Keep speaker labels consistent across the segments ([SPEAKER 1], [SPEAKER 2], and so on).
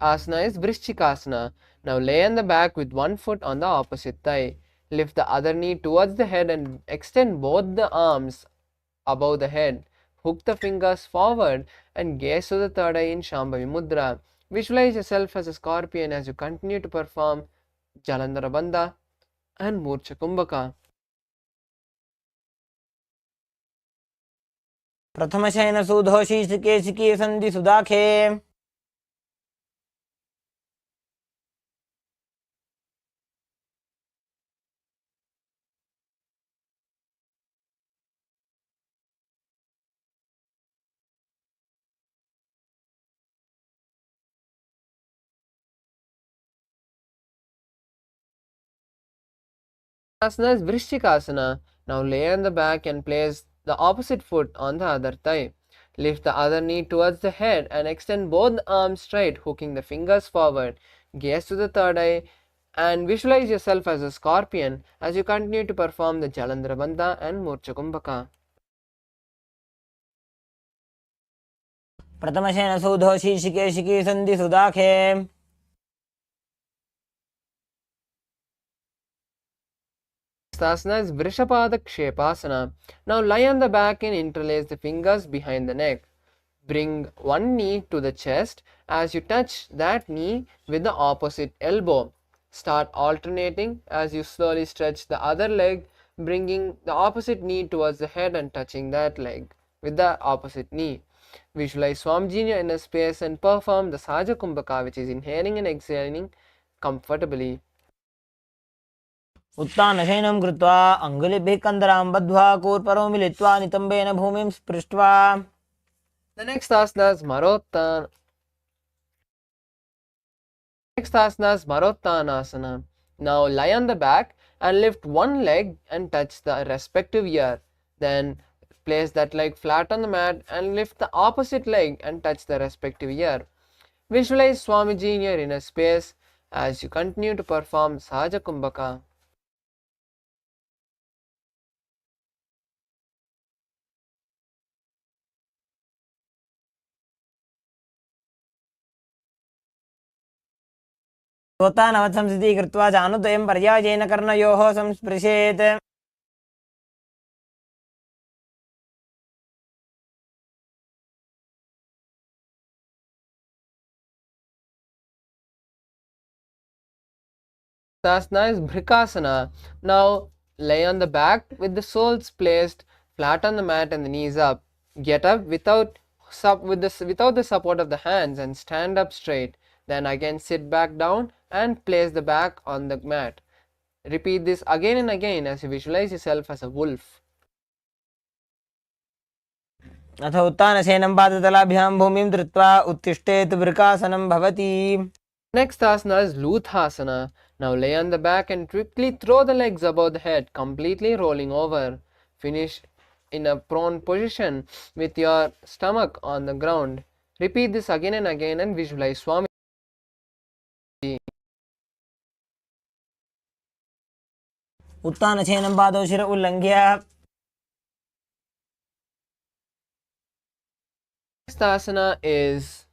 [SPEAKER 1] Asana is Vrishchikasana. Now lay on the back with one foot on the opposite thigh. Lift the other knee towards the head and extend both the arms above the head. Hook the fingers forward and gaze to the third eye in Shambhavi Mudra. Visualize yourself as a scorpion as you continue to perform Jalandhara Bandha and Murcha Kumbhaka.
[SPEAKER 2] प्रथमशयन सुधोषी शिके संधि सुदाखे
[SPEAKER 1] Asana is Vrishchikasana. Now lay on the back and place the opposite foot on the other thigh. Lift the other knee towards the head and extend both arms straight, hooking the fingers forward. Gaze to the third eye and visualize yourself as a scorpion as you continue to perform the Jalandhara Bandha and Murcha Kumbhaka.
[SPEAKER 2] प्रथमशयन सुधोषी शिके संधि सुदाखे
[SPEAKER 1] Asana is Vrishapada Kshepasana. Now lie on the back and interlace the fingers behind the neck. Bring one knee to the chest as you touch that knee with the opposite elbow. Start alternating as you slowly stretch the other leg, bringing the opposite knee towards the head and touching that leg with the opposite knee. Visualize Swamiji in your inner space and perform the Sahaja Kumbhaka, which is inhaling and exhaling comfortably.
[SPEAKER 2] उत्तानशयनं कृत्वा अङ्गुलिभिः कन्दरां बद्ध्वा कूर्परो मिलित्वा नितम्बेन भूमिं स्पृष्ट्वा.
[SPEAKER 1] The next asana is Marottanasana. Now lie on the back and lift one leg and touch the respective ear. Then place that leg flat on the mat and lift the opposite leg and touch the respective ear. Visualize Swamiji in your inner space as you continue to perform Sahaja Kumbhaka.
[SPEAKER 2] श्रोतानवत्संसिद्धि कृत्वा चानुद्वयं पर्यायेन कर्णयोः संस्पृशेत्.
[SPEAKER 1] Asana is Bhrikasana. Now lay on the back with the soles placed flat on the mat and the knees up. Get up without the support of the hands and stand up straight. Then again sit back down and place the back on the mat. Repeat this again and again as you visualize yourself as a wolf.
[SPEAKER 2] अथ उत्तानशयनं पादतलाभ्यां भूमिं धृत्वा उत्तिष्ठेत् वृकासनं भवति.
[SPEAKER 1] Next asana is Luthasana. Now lay on the back and quickly throw the legs above the head, completely rolling over. Finish in a prone position with your stomach on the ground. Repeat this again and again and visualize Swami.
[SPEAKER 2] उत्तानशयनं पादौ शिर उल्लङ्घ्य.
[SPEAKER 1] Next asana is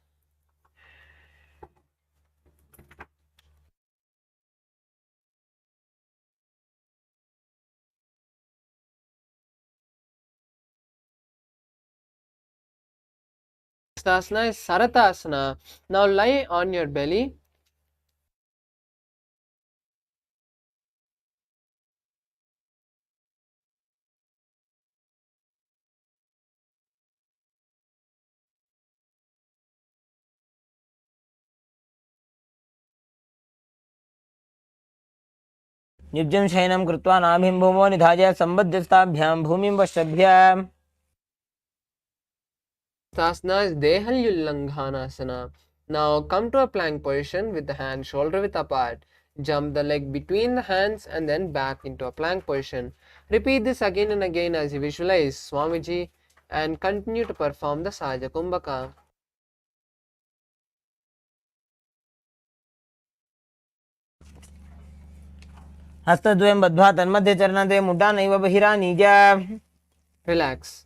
[SPEAKER 1] Saratasana. Now lie on your belly.
[SPEAKER 2] निब्जं शयनं कृत्वा नाभिं भूमौ निधाय सम्बध्यस्ताभ्यां भूमिं वशभ्य.
[SPEAKER 1] Asana is Dehalyullanghanasana. Now come to a plank position with the hands shoulder width apart. Jump the leg between the hands and then back into a plank position. Repeat this again and again as you visualize Swamiji and continue to perform the Sahaja Kumbhaka.
[SPEAKER 2] हस्तद्वयं बद्ध्वा तन्मध्ये चरणते मुड्डानैव बहिरानीय.
[SPEAKER 1] Relax.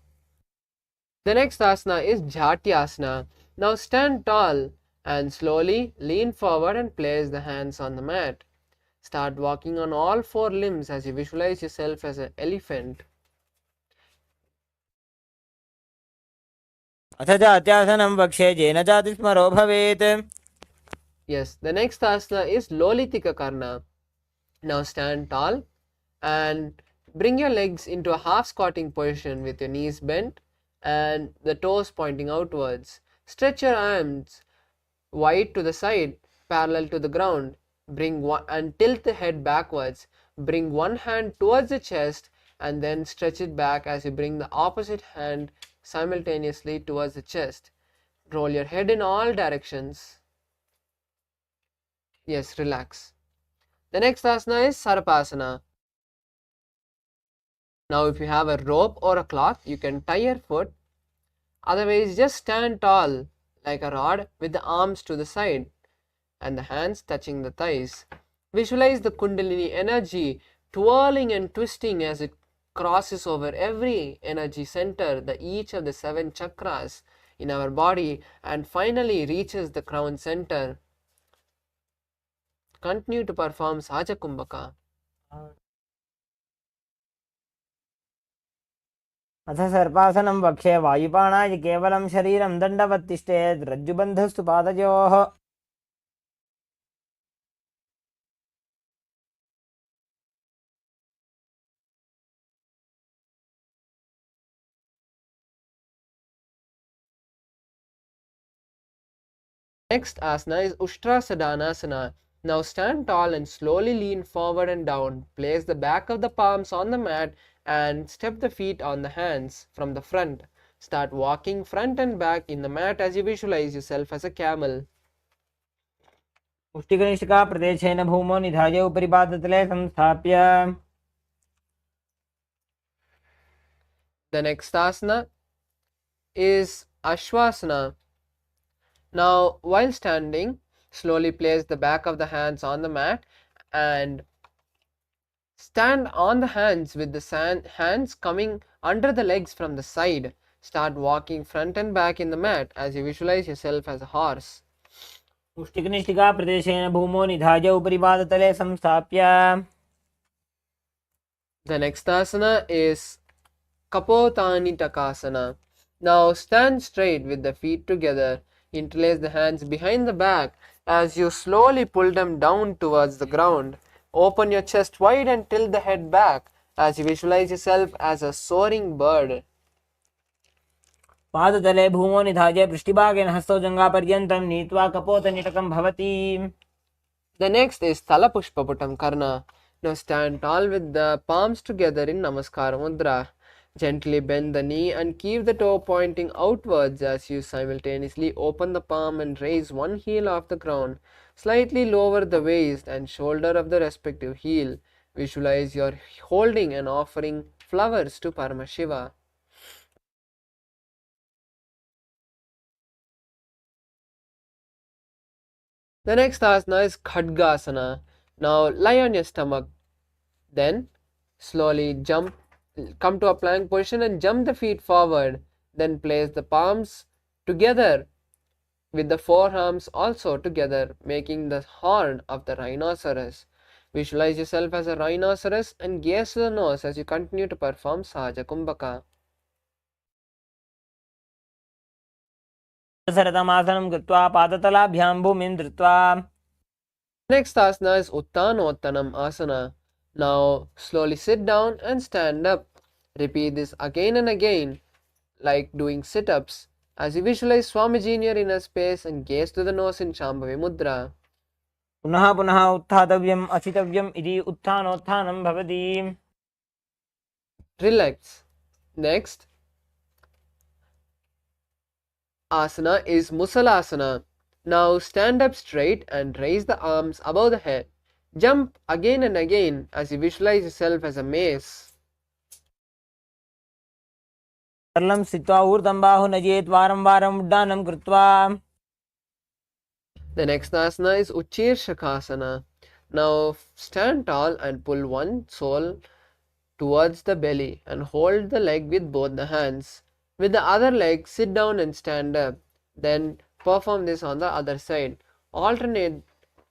[SPEAKER 1] The next asana is Jhatyasana. Now stand tall And slowly lean forward and place the hands on the mat. Start walking on all four limbs as you visualize yourself as an elephant.
[SPEAKER 2] अथ जात्यासनं वक्ष्ये येन जातिस्मरो भवेत्.
[SPEAKER 1] Yes, the next asana is Lolitika Karna. Now stand tall and bring your legs into a half squatting position with your knees bent and the toes pointing outwards. Stretch your arms wide to the side, parallel to the ground. Bring one and tilt the head backwards. Bring one hand towards the chest and then stretch it back as you bring the opposite hand simultaneously towards the chest. Roll your head in all directions. Yes, relax. The next asana is Sarapasana. Now if you have a rope or a cloth, you can tie your foot. Otherwise, just stand tall like a rod with the arms to the side and the hands touching the thighs. Visualize the Kundalini energy twirling and twisting as it crosses over every energy center, each of the 7 chakras in our body, and finally reaches the crown center. Continue to perform Sahaja Kumbhaka.
[SPEAKER 2] अथ सर्पासनं वक्ष्ये वायुपाणाय केवलं शरीरं दण्डवत् तिष्ठेत् रज्जुबन्धस्तु पादयोः.
[SPEAKER 1] Next asana is Ushtrasadhanasana. Now stand tall and slowly lean forward and down. Place the back of the palms on the mat and step the feet on the hands from the front. Start walking front and back in the mat as you visualize yourself as a camel.
[SPEAKER 2] मुष्टिकनिष्ठिका प्रदेशेन भूमौ निधाय उपरि पादतले संस्थाप्य.
[SPEAKER 1] The next asana is Ashwasana. Now, while standing, slowly place the back of the hands on the mat and stand on the hands with the hands coming under the legs from the side. Start walking front and back in the mat as you visualize yourself as a horse.
[SPEAKER 2] मुष्टिकनिष्ठिका प्रदेशेन भूमौ निधाय उपरि पादतले संस्थाप्य.
[SPEAKER 1] The next asana is Kapotanitakasana. Now stand straight with the feet together. Interlace the hands behind the back as you slowly pull them down towards the ground. Open your chest wide and tilt the head back as you visualize yourself as a soaring bird.
[SPEAKER 2] पादतले भूमौ निधाय पृष्ठभागेन हस्तौ जङ्घापर्यन्तं नीत्वा कपोतनिटकं भवति.
[SPEAKER 1] The next is Talapushpaputam Karna. Now stand tall with the palms together in Namaskara Mudra. Gently bend the knee and keep the toe pointing outwards as you simultaneously open the palm and raise one heel off the ground. Slightly lower the waist and shoulder of the respective heel. Visualize your holding and offering flowers to Paramashiva. The next asana is Khadgasana. Now lie on your stomach. Then slowly come to a plank position and jump the feet forward. Then place the palms together with the forearms also together, making the horn of the rhinoceros. Visualize yourself as a rhinoceros and gaze to the nose as you continue to perform Sahaja Kumbhaka.
[SPEAKER 2] सरतमासनं कृत्वा पादतलाभ्यां भूमिं धृत्वा.
[SPEAKER 1] Next asana is Uttanottanam Asana. Now slowly sit down and stand up. Repeat this again and again like doing sit-ups as you visualize Swamiji in your inner space and gaze to the nose in Shambhavi Mudra.
[SPEAKER 2] पुनः पुनः उत्थातव्यम् अचितव्यम् इति उत्थानोत्थानं भवति.
[SPEAKER 1] Relax. Next asana is Musalasana. Now stand up straight and raise the arms above the head. Jump again and again as you visualize yourself as a mace.
[SPEAKER 2] सरलं स्थित्वा ऊर्ध्वं बाहु नयेत् वारं वारम् उड्डानं कृत्वा.
[SPEAKER 1] The next asana is Uchirshakasana. Now stand tall and pull one sole towards the belly and hold the leg with both the hands. With the other leg, sit down and stand up. Then Perform this on the other side. Alternate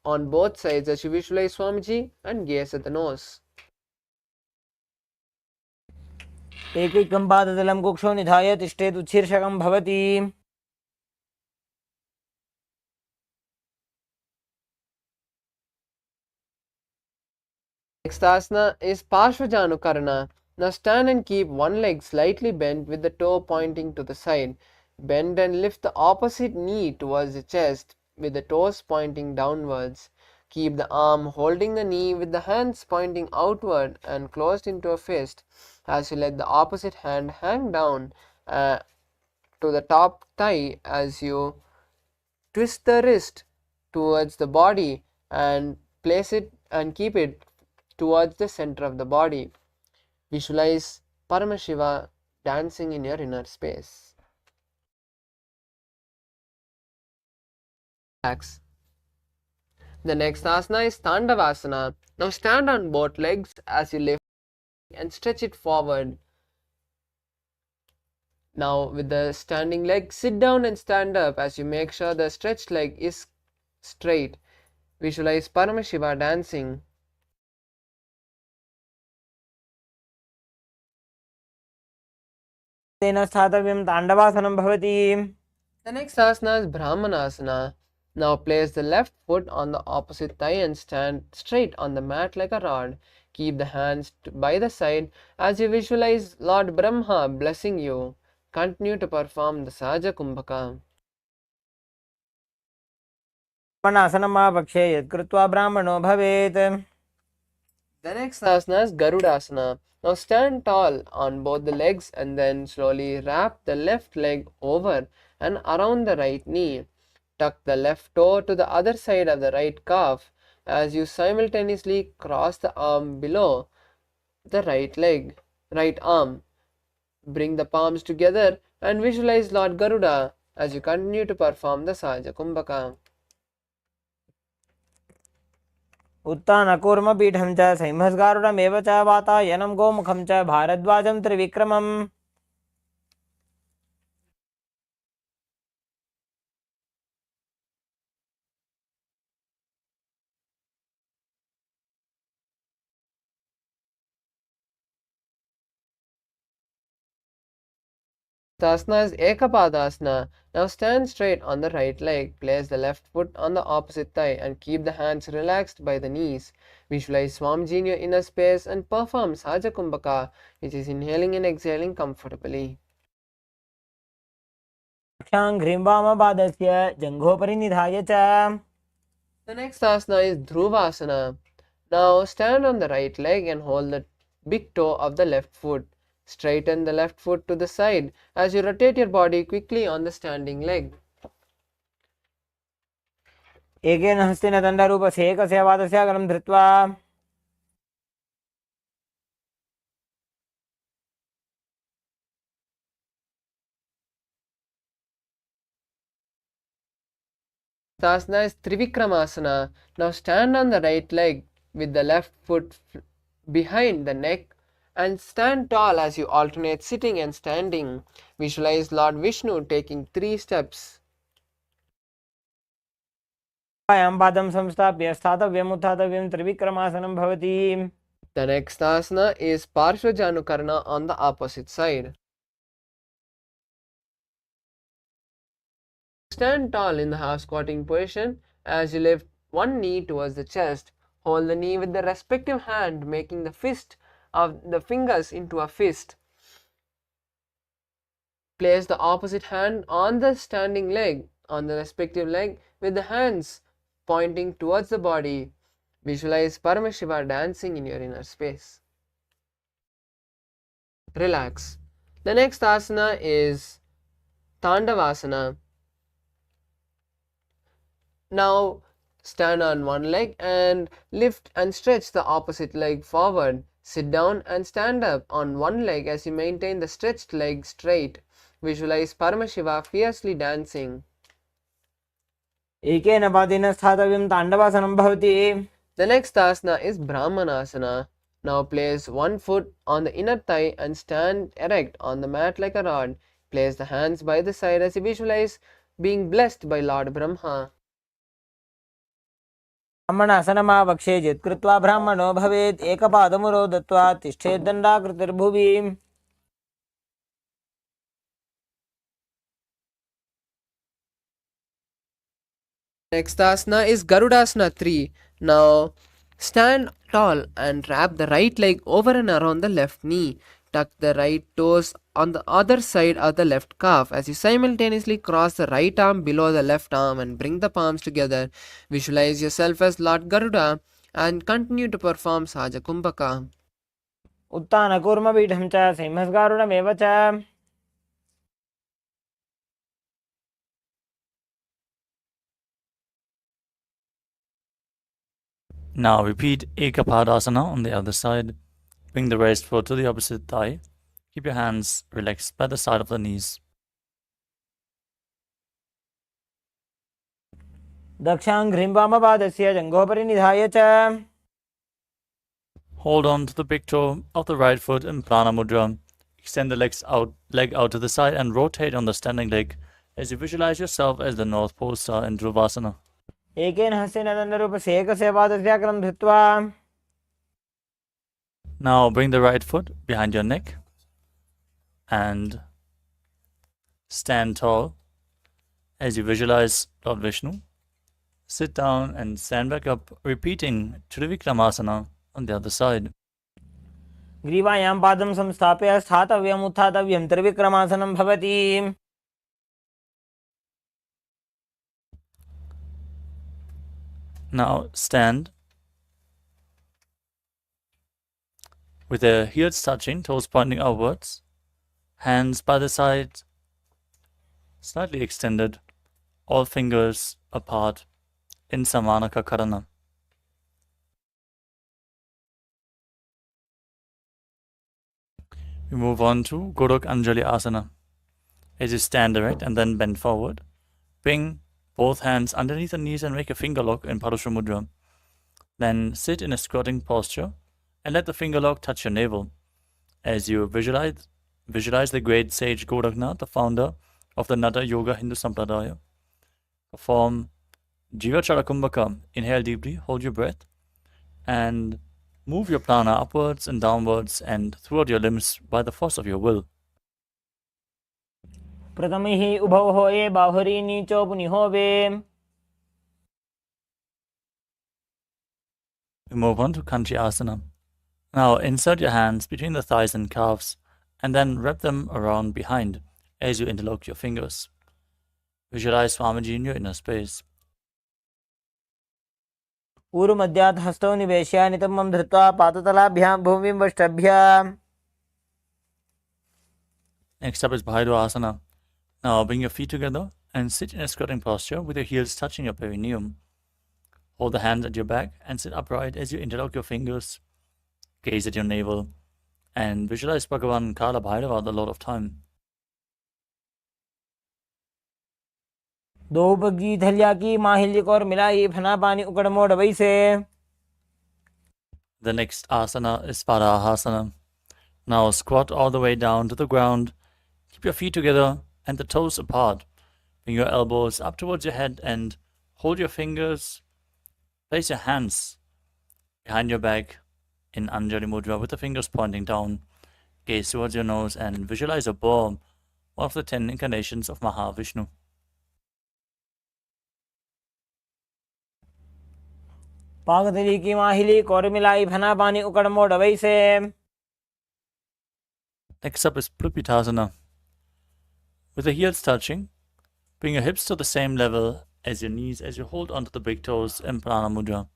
[SPEAKER 1] on both sides as you visualize Swamiji and gaze at the nose.
[SPEAKER 2] एकैकं पादतलं कुक्षौ निधाय तिष्ठेत् उच्छीर्षकं भवति.
[SPEAKER 1] Next asana is Parshvajanukarana. Now stand and keep one leg slightly bent with the toe pointing to the side. Bend and lift the opposite knee towards the chest with the toes pointing downwards. Keep the arm holding the knee with the hands pointing outward and closed into a fist as you let the opposite hand hang down to the top thigh as you twist the wrist towards the body and place it and keep it towards the center of the body. Visualize Paramashiva dancing in your inner space. Relax. The next asana is Tandavasana. Now stand on both legs as you lift and stretch it forward. Now with the standing leg, sit down and stand up as you make sure the stretched leg is straight. Visualize Paramashiva dancing.
[SPEAKER 2] तेन स्थातव्यं ताण्डवासनं भवति.
[SPEAKER 1] The next asana is Brahmanasana. Now place the left foot on the opposite thigh and stand straight on the mat like a rod. Keep the hands by the side as you visualize Lord Brahma blessing you. Continue to perform the Sahaja Kumbhaka.
[SPEAKER 2] ब्राह्मणासनम् आपक्षे यत् कृत्वा ब्राह्मणो भवेत्.
[SPEAKER 1] The next asana is Garudasana. Now stand tall on both the legs and then slowly wrap the left leg over and around the right knee. Tuck the left toe to the other side of the right calf as you simultaneously cross the arm below the right arm. Bring the palms together and visualize Lord Garuda as you continue to perform the Sahaja Kumbhaka.
[SPEAKER 2] उत्तानकूर्मपीठं च संहस्गारुडमेव च वातायनं गोमुखं च भारद्वाजं त्रिविक्रमम्.
[SPEAKER 1] The asana is Ekapadasana. Now stand straight on the right leg. Place the left foot on the opposite thigh and keep the hands relaxed by the knees. Visualize Swamiji in your inner space and perform Sahaja Kumbhaka, which is inhaling and exhaling comfortably.
[SPEAKER 2] क्षाङ्घ्रिं वामपादस्य जङ्घोपरि निधाय च.
[SPEAKER 1] The next asana is Dhruvasana. Now stand on the right leg and hold the big toe of the left foot. Straighten the left foot to the side as you rotate your body quickly on the standing leg.
[SPEAKER 2] एकेन हस्तेन दण्डरूपस्य एकस्य पादस्य अग्रं धृत्वा.
[SPEAKER 1] The asana is Trivikramasana. Now stand on the right leg with the left foot behind the neck and stand tall as you alternate sitting and standing. Visualize Lord Vishnu taking 3 steps.
[SPEAKER 2] पादं संस्थाप्य स्थातव्यम् उत्थातव्यं त्रिविक्रमासनं भवति.
[SPEAKER 1] The next asana is Parshvajanukarana on the opposite side. Stand tall in the half squatting position as you lift one knee towards the chest. Hold the knee with the respective hand, making the fist of the fingers into a fist. Place the opposite hand on the standing leg, on the respective leg, with the hands pointing towards the body. Visualize Paramashiva dancing in your inner space. Relax. The next asana is Tandavasana. Now stand on one leg and lift and stretch the opposite leg forward. Sit down and stand up on one leg as you maintain the stretched leg straight. Visualize Paramashiva fiercely dancing.
[SPEAKER 2] एकेन पादेन स्थातव्यं ताण्डवासनं भवति.
[SPEAKER 1] The next asana is Brahmanasana. Now place one foot on the inner thigh and stand erect on the mat like a rod. Place the hands by the side as you visualize being blessed by Lord Brahma.
[SPEAKER 2] ब्राह्मणासनमावक्षेजित् कृत्वा ब्राह्मणो भवेत् एकपादमुरो दत्त्वा तिष्ठेद्दण्डाकृतिर्भुवि.
[SPEAKER 1] Next asana is Garudasana 3. Now stand tall and wrap the right leg over and around the left knee. Tuck the right toes on the other side of the left calf as you simultaneously cross the right arm below the left arm and bring the palms together. Visualize yourself as Lord Garuda and continue to perform Sahaja Kumbhaka.
[SPEAKER 2] उत्तानकूर्मपीठं च सिंहस्गारुडमेव च.
[SPEAKER 3] Now repeat Ekapadasana on the other side. Bring the raised foot to the opposite thigh. Keep your hands relaxed by the side of the knees.
[SPEAKER 2] दक्षाङ्घ्रिं वामपादस्य जङ्घोपरि निधाय च.
[SPEAKER 3] Hold on to the big toe of the right foot in Prana Mudra. Extend the leg out to the side and rotate on the standing leg as you visualize yourself as the North Pole Star in Dhruvasana.
[SPEAKER 2] एकेन हस्तेन दण्डरूपस्य एकस्य पादस्य अग्रं धृत्वा.
[SPEAKER 3] Now bring the right foot behind your neck and stand tall as you visualize Lord Vishnu. Sit down and stand back up, repeating Trivikramasana on the other side.
[SPEAKER 2] ग्रीवायां पादं संस्थाप्य स्थातव्यम् उत्थातव्यं त्रिविक्रमासनं भवति.
[SPEAKER 3] Now stand with the heels touching, toes pointing outwards, hands by the side, slightly extended, all fingers apart in Samanaka Karana. We move on to Gorak Anjali Asana. As you stand erect and then bend forward, bring both hands underneath the knees and make a finger lock in Parusha Mudra. Then sit in a squatting posture and let the finger lock touch your navel. As you visualize the great sage Goraknath, the founder of the Nata Yoga Hindu Sampradaya. Perform Jivachara Kumbhaka. Inhale deeply, hold your breath, and move your prana upwards and downwards and throughout your limbs by the force of your will.
[SPEAKER 2] प्रथमैः उभौ होये बाहुरी नीचो पुनिहोवे.
[SPEAKER 3] We move on to Kanchi Asana. Now insert your hands between the thighs and calves and then wrap them around behind as you interlock your fingers. Visualize Swamiji in your inner space.
[SPEAKER 2] ऊरुमध्यात् हस्तौ निवेश्य नितम्बं धृत्वा पादतलाभ्यां भूमिं वष्टभ्य.
[SPEAKER 3] Next up is Bhairu Asana. Now bring your feet together and sit in a squatting posture with your heels touching your perineum. Hold the hands at your back and sit upright as you interlock your fingers. Gaze at your navel and visualize Bhagavan Kala Bhairava, the Lord of Time.
[SPEAKER 2] दो उपगी थलिया की माहिल्य को और मिलाई फना पानी उकड़ मोड़ वैसे.
[SPEAKER 3] The next asana is Padahasana. Now squat all the way down to the ground. Keep your feet together and the toes apart. Bring your elbows up towards your head and hold your fingers. Place your hands behind your back in Anjali Mudra with the fingers pointing down. Gaze towards your nose and visualize a ball, one of the 10 incarnations of Mahavishnu.
[SPEAKER 2] पागतली की माहिली को और मिलाई फना पानी उकड़ मोड़ वैसे.
[SPEAKER 3] Next up is Prupittasana. With the heels touching, bring your hips to the same level as your knees as you hold onto the big toes in Prana Mudra.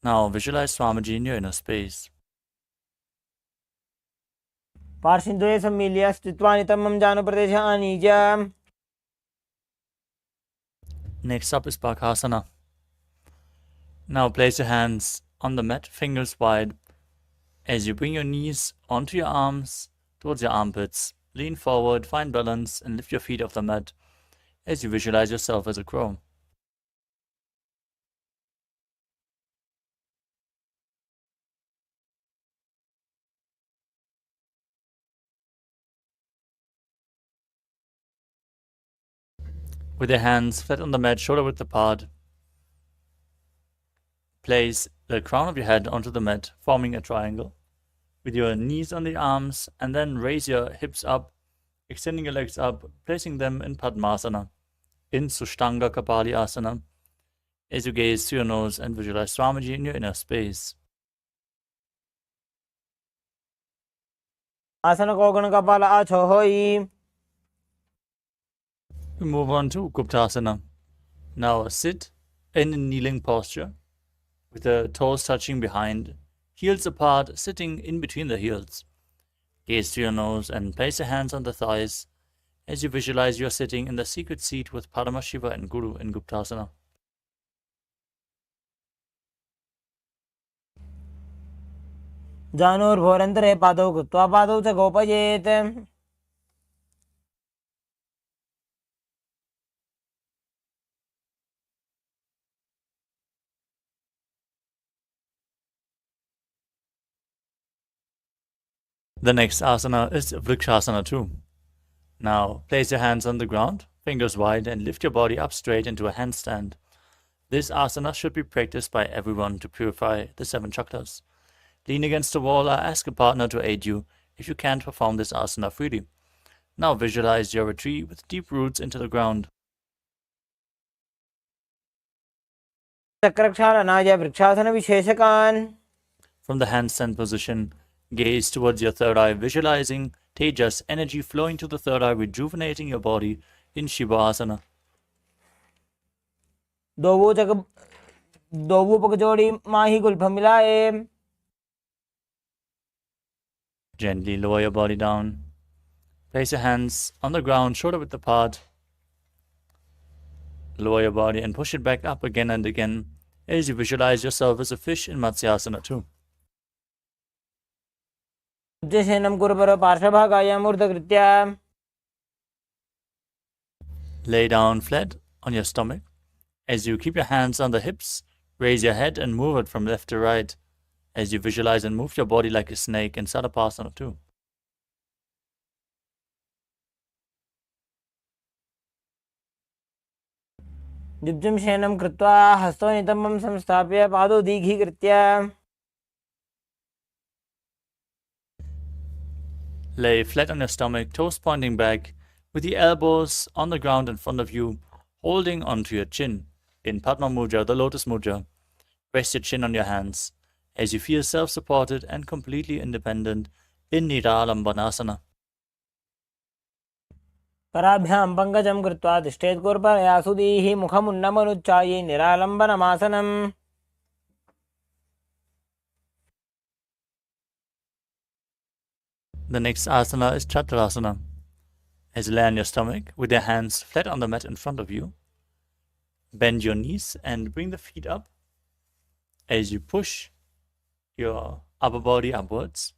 [SPEAKER 3] Now visualize Swamiji in your inner space.
[SPEAKER 2] पार्श्वद्वये सम्मील्य स्थित्वा नितम्बं जानुप्रदेशः आनीय.
[SPEAKER 3] Next up is Bakasana. Now place your hands on the mat, fingers wide, as you bring your knees onto your arms towards your armpits. Lean forward, find balance, and lift your feet off the mat as you visualize yourself as a crow. With your hands flat on the mat, shoulder width apart, place the crown of your head onto the mat, forming a triangle. With your knees on the arms, and then raise your hips up, extending your legs up, placing them in Padmasana, in Sushtanga Kapali Asana, as you gaze to your nose and visualize Swamiji in your inner space.
[SPEAKER 2] Asana Kogan Kapala Achohoi.
[SPEAKER 3] We move on to Guptasana. Now sit in a kneeling posture, with the toes touching behind, heels apart, sitting in between the heels. Gaze to your nose and place your hands on the thighs as you visualize you're sitting in the secret seat with Paramashiva and Guru in Guptasana.
[SPEAKER 2] Janurvorantare Padau Kutwa Padau Chagopayet.
[SPEAKER 3] The next asana is Vrikshasana too. Now place your hands on the ground, fingers wide, and lift your body up straight into a handstand. This asana should be practiced by everyone to purify the 7 chakras. Lean against the wall or ask a partner to aid you if you can't perform this asana freely. Now visualize your retreat with deep roots into the ground.
[SPEAKER 2] Chakrakshalanaya Vrikshasana Visheshakan.
[SPEAKER 3] From the handstand position, gaze towards your third eye, visualizing Tejas energy flowing to the third eye, rejuvenating your body in Shivasana.
[SPEAKER 2] Dovu Pakajodi Mahi Gulpamilae.
[SPEAKER 3] Gently lower your body down. Place your hands on the ground, shoulder width apart. Lower your body and push it back up again and again as you visualize yourself as a fish in Matsyasana too.
[SPEAKER 2] Jashenam Gurupara Parshabhagaya Murdakritya.
[SPEAKER 3] Lay down flat on your stomach. As you keep your hands on the hips, raise your head and move it from left to right as you visualize and move your body like a snake in Sadapasana too.
[SPEAKER 2] Dibjam Shenam Kritva Hasto Nitamam Samstapya Pado Dighi Kritya.
[SPEAKER 3] Lay flat on your stomach, toes pointing back, with the elbows on the ground in front of you, holding onto your chin. In Padma Mudra, the Lotus Mudra, rest your chin on your hands as you feel self-supported and completely independent in Niralambanasana.
[SPEAKER 2] Parabhyam Pankajam Kritva Tishtet Gurupara Yasudihi Mukhamunnamunuchayi Niralambanamasana.
[SPEAKER 3] The next asana is Chaturasana. As you lay on your stomach with your hands flat on the mat in front of you, bend your knees and bring the feet up as you push your upper body upwards.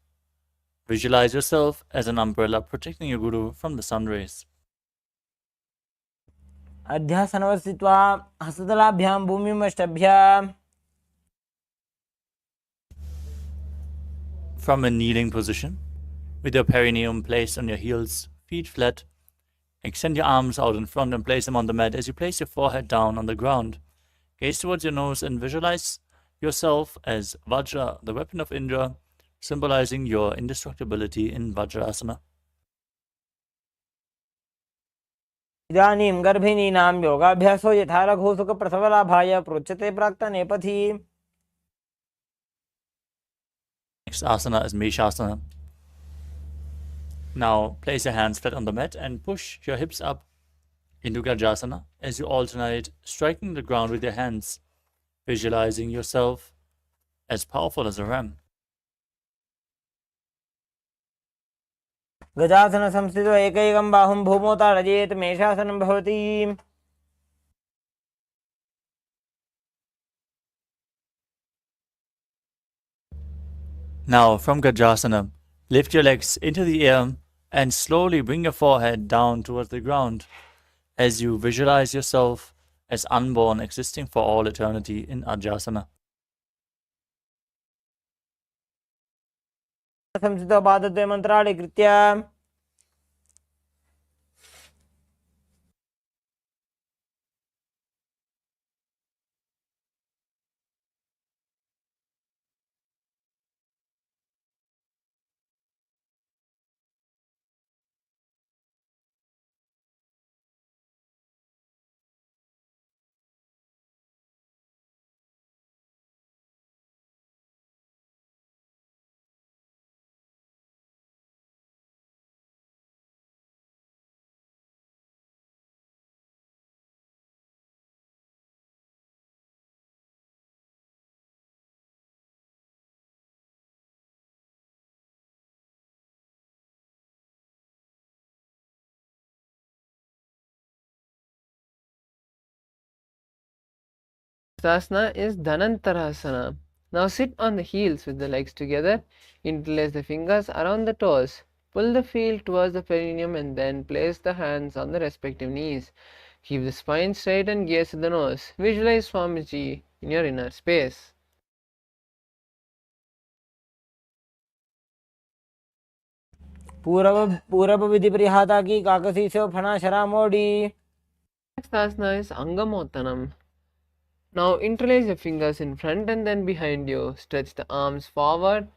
[SPEAKER 3] Visualize yourself as an umbrella protecting your Guru from the sun rays.
[SPEAKER 2] Adhyasanavasitva Hasadalabhyam Bhumimashtabhyam.
[SPEAKER 3] From a kneeling position, with your perineum placed on your heels, feet flat, extend your arms out in front and place them on the mat as you place your forehead down on the ground. Gaze towards your nose and visualize yourself as Vajra, the weapon of Indra, symbolizing your indestructibility in Vajrasana.
[SPEAKER 2] Idanim Garbhininam Yogabhyaso Yatharaghô Sukha Prasavalabhaya Prochate Prakta Nepathi.
[SPEAKER 3] Next asana is Meshasana. Now place your hands flat on the mat and push your hips up into Gajasana as you alternate striking the ground with your hands, visualizing yourself as powerful as a ram.
[SPEAKER 2] Gajasana Samstito Ekaikam Bahum Bhumota Rajet Meshasanam Bhavati.
[SPEAKER 3] Now from Gajasana, lift your legs into the air and slowly bring your forehead down towards the ground as you visualize yourself as unborn, existing for all eternity in Ajasana.
[SPEAKER 2] Samstito Padadve Mantrali Kritya.
[SPEAKER 1] Asana is Dhanantarasana. Now sit on the heels with the legs together, interlace the fingers around the toes, pull the heel towards the perineum and then place the hands on the respective knees. Keep the spine straight and gaze at the nose. Visualize Swamiji in your inner space.
[SPEAKER 2] पूरब विधि परिहाता की काकसी से फना शरा मोड़ी.
[SPEAKER 1] Next asana is Angamottanam. Now interlace your fingers in front and then behind you. Stretch the arms forward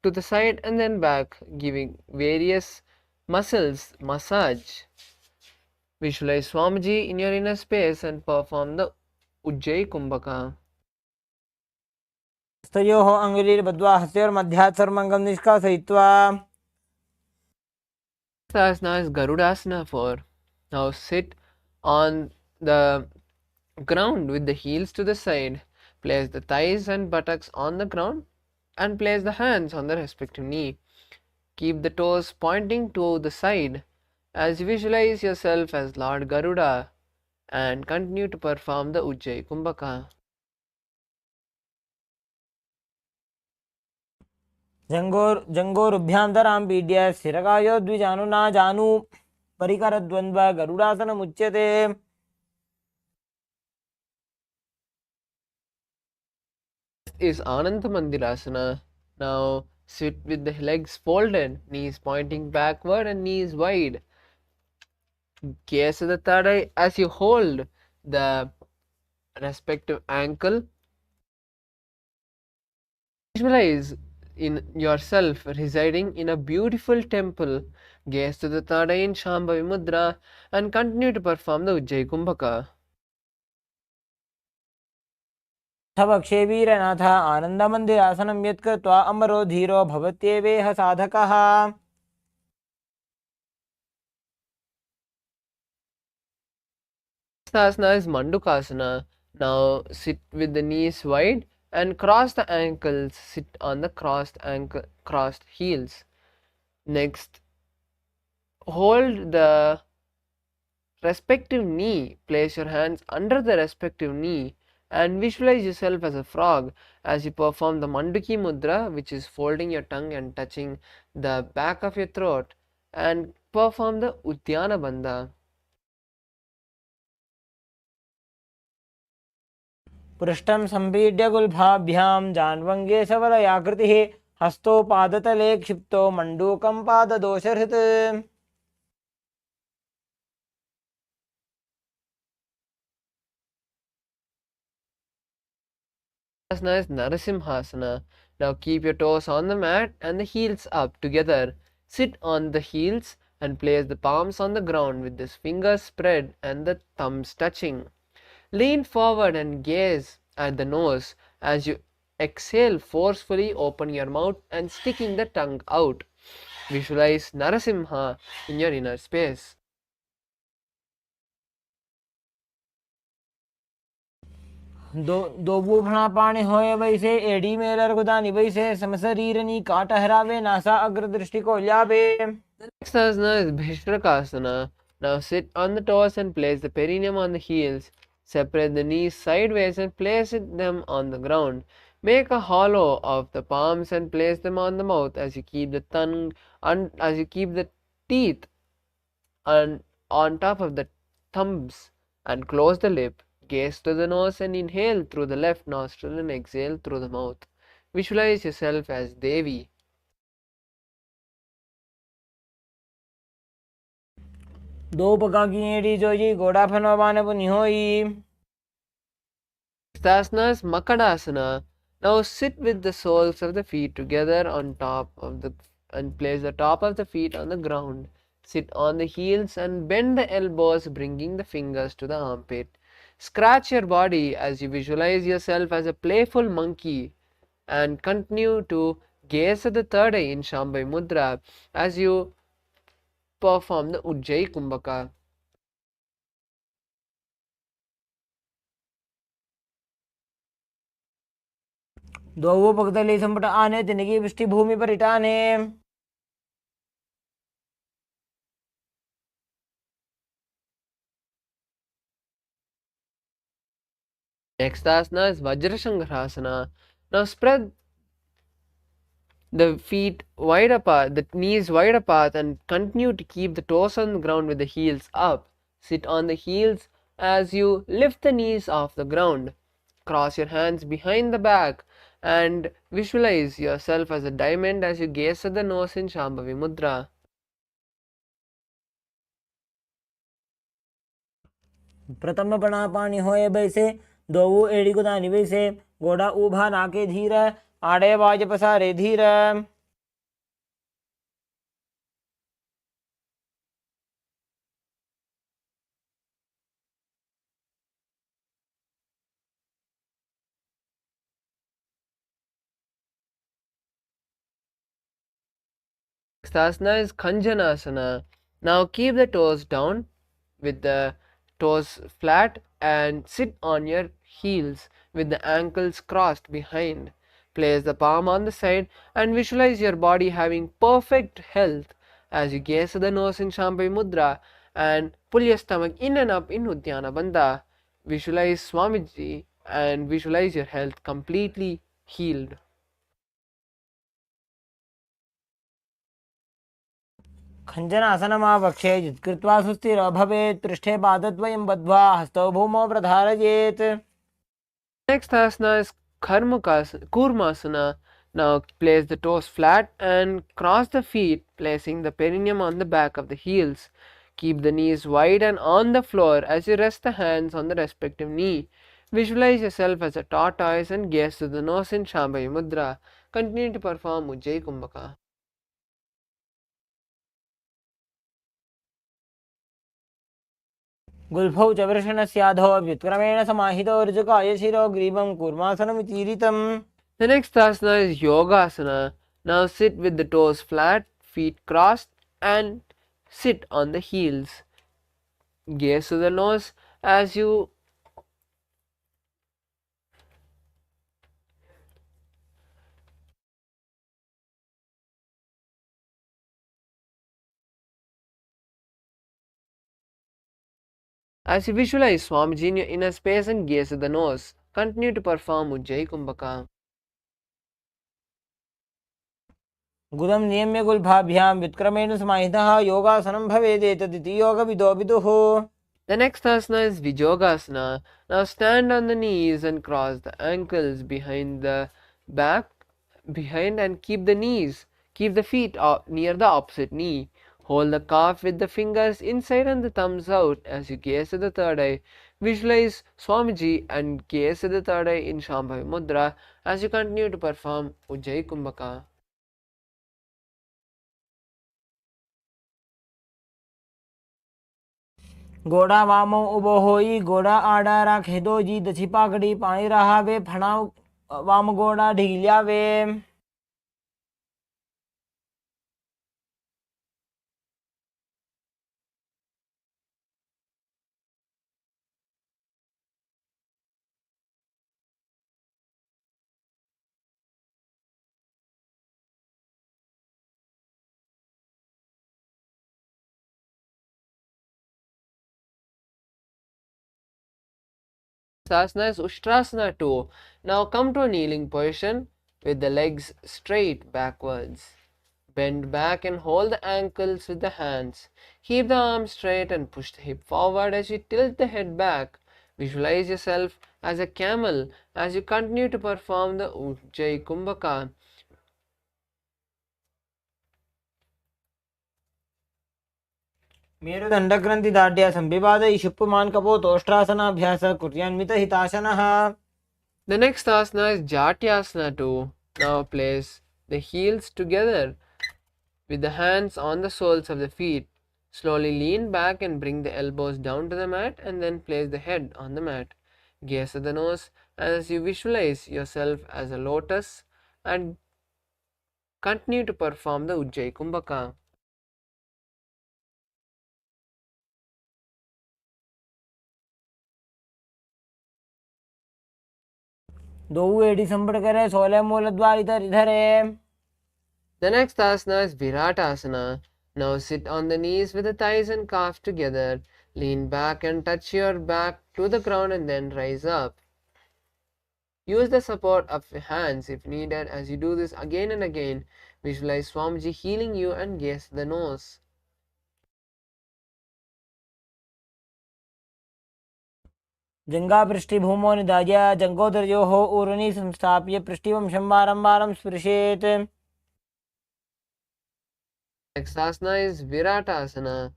[SPEAKER 1] to the side and then back, giving various muscles massage. Visualize Swamiji in your inner space and perform the Ujjayi Kumbhaka.
[SPEAKER 2] स्तयोः अङ्गुलीर्बद्ध्वा हस्तयोर्मध्यात् सर्वमङ्गं निष्कासयित्वा.
[SPEAKER 1] Next asana is Garudasana 4. Now sit on the ground with the heels to the side. Place the thighs and buttocks on the ground and place the hands on the respective knee. Keep the toes pointing to the side as you visualize yourself as Lord Garuda and continue to perform the Ujjayi Kumbhaka.
[SPEAKER 2] जङ्गोरुभ्यान्तरां पीड्य स्थिरकायो द्विजानु ना जानु परिकरद्वन्द्व गरुडासनमुच्यते.
[SPEAKER 1] Is Ananta Mandirasana. Now sit with the legs folded, knees pointing backward and knees wide. Gaze at the third eye as you hold the respective ankle. Visualize in yourself residing in a beautiful temple. Gaze to the third eye in Shambhavi Mudra and continue to perform the Ujjayi Kumbhaka.
[SPEAKER 2] भक्षे वीरनाथ आनन्दमन्दिरासनं यत्कृत्वा अमरो धीरो भवत्येवेह साधकः.
[SPEAKER 1] Asana is Mandukasana. Now sit with the knees wide and cross the ankles. Sit on the crossed heels. Next, hold the respective knee. Place your hands under the respective knee and visualize yourself as a frog as you perform the Manduki Mudra, which is folding your tongue and touching the back of your throat, and perform the Uddiyana Bandha.
[SPEAKER 2] पृष्ठं सम्पीड्य गुल्फाभ्यां जान्वङ्गे सबलयाकृतिः हस्तो पादतले क्षिप्तो मण्डूकं पाददोषहृत्.
[SPEAKER 1] Asana is Narasimhasana. Now keep your toes on the mat and the heels up together. Sit on the heels and place the palms on the ground with the fingers spread and the thumbs touching. Lean forward and gaze at the nose as you exhale forcefully. Open your mouth and sticking the tongue out. Visualize Narasimha in your inner space.
[SPEAKER 2] दो बूफना पानी होए वैसे AD Mailer गुदानी वैसे समशरीरनी काट हरावे NASA अग्रदृष्टि को ल्यावे.
[SPEAKER 1] Next asana is Bhishrakasana. Now sit on the toes and place the perineum on the heels. Separate the knees sideways and place them on the ground. Make a hollow of the palms and place them on the mouth as you keep the teeth on top of the thumbs and close the lip. Gaze to the nose and inhale through the left nostril and exhale through the mouth. Visualize yourself as Devi.
[SPEAKER 2] दो पका की AD Joji घोड़ा फनवाने पुनि होई.
[SPEAKER 1] Asana is Makadasana. Now sit with the soles of the feet together on top of the and place the top of the feet on the ground. Sit on the heels and bend the elbows, bringing the fingers to the armpit. Scratch your body as you visualize yourself as a playful monkey and continue to gaze at the third eye in Shambhavi Mudra as you perform the Ujjayi Kumbhaka.
[SPEAKER 2] दो पकतली संपट आने तिनकी पृष्ठी भूमि पर इटाने.
[SPEAKER 1] Next asana is Vajrashankarasana. Now spread the feet wide apart, the knees wide apart, and continue to keep the toes on the ground with the heels up. Sit on the heels as you lift the knees off the ground. Cross your hands behind the back and visualize yourself as a diamond as you gaze at the nose in Shambhavi Mudra.
[SPEAKER 2] प्रथम बना पानी होए बैसे दो एड़ी को दानी बैसे गोड़ा उभा नाके धीर आड़े बाज पसारे धीर
[SPEAKER 1] Next asana is Khanjanasana. Now keep the toes down with the toes flat and sit on your heels with the ankles crossed behind. Place the palm on the side and visualize your body having perfect health as you gaze at the nose in Shambhavi Mudra and pull your stomach in and up in Uddiyana Bandha. Visualize Swamiji and visualize your health completely healed.
[SPEAKER 2] खञ्जनासनमावक्षे युत्कृत्वा सुस्थिरो भवेत् पृष्ठे पादद्वयं बद्ध्वा हस्तौ भूमौ प्रधारयेत्.
[SPEAKER 1] Next asana is Kurmasana. Now place the toes flat and cross the feet, placing the perineum on the back of the heels. Keep the knees wide and on the floor as you rest the hands on the respective knee. Visualize yourself as a tortoise and gaze to the nose in Shambhavi Mudra. Continue to perform Ujjayi Kumbhaka.
[SPEAKER 2] गुल्फौ च वृषणस्याधो व्युत्क्रमेण समाहितो ऋजुकाय शिरो ग्रीवं कूर्मासनमितीरितम्.
[SPEAKER 1] The next asana is Yogasana. Now sit with the toes flat, feet crossed, and sit on the heels. Gaze to the nose as you visualize Swamiji in your inner space and gaze at the nose. Continue to perform Ujjayi Kumbhaka.
[SPEAKER 2] गुदं नियम्य गुल्फाभ्यां व्युत्क्रमेण समाहितः योगासनं भवेदेतदिति योगविदो विदुः.
[SPEAKER 1] The next asana is Vijogasana. Now stand on the knees and cross the ankles behind and keep the feet near the opposite knee. Hold the calf with the fingers inside and the thumbs out as you gaze at the third eye. Visualize Swamiji and gaze at the third eye in Shambhavi Mudra as you continue to perform Ujjayi Kumbhaka.
[SPEAKER 2] गोड़ा वामो उबो होई गोड़ा आड़ा राखे दो जी दछी पाकड़ी पानी रहा वे फणाव वाम गोड़ा ढीलिया वे.
[SPEAKER 1] Asana is Ushtrasana 2. Now come to a kneeling position with the legs straight backwards. Bend back and hold the ankles with the hands. Keep the arms straight and push the hip forward as you tilt the head back. Visualize yourself as a camel as you continue to perform the Ujjayi Kumbhaka.
[SPEAKER 2] मेरुदण्डग्रन्थिदाढ्य संविवादय शुप्पमान कपोतोष्ट्रासनाभ्यास कुर्यान्वितहिताशनः.
[SPEAKER 1] The next asana is Jatyasana 2. Now place the heels together with the hands on the soles of the feet. Slowly lean back and bring the elbows down to the mat and then place the head on the mat. Gaze at the nose as you visualize yourself as a lotus and continue to perform the Ujjayi Kumbhaka.
[SPEAKER 2] दो एड़ी संपट करे 16 मूल द्वार इधर इधरे.
[SPEAKER 1] The next asana is Viratasana. Now sit on the knees with the thighs and calf together. Lean back and touch your back to the ground and then rise up. Use the support of your hands if needed. As you do this again and again, visualize Swamiji healing you and gaze the nose.
[SPEAKER 2] जङ्घापृष्ठभूमौ निधाय जङ्घोदरयोः ऊर्ध्वनि संस्थाप्य पृष्ठिवंशं वारं वारं स्पृशेत्.
[SPEAKER 1] Next asana is Viratasana.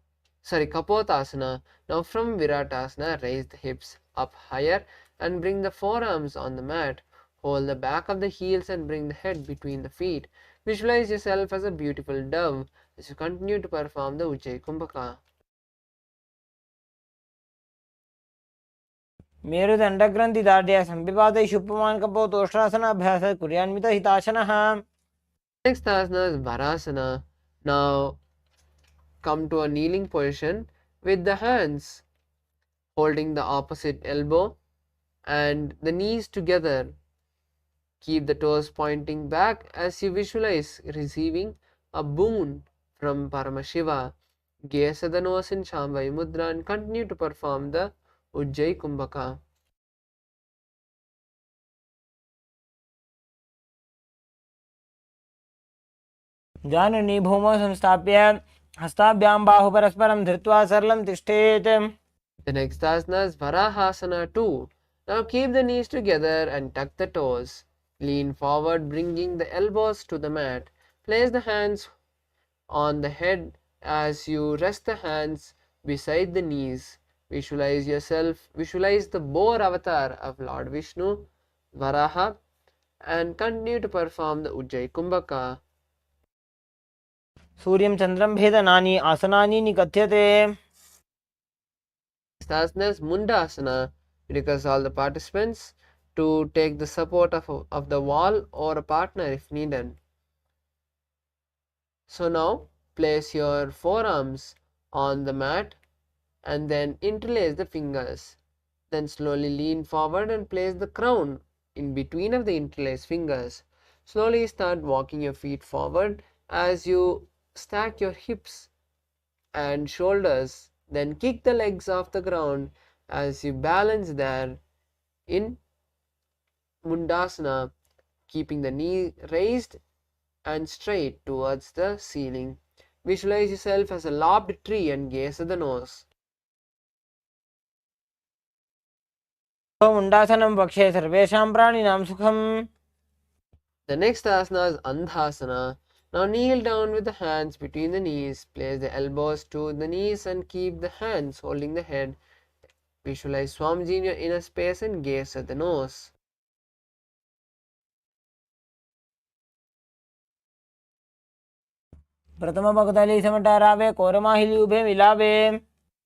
[SPEAKER 1] Kapotasana. Now from Viratasana, raise the hips up higher and bring the forearms on the mat. Hold the back of the heels and bring the head between the feet. Visualize yourself as a beautiful dove as you continue to perform the Ujjayi Kumbhaka.
[SPEAKER 2] मेरुदण्डग्रन्थिदार्ढ्य संविपातैः उपमानकपोतोष्ट्रासनाभ्यासः कुर्यान्वितहिताशनः.
[SPEAKER 1] Next asana is Varasana. Now come to a kneeling position with the hands holding the opposite elbow and the knees together. Keep the toes pointing back as you visualize receiving a boon from Paramashiva. Gaze at the nose in Shambhavi Mudra and continue to perform the Ujjayi Kumbhaka.
[SPEAKER 2] जाननी भूमौ संस्थाप्य हस्ताभ्यां बाहुपरस्परं धृत्वा सरलं तिष्ठेत्.
[SPEAKER 1] The next asana is Varahasana 2. Now keep the knees together and tuck the toes. Lean forward, bringing the elbows to the mat. Place the hands on the head as you rest the hands beside the knees. Visualize the boar avatar of Lord Vishnu, Varaha, and continue to perform the Ujjayi Kumbhaka.
[SPEAKER 2] सूर्यं चन्द्रं भेदनानि आसनानि निकथ्यते.
[SPEAKER 1] Asana is Mundasana. Request all the participants to take the support of the wall or a partner if needed. So now place your forearms on the mat and then interlace the fingers. Then slowly lean forward and place the crown in between of the interlaced fingers. Slowly start walking your feet forward as you stack your hips and shoulders. Then kick the legs off the ground as you balance there in Mundasana, keeping the knee raised and straight towards the ceiling. Visualize yourself as a lopped tree and gaze at the nose.
[SPEAKER 2] मुण्डासनं वक्षे सर्वेषां प्राणिनां सुखम्.
[SPEAKER 1] The next asana is Andhasana. Now kneel down with the hands between the knees. Place the elbows to the knees and keep the hands holding the head. Visualize Swamiji in your inner space and gaze at the nose.
[SPEAKER 2] प्रथम भगदली समटारावे कोरमाहिली उभे मिलावे.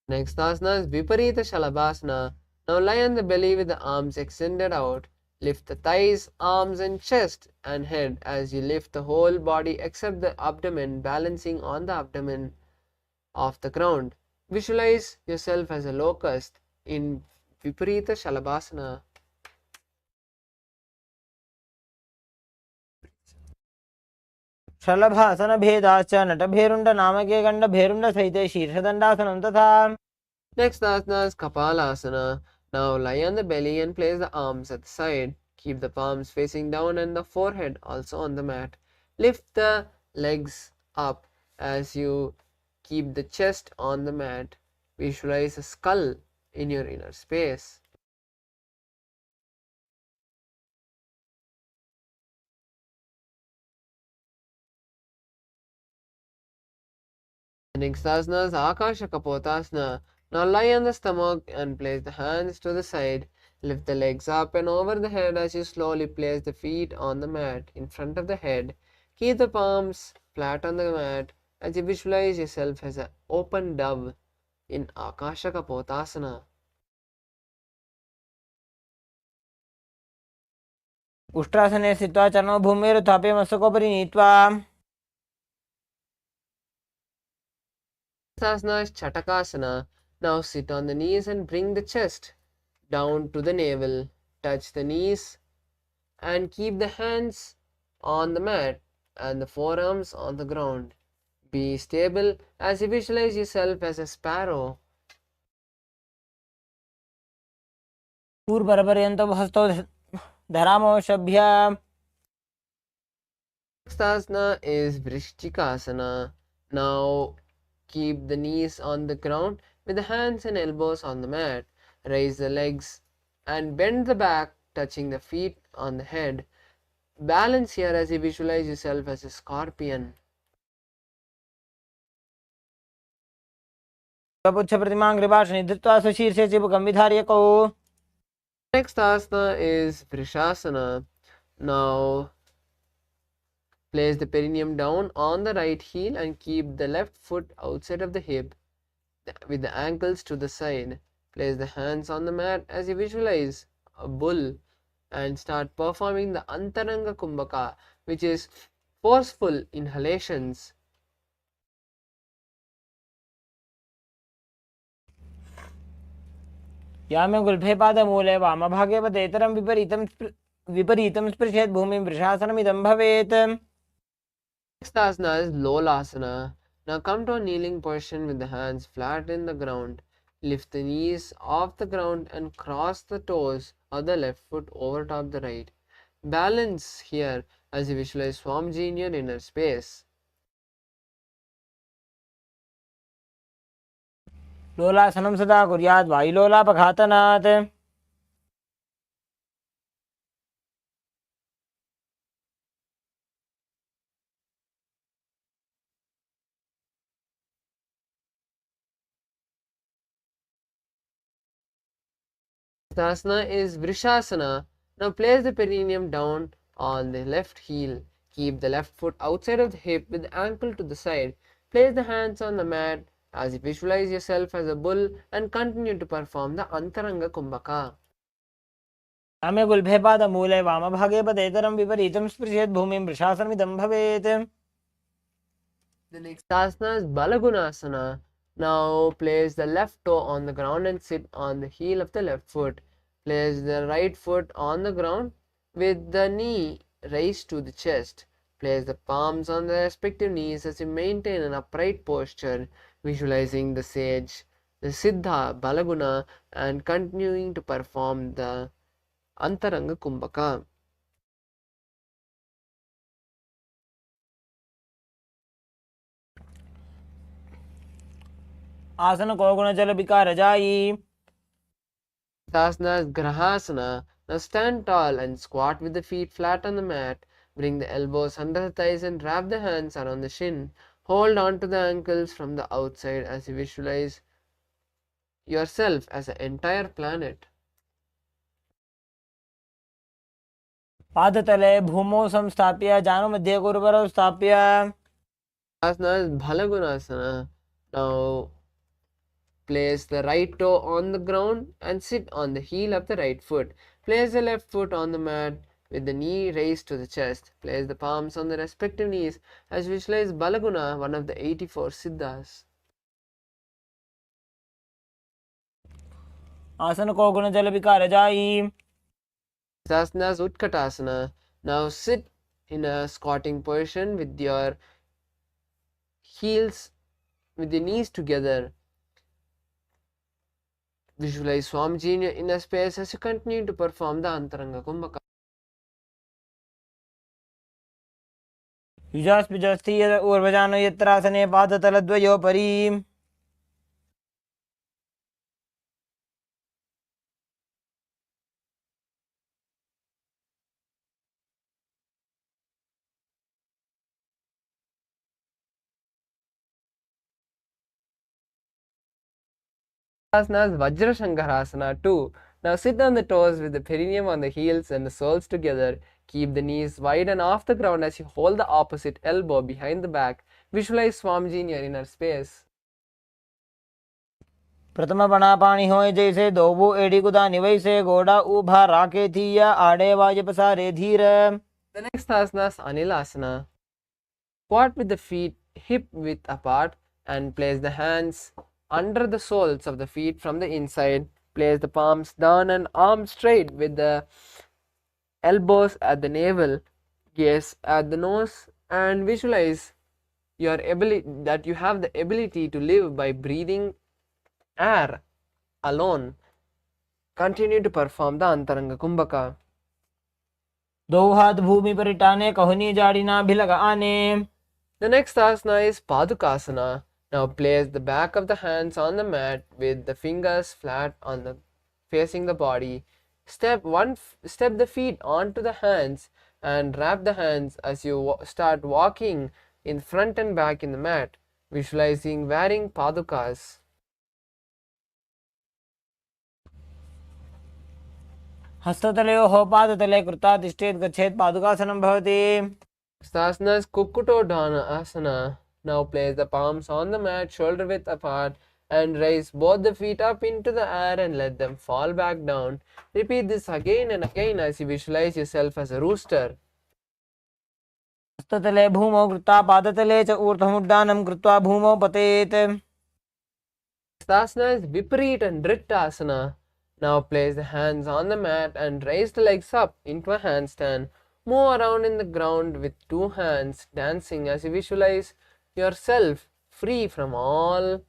[SPEAKER 1] Next asana is Viparita Shalabhasana. Now lie on the belly with the arms extended out. Lift the thighs, arms and chest and head as you lift the whole body except the abdomen, balancing on the abdomen off the ground. Visualize yourself as a locust in Viparita Shalabhasana.
[SPEAKER 2] शलभासनभेदाश्च नटभेरुण्डनामके गण्डभेरुण्डसहिते शीर्षदण्डासनं तथा.
[SPEAKER 1] Next asana is Kapalasana. Now lie on the belly and place the arms at the side. Keep the palms facing down and the forehead also on the mat. Lift the legs up as you keep the chest on the mat. Visualize a skull in your inner space. The next asana is Akasha Kapotasana. Now lie on the stomach and place the hands to the side. Lift the legs up and over the head as you slowly place the feet on the mat in front of the head. Keep the palms flat on the mat as you visualize yourself as an open dove in Akasha Kapotasana.
[SPEAKER 2] उष्ट्रासने स्थित्वा चरणौ भूमेरुत्थाप्य मस्तकोपरि नीत्वा.
[SPEAKER 1] Next asana is Chatakasana. Now sit on the knees and bring the chest down to the navel. Touch the knees and keep the hands on the mat and the forearms on the ground. Be stable as you visualize yourself as a sparrow.
[SPEAKER 2] पूर्वपर्यन्तं हस्तौ धरामोषभ्य.
[SPEAKER 1] Next asana is Vrishchikasana. Now keep the knees on the ground with the hands and elbows on the mat. Raise the legs and bend the back, touching the feet on the head. Balance here as you visualize yourself as a scorpion.
[SPEAKER 2] स्वपुच्छ प्रतिमां कृपाशनि धृत्वा सुशीर्षे चिबुकं विधार्यकौ.
[SPEAKER 1] Next asana is Vrishasana. Now place the perineum down on the right heel and keep the left foot outside of the hip with the ankles to the side. Place the hands on the mat as you visualize a bull and start performing the Antaranga Kumbhaka, which is forceful inhalations.
[SPEAKER 2] यामे गुल्फे पादमूले वामभागे पदेतरं विपरीतं स्पृशेत् भूमिं वृषासनमिदं भवेत्.
[SPEAKER 1] Next asana is Lolasana. Now come to a kneeling position with the hands flat in the ground. Lift the knees off the ground and cross the toes of the left foot over top the right. Balance here as you visualize Swamiji in your inner space.
[SPEAKER 2] लोलासनं सदा कुर्यात् वायुलोलापघातनात्.
[SPEAKER 1] Next asana is Vrishasana. Now place the perineum down on the left heel. Keep the left foot outside of the hip with the ankle to the side. Place the hands on the mat as you visualize yourself as a bull and continue to perform the Antaranga Kumbhaka.
[SPEAKER 2] यामे गुल्फे पादमूले वामभागे पदेतरं विपरीतं स्पृशेत् भूमिं वृषासनमिदं भवेत्.
[SPEAKER 1] The next asana is Balagunasana. Now place the left toe on the ground and sit on the heel of the left foot. Place the right foot on the ground with the knee raised to the chest. Place the palms on the respective knees as you maintain an upright posture, visualizing the sage, the Siddha, Balaguna, and continuing to perform the Antaranga Kumbhaka.
[SPEAKER 2] आसन को गुणजल विकार जाई.
[SPEAKER 1] Asana is Grahasana. Now stand tall and squat with the feet flat on the mat. Bring the elbows under the thighs and wrap the hands around the shin. Hold on to the ankles from the outside as you visualize yourself as an entire planet.
[SPEAKER 2] पादतले भूमौ संस्थाप्य जानुमध्ये गुरुवरौ स्थाप्य.
[SPEAKER 1] Asana is Balagunasana. Now place the right toe on the ground and sit on the heel of the right foot. Place the left foot on the mat with the knee raised to the chest. Place the palms on the respective knees as visualize Balaguna, one of the 84 Siddhas.
[SPEAKER 2] आसन को गुणजल विकार जाई.
[SPEAKER 1] Asana is Utkatasana. Now sit in a squatting position with your heels, with your knees together. Visualize Swamiji in your inner space as you continue to perform the Antaranga Kumbhaka.
[SPEAKER 2] युजास्पिजस्ति यद ऊर्वजानो यत्रासने पादतलद्वयोपरि.
[SPEAKER 1] Asana is Vajrashankarasana too. Now sit on the toes with the perineum on the heels and the soles together. Keep the knees wide and off the ground as you hold the opposite elbow behind the back. Visualize Swamiji in your inner space.
[SPEAKER 2] प्रथम बना पानी होए जैसे दोबू एड़ी कुदानी वैसे गोड़ा ऊभा राके थिया आड़े वाज पसारे धीर.
[SPEAKER 1] The next asana is Anilasana. Squat with the feet hip width apart and place the hands under the soles of the feet from the inside. Place the palms down and arms straight with the elbows at the navel, gaze at the nose, and visualize your ability that you have the ability to live by breathing air alone. Continue to perform the Antaranga Kumbhaka.
[SPEAKER 2] दो हाथ भूमि पर टाने कहुनी जाड़ीना भी लगा आने.
[SPEAKER 1] The next asana is Padukasana. Now place the back of the hands on the mat with the fingers flat on the facing the body. Step the feet onto the hands and wrap the hands as you start walking in front and back in the mat, visualizing wearing padukas.
[SPEAKER 2] हस्ततलयोः पादतले कृत्वा तिष्ठेत् गच्छेत् पादुकासनं भवति.
[SPEAKER 1] Stasana is Kukkutoddhana asana. Now place the palms on the mat, shoulder width apart, and raise both the feet up into the air and let them fall back down. Repeat this again and again as you visualize yourself as a rooster.
[SPEAKER 2] हस्ततले भूमौ कृत्वा पादतले च ऊर्ध्वमुड्डानं कृत्वा भूमौ पतेत्.
[SPEAKER 1] Stasana is Viparita Nrittasana. Now place the hands on the mat and raise the legs up into a handstand. Move around in the ground with two hands, dancing as you visualize yourself free from all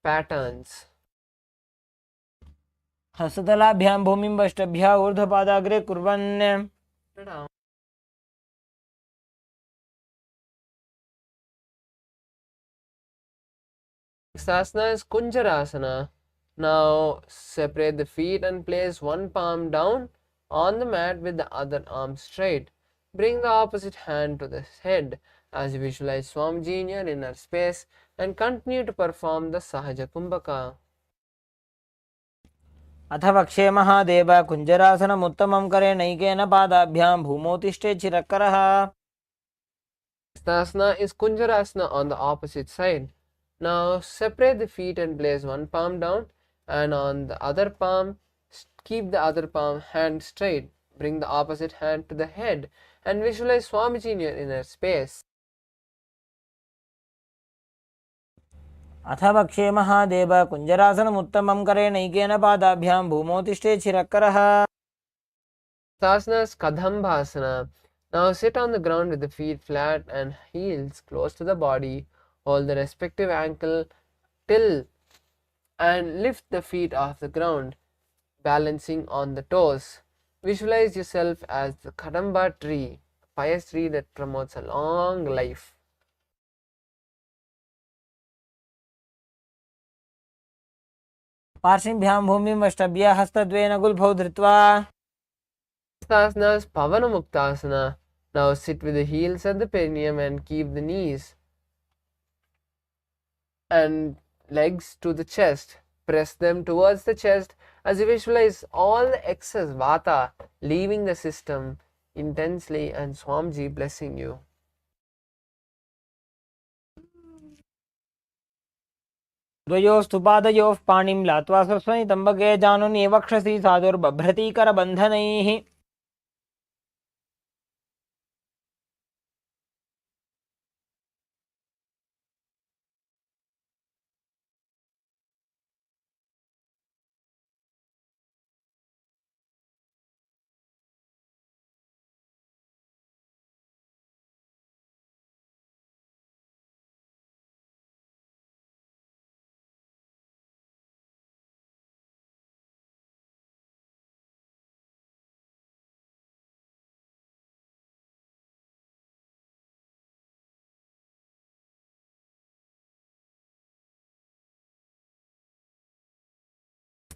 [SPEAKER 1] patterns.
[SPEAKER 2] हस्ततलाभ्यां भूमिं वष्टभ्यः ऊर्ध्वपादाग्रे कुर्वन्.
[SPEAKER 1] Sasana is Kunjarasana. Now separate the feet and place one palm down on the mat with the other arm straight. Bring the opposite hand to the head as you visualize Swamiji in your inner space and continue to perform the Sahaja Kumbhaka.
[SPEAKER 2] अथ वक्षे महादेव कुञ्जरासनमुत्तमं करेणैकेन पादाभ्यां भूमौ तिष्ठेत् शिरःकरः.
[SPEAKER 1] Stasana is Kunjarasana on the opposite side. Now separate the feet and place one palm down, and on the other palm keep the other palm hand straight. Bring the opposite hand to the head and visualize Swamiji in your inner space.
[SPEAKER 2] अथ वक्षे महादेव कुञ्जरासनमुत्तमं करेणैकेन पादाभ्यां भूमौ तिष्ठेत् शिरःकरः.
[SPEAKER 1] Stasana is Kadambasana. Now sit on the ground with the feet flat and heels close to the body. Hold the respective ankle till and lift the feet off the ground, balancing on the toes. Visualize yourself as the Kadamba tree, a pious tree that promotes a long life.
[SPEAKER 2] पार्श्विभ्यां भूमिं वष्टभ्य हस्तद्वयेन गुल्फौ धृत्वा.
[SPEAKER 1] Stasana is Pavanamuktasana. Now sit with the heels at the perineum and keep the knees and legs to the chest. Press them towards the chest as you visualize all the excess vata leaving the system intensely and Swamiji blessing you.
[SPEAKER 2] द्वयोस्तु पादयोः पाणिं लात्वा स्वस्वनितम्बके जानुनि वक्षसि साधुर्बभ्रति करबन्धनैः.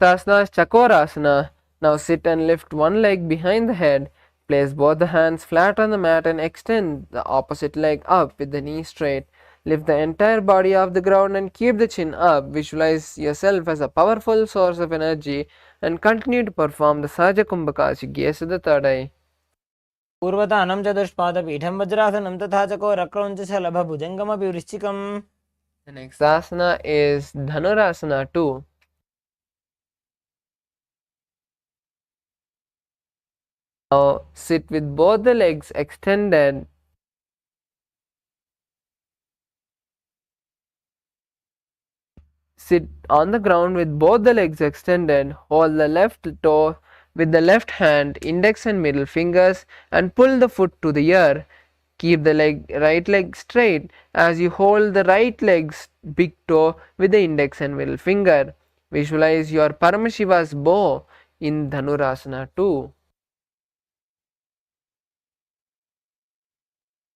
[SPEAKER 1] Stasana is Chakorasana. Now sit and lift one leg behind the head. Place both the hands flat on the mat and extend the opposite leg up with the knee straight. Lift the entire body off the ground and keep the chin up. Visualize yourself as a powerful source of energy and continue to perform the Sahaja Kumbhaka as you gaze to the third eye.
[SPEAKER 2] पूर्वतानं चतुष्पादपीठं वज्रासनं तथा च कोरक्रौञ्च शलभभुजङ्गमपि वृश्चिकम्.
[SPEAKER 1] The next asana is Dhanurasana 2. Now sit with both the legs extended. Sit on the ground with both the legs extended. Hold the left toe with the left hand, index and middle fingers, and pull the foot to the ear. Keep the right leg straight as you hold the right leg's big toe with the index and middle finger. Visualize your Paramashiva's bow in Dhanurasana 2.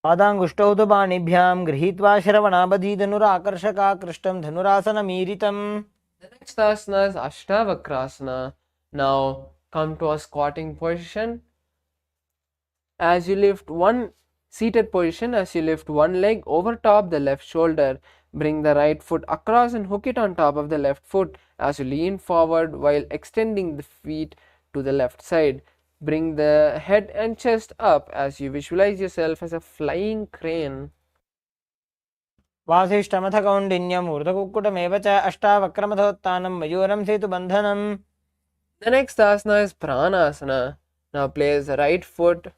[SPEAKER 2] पादाङ्गुष्टौ तु पाणिभ्यां गृहीत्वा श्रवणाबधीधनुराकर्षकाकृष्टं धनुरासनमीरितम्.
[SPEAKER 1] The next asana is Ashtavakrasana. Now come to a squatting position. As you lift one seated position, as you lift one leg over top the left shoulder, bring the right foot across and hook it on top of the left foot as you lean forward while extending the feet to the left side. Bring the head and chest up as you visualize yourself as a flying crane.
[SPEAKER 2] वासिष्ठमथ कौण्डिन्यम् ऊर्ध्वकुक्कुटमेव च अष्टावक्रमथोत्थानं मयूरं सेतुबन्धनम्.
[SPEAKER 1] The next asana is Pranasana. Now place the right foot,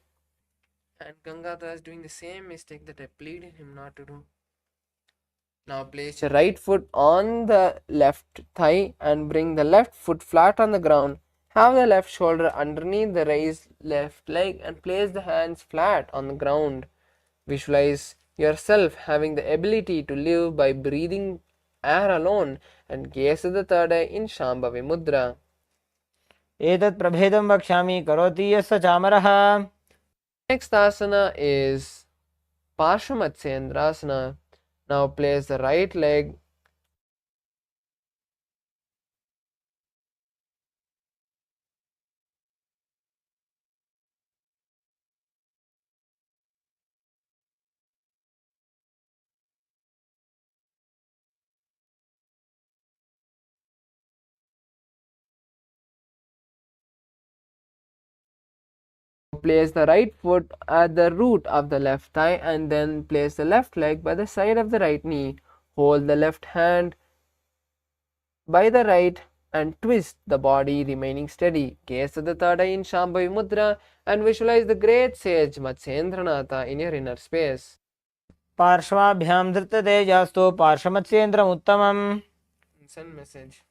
[SPEAKER 1] and Gangadhar is doing the same mistake that I pleaded him not to do. Now place your right foot on the left thigh and bring the left foot flat on the ground. Have the left shoulder underneath the raised left leg and place the hands flat on the ground. Visualize yourself having the ability to live by breathing air alone and gaze at the third eye in Shambhavi Mudra.
[SPEAKER 2] एतत् प्रभेदं वक्ष्यामि करोति यस्य चामरः.
[SPEAKER 1] Next asana is Paramaśivānandam. Now place the right leg place the right foot at the root of the left thigh and then place the left leg by the side of the right knee. Hold the left hand by the right and twist the body remaining steady. Gaze at the third eye in Shambhavi Mudra and visualize the great sage Matsyendranath in your inner space.
[SPEAKER 2] पार्श्वाभ्यां धृततेजस्तु पार्श्वमत्स्येन्द्रमुत्तमम्.
[SPEAKER 1] Send message.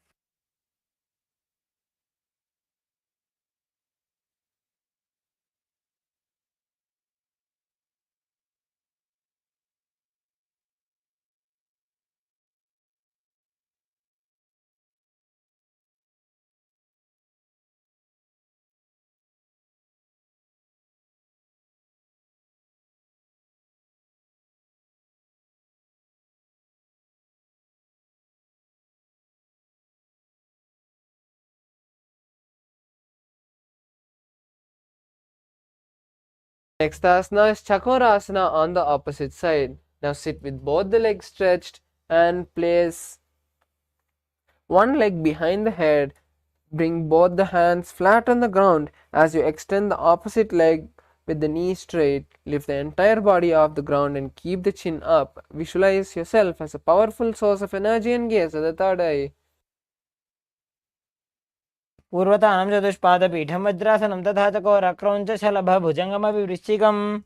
[SPEAKER 1] Next asana is Chakorasana on the opposite side. Now sit with both the legs stretched and place one leg behind the head. Bring both the hands flat on the ground as you extend the opposite leg with the knee straight. Lift the entire body off the ground and keep the chin up. Visualize yourself as a powerful source of energy and gaze at the third eye.
[SPEAKER 2] पूर्वतानं चतुष्पादपीठं वज्रासनं तथा च कोरक्रौञ्चशलभभुजङ्गमपि वृश्चिकम्.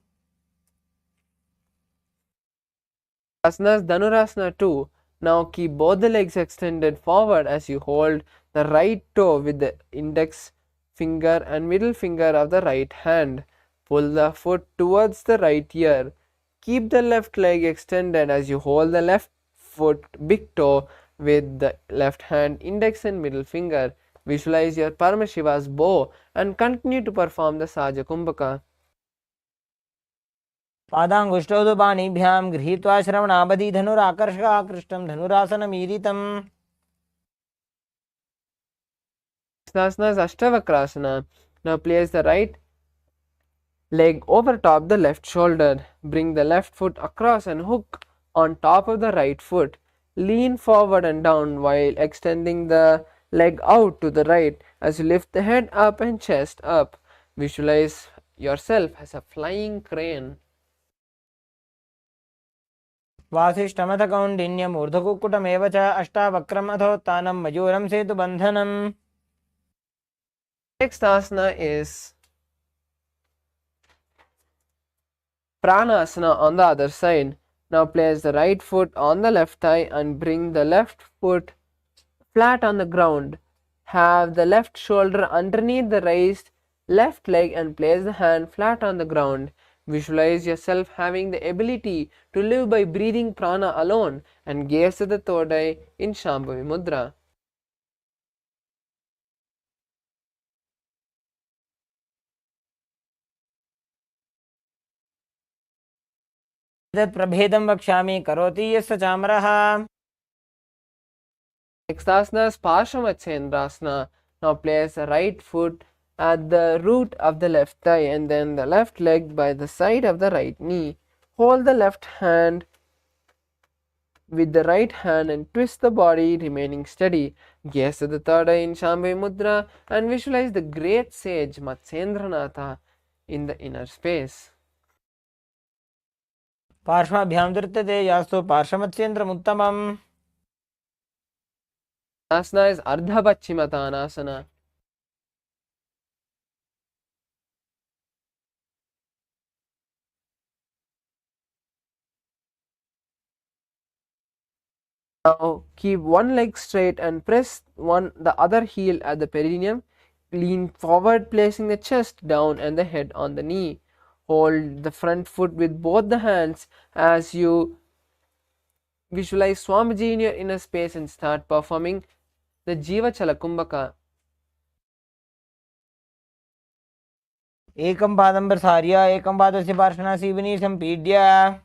[SPEAKER 1] Asanas Dhanurasana 2. Now keep both the legs extended forward as you hold the right toe with the index finger and middle finger of the right hand. Pull the foot towards the right ear. Keep the left leg extended as you hold the left foot big toe with the left hand index and middle finger. Visualize your Paramashiva's bow and continue to perform the Sahaja Kumbhaka.
[SPEAKER 2] पादाङ्गुष्टौ तु पाणिभ्यां गृहीत्वा श्रवणाबधीधनुराकर्षकाकृष्टं धनुरासनमीरितम्.
[SPEAKER 1] Asana is Ashtavakrasana. Now place the right leg over top the left shoulder. Bring the left foot across and hook on top of the right foot. Lean forward and down while extending the leg out to the right as you lift the head up and chest up. Visualize yourself as a flying crane.
[SPEAKER 2] वासिष्ठमथ कौण्डिन्यम् ऊर्ध्वकुक्कुटमेव च अष्टावक्रमथोत्थानं मयूरं सेतुबन्धनम्.
[SPEAKER 1] Next asana is Pranasana on the other side. Now place the right foot on the left thigh and bring the left foot flat on the ground. Have the left shoulder underneath the raised left leg and place the hand flat on the ground. Visualize yourself having the ability to live by breathing prana alone and gaze at the third eye in Shambhavi Mudra.
[SPEAKER 2] तत् प्रभेदं वक्ष्यामि करोति यस्य चामरः.
[SPEAKER 1] Next asana is Paramaśivānandam. Now place the right foot at the root of the left thigh and then the left leg by the side of the right knee. Hold the left hand with the right hand and twist the body, remaining steady. Gaze to the third eye in Shambhavi Mudra and visualize the great sage Matsyendranatha in the inner space.
[SPEAKER 2] पार्श्वाभ्यां धृत्यते यास्तु पार्श्वमत्स्येन्द्रमुत्तमम्.
[SPEAKER 1] Asana is Ardha Paschimottanasana. Now keep one leg straight and press the other heel at the perineum. Lean forward, placing the chest down and the head on the knee. Hold the front foot with both the hands as you visualize Swamiji in your inner space and start performing the Jiva Chalakumbhaka.
[SPEAKER 2] एकं पादं प्रसार्य एकं पादस्य पार्श्वनासीवनी सम्पीड्य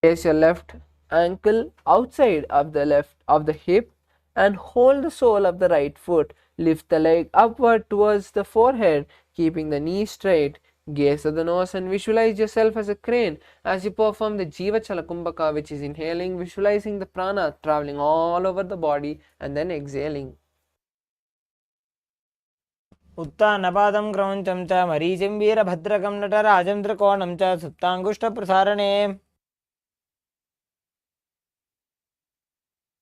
[SPEAKER 1] Place your left ankle outside of the hip and hold the sole of the right foot. Lift the leg upward towards the forehead, keeping the knee straight. Gaze at the nose and visualize yourself as a crane as you perform the Jiva Chalakumbhaka, which is inhaling, visualizing the prana traveling all over the body and then exhaling.
[SPEAKER 2] उत्तानपादं क्रौञ्चं च मरीचिं वीरभद्रकं नटराजं त्रिकोणं च सुप्ताङ्गुष्ठप्रसारणे.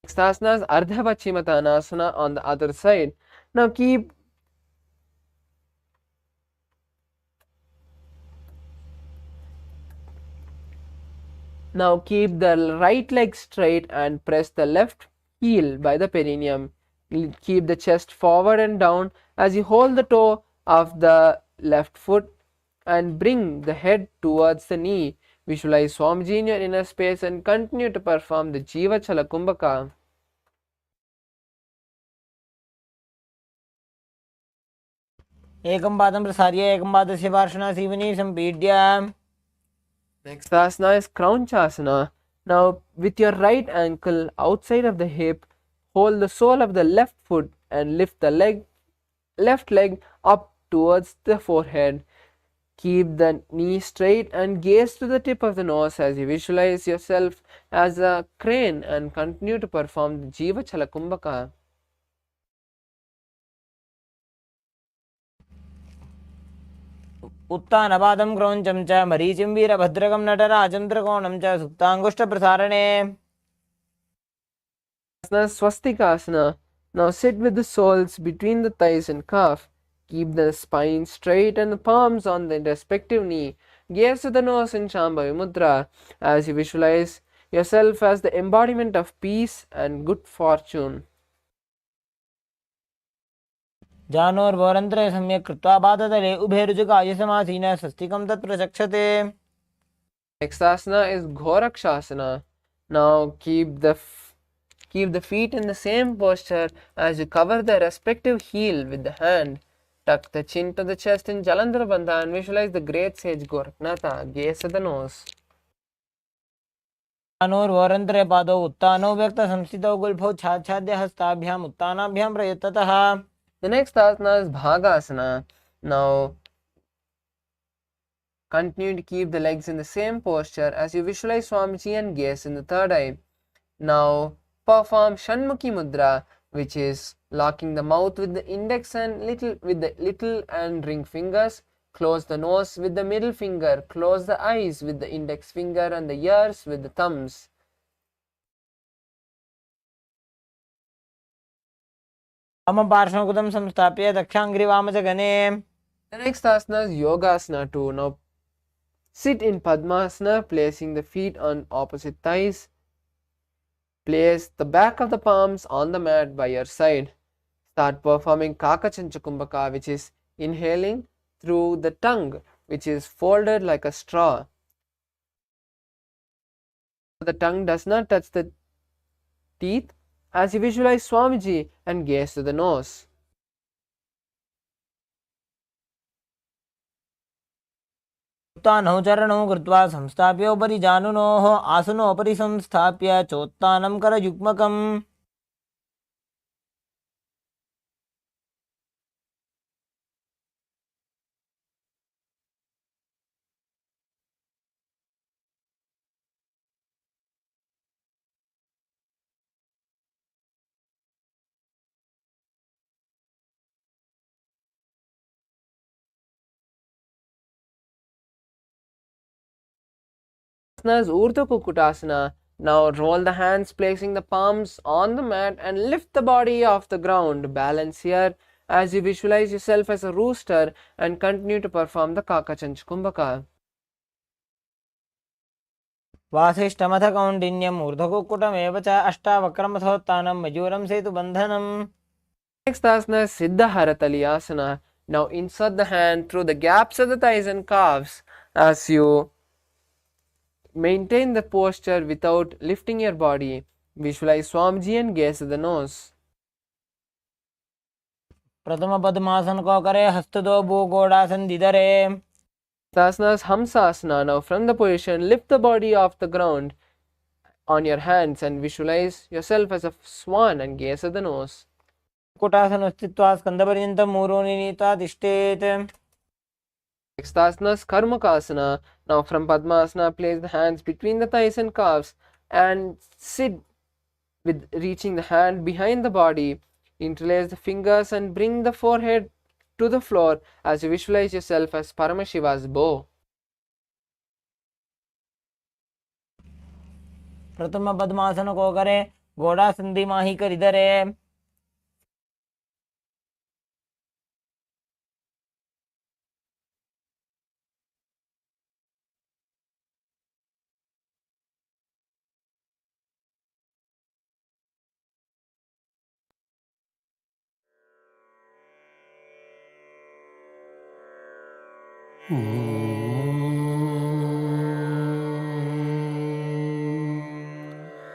[SPEAKER 1] Next asana is Ardha Paschimottanasana on the other side. Now keep the right leg straight and press the left heel by the perineum. Keep the chest forward and down as you hold the toe of the left foot and bring the head towards the knee. Visualize Swamiji in your inner space and continue to perform the Jiva Chalakumbhaka.
[SPEAKER 2] एकं पादं प्रसार्य एकं पादस्य पार्श्वनासीवनी सम्पीड्य.
[SPEAKER 1] Next asana is Kraunchasana. Now with your right ankle outside of the hip, hold the sole of the left foot and lift the left leg up towards the forehead. Keep the knee straight and gaze to the tip of the nose as you visualize yourself as a crane and continue to perform the Jiva Chalakumbhaka.
[SPEAKER 2] उत्तानपादं क्रौञ्चं च मरीचिं वीरभद्रकं नटराजं त्रिकोणं च सुप्ताङ्गुष्ठप्रसारणे.
[SPEAKER 1] Swastikasana. Now sit with the soles between the thighs and calf. Keep the spine straight and the palms on the respective knee. Gaze to the nose in Shambhavi Mudra as you visualize yourself as the embodiment of peace and good fortune.
[SPEAKER 2] जानोर्वोरन्त्रे सम्यक् कृत्वा पादतले उभे रुजुकाय समासीनः स्वस्तिकं तत् प्रचक्षते.
[SPEAKER 1] Next asana is Ghorakshasana. Now keep the feet in the same posture as you cover the respective heel with the hand. Tuck the chin to the chest in Jalandhara Bandha and visualize the great sage Gorakhnatha. Gaze at the nose.
[SPEAKER 2] जानोर्वोरन्त्रे पादौ उत्तानौ व्यक्तसंस्थितौ गुल्फौ छाच्छाद्य हस्ताभ्याम् उत्तानाभ्यां प्रयत्ततः.
[SPEAKER 1] The next asana is Bhagasana. Now continue to keep the legs in the same posture as you visualize Swamiji and gaze in the third eye. Now perform Shanmukhi Mudra, which is locking the mouth with the index and little and ring fingers. Close the nose with the middle finger. Close the eyes with the index finger and the ears with the thumbs.
[SPEAKER 2] वामं पार्श्वकृतं संस्थाप्य दक्षाङ्घ्रिवामजगने.
[SPEAKER 1] The next asana is Yogasana 2. Now sit in Padmasana, placing the feet on opposite thighs. Place the back of the palms on the mat by your side. Start performing Kakachancha Kumbhaka, which is inhaling through the tongue, which is folded like a straw. The tongue does not touch the teeth as you visualize Swamiji and gaze to the nose.
[SPEAKER 2] उत्तानौ चरणौ कृत्वा संस्थाप्योपरि जानुनोः आसनोपरि संस्थाप्य चोत्तानं करयुग्मकम्
[SPEAKER 1] Asanas Urdhva Kukutasana. Now roll the hands, placing the palms on the mat and lift the body off the ground. Balance here as you visualize yourself as a rooster and continue to perform the Kakachanchukumbhaka.
[SPEAKER 2] वासिष्ठमथ कौण्डिन्यम् ऊर्ध्वकुक्कुटमेव च अष्टावक्रमथोत्तानं मयूरं सेतुबन्धनम्.
[SPEAKER 1] Next asana is Siddha Haratali Asana. Now insert the hand through the gaps of the thighs and calves as you maintain the posture without lifting your body. Visualize Swamiji and gaze at the nose.
[SPEAKER 2] प्रथम पद्मासन को करे हस्त दो भूगोड़ासन दिधरे.
[SPEAKER 1] Asana is Hamsasana. Now from the position, lift the body off the ground on your hands and visualize yourself as a swan and gaze at the nose.
[SPEAKER 2] कुटासन स्थित्वा स्कंदपर्यन्तं मूरोनि नीत्वा तिष्ठेत्.
[SPEAKER 1] Next asana is Karmakasana. Now from Padmasana, place the hands between the thighs and calves and sit with reaching the hand behind the body. Interlace the fingers and bring the forehead to the floor as you visualize yourself as Paramashiva's bow.
[SPEAKER 2] प्रथम पद्मासन को करे घोड़ासन दिमाही कर इधरे.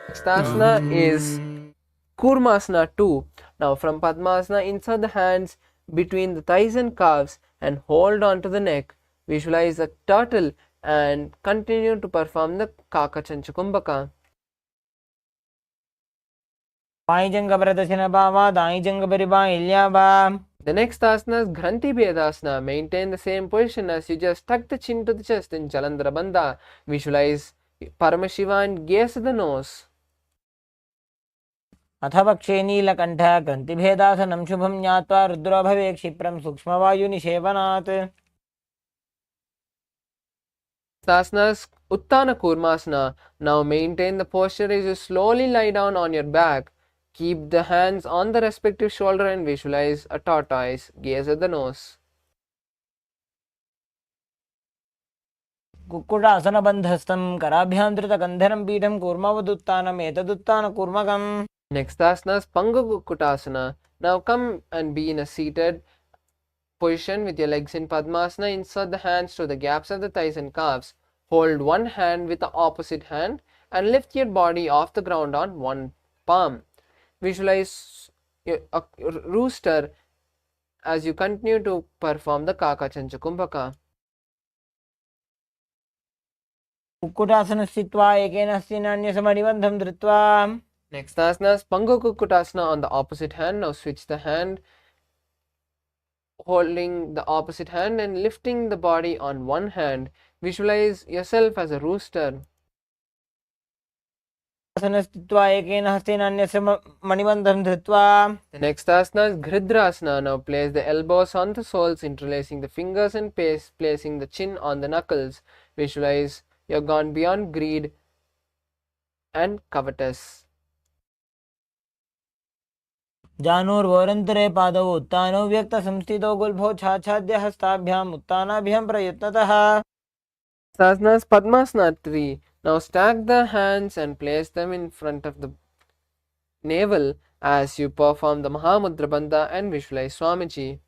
[SPEAKER 1] Next asana is Kurmasana 2. Now from Padmasana, insert the hands between the thighs and calves and hold on to the neck. Visualize a turtle and continue to perform the Kakachanchukumbhaka.
[SPEAKER 2] By जंग प्रदर्शन बावा दाई जंग परिबा इल्याबा.
[SPEAKER 1] The next asana is Granthi Bhedasana. Maintain the same position as you just tuck the chin to the chest in Jalandhara Bandha. Visualize Paramashiva and gaze at the nose.
[SPEAKER 2] अथ पक्षे नीलकण्ठ ग्रन्थिभेदासनं शुभं ज्ञात्वा रुद्रो भवे क्षिप्रं सूक्ष्मवायुनिषेवनात्.
[SPEAKER 1] Asana is Uttana Kurmasana. Now maintain the posture as you slowly lie down on your back. Keep the hands on the respective shoulder and visualize a tortoise. Gaze at the nose.
[SPEAKER 2] कुक्कुटासनबन्धस्थं कराभ्यां धृतकन्धरं पीठं कूर्मवदुत्तानम् एतदुत्तानकूर्मकम्.
[SPEAKER 1] Next asana is Pangakukutasana. Now come and be in a seated position with your legs in Padmasana. Insert the hands through the gaps of the thighs and calves. Hold one hand with the opposite hand and lift your body off the ground on one palm. Visualize a rooster as you continue to perform the Kakachanchukumbhaka.
[SPEAKER 2] Kukkutasana स्थित्वा एकेन हस्तेन अन्यसमनिबन्धं धृत्वा.
[SPEAKER 1] Next asana is Pangakukutasana on the opposite hand. Now switch the hand, holding the opposite hand and lifting the body on one hand. Visualize yourself as a rooster.
[SPEAKER 2] स्थित्वा एकेन हस्तेन अन्यसमनिबन्धं धृत्वा.
[SPEAKER 1] The next asana is Gridrasana. Now place the elbows on the soles, interlacing the fingers and placing the chin on the knuckles. Visualize you have gone beyond greed and covetous.
[SPEAKER 2] जानूर्वोरन्तरे पादौ उत्तानौ व्यक्तसंस्थितौ गुल्भौ छाछाद्य हस्ताभ्याम् उत्तानाभ्यां प्रयत्नतः.
[SPEAKER 1] Asana is Padmasana 3. Now stack the hands and place them in front of the navel as you perform the Mahamudra Bandha and visualize Swamiji.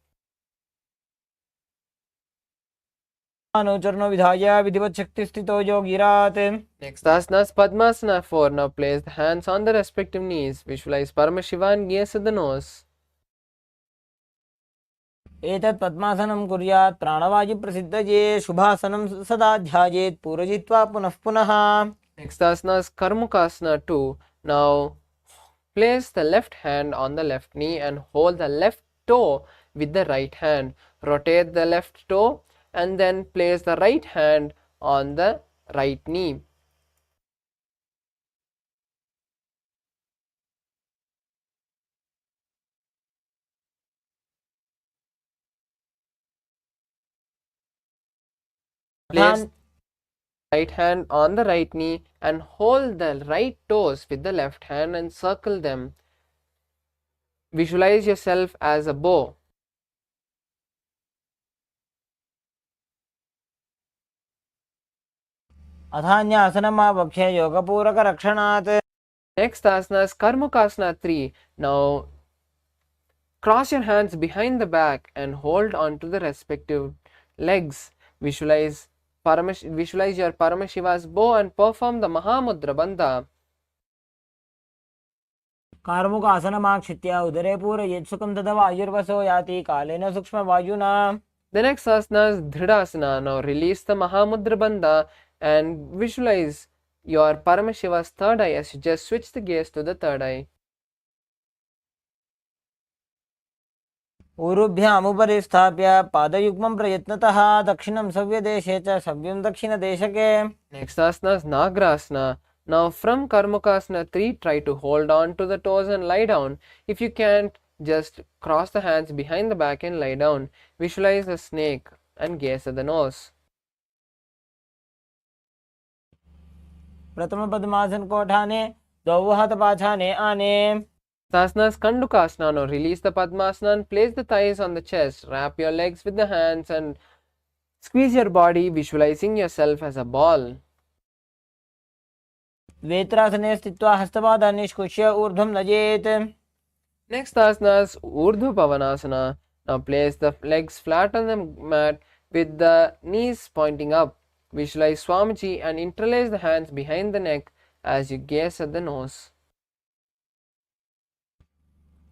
[SPEAKER 2] अनुचरणो विधाय विधिवत् शक्तिस्थितो योगिरात्.
[SPEAKER 1] Next asana is Padmasana 4. Now place the hands on the respective knees. Visualize Paramashiva and gaze at the nose.
[SPEAKER 2] एतत् पद्मासनं कुर्यात् प्राणवायुप्रसिद्धये शुभासनं सदा ध्यायेत् पूरयित्वा पुनः पुनः.
[SPEAKER 1] Next asana is Karmukasana 2. Now place the left hand on the left knee and hold the left toe with the right hand. Rotate the left toe and then place the right hand on the right knee. Place right hand on the right knee and hold the right toes with the left hand and circle them. Visualize yourself as a bow.
[SPEAKER 2] अथान्यासनमावक्ष्य योगपूरकरक्षणात्.
[SPEAKER 1] Next asana is Karmukasana 3. Now cross your hands behind the back and hold on to the respective legs. Visualize your Paramashiva's bow and perform the Mahamudra Bandha.
[SPEAKER 2] कार्मुकासनमाक्षित्य उदरे पूरयेत् सुखं तदा वायुर्वसो याति कालेन सूक्ष्मवायुना.
[SPEAKER 1] The next asana is Dhridasana. Now release the Mahamudra Bandha and visualize your Paramashiva's third eye as you just switch the gaze to the third eye.
[SPEAKER 2] ऊरुभ्यामुपरि स्थाप्य पादयुग्मं प्रयत्नतः दक्षिणं सव्यदेशे च सव्यं दक्षिणदेशके.
[SPEAKER 1] Next asana is Nagrasana. Now from Karmukasana 3, try to hold on to the toes and lie down. If you can't, just cross the hands behind the back and lie down. Visualize a snake and gaze at the nose.
[SPEAKER 2] प्रथम पद्मासन को उठाने, दो हाथ पाछाने आने.
[SPEAKER 1] Asana is Kandukasana. Now release the Padmasana and place the thighs on the chest. Wrap your legs with the hands and squeeze your body, visualizing yourself as a ball.
[SPEAKER 2] वेत्रासने स्थित्वा हस्तपादान् निष्कुष्य ऊर्ध्वं नजेत्.
[SPEAKER 1] Next asana is Urdhva Pavanasana. Now place the legs flat on the mat with the knees pointing up. Visualize Swamiji and interlace the hands behind the neck as you gaze at the nose.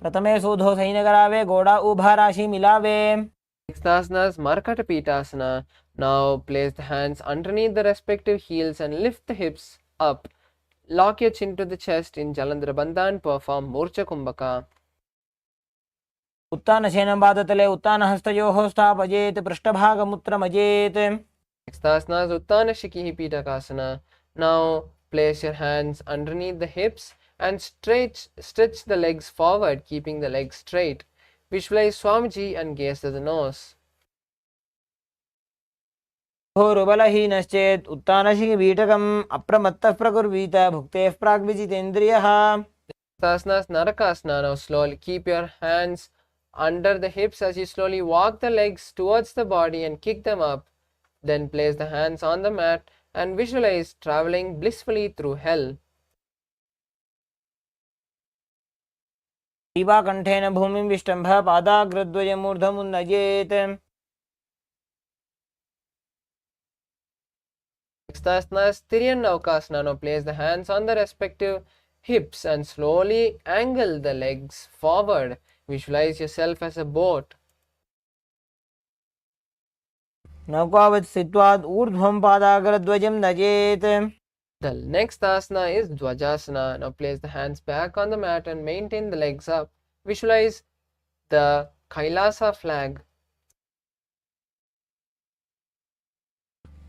[SPEAKER 2] प्रथमे सूधो सही न करावे, घोड़ा ऊभा राशि मिलावे.
[SPEAKER 1] Next asana is Markata Pitasana. Now place the hands underneath the respective heels and lift the hips up. Lock your chin to the chest in Jalandhara Bandha and perform Murcha Kumbhaka.
[SPEAKER 2] उत्तानशयनं पादतले उत्तानहस्तयोः स्थापयेत् पृष्ठभागमुत्रमजेत्.
[SPEAKER 1] Next asana is Uttana Shikihi Pitakasana. Now place your hands underneath the hips and stretch the legs forward, keeping the legs straight. Visualize Swamiji and gaze at the nose.
[SPEAKER 2] घोरुबलहीनश्चेत् उत्तानशिखिपीठकम् अप्रमत्तः प्रकुर्वीत भुक्तेः प्राग्विजितेन्द्रियः.
[SPEAKER 1] Asana is Narakasana. Now slowly keep your hands under the hips as you slowly walk the legs towards the body and kick them up. Then place the hands on the mat and visualize traveling blissfully through hell.
[SPEAKER 2] ग्रीवाकण्ठेन भूमिं विष्टम्भ पादाग्रद्वयमूर्धमुन्नयेत्.
[SPEAKER 1] Next asana is Tiryanavakasana. Now place the hands on the respective hips and slowly angle the legs forward. Visualize yourself as a boat.
[SPEAKER 2] नौकावत् स्थित्वा ऊर्ध्वं पादाग्रद्वयं नयेत्.
[SPEAKER 1] The next asana is Dvajasana. Now place the hands back on the mat and maintain the legs up. Visualize the Kailasa flag.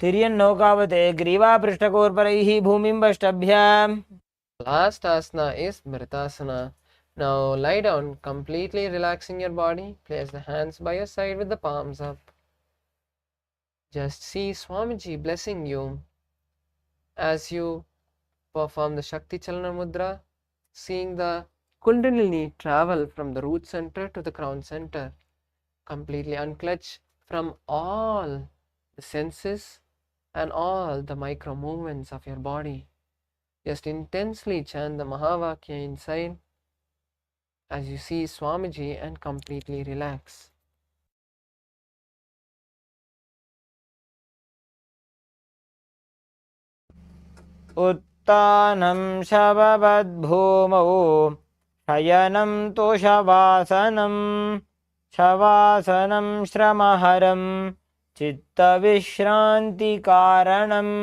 [SPEAKER 2] तिर्यन्नौकावते ग्रीवापृष्ठकोर्परैः भूमिं वष्टभ्य.
[SPEAKER 1] Last asana is Mritasana. Now lie down, completely relaxing your body. Place the hands by your side with the palms up. Just see Swamiji blessing you as you perform the Shakti Chalana Mudra, seeing the Kundalini travel from the root center to the crown center. Completely unclutch from all the senses and all the micro movements of your body. Just intensely chant the Mahavakya inside as you see Swamiji and completely relax.
[SPEAKER 2] उत्तानं शववद्भूमौ शयनं तोषवासनं शवासनं श्रमहरं चित्तविश्रान्तिकारणम्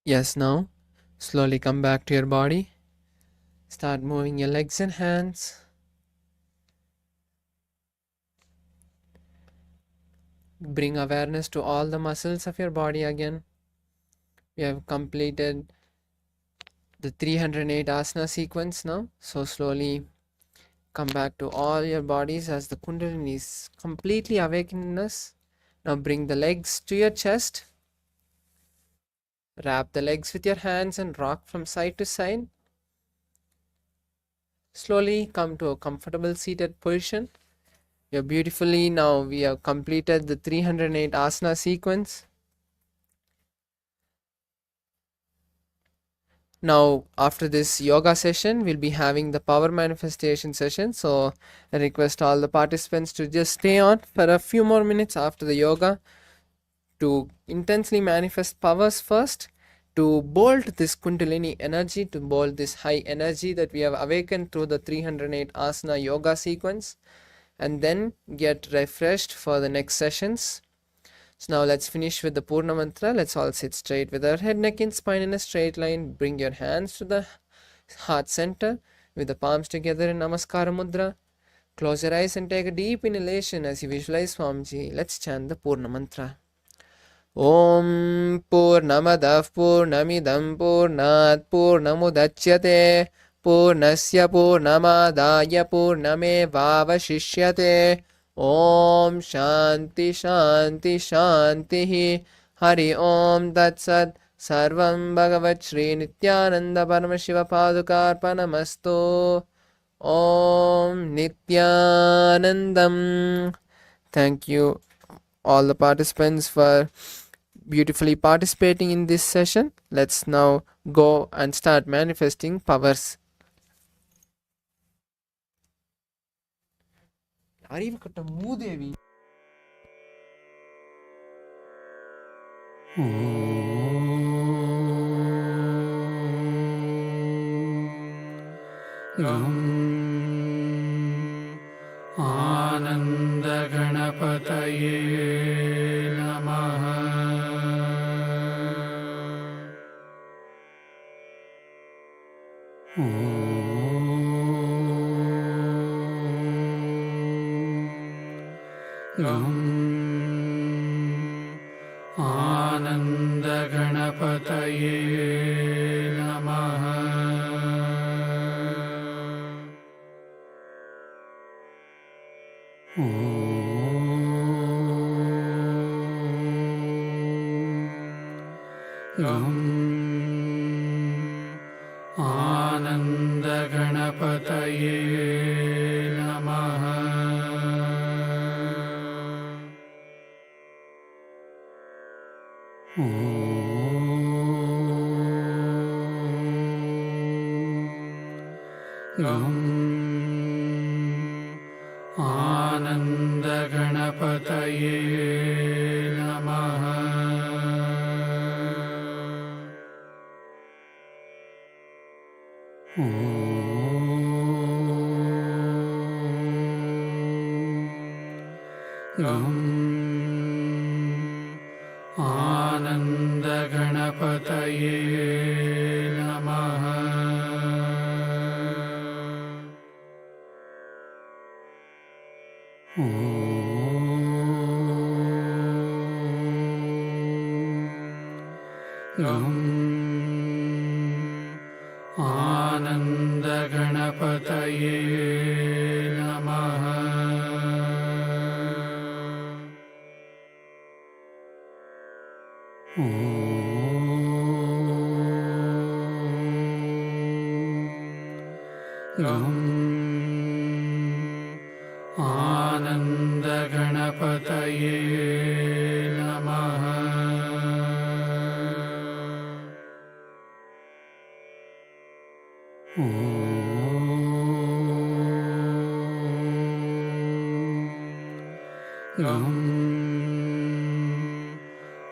[SPEAKER 1] Yes, now slowly come back to your body. Start moving your legs and hands. Bring awareness to all the muscles of your body again. We have completed the 308 asana sequence now. So slowly come back to all your bodies as the Kundalini is completely awakened in us. Now bring the legs to your chest. Wrap the legs with your hands and rock from side to side. Slowly come to a comfortable seated position. You're beautifully now. We have completed the 308 asana sequence. Now, after this yoga session, we'll be having the power manifestation session. So, I request all the participants to just stay on for a few more minutes after the yoga to intensely manifest powers first, to bolt this Kundalini energy, to bolt this high energy that we have awakened through the 308 asana yoga sequence, and then get refreshed for the next sessions. So now let's finish with the Purna Mantra. Let's all sit straight with our head, neck and spine in a straight line. Bring your hands to the heart center with the palms together in Namaskara Mudra. Close your eyes and take a deep inhalation as you visualize Swamiji. Let's chant the Purna Mantra. Om Purnamadah Purnamidam Purnat Purnamudachyate Purnasya Purnamadaya Purnamevavashishyate. Om Shanti Shanti Shanti Hari Om Tat Sat Sarvam Bhagavat Shri Nithyananda Paramashiva Padukarpanamastu. Om Nithyanandam. Thank you all the participants for beautifully participating in this session. Let's now go and start manifesting powers. அறிவு கட்ட மூதேவி
[SPEAKER 4] ஆனந்த கணபதயே நமः. ஆனந்த கணபதயே நமः. ஆனந்த கணபதயே நமः. ஆனந்த கணபதயே நமः. ஆனந்த கணபதயே நமः. ஆனந்த கணபதயே நமः. ஆனந்த கணபதயே நமः.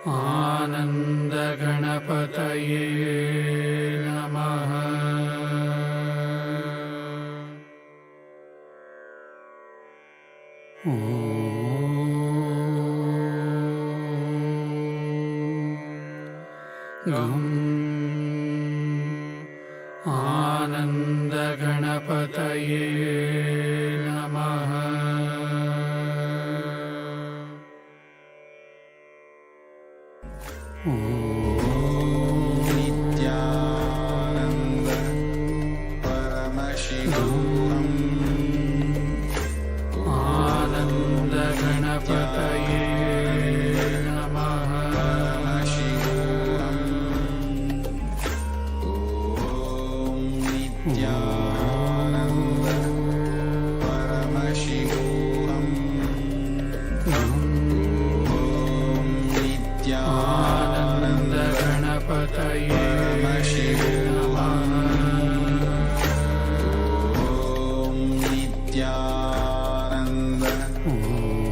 [SPEAKER 4] ஆனந்த கணபதயே நமः. Om आनन्दगणपतये नमः।
[SPEAKER 5] नित्यानन्द परमशिवोऽहम्
[SPEAKER 4] आनन्दगणपतये नमः।
[SPEAKER 5] परमशिवोऽहम् ॐ नित्यानन्द परमशिवोऽहम् ॐ नित्यानन्द
[SPEAKER 4] आनन्दगणपतये
[SPEAKER 5] परमशिवोऽहम् ॐ नित्यानन्द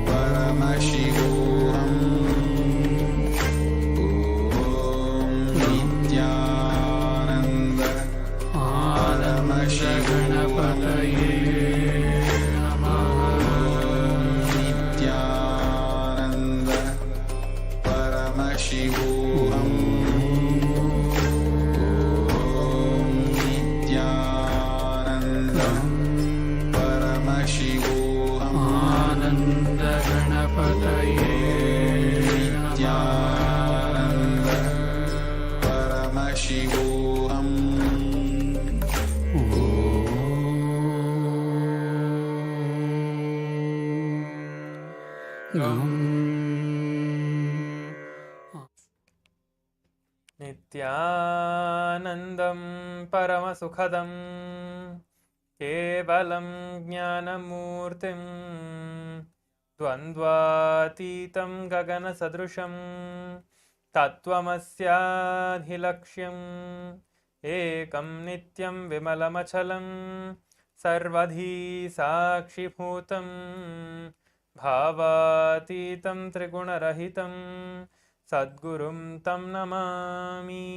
[SPEAKER 5] परमशिवोऽहम् ॐ नित्यानन्द
[SPEAKER 4] आनन्दगणपतये नमः।
[SPEAKER 5] नित्यानन्द परमशिवोऽहम् नित्यानन्द परमशिवोऽहम्
[SPEAKER 4] आनन्दगणपतये
[SPEAKER 5] नित्यानन्द परमशिवोऽहम्
[SPEAKER 6] नित्यानन्दं परमसुखदं केवलं ज्ञानमूर्तिं द्वन्द्वातीतं गगनसदृशं तत्त्वमस्याधिलक्ष्यम् एकं नित्यं विमलमचलं सर्वधी साक्षिभूतं भावातीतं त्रिगुणरहितं सद्गुरुं तं Namami.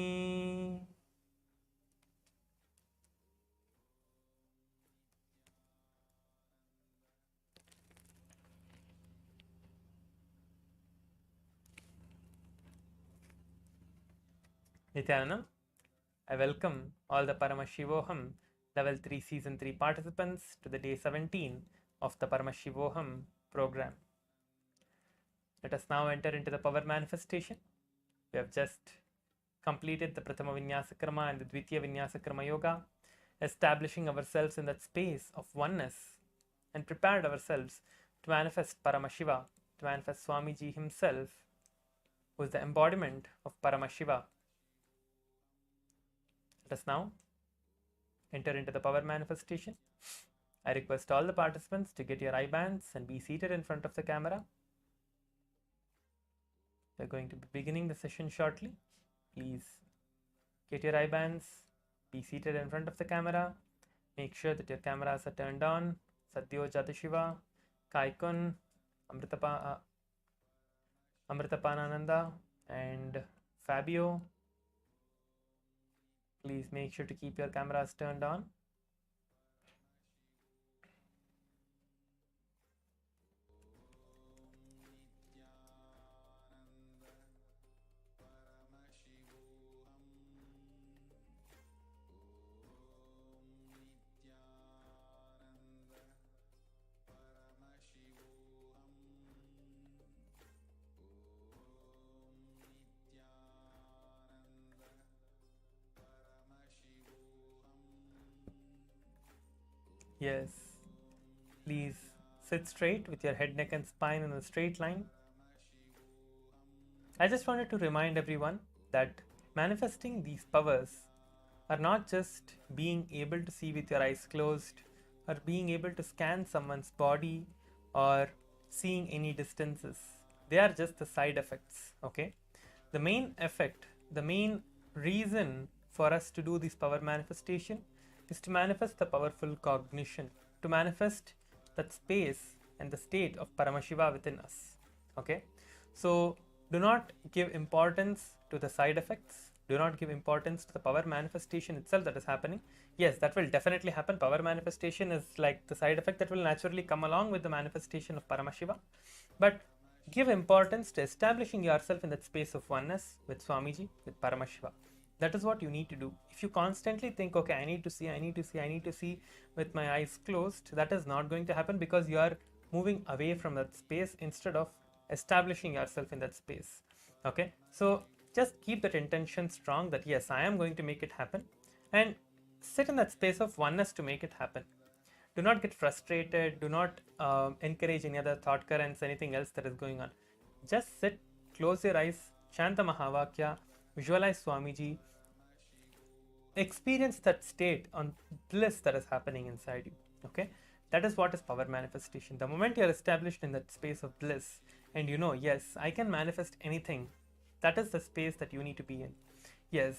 [SPEAKER 6] Nithyanandam, I welcome all the Paramashivoham Level 3 Season 3 participants to the day 17 of the Paramashivoham program. Let us now enter into the power manifestation. We have just completed the Prathama Vinyasa Krama and the Dvitiya Vinyasa Krama Yoga, establishing ourselves in that space of oneness and prepared ourselves to manifest Paramashiva, to manifest Swamiji himself, who is the embodiment of Paramashiva. Let us now enter into the power manifestation. I request all the participants to get your eye bands and be seated in front of the camera. We are going to be beginning the session shortly. Please get your eye bands, be seated in front of the camera. Make sure that your cameras are turned on. Sadhyo Jatashiva, Kaikun, Amritapanananda, and Fabio. Please make sure to keep your cameras turned on. Yes, please sit straight with your head, neck and spine in a straight line. I just wanted to remind everyone that manifesting these powers are not just being able to see with your eyes closed or being able to scan someone's body or seeing any distances. They are just the side effects, okay? The main effect, the main reason for us to do this power manifestation is to manifest the powerful cognition, to manifest that space and the state of Paramashiva within us. Okay, so do not give importance to the side effects, do not give importance to the power manifestation itself that is happening. Yes, that will definitely happen. Power manifestation is like the side effect that will naturally come along with the manifestation of Paramashiva, but give importance to establishing yourself in that space of oneness with Swamiji, with Paramashiva. That is what you need to do. If you constantly think, okay, I need to see with my eyes closed, that is not going to happen, because you are moving away from that space instead of establishing yourself in that space. Okay, so just keep that intention strong that yes, I am going to make it happen, and sit in that space of oneness to make it happen. Do not get frustrated. Do not encourage any other thought currents, anything else that is going on. Just sit, close your eyes, chant the Mahavakya, visualize Swamiji, experience that state on bliss that is happening inside you. Okay, that is what is power manifestation. The moment you are established in that space of bliss and you know, yes, I can manifest anything, that is the space that you need to be in. Yes,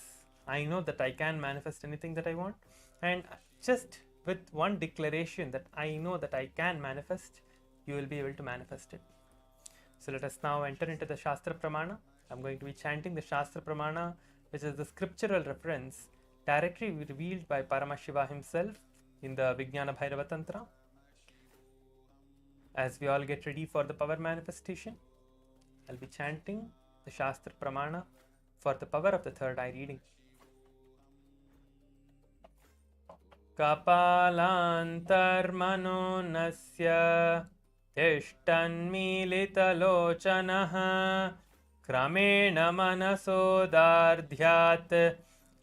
[SPEAKER 6] I know that I can manifest anything that I want, and just with one declaration that I know that I can manifest, you will be able to manifest it. So let us now enter into the Shastra Pramana. I'm going to be chanting the Shastra Pramana, which is the scriptural reference directly revealed by Paramashiva himself in the Vijnana Bhairava Tantra. As we all get ready for the power manifestation, I'll be chanting the Shastra Pramana for the power of the third eye reading. Kapalantarmano nasya tishtanmilitalochanaha kramena manasodardhyat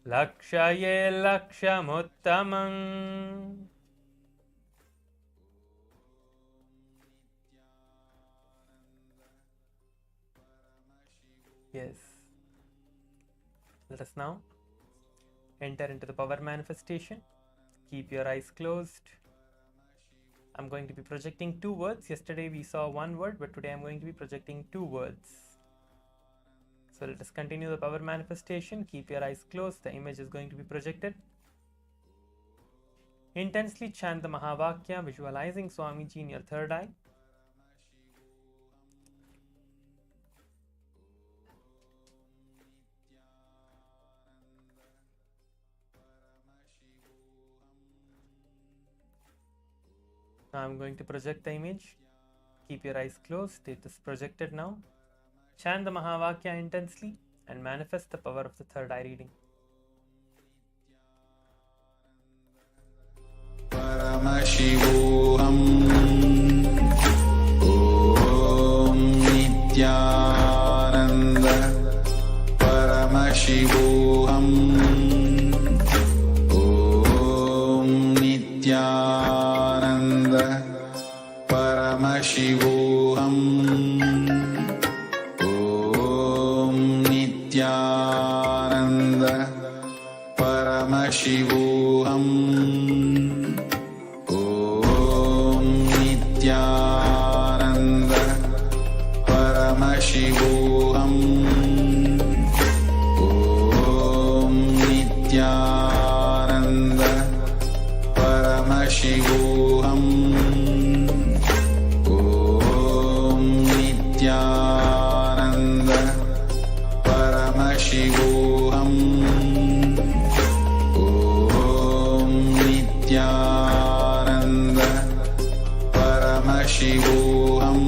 [SPEAKER 6] lakshaye lakshamuttamam. Yes. Let us now enter into the power manifestation. Keep your eyes closed. I'm going to be projecting 2 words. Yesterday we saw 1 word, but today I'm going to be projecting 2 words. So let us continue the power manifestation. Keep your eyes closed. The image is going to be projected. Intensely chant the Mahavakya, visualizing Swamiji in your third eye. Now I'm going to project the image. Keep your eyes closed. It is projected now. Chant the Mahavakya intensely and manifest the power of the third eye reading.
[SPEAKER 5] Paramashivoham Om Nithyananda Paramashivoham Om Nithyananda Paramashivoham Om Nithyananda Paramashivoham Om Nithyananda Paramashivoham Om Nithyananda Paramashivoham Om Nithyananda Paramashivoham Om Nithyananda Paramashivoham Om Nithyananda Paramashivoham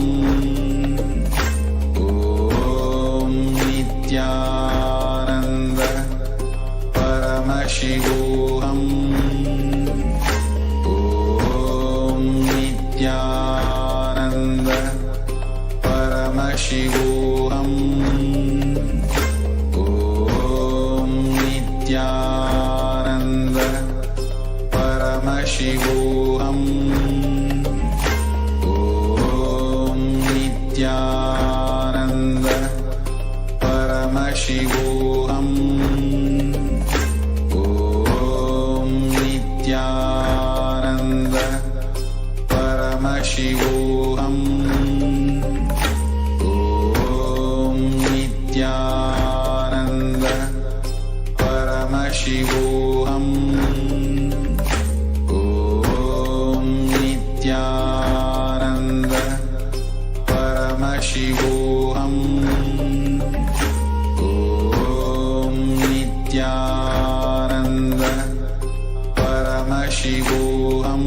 [SPEAKER 5] Om Nithyananda Paramashivoham Om Nithyananda Paramashivoham Om Nithyananda Paramashivoham Om Nithyananda Paramashivoham Om Nithyananda Paramashivoham Om Nithyananda Paramashivoham Om Nithyananda Paramashivoham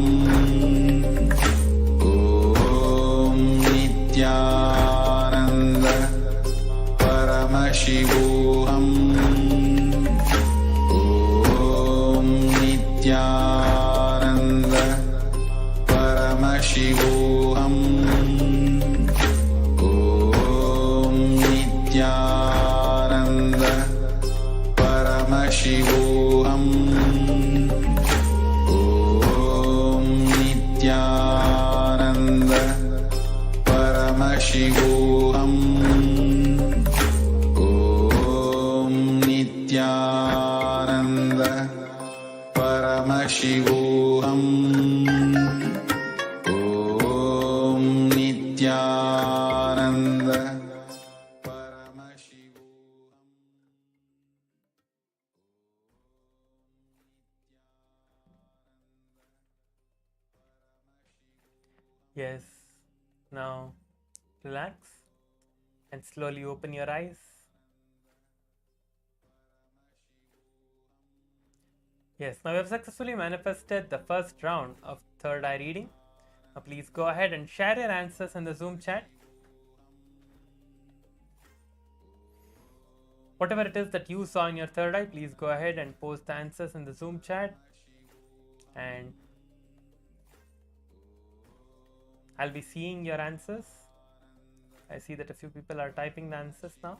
[SPEAKER 5] Om Nithyananda Paramashivoham Nithyananda Paramashivoham. Om Nithyananda Paramashivoham. Om Nithyananda Paramashivoham. Om Nithyananda Paramashivoham. Om Nithyananda Paramashivoham.
[SPEAKER 6] Yes. Now relax and slowly open your eyes. Yes, now we have successfully manifested the first round of third eye reading. Now please go ahead and share your answers in the Zoom chat. Whatever it is that you saw in your third eye, please go ahead and post the answers in the Zoom chat. And I'll be seeing your answers. I see that a few people are typing the answers now.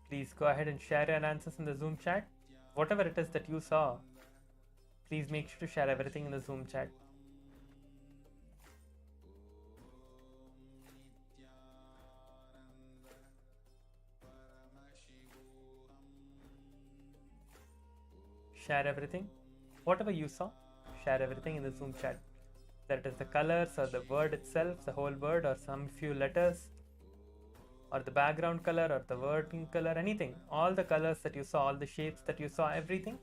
[SPEAKER 6] Please go ahead and share your answers in the Zoom chat. Whatever it is that you saw, please make sure to share everything in the Zoom chat. Share everything. Whatever you saw, share everything in the Zoom chat. That is the colors or the word itself, the whole word, or some few letters, or the background color or the wording color, anything. All the colors that you saw, all the shapes that you saw, everything.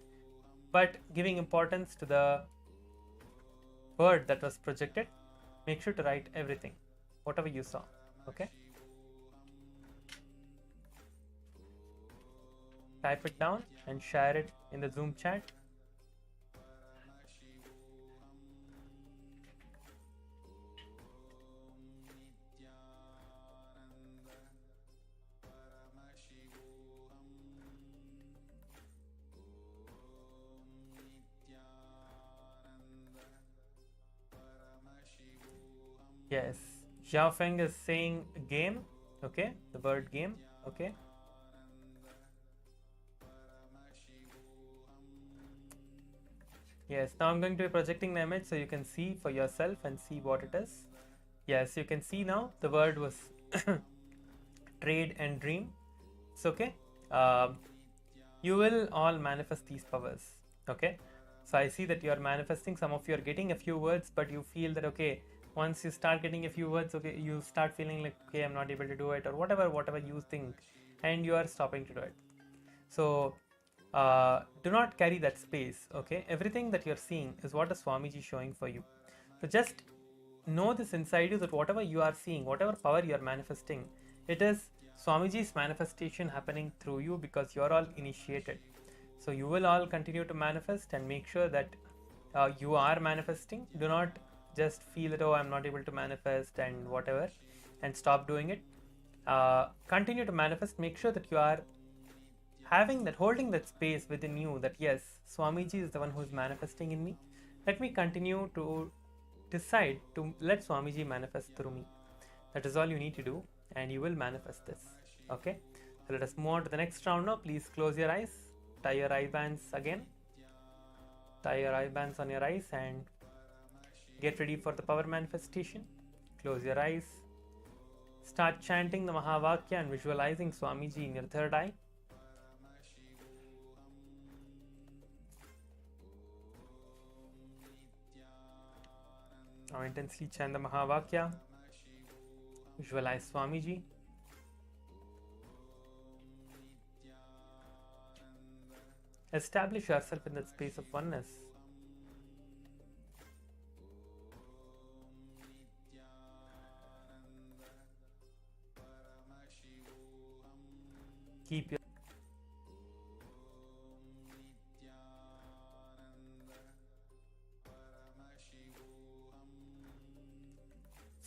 [SPEAKER 6] But giving importance to the word that was projected, make sure to write everything, whatever you saw. Okay? Type it down and share it in the Zoom chat. Yes, Xiao Feng is saying game. Okay, the word game. Okay. Yes, now I'm going to be projecting the image so you can see for yourself and see what it is. Yes, you can see now the word was trade and dream. It's okay. You will all manifest these powers. Okay. So I see that you are manifesting. Some of you are getting a few words, but you feel that okay, once you start getting a few words, okay, you start feeling like okay, I'm not able to do it, or whatever you think, and you are stopping to do it. So do not carry that space. Okay, everything that you're seeing is what is Swamiji showing for you. So just know this inside you that whatever you are seeing, whatever power you are manifesting, it is Swamiji's manifestation happening through you because you are all initiated. So you will all continue to manifest and make sure that you are manifesting. Do not just feel that oh, I'm not able to manifest and whatever and stop doing it. Continue to manifest. Make sure that you are having that, holding that space within you that yes, Swamiji is the one who is manifesting in me. Let me continue to decide to let Swamiji manifest through me. That is all you need to do and you will manifest this. Okay, so let us move on to the next round now. Please close your eyes, tie your eye bands again, tie your eye bands on your eyes and get ready for the power manifestation. Close your eyes, start chanting the Mahavakya and visualizing Swamiji in your third eye. Now intensely chant the Mahavakya. Visualize Swamiji. Establish yourself in that space of oneness. Keep your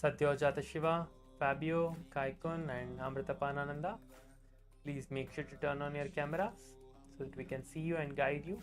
[SPEAKER 6] Satyojata Shiva, Fabio, Kaikun and Amritapanananda. Please make sure to turn on your cameras so that we can see you and guide you.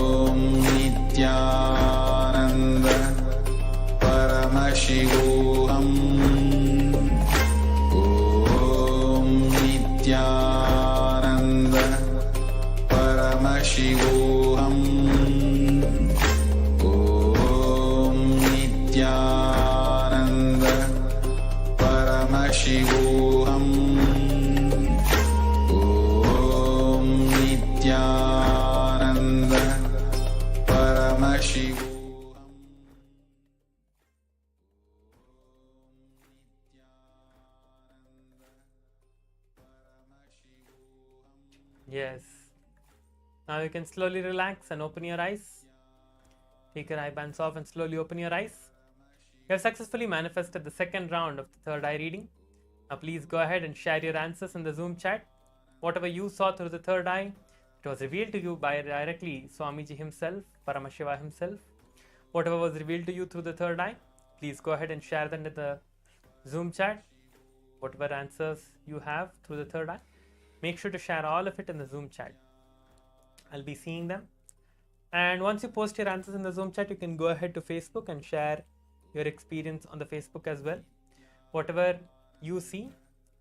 [SPEAKER 6] Yes. Now you can slowly relax and open your eyes. Take your eye bands off and slowly open your eyes. You have successfully manifested the second round of the third eye reading. Now please go ahead and share your answers in the Zoom chat. Whatever you saw through the third eye, it was revealed to you by directly Swamiji himself, Paramashiva himself. Whatever was revealed to you through the third eye, please go ahead and share them in the Zoom chat. Whatever answers you have through the third eye, make sure to share all of it in the Zoom chat. I'll be seeing them. And once you post your answers in the Zoom chat, you can go ahead to Facebook and share your experience on the Facebook as well. Whatever you see,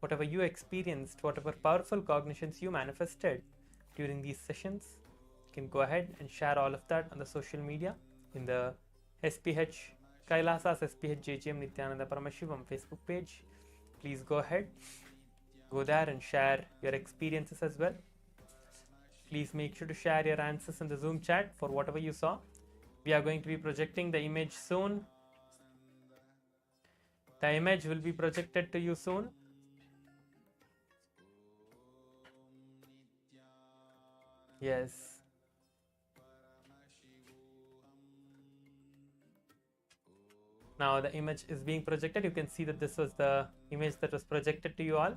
[SPEAKER 6] whatever you experienced, whatever powerful cognitions you manifested during these sessions, you can go ahead and share all of that on the social media in the SPH Kailasa's SPH Nithyananda Paramashivam Facebook page. Please go ahead, go there and share your experiences as well. Please make sure to share your answers in the Zoom chat for whatever you saw. We are going to be projecting the image soon. The image will be projected to you soon. Yes. Now the image is being projected. You can see that this was the image that was projected to you all.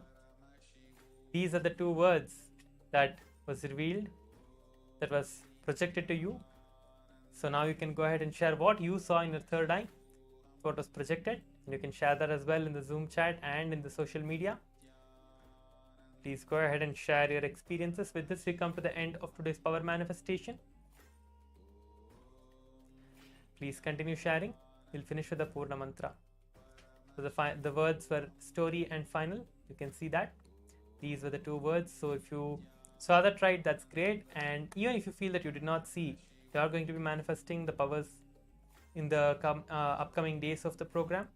[SPEAKER 6] These are the two words that was revealed, that was projected to you. So now you can go ahead and share what you saw in your third eye, what was projected. You can share that as well in the Zoom chat and in the social media. Please go ahead and share your experiences. With this, we come to the end of today's power manifestation. Please continue sharing. We'll finish with the Purna Mantra. So the words were story and final. You can see that. These were the two words. So if you saw that right, that's great. And even if you feel that you did not see, you are going to be manifesting the powers in the upcoming days of the program.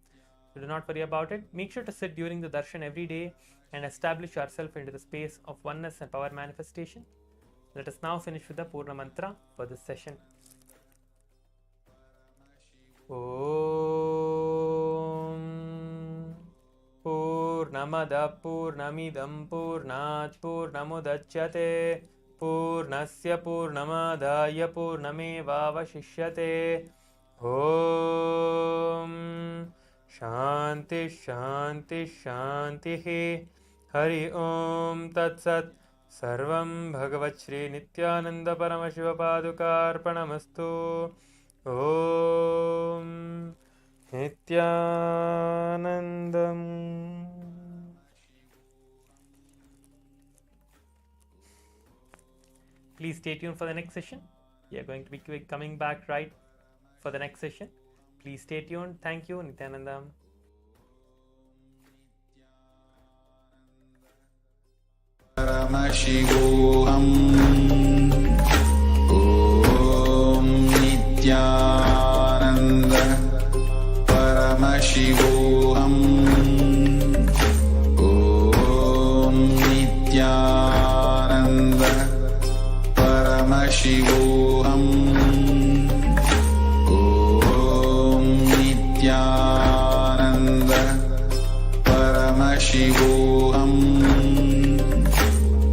[SPEAKER 6] So do not worry about it. Make sure to sit during the darshan every day and establish yourself into the space of oneness and power manifestation. Let us now finish with the Purna Mantra for this session. Om Purnamada Purnamidam Purnat Purnamudachyate Purnasya Purnamadaya Purnamevavashishyate. Om Shanti Shanti Shanti Hari Om Tat Sat Sarvam Bhagavat Shri Nithyananda Paramashiva Padukarpanamastu. Om Nithyanandam. Please stay tuned for the next session. We are going to be coming back right for the next session. Please stay tuned. Thank you, Nithyanandam.
[SPEAKER 5] Paramashivoham. Om Nithyananda Paramashivoham. Om Nithyananda Paramashivoham. Om Nithyananda Paramashivoham.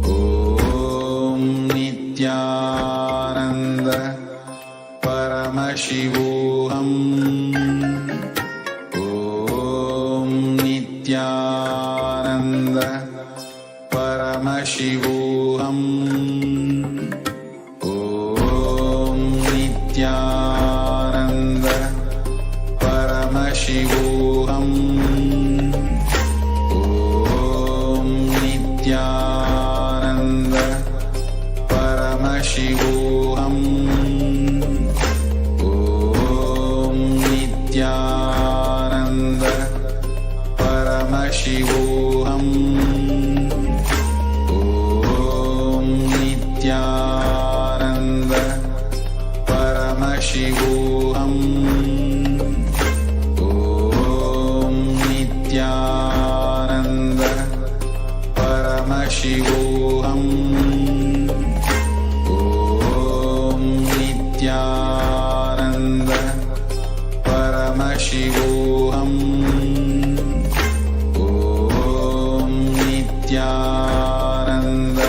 [SPEAKER 5] Om Nithyananda Paramashivoham. Om Nithyananda Paramashivoham. Om Nithyananda Paramashivoham. Om Nithyananda Paramashivoham. Om Nithyananda Paramashivoham. Om Nithyananda Paramashivoham. Om Nithyananda Paramashivoham. Om Nithyananda Paramashivoham. Om Nithyananda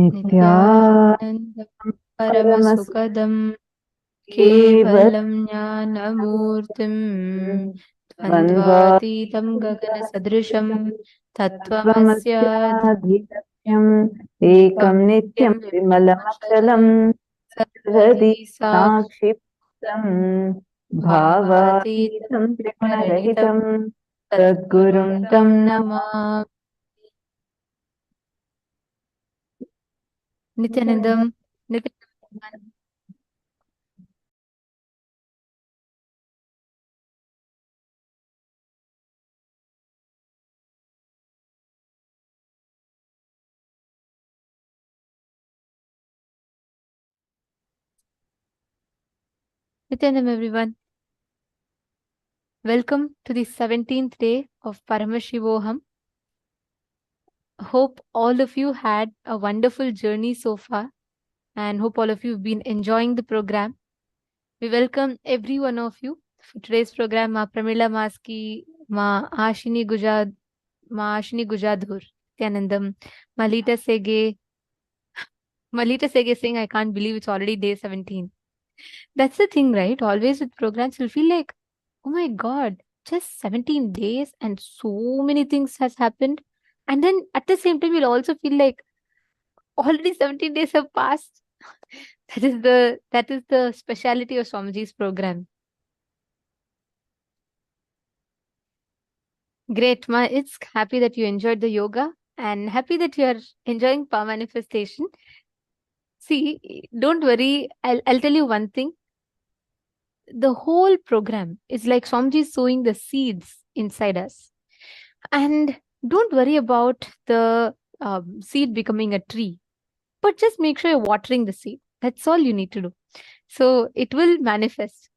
[SPEAKER 7] नित्यानन्दं परमसुखदं केवलं ज्ञानमूर्तिं द्वन्द्वातीतं गगनसदृशं तत्त्वमस्यादित्यम्
[SPEAKER 8] तत्त्वमस्याधिगम्यम् एकं नित्यं विमलमचलं हृदि साक्षिप्तं भावातीतं त्रिगुणरहितं सद्गुरुं तं
[SPEAKER 7] Namami. Nithyanandam. Nithyanandam, everyone. Welcome to the 17th day of Paramashivoham. Hope all of you had a wonderful journey so far, and hope all of you have been enjoying the program. We welcome every one of you for today's program. Ma Pramila Maski, Ma Ashini Gujadhur, Nithyanandam, Malita Sege saying, I can't believe it's already day 17. That's the thing, right? Always with programs, you'll feel like, oh my God, just 17 days and so many things has happened. And then at the same time, you'll also feel like already 17 days have passed. That is the speciality of Swamiji's program. Great, Ma. It's happy that you enjoyed the yoga and happy that you are enjoying power manifestation. See, don't worry. I'll tell you one thing. The whole program is like Swamiji sowing the seeds inside us. And don't worry about the seed becoming a tree, but just make sure you're watering the seed. That's all you need to do. So it will manifest.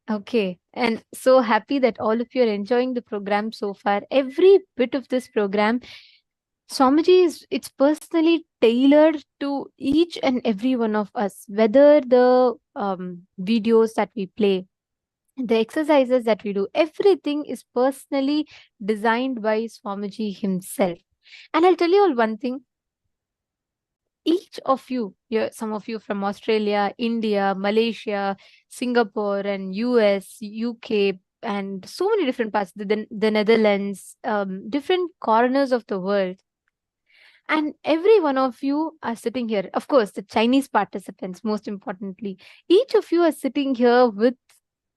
[SPEAKER 7] Okay. And so happy that all of you are enjoying the program so far. Every bit of this program, Swamiji it's personally tailored to each and every one of us, whether the videos that we play, the exercises that we do, everything is personally designed by Swamiji himself. And I'll tell you all one thing. Each of you, some of you from Australia, India, Malaysia, Singapore, and US, UK, and so many different parts, the Netherlands, different corners of the world. And every one of you are sitting here. Of course, the Chinese participants, most importantly, each of you are sitting here with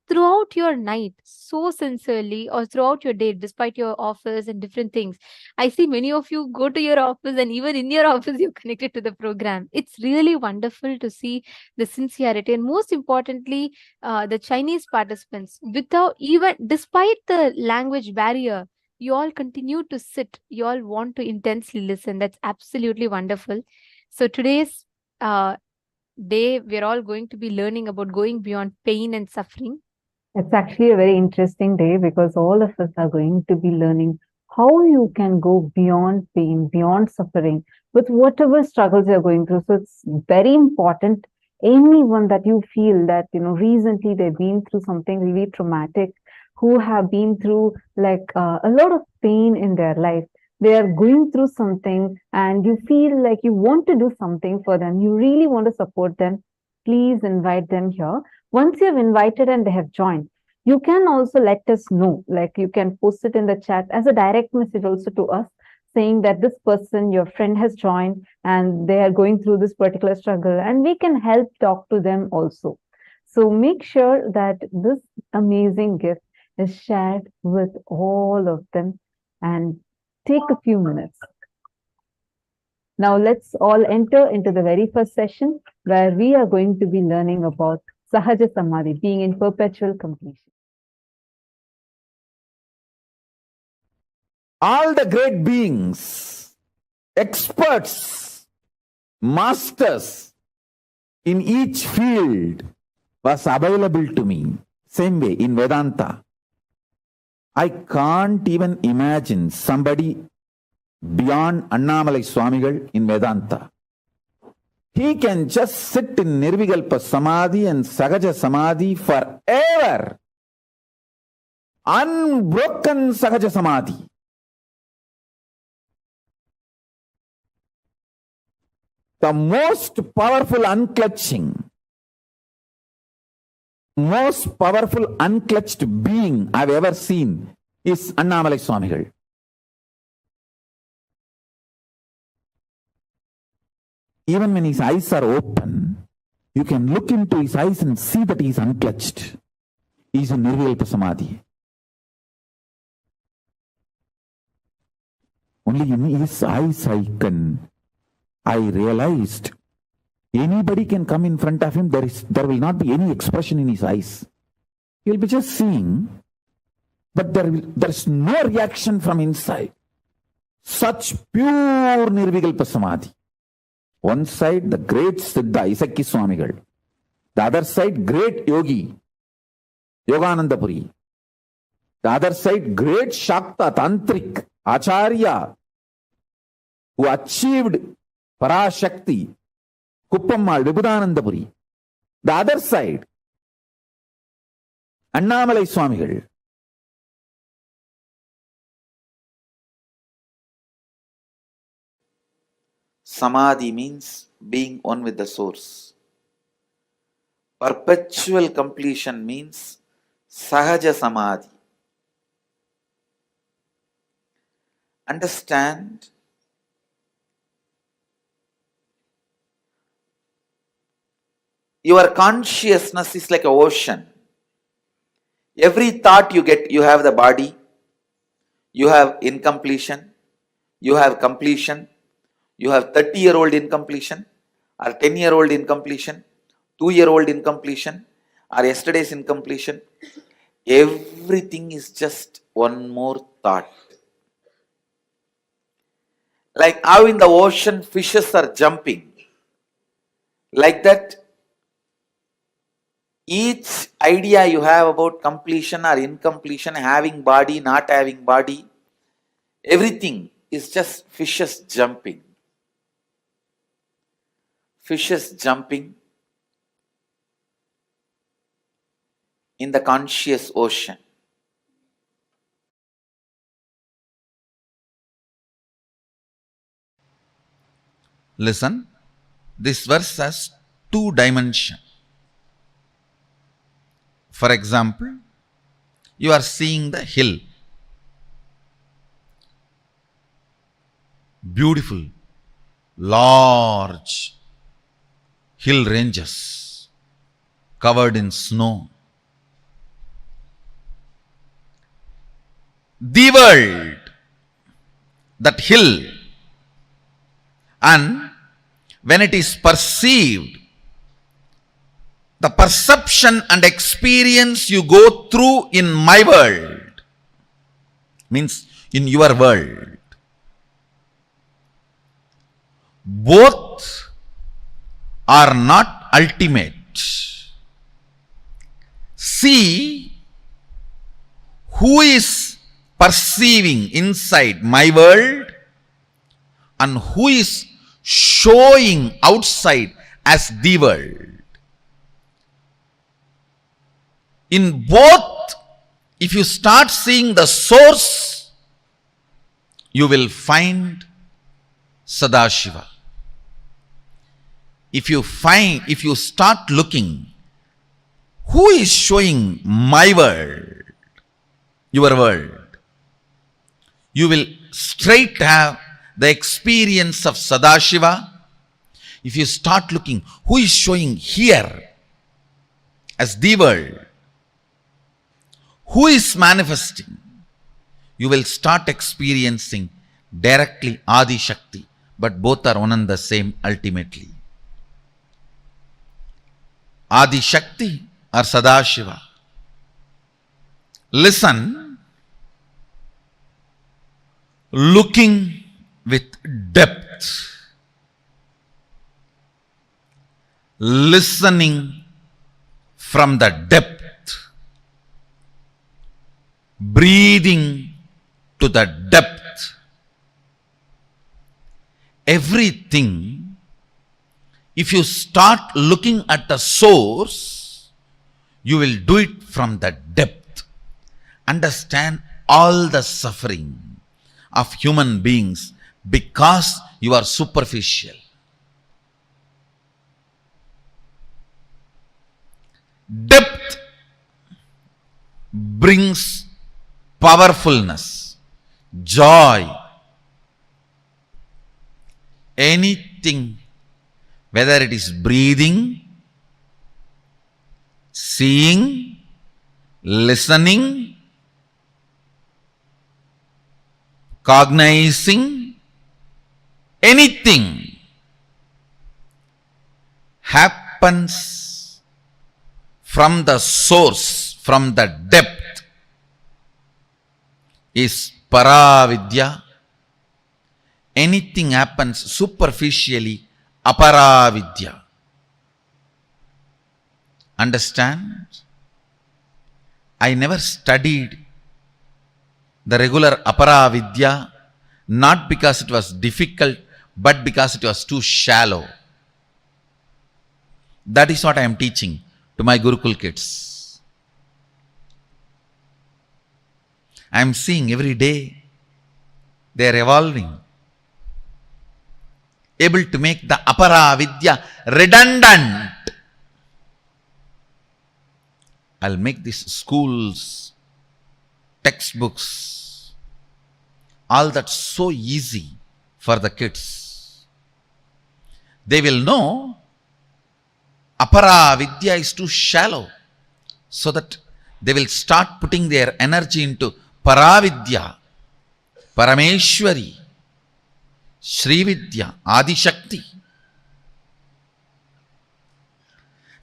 [SPEAKER 7] throughout your night, so sincerely, or throughout your day, despite your office and different things. I see many of you go to your office, and even in your office, you're connected to the program. It's really wonderful to see the sincerity, and most importantly, the Chinese participants, despite the language barrier, you all continue to sit. You all want to intensely listen. That's absolutely wonderful. So today's day, we're all going to be learning about going beyond pain and suffering.
[SPEAKER 8] It's actually a very interesting day because all of us are going to be learning how you can go beyond pain, beyond suffering, with whatever struggles you're going through. So it's very important. Anyone that you feel that, recently they've been through something really traumatic, who have been through like a lot of pain in their life, they are going through something and you feel like you want to do something for them, you really want to support them, please invite them here. Once you have invited and they have joined, you can also let us know, like you can post it in the chat as a direct message also to us, saying that this person, your friend, has joined and they are going through this particular struggle, and we can help talk to them also. So make sure that this amazing gift is shared with all of them and take a few minutes. Now let's all enter into the very first session where we are going to be learning about Sahaja Samadhi, being in perpetual completion.
[SPEAKER 5] All the great beings, experts, masters in each field was available to me. Same way in Vedanta. I can't even imagine somebody beyond Annamalai Swamigal in Vedanta. He can just sit in Nirvikalpa Samadhi and Sahaja Samadhi forever. Unbroken Sahaja Samadhi. The most powerful unclutching, most powerful unclutched being I've ever seen is Annamalai Swamigal. Even when his eyes are open, you can look into his eyes and see that he is unclutched. He is in Nirvikalpa Samadhi. Only in his eyes I realized anybody can come in front of him, there will not be any expression in his eyes. He'll be just seeing, but there's no reaction from inside. Such pure Nirvikalpa Samadhi. One side, the great Siddha, Isakki Swamigal. The other side, great Yogi, Yogananda Puri. The other side, great Shakta, Tantric, Acharya, who achieved Parashakti, Kuppammal, Vibhudananda Puri. The other side, Annamalai Swamigal.
[SPEAKER 9] Samadhi means being one with the source. Perpetual completion means Sahaja Samadhi. Understand, your consciousness is like an ocean. Every thought you get, you have the body, you have incompletion, you have completion, you have 30-year-old incompletion, or 10-year-old incompletion, 2-year-old incompletion, or yesterday's incompletion. Everything is just one more thought. Like how in the ocean fishes are jumping, like that, each idea you have about completion or incompletion, having body, not having body, everything is just fishes jumping. Fishes jumping in the conscious ocean. Listen, this verse has two dimensions. For example, you are seeing the hill. Beautiful, large hill ranges covered in snow. The world, that hill, and when it is perceived, the perception and experience you go through in my world, means in your world, both are not ultimate. See who is perceiving inside my world and who is showing outside as the world. In both, if you start seeing the source, you will find Sadashiva. If you start looking, who is showing my world, your world, you will straight have the experience of Sadashiva. If you start looking, who is showing here as the world, who is manifesting, you will start experiencing directly Adi Shakti, but both are one and the same ultimately. Adi Shakti or Sadashiva. Listen, looking with depth, listening from the depth, breathing to the depth. Everything, if you start looking at the source, you will do it from the depth. Understand all the suffering of human beings because you are superficial. Depth brings powerfulness, joy. Anything, whether it is breathing, seeing, listening, cognizing, anything happens from the source, from the depth, is Paravidya. Anything happens superficially, Aparavidya. Understand? I never studied the regular Aparavidya, not because it was difficult, but because it was too shallow. That is what I am teaching to my Gurukul kids. I am seeing every day they are evolving, able to make the Aparavidya redundant. I'll make these schools, textbooks, all that so easy for the kids. They will know Aparavidya is too shallow, so that they will start putting their energy into Paravidya, Parameshwari, Srividya, Adi Shakti.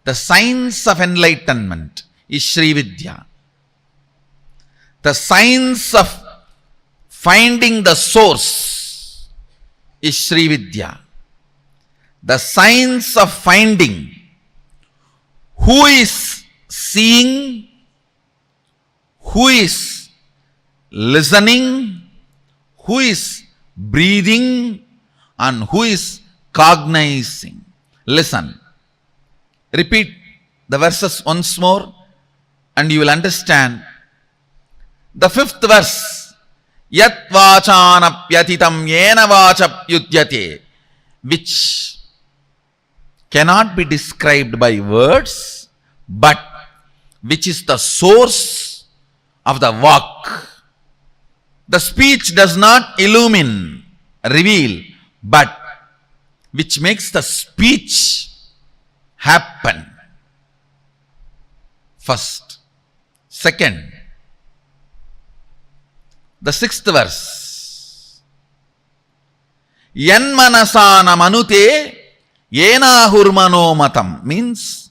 [SPEAKER 9] The science of enlightenment is Srividya. The science of finding the source is Srividya. The science of finding who is seeing, who is listening, who is breathing, and who is cognizing. Listen. Repeat the verses once more and you will understand. The fifth verse, Yat vachanapyatitam yena vachapyudyate, which cannot be described by words, but which is the source of the vak. The speech does not illumine, reveal, but which makes the speech happen. First. Second, the sixth verse. Yanmanasana manute yena hurmano matam, means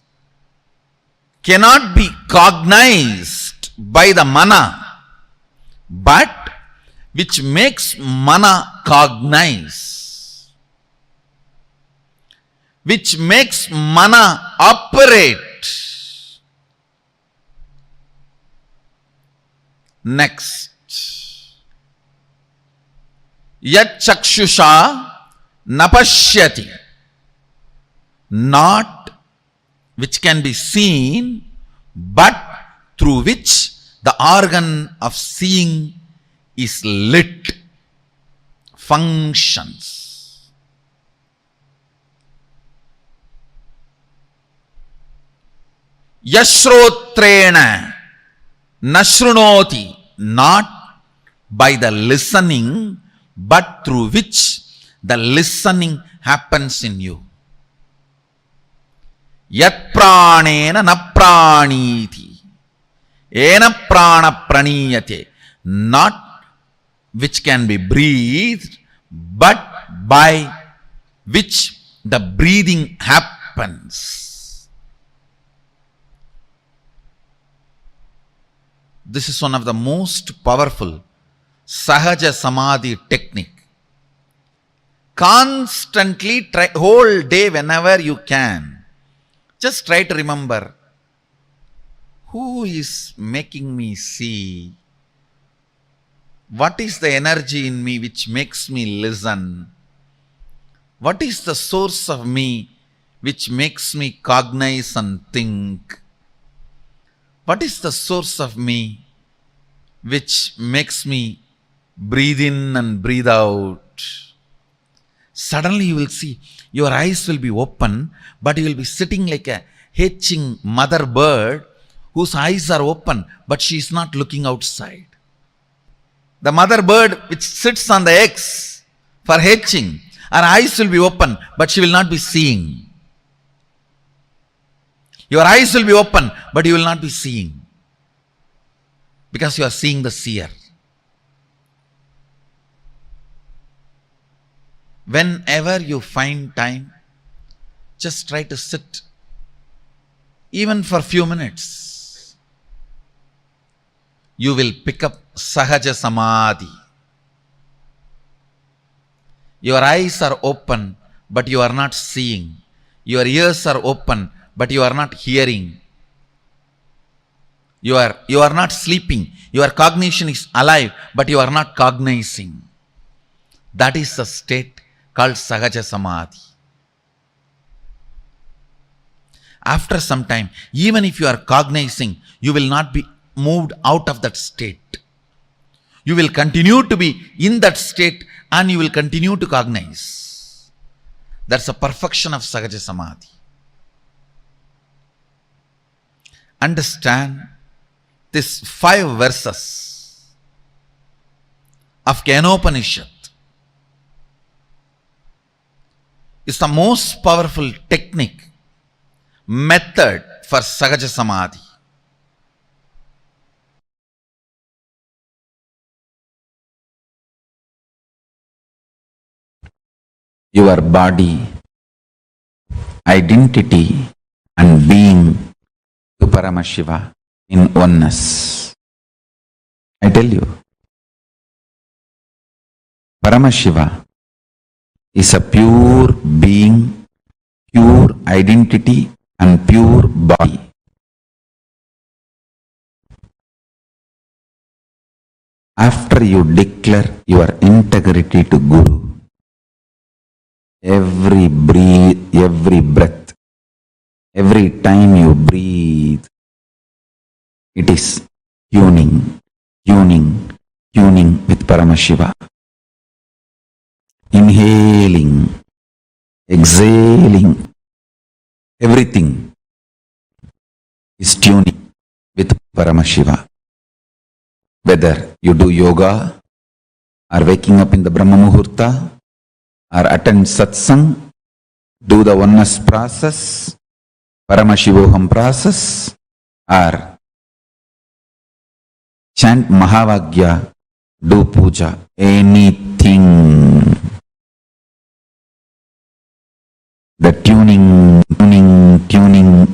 [SPEAKER 9] cannot be cognized by the mana, but which makes mana cognize, which makes mana operate. Next. Yat chakshusha napashyati, not which can be seen, but through which the organ of seeing is lit, functions. Yashrotrena nashrunoti, not by the listening, but through which the listening happens in you. Yat pranena na praniti, ena prana praniyate, not which can be breathed, but by which the breathing happens. This is one of the most powerful Sahaja Samadhi technique. Constantly try, whole day whenever you can, just try to remember, who is making me see? What is the energy in me which makes me listen? What is the source of me which makes me cognize and think? What is the source of me which makes me breathe in and breathe out? Suddenly you will see, your eyes will be open, but you will be sitting like a hatching mother bird whose eyes are open but she is not looking outside. The mother bird which sits on the eggs for hatching, her eyes will be open but she will not be seeing. Your eyes will be open but you will not be seeing, because you are seeing the seer. Whenever you find time, just try to sit, even for a few minutes. You will pick up Sahaja Samadhi. Your eyes are open, but you are not seeing. Your ears are open, but you are not hearing. You are not sleeping. Your cognition is alive, but you are not cognizing. That is the state called Sahaja Samadhi. After some time, even if you are cognizing, you will not be moved out of that state. You will continue to be in that state and you will continue to cognize. That's a perfection of Sahaja Samadhi. Understand these 5 verses of Kenopanishad is the most powerful technique, method for Sahaja Samadhi. Your body, identity and being to Paramashiva in oneness. I tell you, Paramashiva is a pure being, pure identity and pure body. After you declare your integrity to Guru, every breath, every time you breathe, it is tuning with Paramashiva. Inhaling, exhaling, everything is tuning with Paramashiva. Whether you do yoga, or waking up in the Brahma Muhurta, or attend satsang, do the oneness process, Paramashivoham process, or chant Mahavagya, do puja, anything. The tuning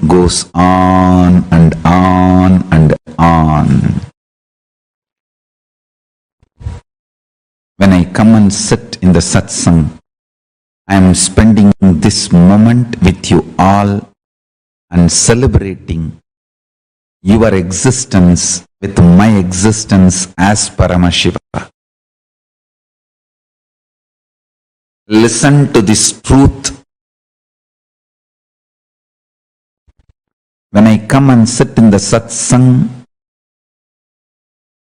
[SPEAKER 9] goes on and on and on. When I come and sit in the satsang, I am spending this moment with you all and celebrating your existence with my existence as Paramashiva. Listen to this truth. When I come and sit in the satsang,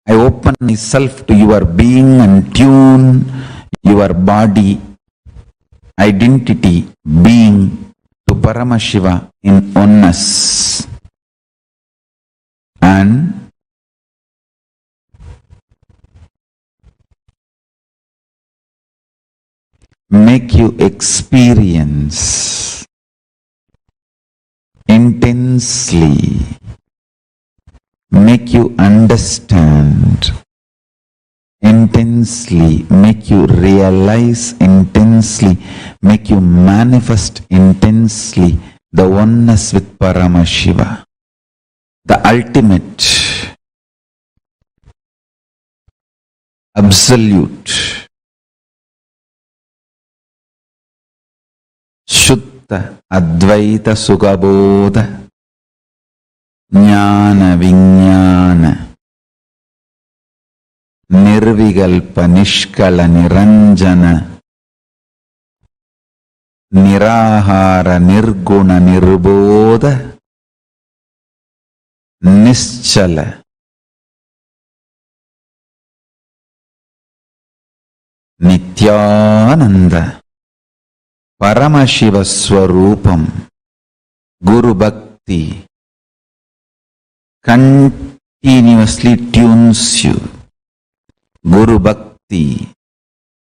[SPEAKER 9] I open myself to your being and tune your body, identity, being to Paramashiva in oneness. And make you experience intensely, make you understand intensely, make you realize intensely, make you manifest intensely the oneness with Paramashiva, the ultimate, absolute, Shuddha Advaita Sugabodha Jnana Vijnana Nirvigalpa Nishkala Niranjana Nirahara Nirguna Nirbodha Nischala Nithyananda Paramashiva Swarupam Guru Bhakti
[SPEAKER 5] Bhakti continuously tunes you. Guru Bhakti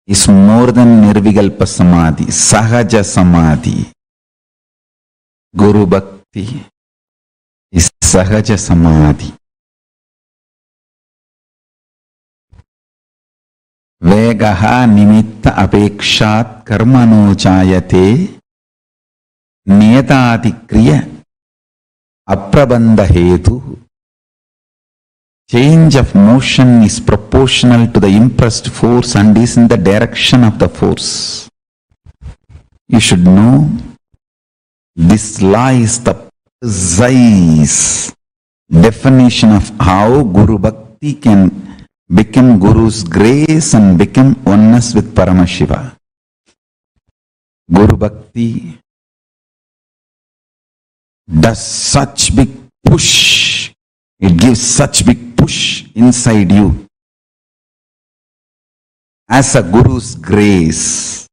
[SPEAKER 5] is more than Nirvikalpa Samadhi, Sahaja Samadhi. Guru Bhakti is Sahaja Samadhi. Vegaha nimitta apekshat karmano jayate niyatadikriya aprabandha hetu. Change of motion is proportional to the impressed force and is in the direction of the force. You should know this law is the precise definition of how Guru Bhakti can become Guru's grace and become oneness with Paramashiva. Guru Bhakti does such big push. It gives such big push inside you as a Guru's grace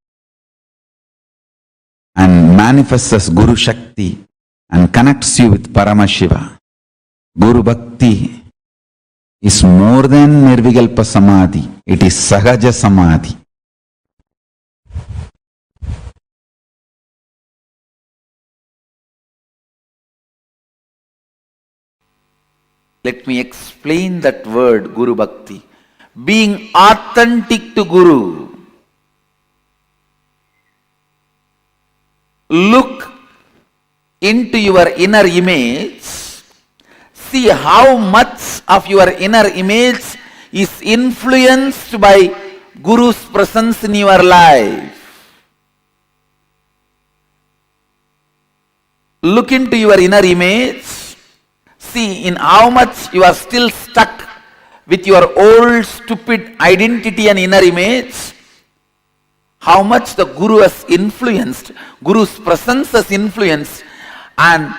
[SPEAKER 5] and manifests as Guru Shakti and connects you with Paramashiva. Guru Bhakti is more than Nirvikalpa Samadhi. It is Sahaja Samadhi. Let me explain that word, Guru Bhakti. Being authentic to Guru. Look into your inner image. See how much of your inner image is influenced by Guru's presence in your life. Look into your inner image. See in how much you are still stuck with your old stupid identity and inner image. How much the Guru has influenced, Guru's presence has influenced, and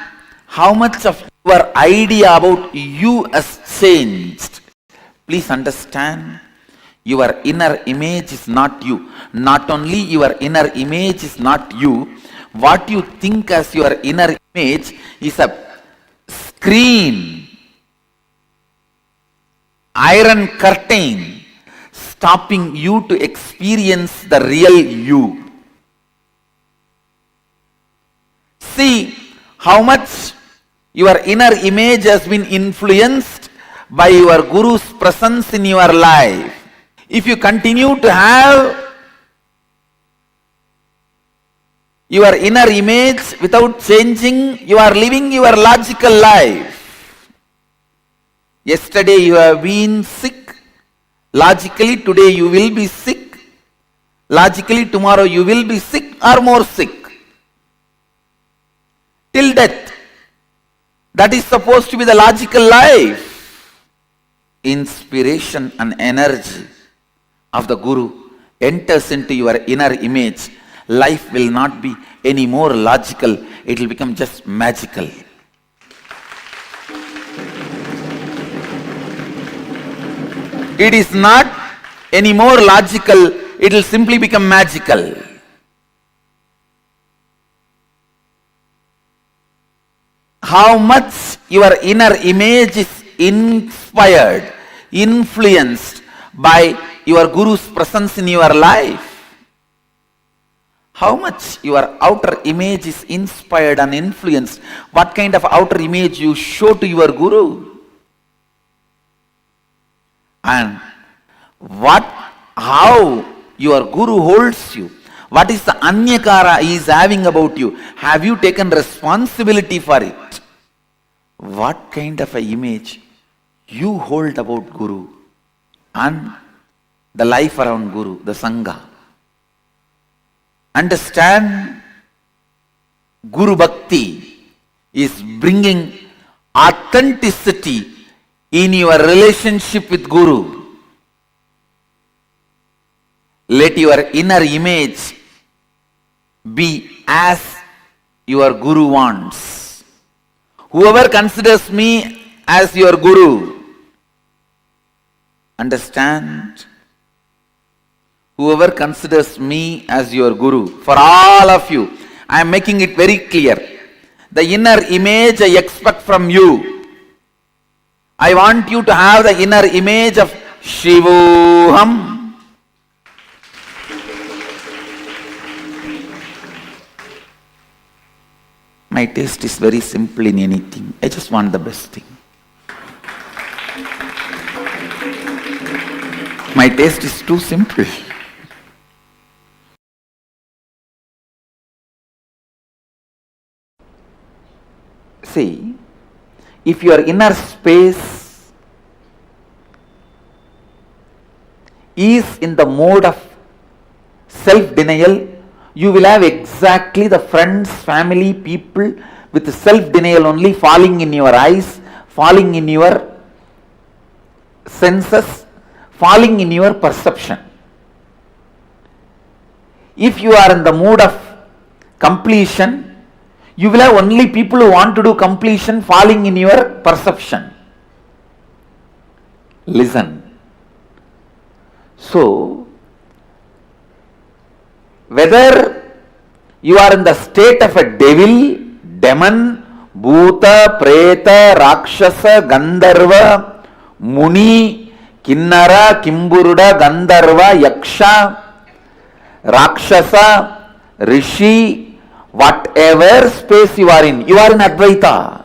[SPEAKER 5] how much of your idea about you has changed. Please understand, your inner image is not you. Not only your inner image is not you, what you think as your inner image is a screen, iron curtain, stopping you to experience the real you. See how much your inner image has been influenced by your Guru's presence in your life. If you continue to have your inner image without changing, you are living your logical life. Yesterday you have been sick. Logically today you will be sick. Logically tomorrow you will be sick or more sick. Till death. That is supposed to be the logical life. Inspiration and energy of the Guru enters into your inner image. Life will not be any more logical. It will become just magical. It is not any more logical. It will simply become magical. How much your inner image is inspired, influenced by your Guru's presence in your life. How much your outer image is inspired and influenced. What kind of outer image you show to your Guru. And how your Guru holds you. What is the anyakara he is having about you? Have you taken responsibility for it? What kind of an image you hold about Guru and the life around Guru, the Sangha. Understand, Guru Bhakti is bringing authenticity in your relationship with Guru. Let your inner image be as your Guru wants. Whoever considers me as your Guru, understand? Whoever considers me as your Guru, for all of you, I am making it very clear. the inner image I expect from you. I want you to have the inner image of Shivoham. My taste is very simple in anything. I just want the best thing. My taste is too simple. See, if your inner space is in the mode of self-denial, you will have exactly the friends, family, people with self-denial only falling in your eyes, falling in your senses, falling in your perception. If you are in the mood of completion, you will have only people who want to do completion falling in your perception. Listen. So, whether you are in the state of a devil, demon, bhuta, preta, rakshasa, gandharva, muni, kinnara, kimburuda, gandharva, yaksha, rakshasa, rishi, whatever space you are in Advaita.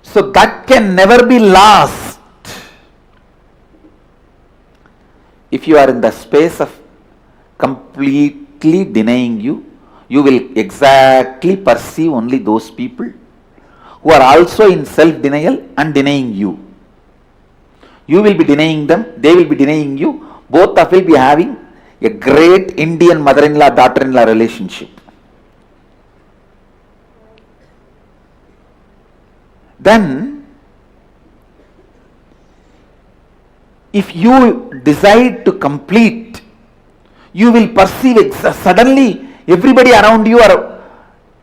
[SPEAKER 5] So that can never be lost. If you are in the space of completely denying you, you will exactly perceive only those people who are also in self-denial and denying you. You will be denying them, they will be denying you, both of you will be having a great Indian mother-in-law, daughter-in-law relationship. Then, if you decide to complete, you will perceive suddenly everybody around you are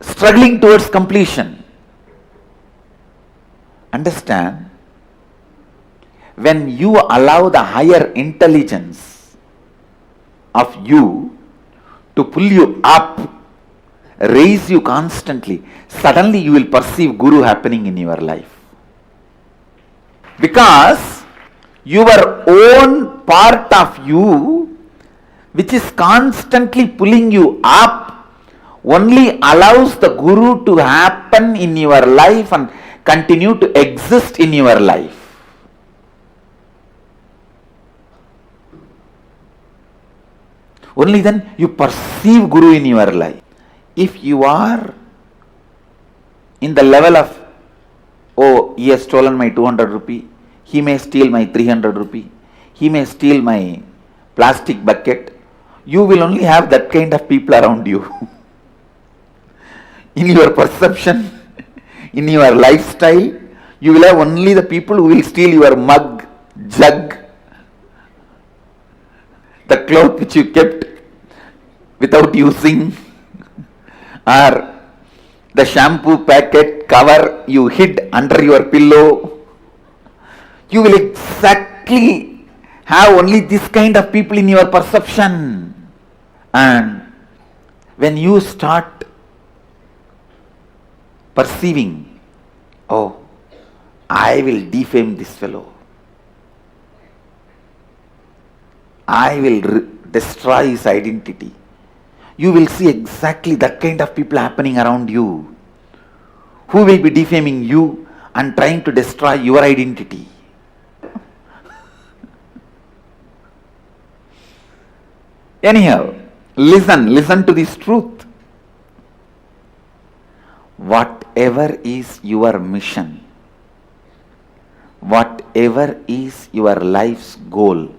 [SPEAKER 5] struggling towards completion. Understand? When you allow the higher intelligence of you to pull you up, raise you constantly, suddenly you will perceive Guru happening in your life. Because your own part of you, which is constantly pulling you up, only allows the Guru to happen in your life and continue to exist in your life. Only then you perceive Guru in your life. If you are in the level of, oh, he has stolen my 200 rupee, he may steal my 300 rupee, he may steal my plastic bucket, you will only have that kind of people around you. In your perception, in your lifestyle, you will have only the people who will steal your mug, jug, the cloth which you kept without using, or the shampoo packet cover you hid under your pillow. You will exactly have only this kind of people in your perception. And when you start perceiving, oh, I will defame this fellow, I will destroy his identity, you will see exactly that kind of people happening around you, who will be defaming you and trying to destroy your identity. Anyhow, listen to this truth. Whatever is your mission, whatever is your life's goal,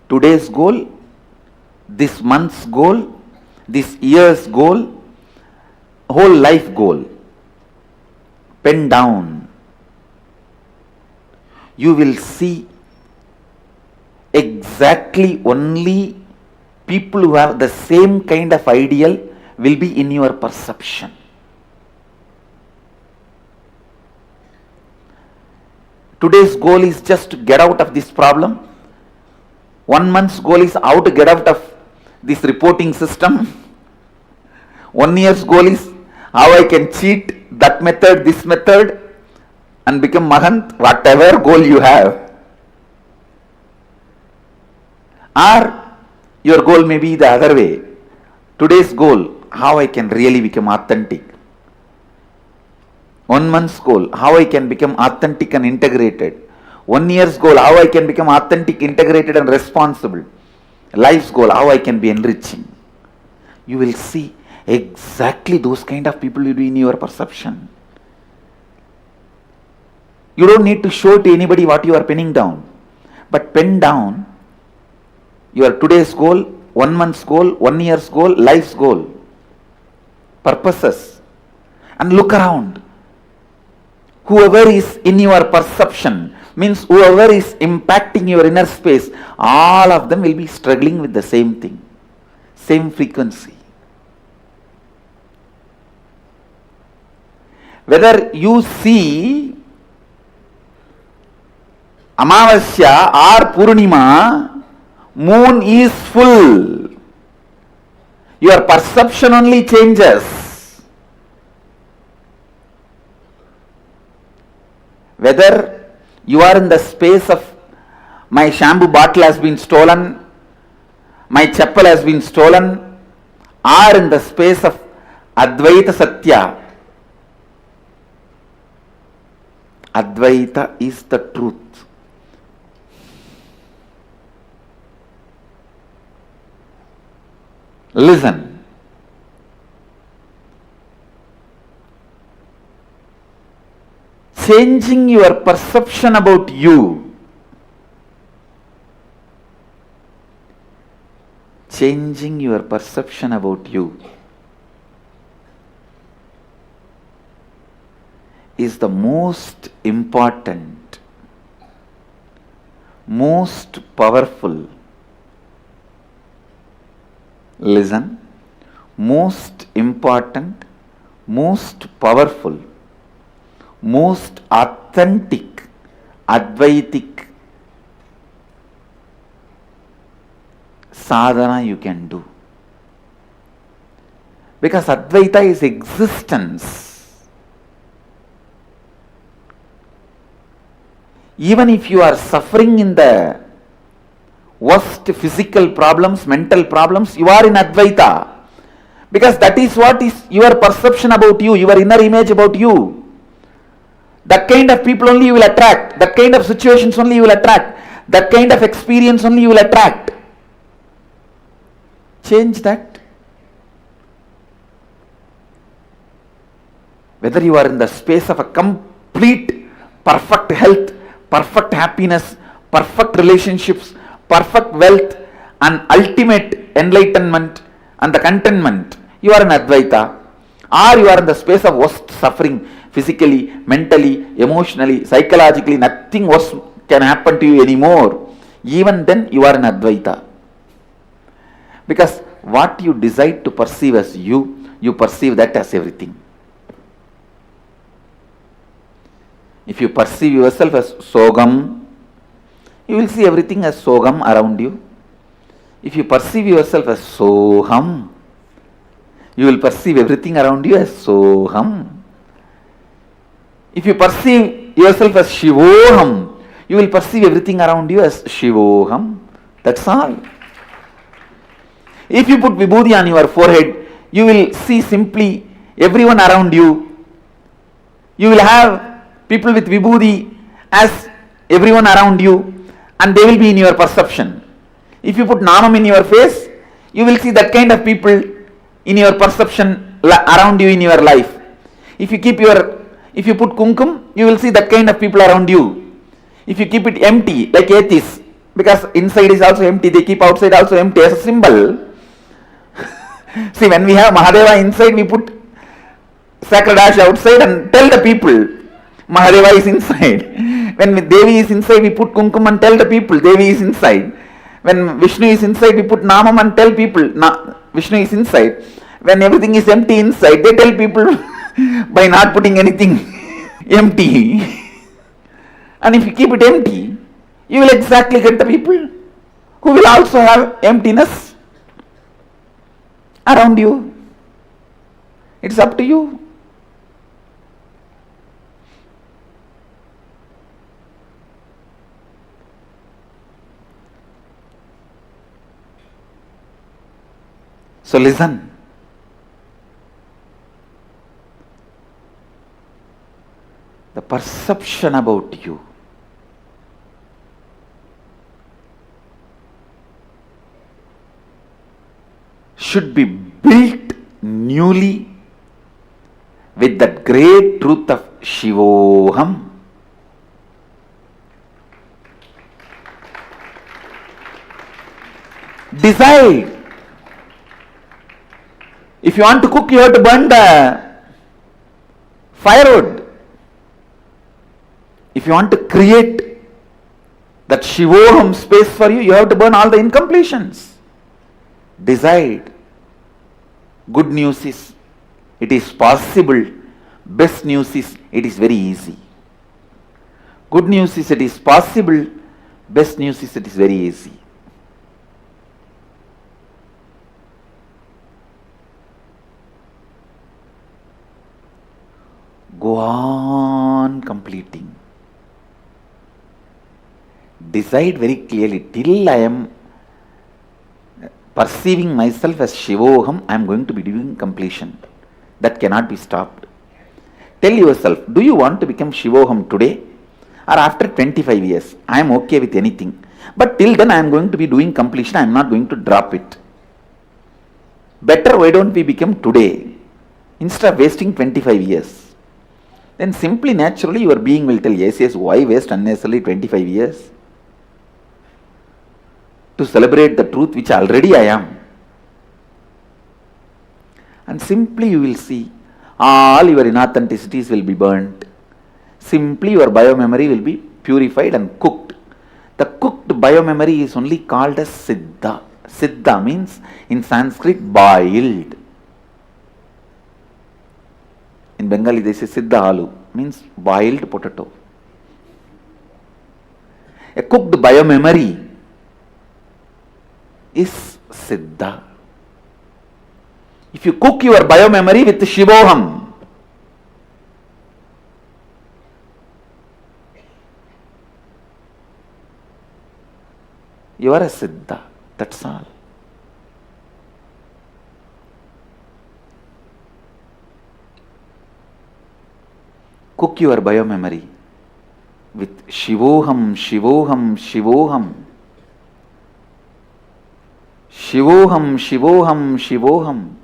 [SPEAKER 5] today's goal, this month's goal, this year's goal, whole life goal, pen down. You will see exactly only people who have the same kind of ideal will be in your perception. Today's goal is just to get out of this problem. 1 month's goal is how to get out of this reporting system. 1 year's goal is how I can cheat that method, this method, and become Mahant, whatever goal you have. Or your goal may be the other way. Today's goal, how I can really become authentic. 1 month's goal, how I can become authentic and integrated. 1 year's goal, how I can become authentic, integrated and responsible. Life's goal, how I can be enriching. You will see exactly those kind of people will be in your perception. You don't need to show to anybody what you are penning down. But pen down your today's goal, 1 month's goal, 1 year's goal, life's goal, purposes, and look around. Whoever is in your perception, means whoever is impacting your inner space, all of them will be struggling with the same thing, same frequency. Whether you see Amavasya or Purnima, moon is full. Your perception only changes. Whether you are in the space of my shampoo bottle has been stolen, my chappal has been stolen, or in the space of Advaita Satya. Advaita is the truth. Listen. Changing your perception about you. Changing your perception about you is the most important, most powerful. Listen, most important, most powerful, most authentic, Advaitic sadhana you can do. Because Advaita is existence. Even if you are suffering in the worst physical problems, mental problems, you are in Advaita. Because that is what is your perception about you, your inner image about you. That kind of people only you will attract. That kind of situations only you will attract. That kind of experience only you will attract. Change that. Whether you are in the space of a complete perfect health, perfect happiness, perfect relationships, perfect wealth, and ultimate enlightenment and the contentment, you are in Advaita. Or you are in the space of worst suffering, physically, mentally, emotionally, psychologically, nothing worse can happen to you anymore. Even then you are in Advaita. Because what you decide to perceive as you, you perceive that as everything. If you perceive yourself as Sogam, you will see everything as Sogam around you. If you perceive yourself as Soham, you will perceive everything around you as Soham. If you perceive yourself as Shivoham, you will perceive everything around you as Shivoham. That's all. If you put Vibhuti on your forehead, you will see simply everyone around you. You will have people with Vibhuti as everyone around you, and they will be in your perception. If you put Namam in your face, you will see that kind of people in your perception around you in your life. If you put Kumkum, you will see that kind of people around you. If you keep it empty, like atheists, because inside is also empty, they keep outside also empty as a symbol. See, when we have Mahadeva inside, we put sacred ash outside and tell the people Mahadeva is inside. When Devi is inside, we put Kumkum and tell the people Devi is inside. When Vishnu is inside, we put Namam and tell people Vishnu is inside. When everything is empty inside, they tell people by not putting anything empty. And if you keep it empty, you will exactly get the people who will also have emptiness around you. It's up to you. So listen. The perception about you should be built newly with that great truth of Shivoham. Decide. If you want to cook, you have to burn the firewood. If you want to create that Shivoham space for you, you have to burn all the incompletions. Decide. Good news is, it is possible. Best news is, it is very easy. Good news is, it is possible. Best news is, it is very easy. Go on completing. Decide very clearly, till I am perceiving myself as Shivoham, I am going to be doing completion. That cannot be stopped. Tell yourself, do you want to become Shivoham today or after 25 years? I am okay with anything. But till then I am going to be doing completion, I am not going to drop it. Better, why don't we become today instead of wasting 25 years? Then simply, naturally, your being will tell, yes, yes, why waste unnecessarily 25 years? To celebrate the truth which already I am. And simply you will see, all your inauthenticities will be burnt. Simply your biomemory will be purified and cooked. The cooked biomemory is only called as Siddha. Siddha means in Sanskrit boiled. In Bengali they say Siddha Alu, means boiled potato. A cooked biomemory is Siddha. If you cook your biomemory with Shivoham, you are a Siddha. That's all. Cook your biomemory with Shivoham, Shivoham, Shivoham. Shivoham, Shivoham, Shivoham.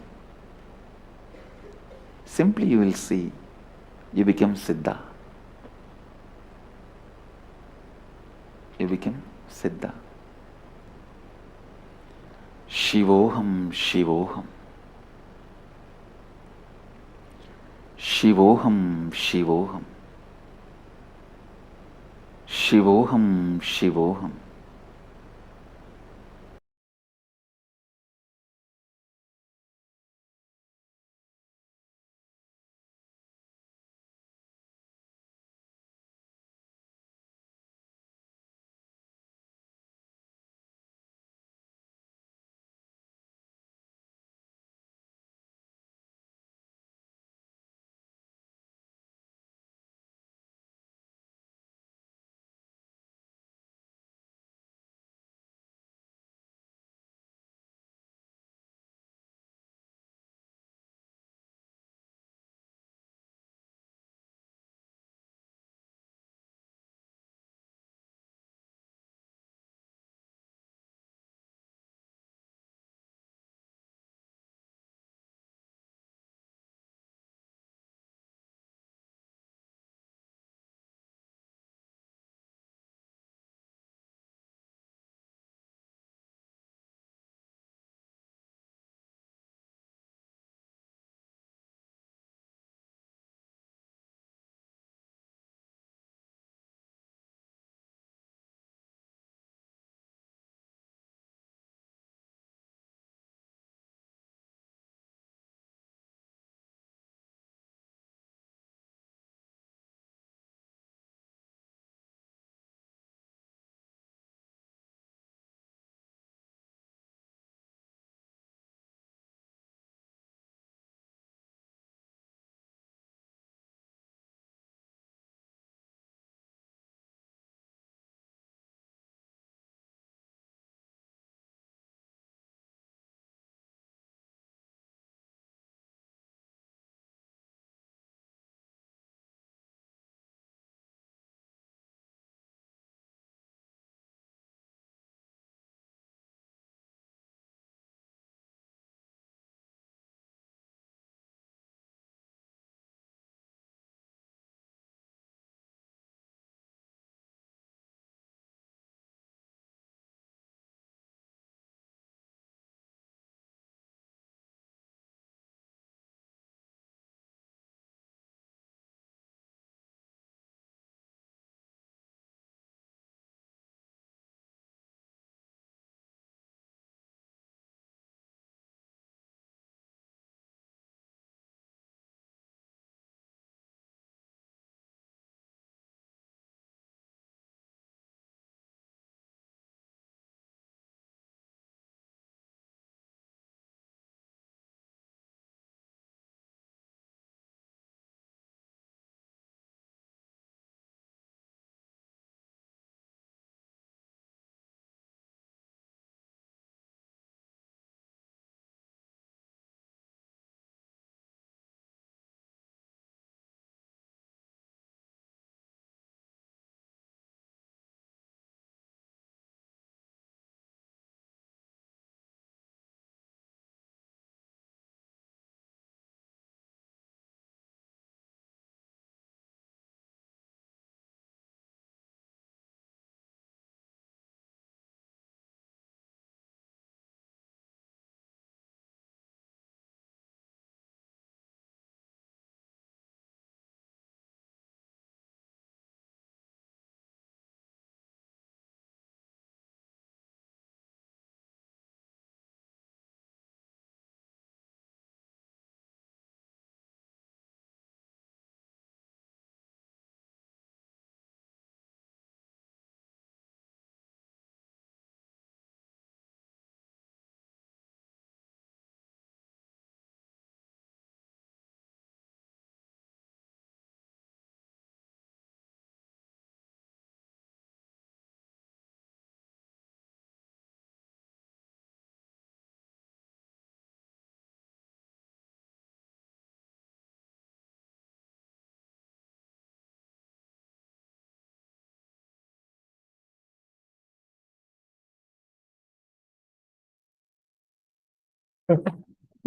[SPEAKER 5] Simply you will see, you become Siddha. You become Siddha. Shivoham, Shivoham. Shivoham, Shivoham. Shivoham, Shivoham.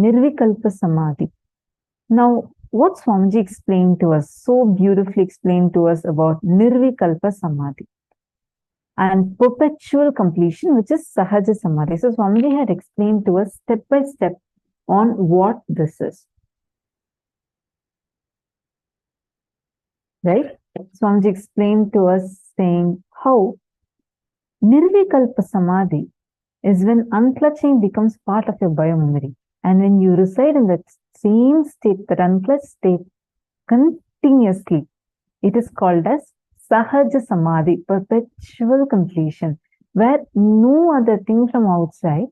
[SPEAKER 8] Nirvikalpa Samadhi. Now, what Swamiji explained to us, so beautifully explained to us about Nirvikalpa Samadhi and perpetual completion, which is Sahaja Samadhi. So, Swamiji had explained to us step by step on what this is. Right? Swamiji explained to us saying how Nirvikalpa Samadhi is when unclutching becomes part of your biomemory. And when you reside in that same state, that unclutched state, continuously, it is called as Sahaja Samadhi, perpetual completion, where no other thing from outside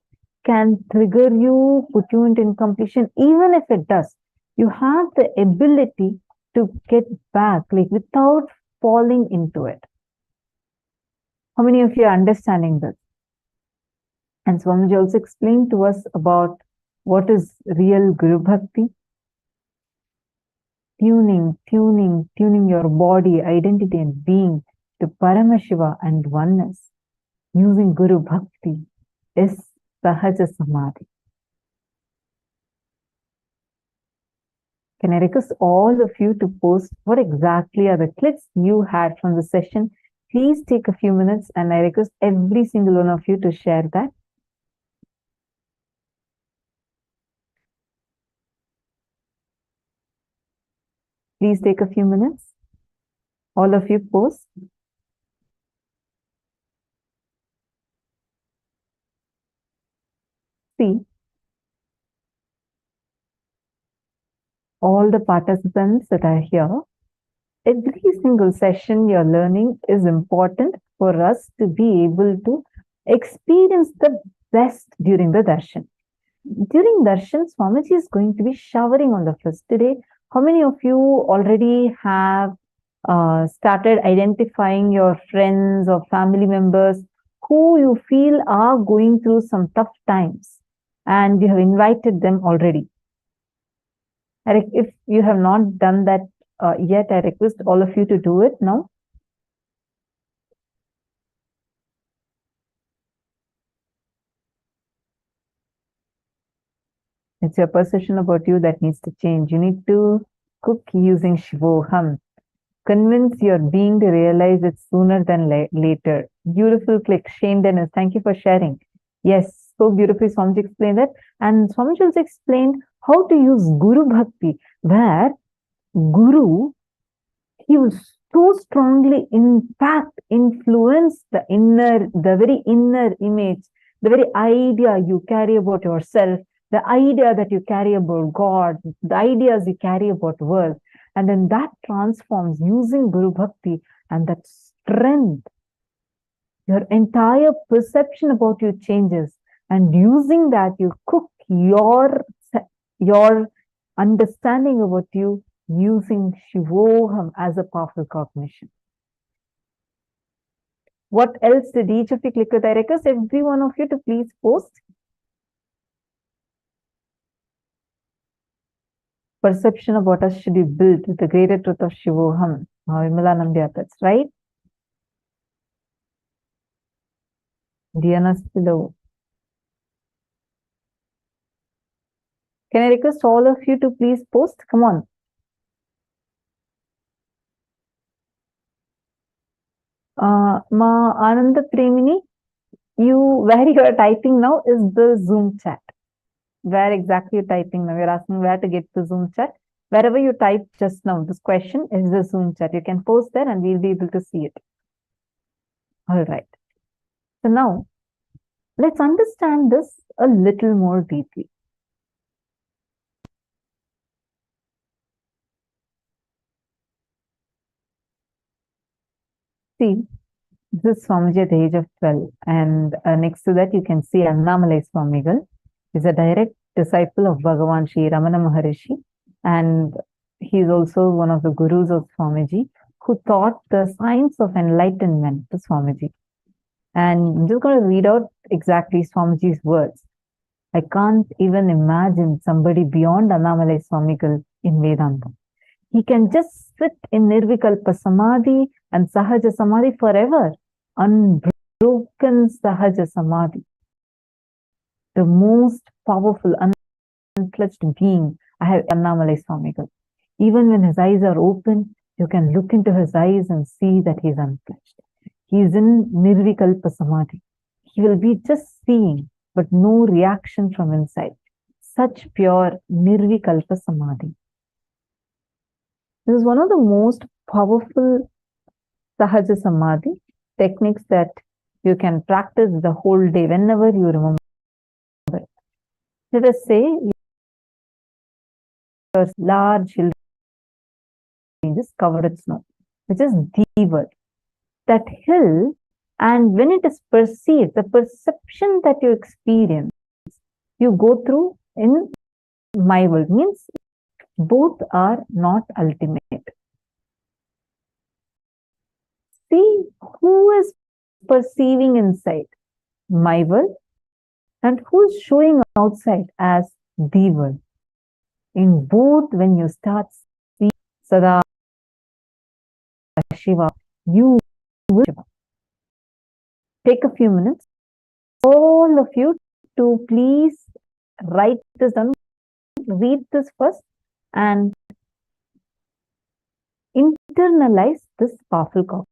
[SPEAKER 8] can trigger you, put you into incompletion. Even if it does, you have the ability to get back, like without falling into it. How many of you are understanding this? And Swamiji also explained to us about what is real Guru Bhakti. Tuning your body, identity and being to Paramashiva and oneness using Guru Bhakti is Sahaja Samadhi. Can I request all of you to post what exactly are the clicks you had from the session? Please take a few minutes and I request every single one of you to share that. Please take a few minutes. All of you post. See, all the participants that are here, every single session you're learning is important for us to be able to experience the best during the darshan. During darshan, Swamiji is going to be showering on the first day. How many of you already have started identifying your friends or family members who you feel are going through some tough times and you have invited them already? If you have not done that yet, I request all of you to do it now. It's your perception about you that needs to change. You need to cook using Shivoham. Convince your being to realize it sooner than later. Beautiful click. Shane Dennis, thank you for sharing. Yes, so beautifully Swamiji explained that. And Swamiji also explained how to use Guru Bhakti, where Guru, he will so strongly, in fact, influence the very inner image, the very idea you carry about yourself, the idea that you carry about God, the ideas you carry about world. And then that transforms using Guru Bhakti, and that strength, your entire perception about you changes. And using that, you cook your understanding about you using Shivoham as a powerful cognition. What else did each of you click with? I request every one of you to please post. Perception about us should be built with the greater truth of Shivoham. Vimalanandya, that's right. Diana's below. Can I request all of you to please post? Come on. Ma Ananda Premini, where you are typing now is the Zoom chat. Where exactly you're typing now? You're asking where to get the Zoom chat. Wherever you type just now, this question is the Zoom chat. You can post there and we'll be able to see it. All right. So now, let's understand this a little more deeply. See, this is Swamiji at the age of 12. And next to that, you can see Annamalai Swamigal. He's a direct disciple of Bhagavan Sri Ramana Maharishi. And he's also one of the gurus of Swamiji, who taught the science of enlightenment to Swamiji. And I'm just going to read out exactly Swamiji's words. I can't even imagine somebody beyond Annamalai Swamigal in Vedanta. He can just sit in Nirvikalpa Samadhi and Sahaja Samadhi forever. Unbroken Sahaja Samadhi. The most powerful, unclutched being. I have Annamalai Swamigal. Even when his eyes are open, you can look into his eyes and see that he is unclutched. He is in Nirvikalpa Samadhi. He will be just seeing, but no reaction from inside. Such pure Nirvikalpa Samadhi. This is one of the most powerful Sahaja Samadhi techniques that you can practice the whole day whenever you remember it. Let us say your large hill ranges covered in snow, which is the world. That hill, and when it is perceived, the perception that you experience, you go through in my world, means both are not ultimate. See who is perceiving inside, my world, and who's showing outside as the world. In both, when you start seeing Sada Shiva, you will Shiva. Take a few minutes, all of you, to please write this down, read this first, and internalize this powerful cognition.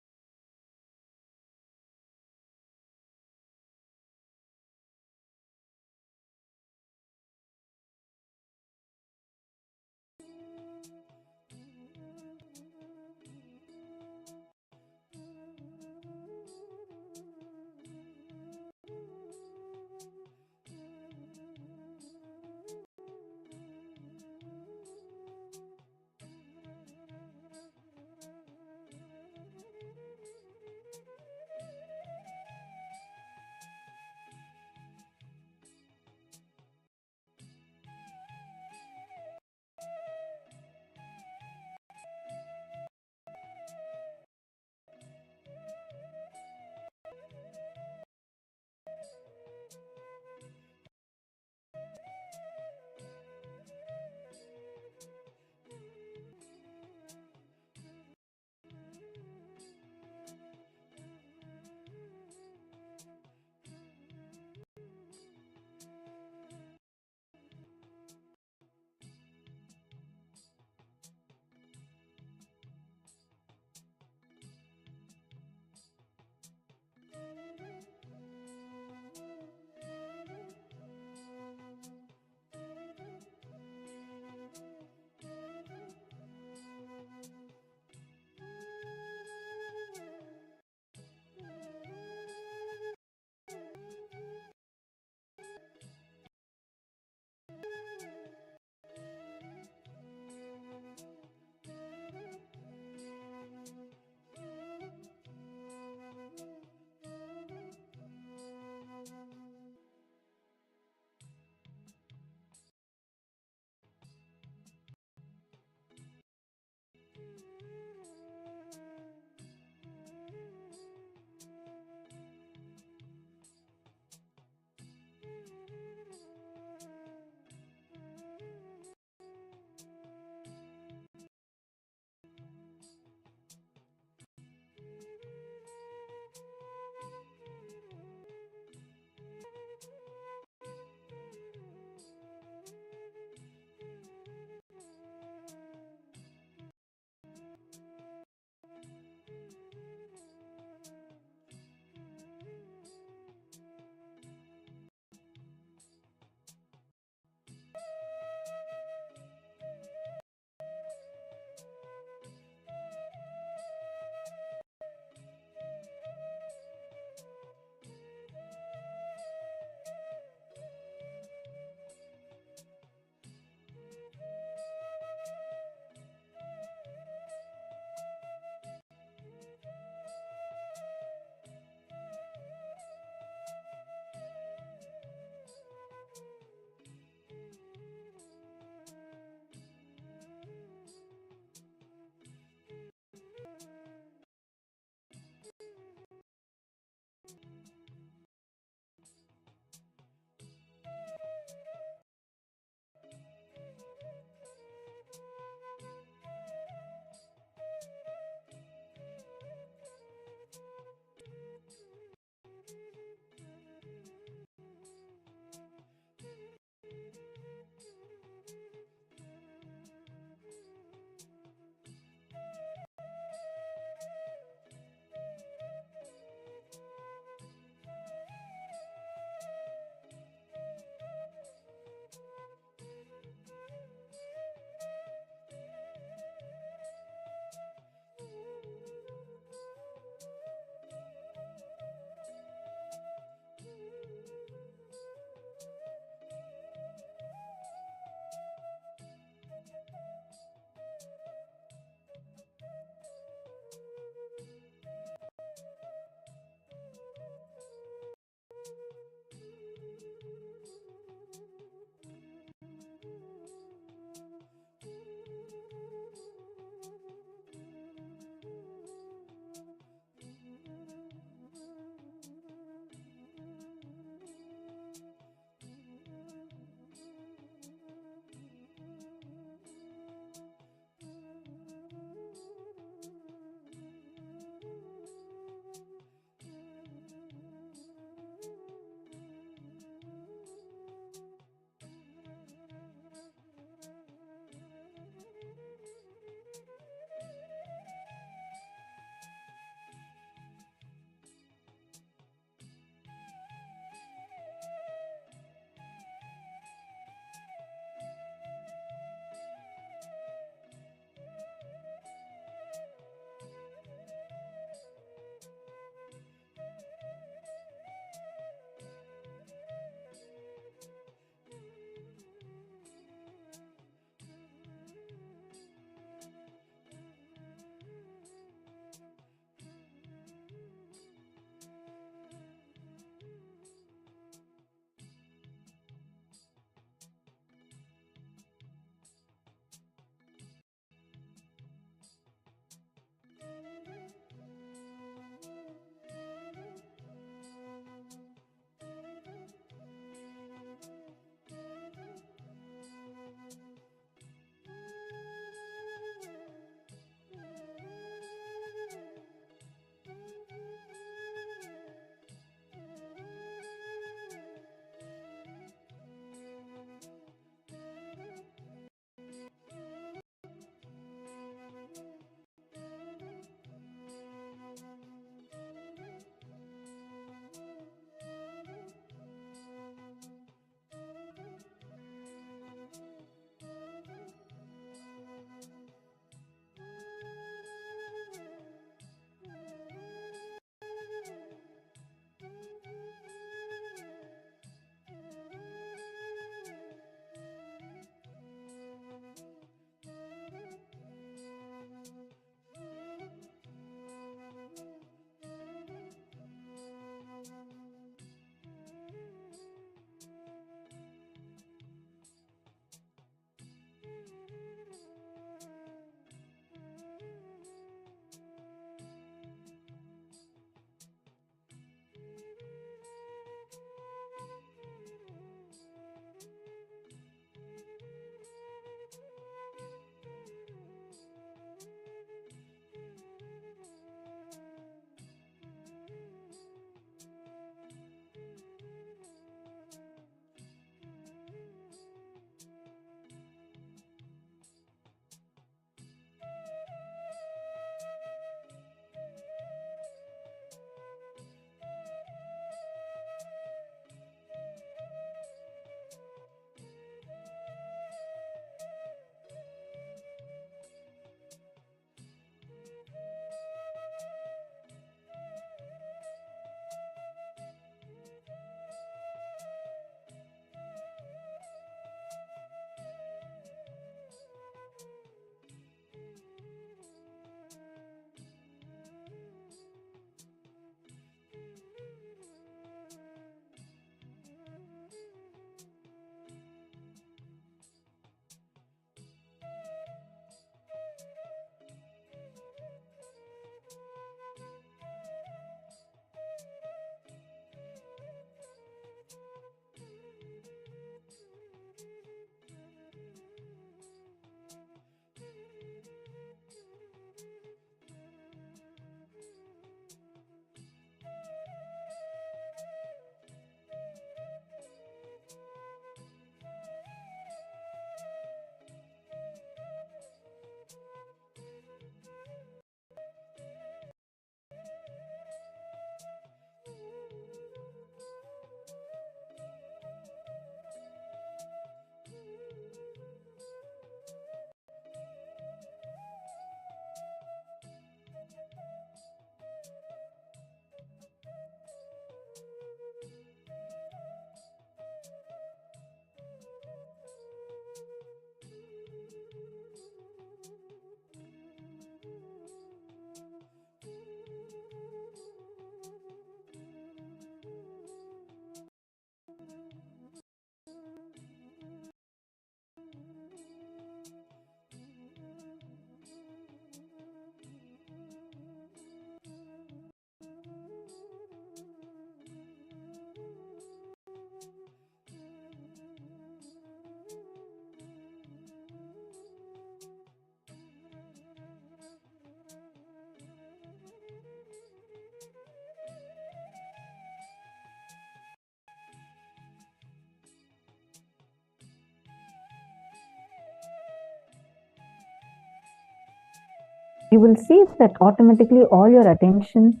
[SPEAKER 8] you will see that automatically all your attention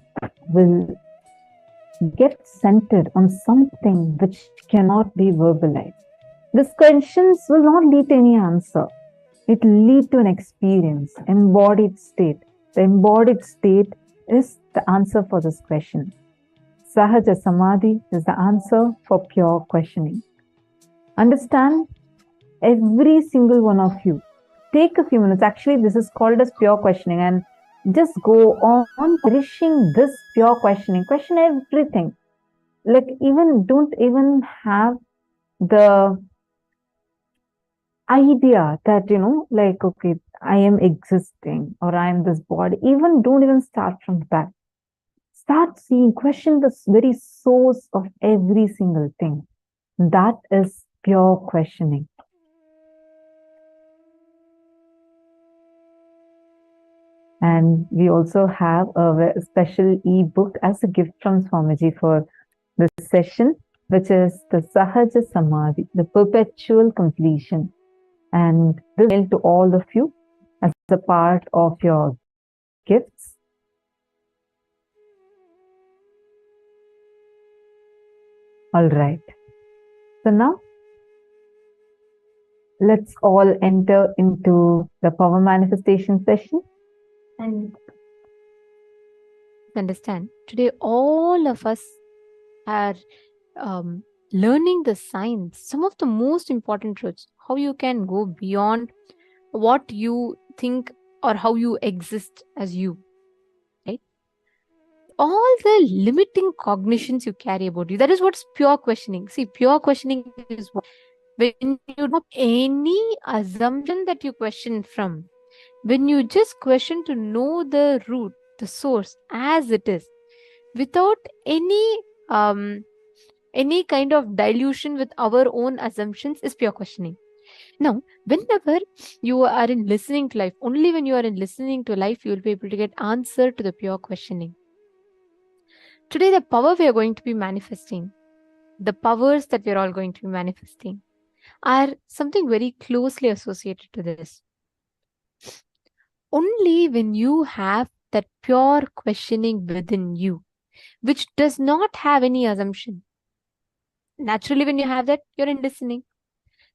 [SPEAKER 8] will get centered on something which cannot be verbalized. These questions will not lead to any answer. It will lead to an experience, embodied state. The embodied state is the answer for this question. Sahaja Samadhi is the answer for pure questioning. Understand, every single one of you, take a few minutes. Actually, this is called as pure questioning, and just go on cherishing this pure questioning. Question everything. Like, don't even have the idea that, like, okay, I am existing or I am this body. Don't even start from that. Start seeing, question the very source of every single thing. That is pure questioning. And we also have a special ebook as a gift from Swamiji for this session, which is the Sahaja Samadhi, the perpetual completion. And this is mailed to all of you as a part of your gifts. All right. So now, let's all enter into the power manifestation session.
[SPEAKER 7] And understand, today all of us are learning the science, some of the most important truths, how you can go beyond what you think or how you exist as you, right? All the limiting cognitions you carry about you, that is what's pure questioning. See, pure questioning is what, when you don't have any assumption that you question from, when you just question to know the root, the source as it is, without any kind of dilution with our own assumptions, is pure questioning. Now, whenever you are in listening to life, only when you are in listening to life, you will be able to get answer to the pure questioning. Today, the power we are going to be manifesting, the powers that we are all going to be manifesting, are something very closely associated to this. Only when you have that pure questioning within you, which does not have any assumption. Naturally, when you have that, you're in listening.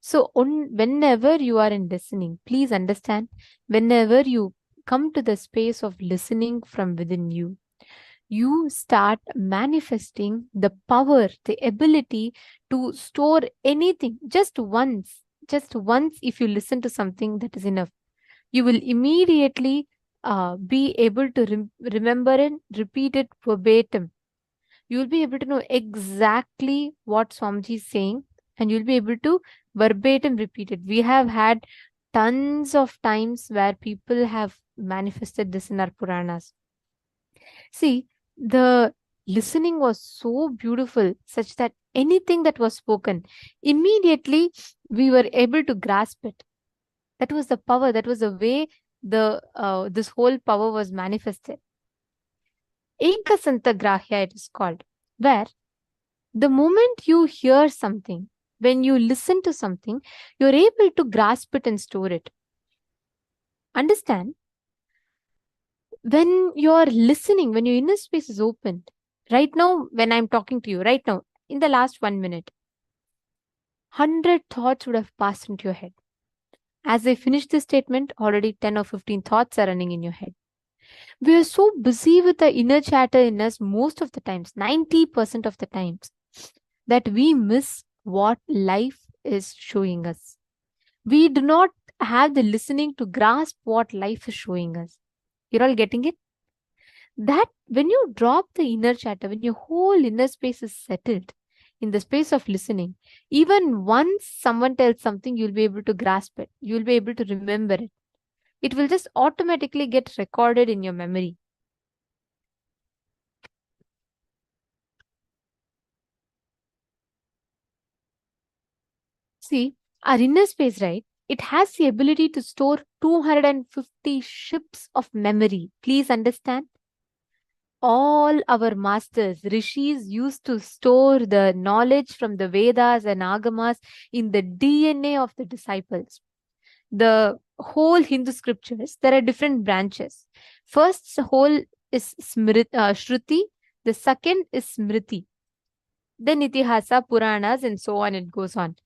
[SPEAKER 7] So whenever you are in listening, please understand, whenever you come to the space of listening from within you, you start manifesting the power, the ability to store anything just once. Just once, if you listen to something, that is enough. You will immediately be able to remember and repeat it verbatim. You will be able to know exactly what Swamiji is saying, and you'll be able to verbatim repeat it. We have had tons of times where people have manifested this in our Puranas. See, the listening was so beautiful, such that anything that was spoken, immediately we were able to grasp it. That was the power. That was the way this whole power was manifested. Ekasanta Grahya, it is called, where the moment you hear something, when you listen to something, you're able to grasp it and store it. Understand? When you're listening, when your inner space is opened, right now, when I'm talking to you, right now, in the last 1 minute, 100 thoughts would have passed into your head. As I finish this statement, already 10 or 15 thoughts are running in your head. We are so busy with the inner chatter in us most of the times, 90% of the times, that we miss what life is showing us. We do not have the listening to grasp what life is showing us. You're all getting it? That when you drop the inner chatter, when your whole inner space is settled in the space of listening, even once someone tells something, you'll be able to grasp it. You'll be able to remember it. It will just automatically get recorded in your memory. See, our inner space, right? It has the ability to store 250 ships of memory. Please understand. All our masters, rishis, used to store the knowledge from the Vedas and Agamas in the DNA of the disciples. The whole Hindu scriptures, there are different branches. First whole is Shruti, the second is Smriti, then Itihasa, Puranas, and so on, it goes on.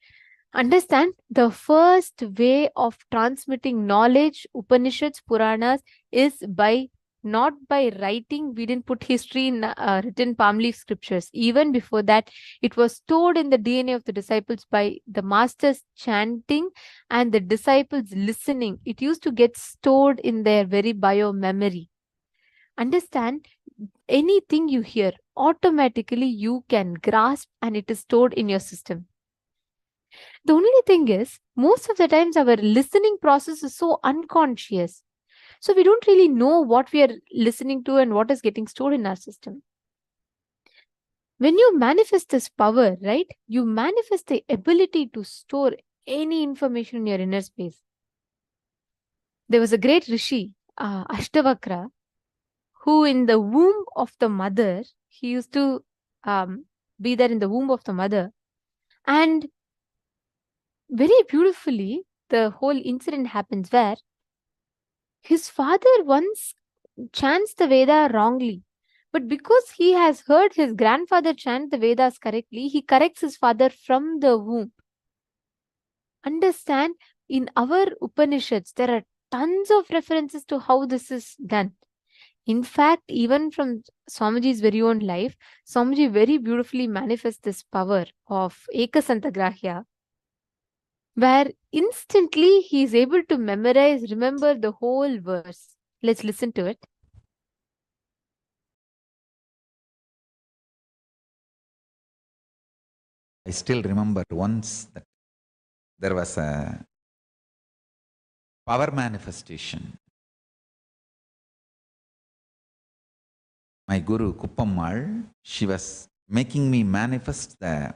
[SPEAKER 7] Understand, the first way of transmitting knowledge, Upanishads, Puranas, is not by writing. We didn't put history in written palm leaf scriptures. Even before that, it was stored in the DNA of the disciples by the masters chanting and the disciples listening. It used to get stored in their very bio memory. Understand, anything you hear, automatically you can grasp, and it is stored in your system. The only thing is, most of the times our listening process is so unconscious. So we don't really know what we are listening to and what is getting stored in our system. When you manifest this power, right, you manifest the ability to store any information in your inner space. There was a great Rishi, Ashtavakra, who in the womb of the mother, he used to be there in the womb of the mother. And very beautifully, the whole incident happens where his father once chants the Veda wrongly. But because he has heard his grandfather chant the Vedas correctly, he corrects his father from the womb. Understand, in our Upanishads, there are tons of references to how this is done. In fact, even from Swamiji's very own life, Swamiji very beautifully manifests this power of Ekasantagrahya, where instantly he is able to remember the whole verse. Let's listen to it.
[SPEAKER 5] I still remember once that there was a power manifestation. My Guru Kuppammal, she was making me manifest the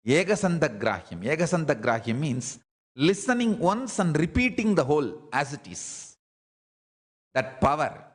[SPEAKER 5] Ekasantagrahyam. Ekasantagrahyam means listening once and repeating the whole as it is. That power.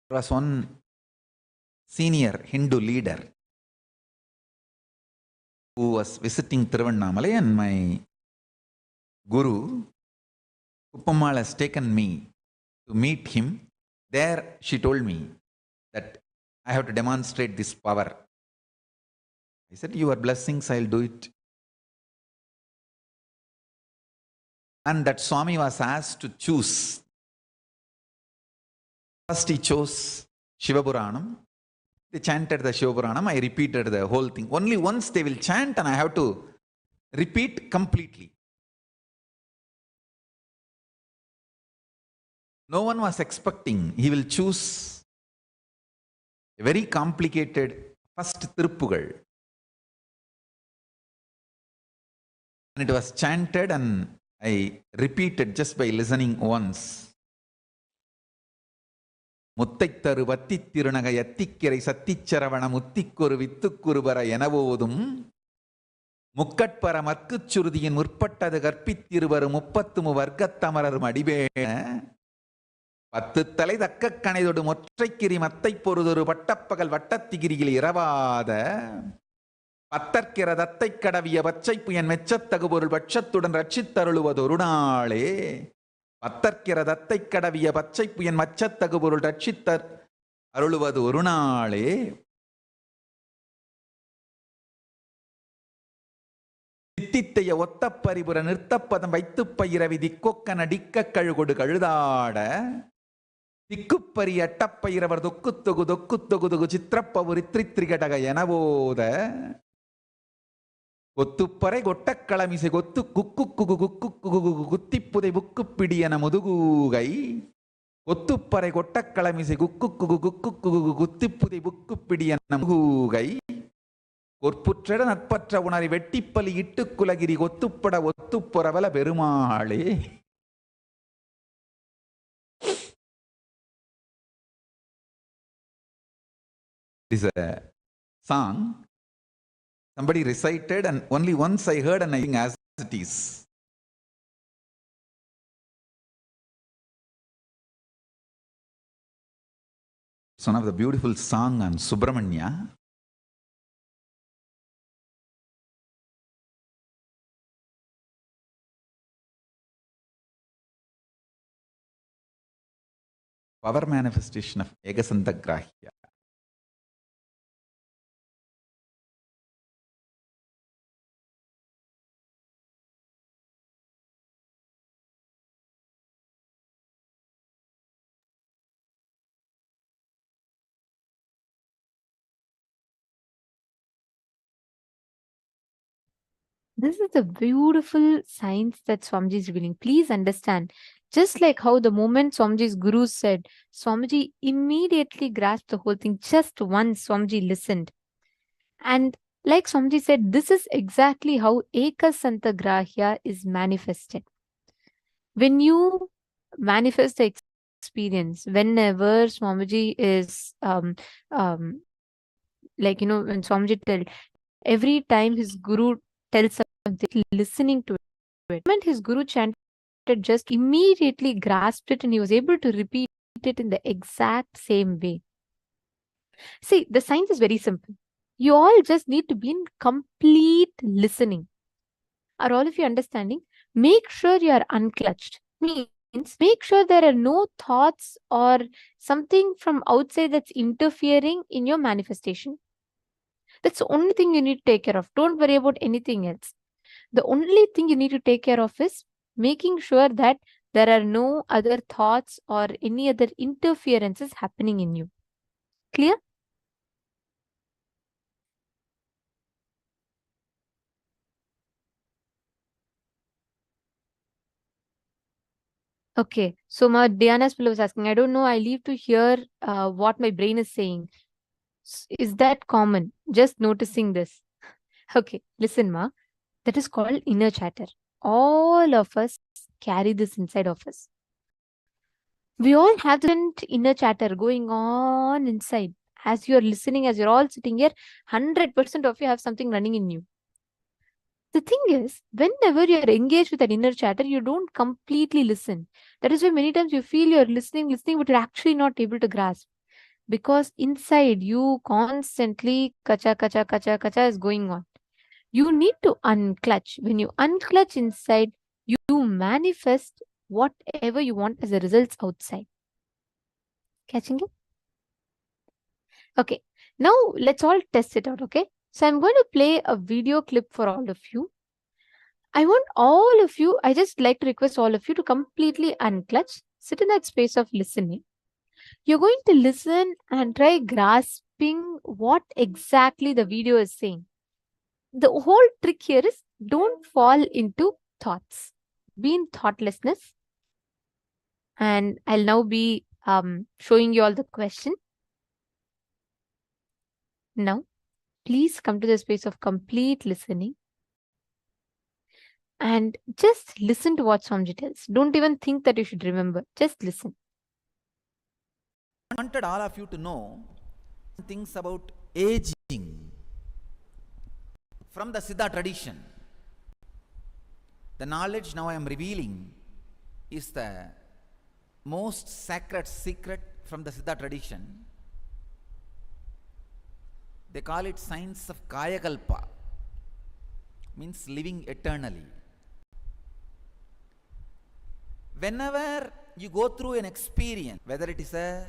[SPEAKER 5] There was one senior Hindu leader who was visiting Tiruvannamalai, and my Guru Kuppammal has taken me to meet him. There she told me that I have to demonstrate this power. I said, your blessings, I'll do it. And that Swami was asked to choose. First he chose Shiva Puranam. They chanted the Shiva Puranam. I repeated the whole thing. Only once they will chant and I have to repeat completely. No one was expecting he will choose a very complicated first Tiruppugal. And it was chanted and I repeated just by listening once. முத்தைத்தரு வத்தித் திருநகை அத்திக்கிரை சத்திச்சரவண முத்திக்கொரு வித்துக்குருபர எனவோதும் முக்கட்பர மற்குச் சுருதியின் முற்பட்டது கற்பித்திருவரு 33 வர்க்கத்தமரர் அடிவேண 10 தலை தக்க கணைதொடு மொற்றைக்கிரி மத்தை பொருதொரு பட்டப்பகல் வட்டத்திகிரியில் இரவாத பத்தற்கிற தத்தை கடவிய பச்சை புயன் மெச்சத்தகு பொருள் பட்சத்துடன் ரட்சித்தருளுவது ஒரு நாளே பத்தற்கிற தத்தை கடவிய பச்சை புயன் மச்சத்தகு பொருள் ரட்சித்தர் அருளுவது ஒரு நாளே. தித்தித்தைய ஒத்த பரிபுர நிறுத்தப்பதம் வைத்து பயிரவி திக்கொக்க நடிக்க கழுகொடு கழுதாட திக்குப்பரி அட்டப்பயிரவர் தொக்குத்தொகு தொக்குத்தொகு சித்திரப்பவுரி திரித்திரிகடக எனவோத கொத்துப்பறை கொட்டக்களமிசை கொத்து குக்கு குகு குக்கு குகு குத்திப்புதை புக்குப்பிடியன முதுகூகை கொத்துப்பறை கொட்டக்களமிசை குக்கு குகு குக்கு குகு குத்திப்புதை புக்குப்பிடியன முதுகூகை கொற்புற்ற நட்பற்ற உணரை வெட்டிப்பலி இட்டுக்குலகிரி கொத்துப்பட ஒத்துப்புறவல பெருமாளே. It is a song somebody recited, and only once I heard, and I think as it is. It's one of the beautiful song on Subramanya. Power manifestation of Egasantagrahya.
[SPEAKER 7] This is the beautiful science that Swamiji is revealing. Please understand. Just like how the moment Swamiji's guru said, Swamiji immediately grasped the whole thing. Just once Swamiji listened. And like Swamiji said, this is exactly how Ekasantagrahya is manifested. When you manifest the experience, whenever Swamiji is, when Swamiji tell, every time his guru tells something, listening to it. When his guru chanted, just immediately grasped it and he was able to repeat it in the exact same way. See, the science is very simple. You all just need to be in complete listening. Are all of you understanding? Make sure you are unclutched. Means make sure there are no thoughts or something from outside that's interfering in your manifestation. That's the only thing you need to take care of. Don't worry about anything else. The only thing you need to take care of is making sure that there are no other thoughts or any other interferences happening in you. Clear? Okay. So my Diana's pillow was asking, I don't know, I leave to hear what my brain is saying. Is that common? Just noticing this. Okay, listen, Ma. That is called inner chatter. All of us carry this inside of us. We all have different inner chatter going on inside. As you're listening, as you're all sitting here, 100% of you have something running in you. The thing is, whenever you're engaged with an inner chatter, you don't completely listen. That is why many times you feel you're listening, but you're actually not able to grasp. Because inside you constantly kacha is going on. You need to unclutch. When you unclutch inside, you manifest whatever you want as a result outside. Catching it? Okay. Now let's all test it out, okay? So I'm going to play a video clip for all of you. I want all of you, I just like to request all of you to completely unclutch, sit in that space of listening. You're going to listen and try grasping what exactly the video is saying. The whole trick here is don't fall into thoughts. Be in thoughtlessness. And I'll now be showing you all the question. Now, please come to the space of complete listening. And just listen to what Swamiji tells. Don't even think that you should remember. Just listen.
[SPEAKER 5] I wanted all of you to know things about aging from the Siddha tradition. The knowledge now I am revealing is the most sacred secret from the Siddha tradition. They call it science of Kayakalpa, means living eternally. Whenever you go through an experience, whether it is a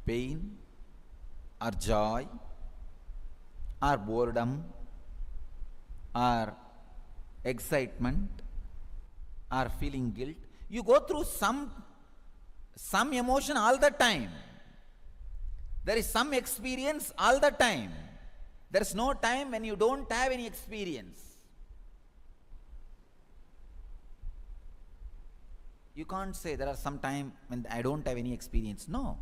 [SPEAKER 5] pain or joy or boredom or excitement or feeling guilt, you go through some emotion all the time. There is some experience all the time. There is no time when you don't have any experience. You can't say there are some time when I don't have any experience. No.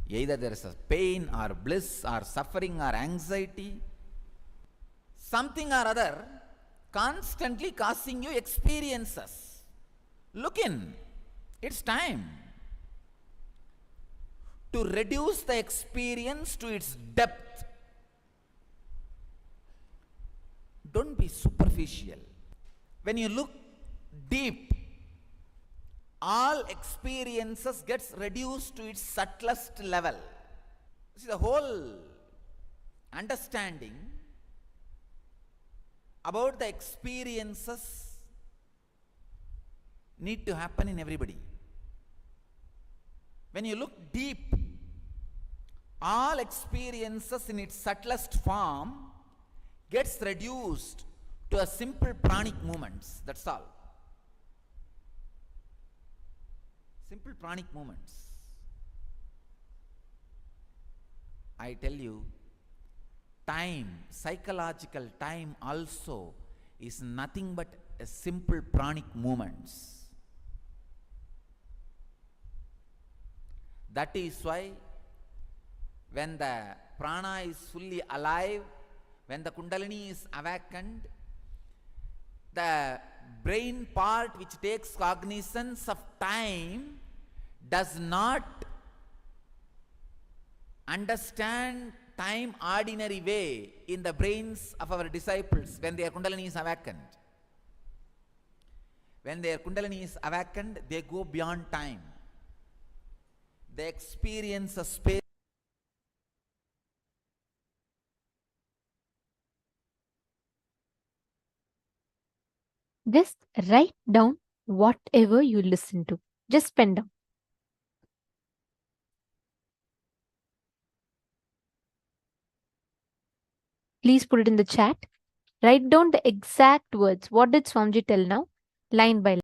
[SPEAKER 5] Either there is a pain or bliss or suffering or anxiety, something or other constantly causing you experiences. Look in. It's time.
[SPEAKER 9] to reduce the experience to its depth. Don't be superficial. When you look deep, all experiences gets reduced to its subtlest level. See, the whole understanding about the experiences need to happen in everybody. When you look deep, all experiences in its subtlest form gets reduced to a simple pranic movements. That's all. Simple pranic movements. I tell you, time, psychological time also is nothing but a simple pranic movements. That is why when the prana is fully alive, when the kundalini is awakened, the brain part which takes cognizance of time does not understand time ordinary way in the brains of our disciples when their kundalini is awakened. When their kundalini is awakened, they go beyond time. They experience a space.
[SPEAKER 7] Just write down whatever you listen to. Just pen down. Please put it in the chat. Write down the exact words. What did Swamiji tell now? Line by line.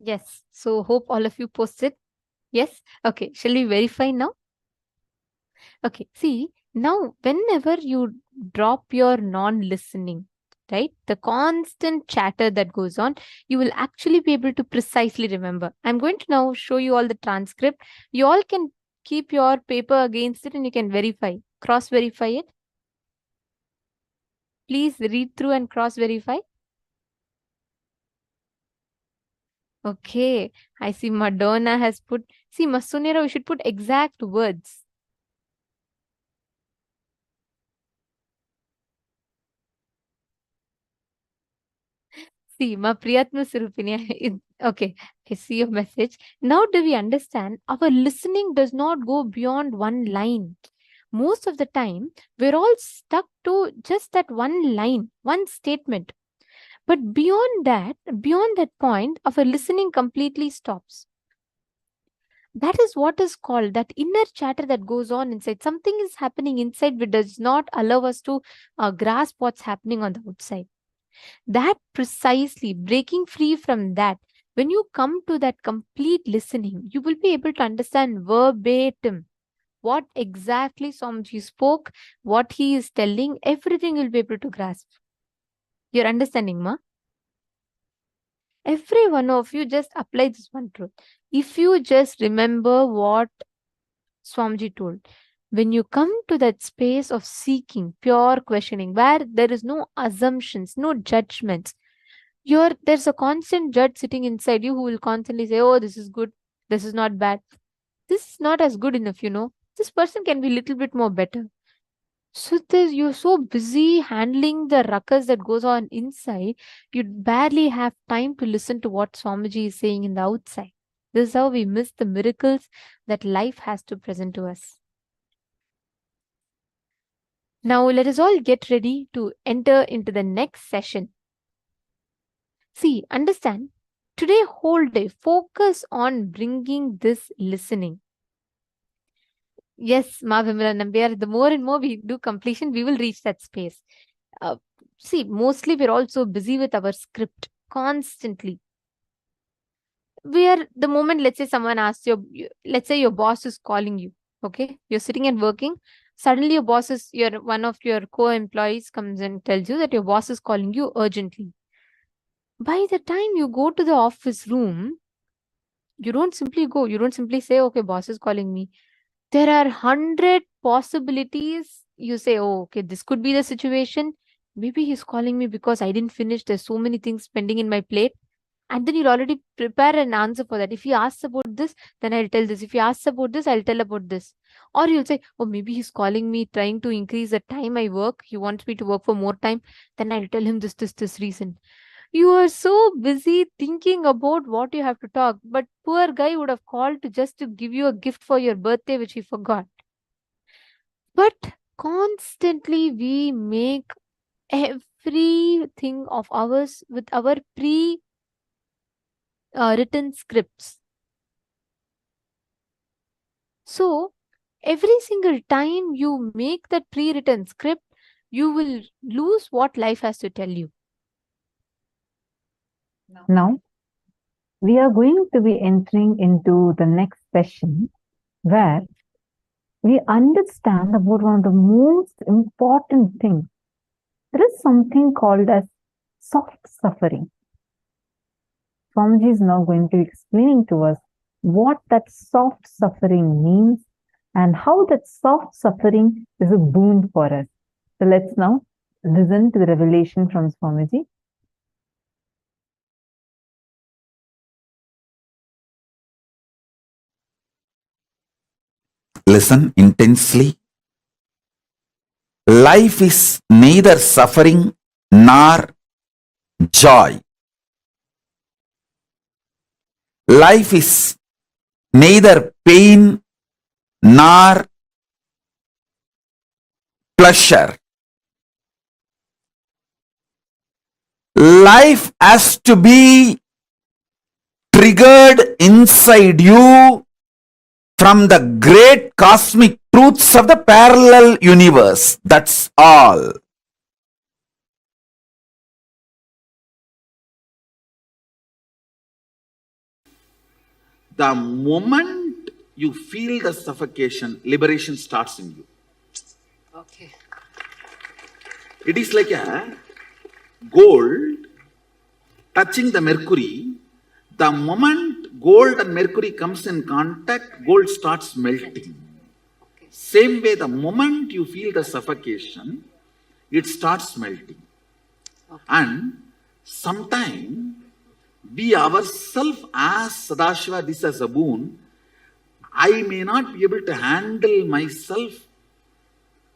[SPEAKER 7] Yes. So hope all of you posted. Yes. Okay. Shall we verify now? Okay. See, now whenever you drop your non-listening, right, the constant chatter that goes on, you will actually be able to precisely remember. I'm going to now show you all the transcript. You all can keep your paper against it and you can verify, cross-verify it. Please read through and cross-verify. Okay. I see Madonna has put, see Masunera, we should put exact words. See, Ma Priyatma Surupini. Okay, I see your message. Now, do we understand? Our listening does not go beyond one line. Most of the time, we're all stuck to just that one line, one statement. But beyond that point, our listening completely stops. That is what is called that inner chatter that goes on inside. Something is happening inside which does not allow us to grasp what's happening on the outside. That precisely, breaking free from that, when you come to that complete listening, you will be able to understand verbatim what exactly Swamiji spoke, what he is telling, everything you'll be able to grasp. You're understanding, Ma? Every one of you just apply this one truth. If you just remember what Swamiji told, when you come to that space of seeking, pure questioning, where there is no assumptions, no judgments, there's a constant judge sitting inside you who will constantly say, oh, this is good, this is not bad, this is not as good enough, this person can be a little bit more better. So you're so busy handling the ruckus that goes on inside, you barely have time to listen to what Swamiji is saying in the outside. This is how we miss the miracles that life has to present to us. Now let us all get ready to enter into the next session. See, understand, today whole day, focus on bringing this listening. Yes, Ma Vimala Nambiar, the more and more we do completion, we will reach that space. See, mostly we're also busy with our script constantly. The moment, let's say someone asks let's say your boss is calling you, okay? You're sitting and working. Suddenly one of your co-employees comes and tells you that your boss is calling you urgently. By the time you go to the office room, you don't simply go. You don't simply say, okay, boss is calling me. There are 100 possibilities. You say, oh, okay, this could be the situation. Maybe he's calling me because I didn't finish. There's so many things pending in my plate. And then you'll already prepare an answer for that. If he asks about this, then I'll tell this. If he asks about this, I'll tell about this. Or you'll say, oh, maybe he's calling me trying to increase the time I work. He wants me to work for more time. Then I'll tell him this reason. You are so busy thinking about what you have to talk, but poor guy would have called just to give you a gift for your birthday, which he forgot. But constantly we make everything of ours with our written scripts. So every single time you make that pre-written script, you will lose what life has to tell you.
[SPEAKER 8] Now, we are going to be entering into the next session where we understand about one of the most important things. There is something called as soft suffering. Swamiji is now going to be explaining to us what that soft suffering means and how that soft suffering is a boon for us. So let's now listen to the revelation from Swamiji.
[SPEAKER 9] Listen intensely. Life is neither suffering nor joy. Life is neither pain nor pleasure. Life has to be triggered inside you from the great cosmic truths of the parallel universe. That's all.
[SPEAKER 5] the moment you feel the suffocation, liberation starts in you.
[SPEAKER 10] Okay.
[SPEAKER 5] It is like a gold touching the mercury. The moment gold and mercury comes in contact, gold starts melting. Same way, the moment you feel the suffocation, it starts melting. And sometime we ourselves as Sadashiva, this as a boon, I may not be able to handle myself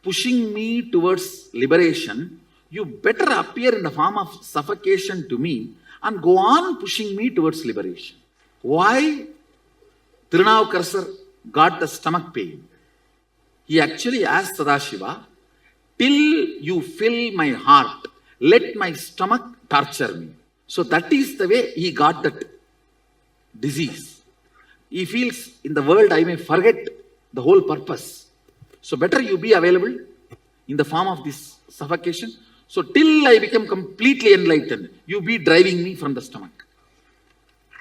[SPEAKER 5] pushing me towards liberation. You better appear in the form of suffocation to me and go on pushing me towards liberation. Why Tirunavukkarasar got the stomach pain? He actually asked Sadashiva, till you fill my heart, let my stomach torture me. So that is the way he got that disease. He feels in the world I may forget the whole purpose. So better you be available in the form of this suffocation. So till I become completely enlightened, you be driving me from the stomach.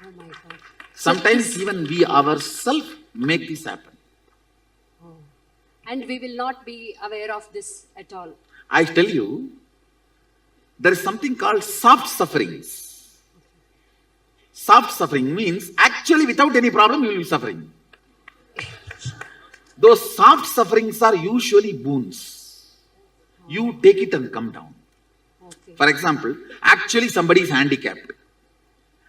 [SPEAKER 10] Oh my God.
[SPEAKER 5] Sometimes even we ourselves make this happen.
[SPEAKER 10] And we will not be aware of this at all.
[SPEAKER 5] I tell you, there is something called soft sufferings. Soft suffering means actually without any problem you will be suffering. Those soft sufferings are usually boons. You take it and come down.
[SPEAKER 10] Okay.
[SPEAKER 5] For example, actually somebody is handicapped.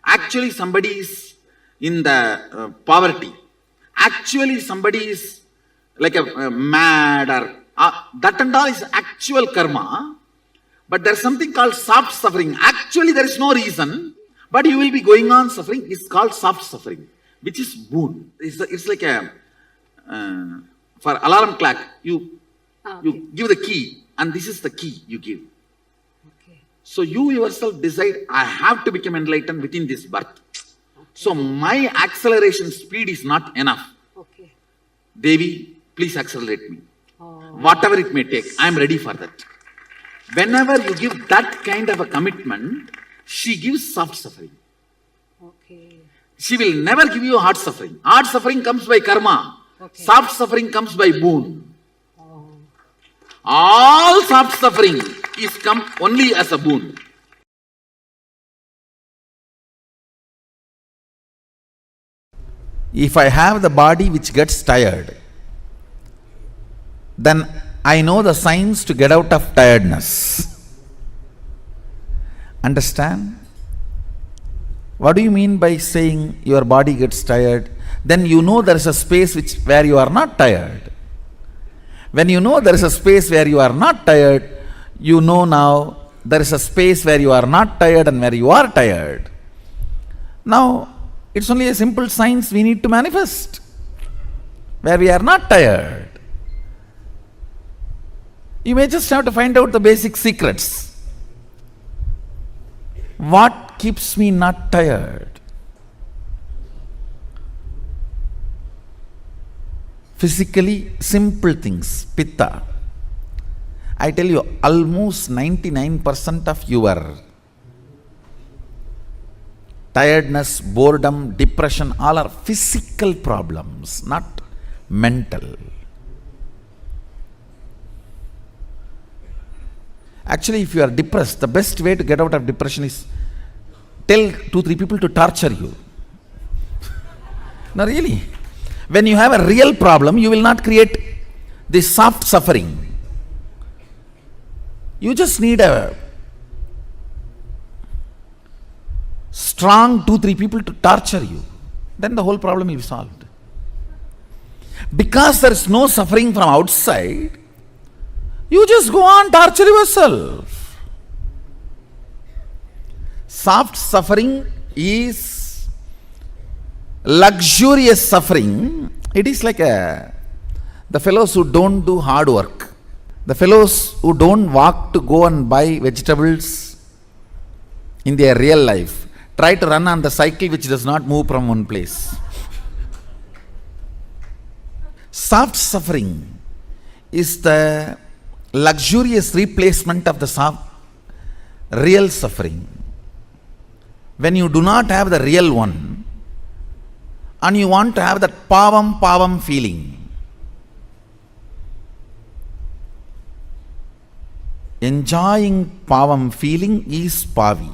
[SPEAKER 5] Actually somebody is in the poverty. Actually somebody is like a mad or that and all is actual karma. But there is something called soft suffering. Actually there is no reason, but you will be going on suffering. It's called soft suffering, which is boon. It's like a for alarm clock, you give the key, and this is the key you give.
[SPEAKER 10] Okay.
[SPEAKER 5] So you yourself decide, I have to become enlightened within this birth. Okay. So my acceleration speed is not enough.
[SPEAKER 10] Okay.
[SPEAKER 5] Devi, please accelerate me.
[SPEAKER 10] Oh.
[SPEAKER 5] Whatever it may take, I am ready for that. Whenever you give that kind of a commitment, she gives soft suffering.
[SPEAKER 10] Okay.
[SPEAKER 5] She will never give you hard suffering. Hard suffering comes by karma.
[SPEAKER 10] Okay.
[SPEAKER 5] Soft suffering comes by boon.
[SPEAKER 10] Oh.
[SPEAKER 5] All soft suffering is come only as a boon. If I have the body which gets tired, then I know the signs to get out of tiredness. Understand? What do you mean by saying your body gets tired? Then you know there is a space where you are not tired. When you know there is a space where you are not tired, you know now there is a space where you are not tired and where you are tired. Now, it's only a simple science we need to manifest, where we are not tired. You may just have to find out the basic secrets. What keeps me not tired? Physically, simple things, pitta. I tell you, almost 99% of your tiredness, boredom, depression, all are physical problems, not mental. Actually, if you are depressed, the best way to get out of depression is tell 2-3 people to torture you. No, really. When you have a real problem, you will not create this soft suffering. You just need a strong 2-3 people to torture you. Then the whole problem will be solved. Because there is no suffering from outside, you just go on torture yourself. Soft suffering is luxurious suffering. It is like the fellows who don't do hard work. The fellows who don't walk to go and buy vegetables in their real life. Try to run on the cycle which does not move from one place. Soft suffering is the luxurious replacement of the real suffering. When you do not have the real one,
[SPEAKER 9] and you want to have that pavam feeling. Enjoying pavam feeling is pavi.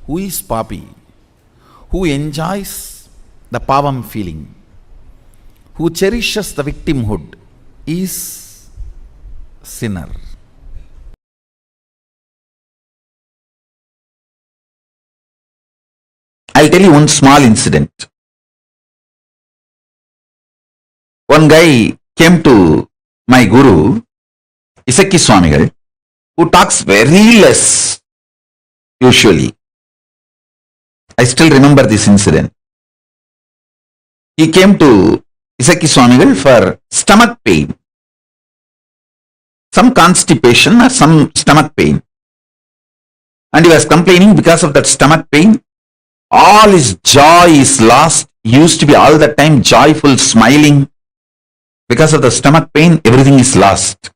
[SPEAKER 9] Who is papi? Who enjoys the pavam feeling, who cherishes the victimhood, is sinner. I'll tell you one small incident. One guy came to my guru, Isaki Swamigal, who talks very less usually. I still remember this incident. He came to Isaki Swamigal for stomach pain, some constipation or some stomach pain. And he was complaining because of that stomach pain. All his joy is lost. He used to be all the time joyful, smiling. Because of the stomach pain, everything is lost.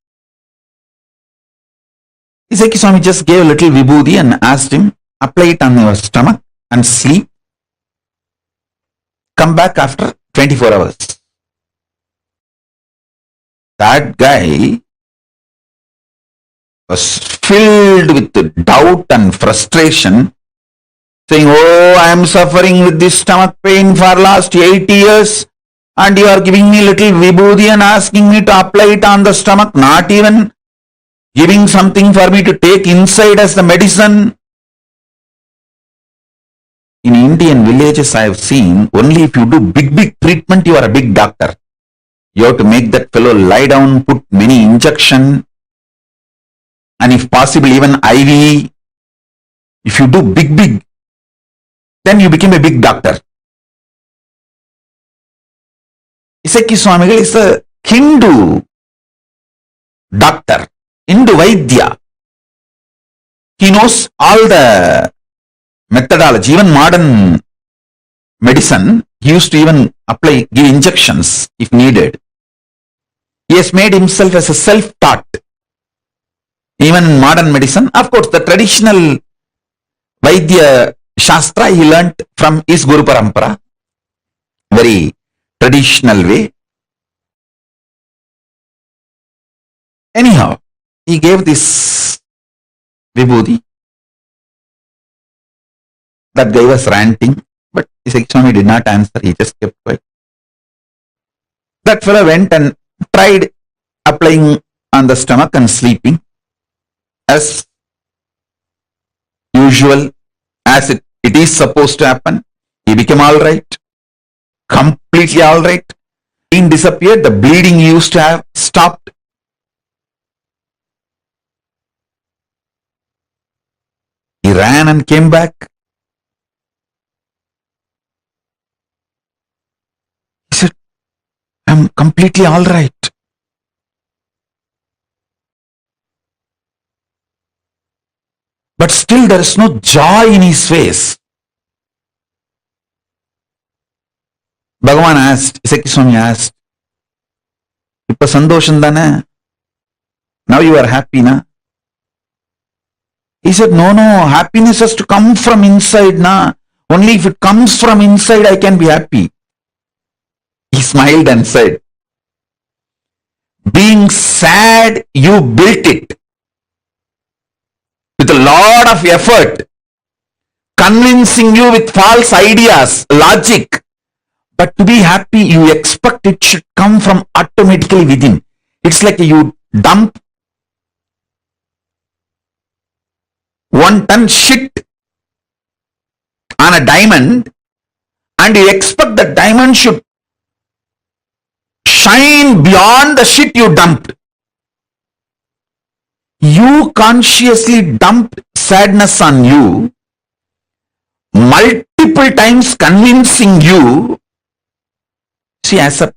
[SPEAKER 9] Isaki Swami just gave a little vibhuti and asked him, apply it on your stomach and sleep. Come back after 24 hours. That guy was filled with doubt and frustration, saying, oh, I am suffering with this stomach pain for last 80 years and you are giving me little vibhuti and asking me to apply it on the stomach, not even giving something for me to take inside as the medicine. In Indian villages, I have seen, only if you do big treatment, you are a big doctor. You have to make that fellow lie down, put many injection, and if possible, even IV. If you do big, then you become a big doctor. Isaki Swamigal is a Hindu doctor, Hindu Vaidya. He knows all the methodology, even modern medicine. He used to even give injections if needed. He has made himself as a self-taught. Even in modern medicine, of course, the traditional Vaidya Shastra he learnt from his Guru Parampara, very traditional way. Anyhow, he gave this vibhuti. That guy was ranting, but Isaki Swami did not answer, he just kept quiet. That fellow went and tried applying on the stomach and sleeping as usual, as it is supposed to happen. He became alright, completely alright. Pain disappeared, the bleeding he used to have stopped. He ran and came back. He said, I'm completely alright. But still there is no joy in his face. Bhagavan asked, Isaki Swami asked, Ippa sandosham thane? Now you are happy, na? He said, no, happiness has to come from inside, na? Only if it comes from inside, I can be happy. He smiled and said, being sad, you built it with a lot of effort, convincing you with false ideas, logic. But to be happy, you expect it should come from automatically within. It's like you dump 1 ton shit on a diamond and you expect the diamond should shine beyond the shit you dumped. You consciously dumped sadness on you, multiple times convincing you. See, as a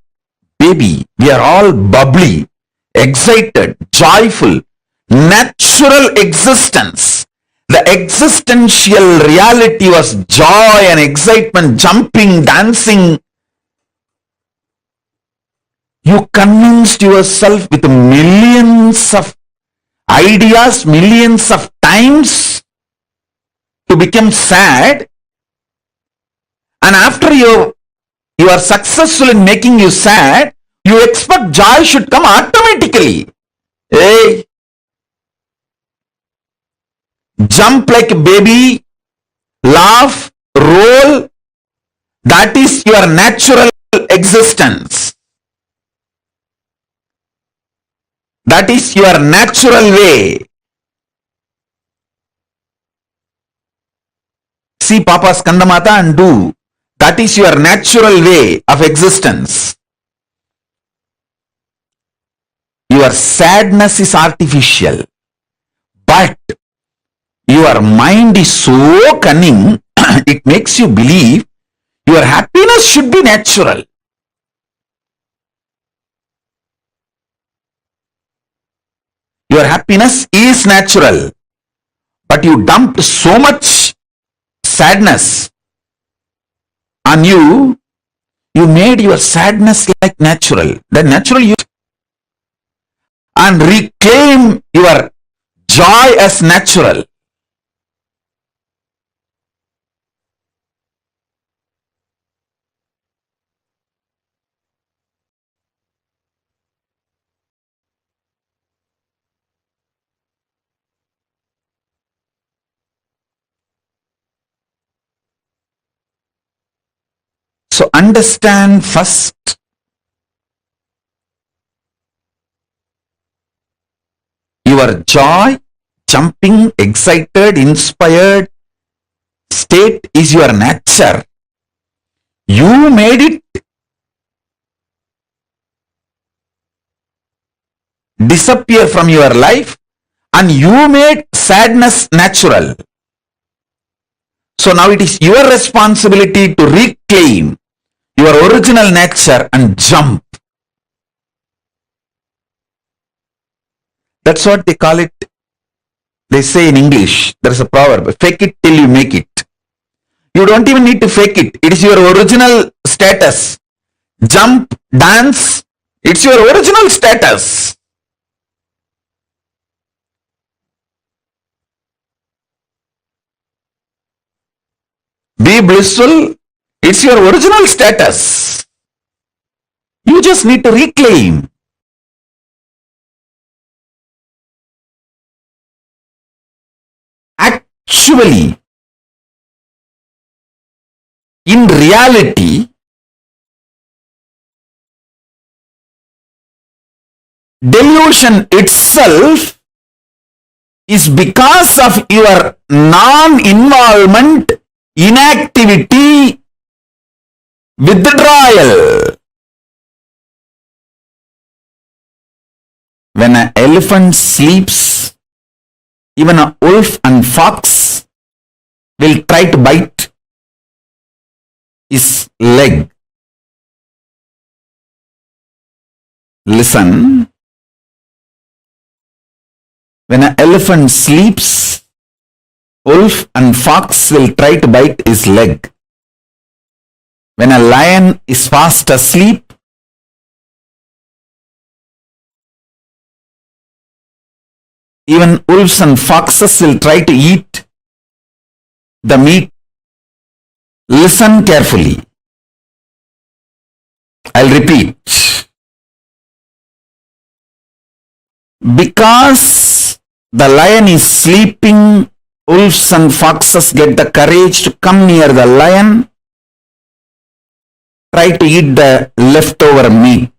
[SPEAKER 9] baby, we are all bubbly, excited, joyful, natural existence. The existential reality was joy and excitement, jumping, dancing. You convinced yourself with millions of ideas, millions of times to become sad, And after you are successful in making you sad, you expect joy should come automatically. Hey, jump like a baby, laugh, roll. That is your natural existence. That is your natural way. See Papa's Kandamata and do. That is your natural way of existence. Your sadness is artificial, but your mind is so cunning, it makes you believe your happiness should be natural. Your happiness is natural, but you dumped so much sadness on you, you made your sadness like natural. That natural you and reclaim your joy as natural. So understand first your joy, jumping, excited, inspired state is your nature. You made it disappear from your life and you made sadness natural. So now it is your responsibility to reclaim your original nature and jump. That's what they call it. They say in English, there is a proverb, fake it till you make it. You don't even need to fake it. It is your original status. Jump, dance, it's your original status. Be blissful, it's your original status. You just need to reclaim. Actually, in reality, delusion itself is because of your non-involvement, inactivity, withdrawal. When an elephant sleeps, even a wolf and fox will try to bite his leg. Listen. When an elephant sleeps, wolf and fox will try to bite his leg. When a lion is fast asleep, even wolves and foxes will try to eat the meat. Listen carefully. I'll repeat. Because the lion is sleeping, wolves and foxes get the courage to come near the lion, try to eat the leftover meat.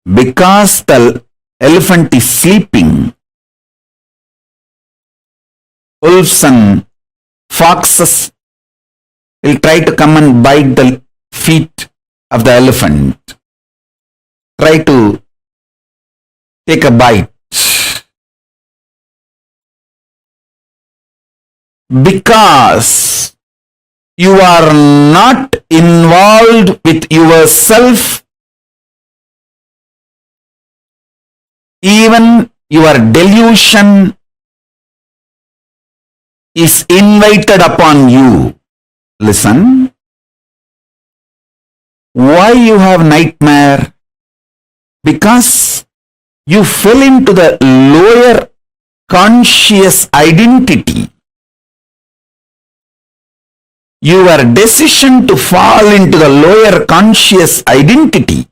[SPEAKER 9] Because the elephant is sleeping, wolves and foxes will try to come and bite the feet of the elephant, try to take a bite. Because you are not involved with yourself, even your delusion is invited upon you. Listen. Why you have nightmare? Because you fell into the lower conscious identity.
[SPEAKER 5] your decision to fall into the lower conscious identity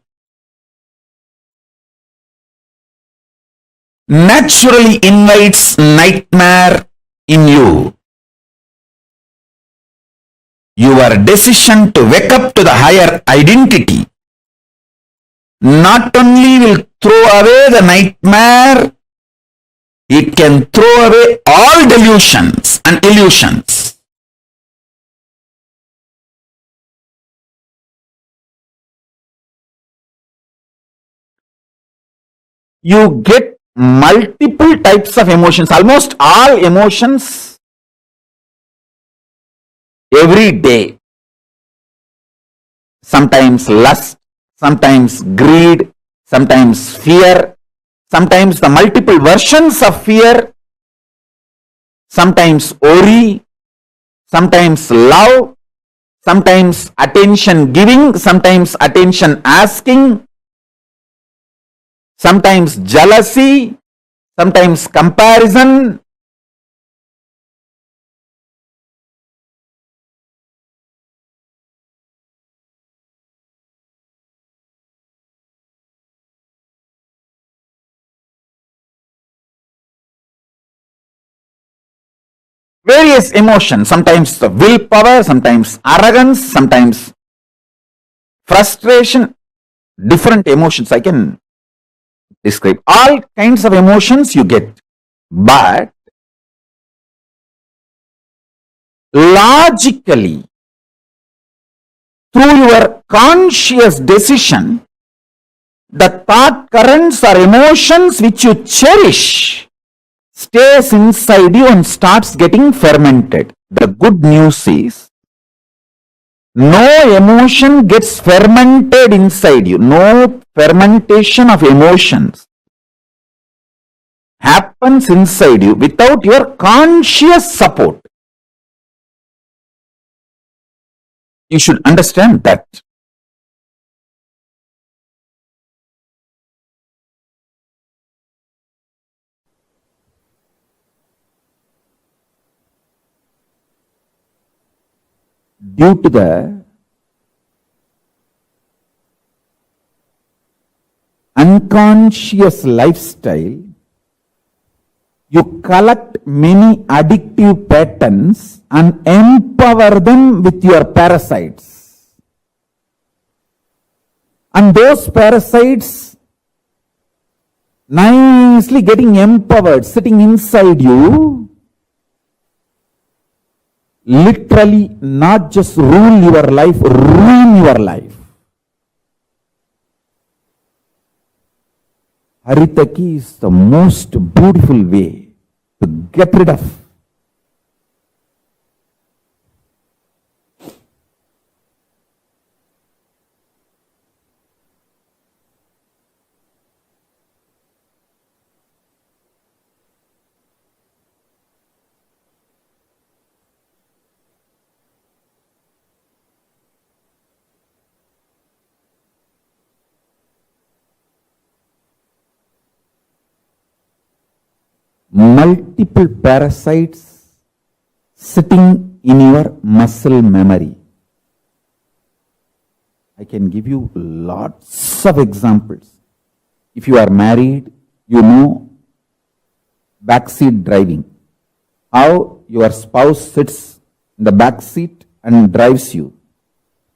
[SPEAKER 5] naturally invites nightmare in you. Your decision to wake up to the higher identity not only will throw away the nightmare, it can throw away all delusions and illusions. You get multiple types of emotions, almost all emotions every day. Sometimes lust, sometimes greed, sometimes fear, sometimes the multiple versions of fear, sometimes worry, sometimes love, sometimes attention giving, sometimes attention asking, sometimes jealousy, sometimes comparison. Various emotions, sometimes the willpower, sometimes arrogance, sometimes frustration, different emotions I can describe. All kinds of emotions you get. But logically, through your conscious decision, the thought currents or emotions which you cherish stays inside you and starts getting fermented. The good news is, no emotion gets fermented inside you. No fermentation of emotions happens inside you without your conscious support. You should understand that. Due to the unconscious lifestyle, you collect many addictive patterns and empower them with your parasites. And those parasites nicely getting empowered, sitting inside you, literally not just rule your life, ruin your life. Haritaki is the most beautiful way to get rid of multiple parasites sitting in your muscle memory. I can give you lots of examples. If you are married, you know backseat driving. How your spouse sits in the back seat and drives you.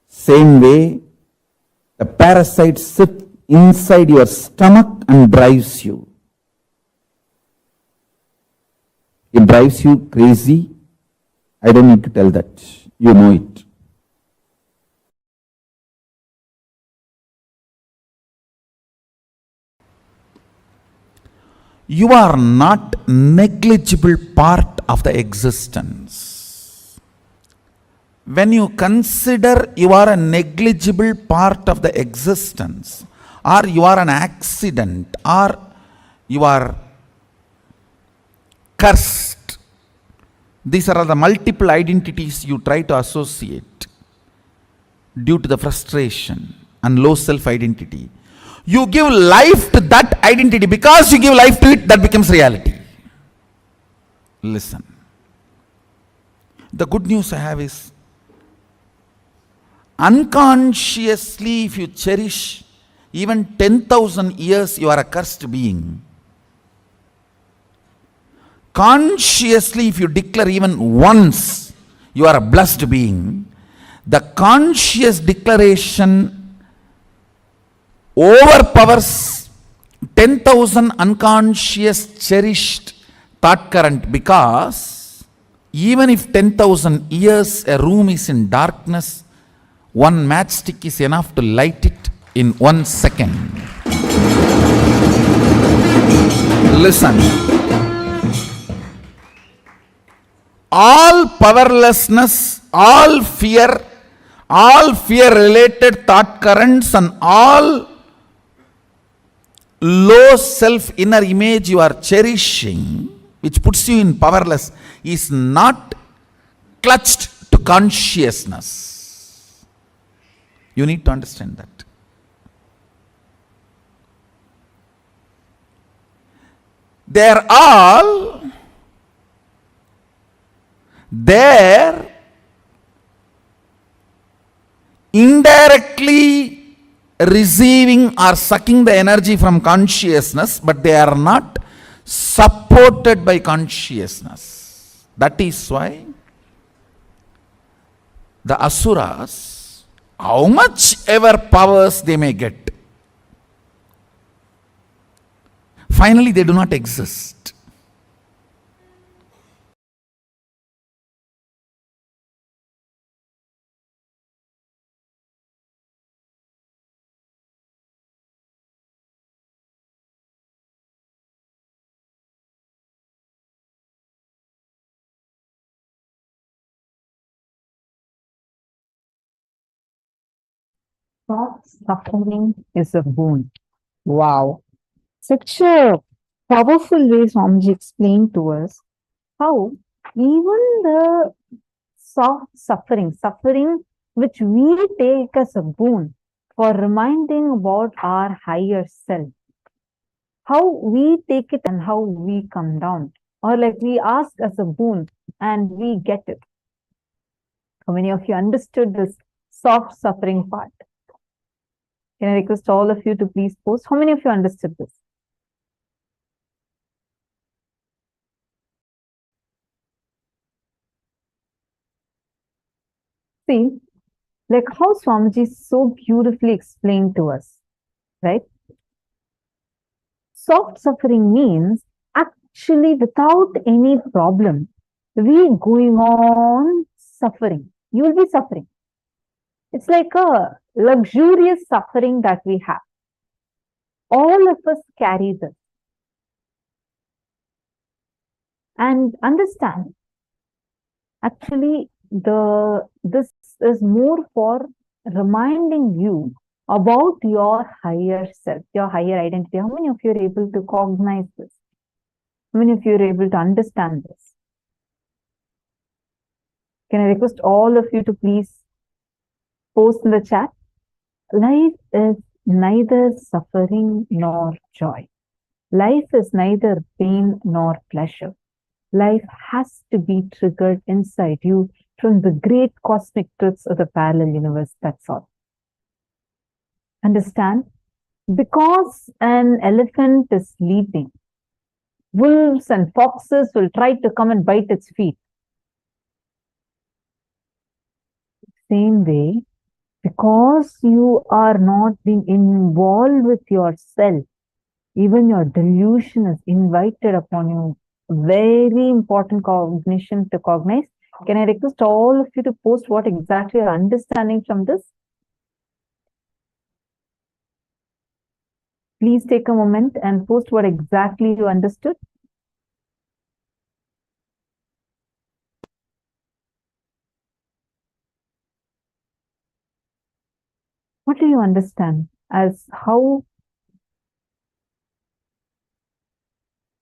[SPEAKER 5] Same way, the parasites sit inside your stomach and drives you. It drives you crazy. I don't need to tell that. You know it. You are not negligible part of the existence. When you consider you are a negligible part of the existence, or you are an accident, or you are cursed. These are the multiple identities you try to associate due to the frustration and low self-identity. You give life to that identity. Because you give life to it, that becomes reality. Listen. The good news I have is, Unconsciously, if you cherish even 10,000 years, you are a cursed being. Consciously, if you declare even once, you are a blessed being. The conscious declaration overpowers 10,000 unconscious cherished thought current, because even if 10,000 years a room is in darkness, one matchstick is enough to light it in 1 second. Listen. All powerlessness, all fear related thought currents, and all low self inner image you are cherishing, which puts you in powerless, is not clutched to consciousness. You need to understand that. They are all there indirectly receiving or sucking the energy from consciousness, but they are not supported by consciousness. That is why the asuras, how much ever powers they may get, finally they do not exist.
[SPEAKER 8] Stop suffering is a boon. Wow. Such a powerful way Swamiji explained to us how even the soft suffering which we take as a boon for reminding about our higher self, how we take it and how we come down, or like we ask as a boon and we get it. How many of you understood this soft suffering part? Can I request all of you to please post? How many of you understood this? See, like how Swamiji so beautifully explained to us, right? Soft suffering means actually without any problem, we going on suffering. You will be suffering. It's like a luxurious suffering that we have. All of us carry this. And understand, actually, this is more for reminding you about your higher self, your higher identity. How many of you are able to cognize this? How many of you are able to understand this? Can I request all of you to please post in the chat? Life is neither suffering nor joy. Life is neither pain nor pleasure. Life has to be triggered inside you from the great cosmic truths of the parallel universe. That's all. Understand? Because an elephant is sleeping, wolves and foxes will try to come and bite its feet. Same way, because you are not being involved with yourself, even your delusion is invited upon you. Very important cognition to cognize. Can I request all of you to post what exactly you're understanding from this? Please take a moment and post what exactly you understood. What do you understand as how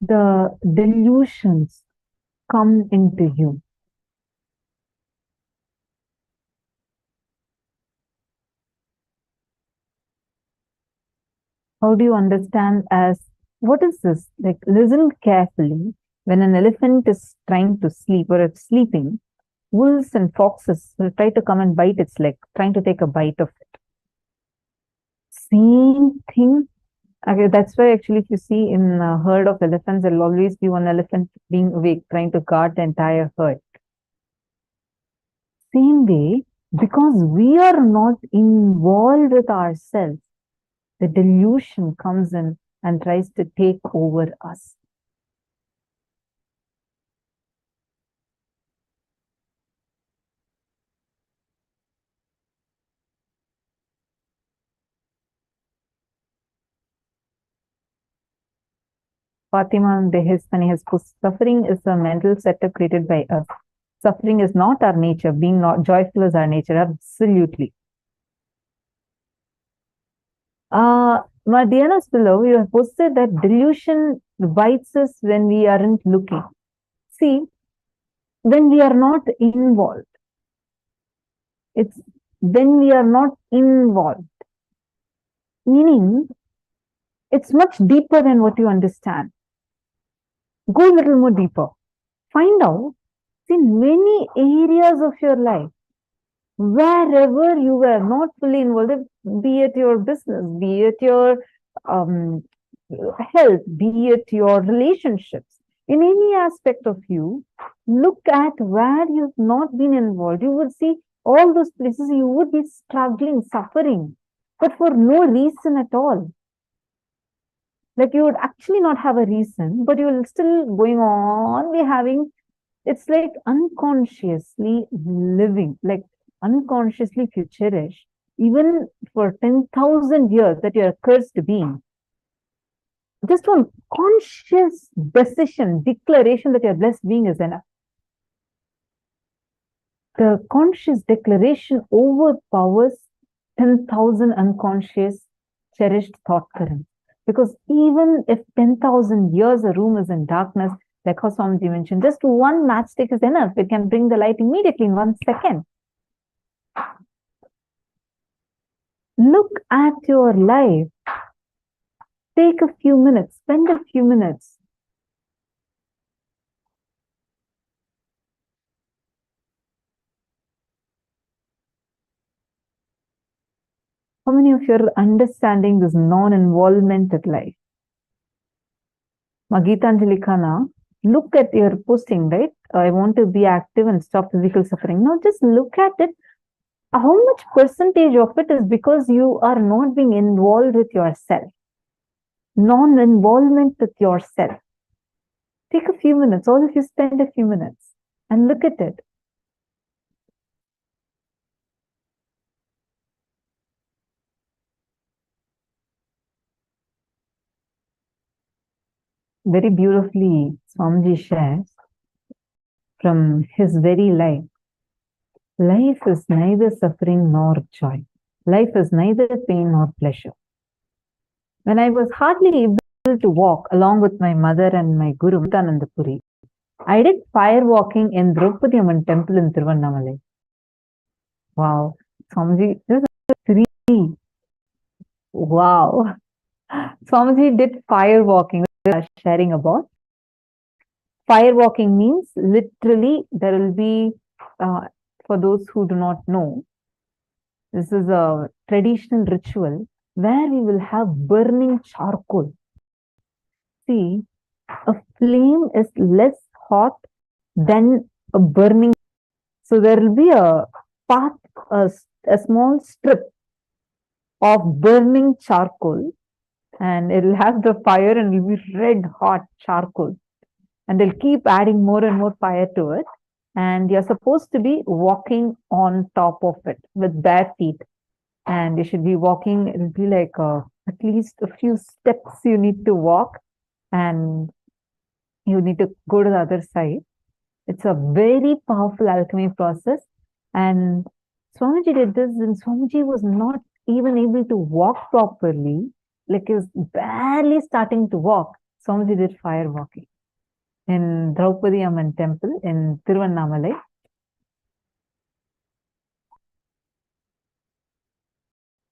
[SPEAKER 8] the delusions come into you? How do you understand as, what is this? Like, listen carefully. When an elephant is trying to sleep or it's sleeping, wolves and foxes will try to come and bite its leg, trying to take a bite of it. Same thing. Okay, that's why actually if you see in a herd of elephants, there will always be one elephant being awake, trying to guard the entire herd. Same way, because we are not involved with ourselves, the delusion comes in and tries to take over us. Fatima Behestani has put, suffering is a mental setup created by us. Suffering is not our nature. Being not joyful is our nature. Absolutely. Diana's below, you have posted that delusion bites us when we aren't looking. See, when we are not involved. It's when we are not involved. Meaning, it's much deeper than what you understand. Go a little more deeper. Find out in many areas of your life, wherever you were not fully involved, be it your business, be it your health, be it your relationships, in any aspect of you, look at where you've not been involved. You would see all those places you would be struggling, suffering, but for no reason at all. Like you would actually not have a reason, but you will still going on be having, it's like unconsciously living, like unconsciously if you cherish, even for 10,000 years that you're a cursed being. Just one conscious decision, declaration that you're a blessed being is enough. The conscious declaration overpowers 10,000 unconscious cherished thought currents. Because even if 10,000 years a room is in darkness, like how Swamiji mentioned, just one matchstick is enough. It can bring the light immediately in 1 second. Look at your life. Take a few minutes, spend a few minutes. How many of you are understanding this non-involvement with life? Magitanjali Khanna, look at your posting, right? I want to be active and stop physical suffering. Now just look at it. How much percentage of it is because you are not being involved with yourself? Non-involvement with yourself. Take a few minutes, all of you spend a few minutes and look at it. Very beautifully, Swamiji shares from his very life. Life is neither suffering nor joy. Life is neither pain nor pleasure. When I was hardly able to walk along with my mother and my Guru, Nityananda, I did fire walking in Draupadi Amman temple in Tiruvannamalai. Wow. Swamiji, this is 3. Wow. Swamiji did fire walking. Sharing about. Fire walking means literally there will be, for those who do not know, this is a traditional ritual where we will have burning charcoal. See, a flame is less hot than a burning. So there will be a path, a small strip of burning charcoal, and it will have the fire and it will be red hot charcoal. And they'll keep adding more and more fire to it. And you're supposed to be walking on top of it with bare feet. And you should be walking, it'll be like at least a few steps you need to walk. And you need to go to the other side. It's a very powerful alchemy process. And Swamiji did this, and Swamiji was not even able to walk properly. Like he was barely starting to walk. Swamiji did fire walking in Draupadi Amman temple in Tiruvannamalai.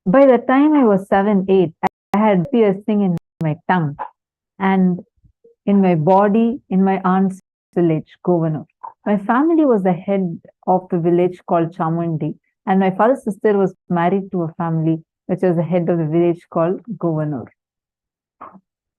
[SPEAKER 8] By the time I was 7, 8, I had piercing in my tongue and in my body in my aunt's village, Governor. My family was the head of the village called Chamundi, and my father's sister was married to a family which was the head of the village called Governor.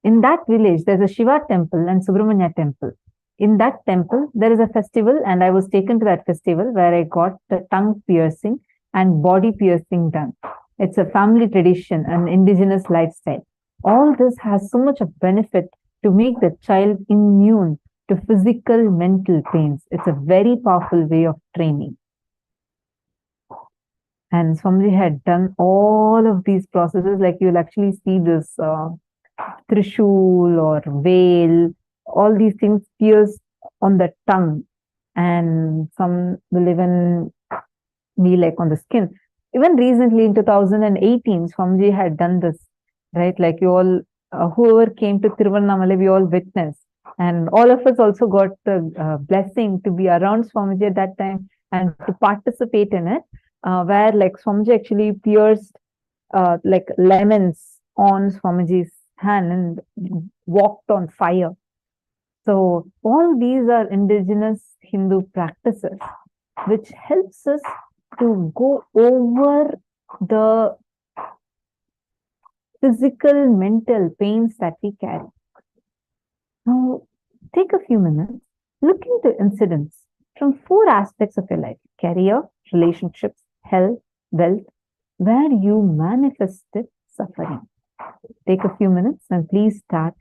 [SPEAKER 8] In that village, there's a Shiva temple and Subramanya temple. In that temple, there is a festival, and I was taken to that festival where I got the tongue piercing and body piercing done. It's a family tradition, an indigenous lifestyle. All this has so much of benefit to make the child immune to physical, mental pains. It's a very powerful way of training. And Swamiji had done all of these processes, like you'll actually see this trishul or veil, all these things pierced on the tongue, and some will even be like on the skin. Even recently in 2018, Swamiji had done this, right? Like you all, whoever came to Tiruvannamalai, we all witnessed. And all of us also got the blessing to be around Swamiji at that time and to participate in it, where like Swamiji actually pierced like lemons on Swamiji's hand and walked on fire. So all these are indigenous Hindu practices, which helps us to go over the physical, mental pains that we carry. Now, take a few minutes, look into incidents from 4 aspects of your life: career, relationships, health, wealth, where you manifested suffering. Take a few minutes and please start.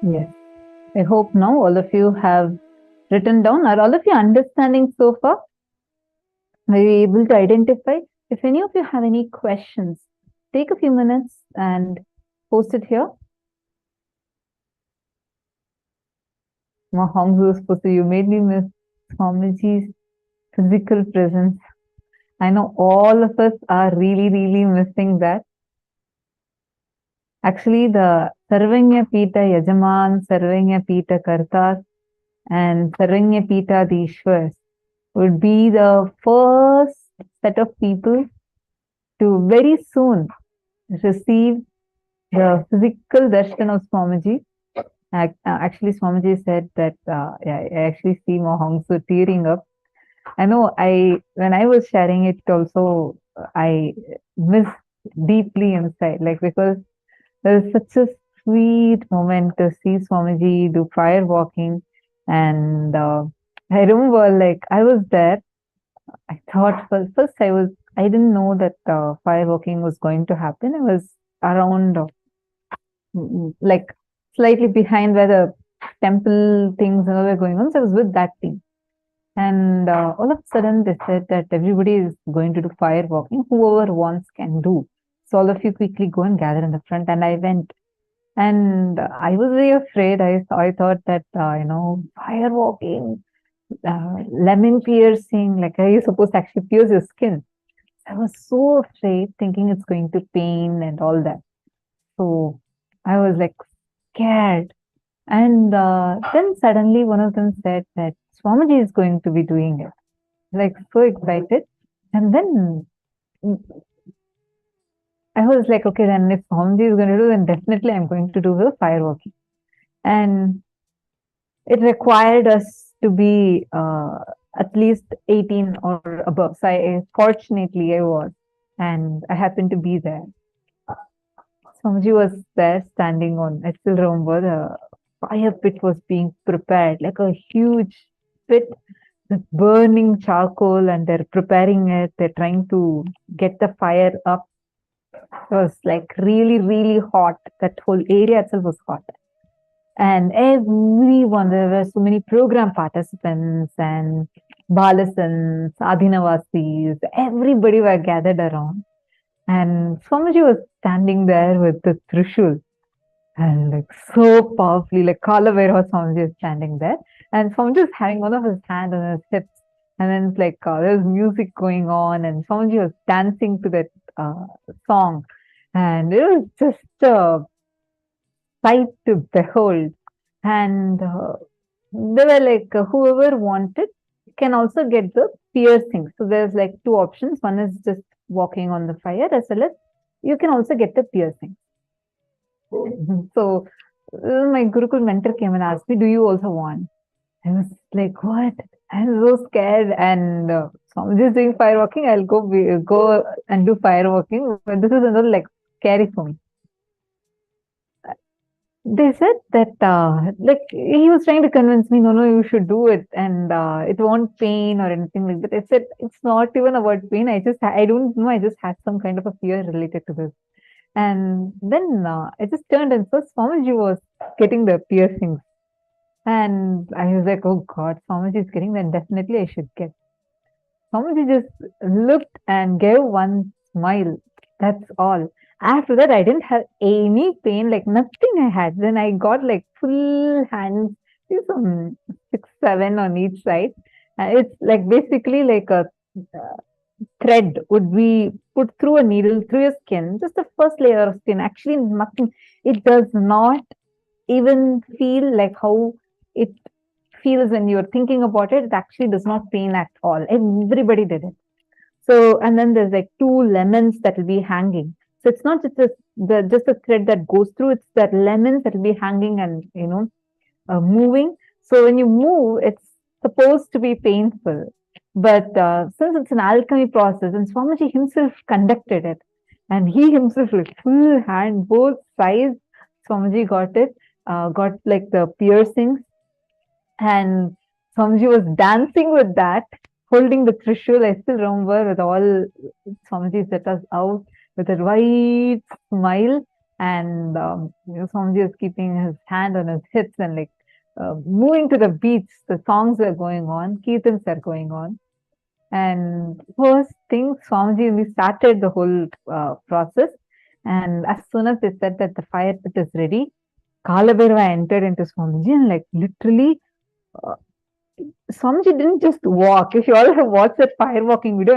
[SPEAKER 8] Yes. I hope now all of you have written down. Are all of you understanding so far? Are you able to identify? If any of you have any questions, take a few minutes and post it here. You made me miss Swamiji's physical presence. I know all of us are really, really missing that. Actually, the Sarvanya Pita Yajaman, Sarvanya Pita Kartas, and Sarvanya Pita Dishwars would be the first set of people to very soon receive the physical darshan of Swamiji. Actually, Swamiji said that I actually see Mohangsu tearing up. I know when I was sharing it also, I missed deeply inside, like, because there is such a sweet moment to see Swamiji do fire walking. And I remember, like, I was there. I thought, first I didn't know that fire walking was going to happen. I was around, like, slightly behind where the temple things and all were going on. So I was with that team. And all of a sudden they said that everybody is going to do fire walking. Whoever wants can do. So all of you quickly go and gather in the front. And I went. And I was very afraid. I thought that, fire walking, lemon piercing, like, are you supposed to actually pierce your skin? I was so afraid, thinking it's going to pain and all that. So I was like scared. And then suddenly one of them said that Swamiji is going to be doing it. Like, so excited. And then I was like, okay, then if Swamiji is going to do, then definitely I'm going to do the fire walking. And it required us to be at least 18 or above. So fortunately I was, and I happened to be there. Swamiji was there standing on, I still remember the fire pit was being prepared, like a huge pit with burning charcoal, and they're preparing it. They're trying to get the fire up. It was like really, really hot. That whole area itself was hot. And everyone, there were so many program participants and Balasans, Adhinavasis, everybody were gathered around. And Swamiji was standing there with the Trishul. And like so powerfully, like Kala Swamiji is standing there. And Swamiji was having one of his hands on his hips. And then it's like there was music going on, and Swamiji was dancing to that song. And it was just a sight to behold. And they were like, whoever wanted can also get the piercing. So there's like two options. One is just walking on the fire, as well as you can also get the piercing. So my Gurukul mentor came and asked me, do you also want? I was like, what? I was so scared. And Swamiji is doing fire walking. I'll go and do fire walking. But this is another like scary for me. They said that, like, he was trying to convince me, no, you should do it, and it won't pain or anything like that. I said, it's not even about pain. I don't know. I just had some kind of a fear related to this. And then I just turned and saw Swamiji was getting the piercings. And I was like, oh God, Swamiji is getting, then definitely I should get. Swamiji just looked and gave one smile. That's all. After that, I didn't have any pain, like nothing I had. Then I got like full hands, some 6, 7 on each side. It's like basically like a thread would be put through a needle, through your skin, just the first layer of skin. Actually, nothing. It does not even feel like how it feels when you're thinking about it. It actually does not pain at all. Everybody did it. So, and then there's like 2 lemons that will be hanging. So it's not just a thread that goes through, it's that lemons that will be hanging and, moving. So when you move, it's supposed to be painful. But since it's an alchemy process, and Swamiji himself conducted it, and he himself, like full hand, both sides, Swamiji got it, got like the piercings. And Swamiji was dancing with that, holding the Trishul. I still remember with all Swamiji set us out with a wide smile. And Swamiji is keeping his hand on his hips and like moving to the beats. The songs are going on, kirtans are going on. And first thing, Swamiji, we started the whole process. And as soon as they said that the fire pit is ready, Kalabhairava entered into Swamiji and like literally, Swamiji didn't just walk. If you all have watched that fire walking video,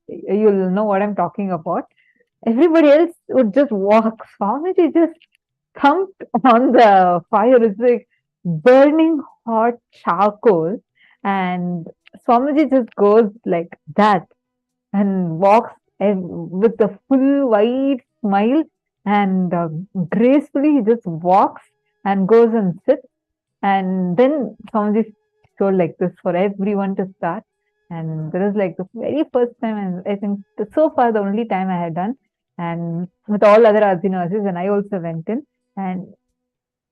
[SPEAKER 8] you'll know what I'm talking about. Everybody else would just walk. Swamiji just thumped on the fire. It's like burning hot charcoal. And Swamiji just goes like that and walks with a full white smile and gracefully he just walks and goes and sits. And then Swamiji told like this for everyone to start. And this is like the very first time, and I think so far the only time I had done. And with all other Adhinasis, and I also went in. And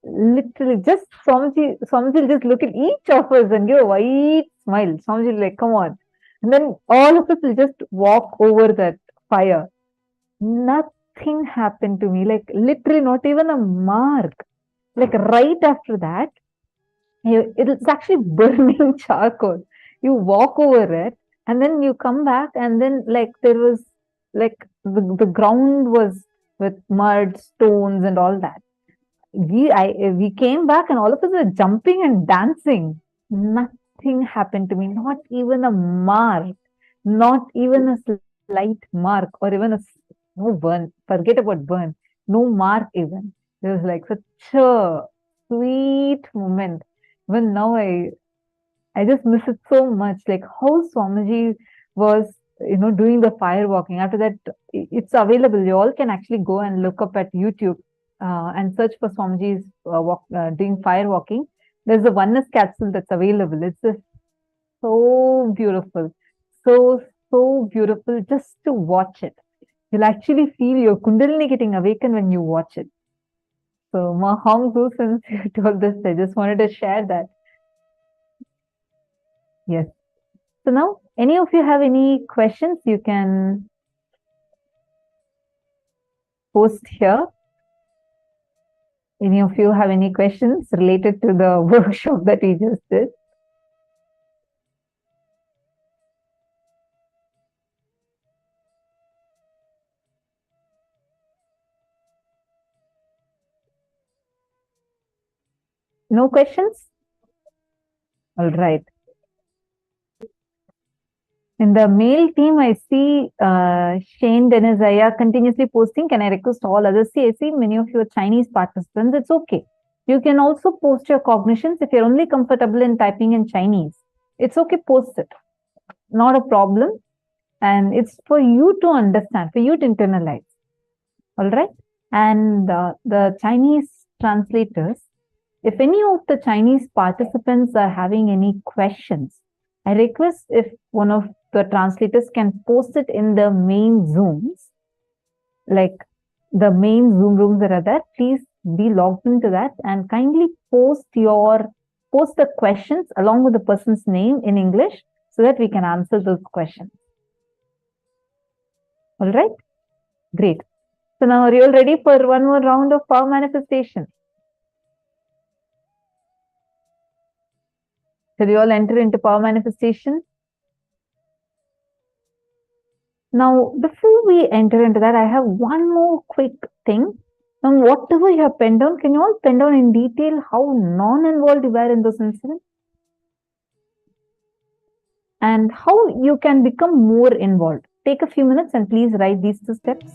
[SPEAKER 8] literally just Swamiji will just look at each of us and give a wide smile. Swamiji will like, come on. And then all of us will just walk over that fire. Nothing happened to me, like literally not even a mark. Like right after that, it's actually burning charcoal. You walk over it and then you come back and then like there was like the ground was with mud, stones and all that. We came back and all of us were jumping and dancing. Nothing happened to me, not even a mark, not even a slight mark or even no burn. Forget about burn. No mark even. It was like such a sweet moment. Even now I just miss it so much. Like how Swamiji was, doing the fire walking. After that, it's available. You all can actually go and look up at YouTube and search for Swamiji's doing fire walking. There's a oneness capsule that's available. It's just so beautiful. So beautiful just to watch it. You'll actually feel your Kundalini getting awakened when you watch it. So, Mahong Zu, since you told this, I just wanted to share that. Yes. So now, any of you have any questions, you can post here. Any of you have any questions related to the workshop that we just did? No questions? All right. In the male team, I see Shane Denizaya continuously posting. Can I request all others? See, I see many of you are Chinese participants. It's okay. You can also post your cognitions if you're only comfortable in typing in Chinese. It's okay, post it. Not a problem. And it's for you to understand, for you to internalize. All right. And the Chinese translators, if any of the Chinese participants are having any questions, I request if one of the translators can post it in the main Zooms, like the main Zoom rooms that are there, please be logged into that and kindly post the questions along with the person's name in English so that we can answer those questions. All right, great. So now are you all ready for one more round of power manifestation? Shall you all enter into power manifestation? Now, before we enter into that, I have one more quick thing. Now, whatever you have penned down, can you all pen down in detail how non-involved you were in those incidents? And how you can become more involved. Take a few minutes and please write these 2 steps.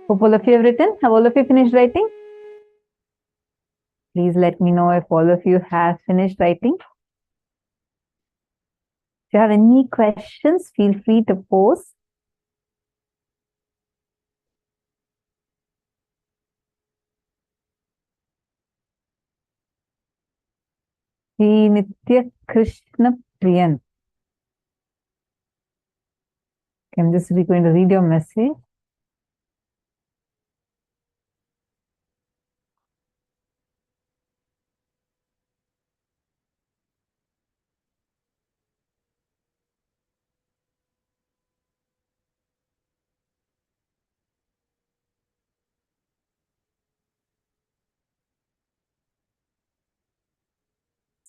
[SPEAKER 8] Hope all of you have written. Have all of you finished writing? Please let me know if all of you have finished writing. If you have any questions, feel free to post. Sri Nitya Krishna Priyan. Okay, I'm just going to read your message.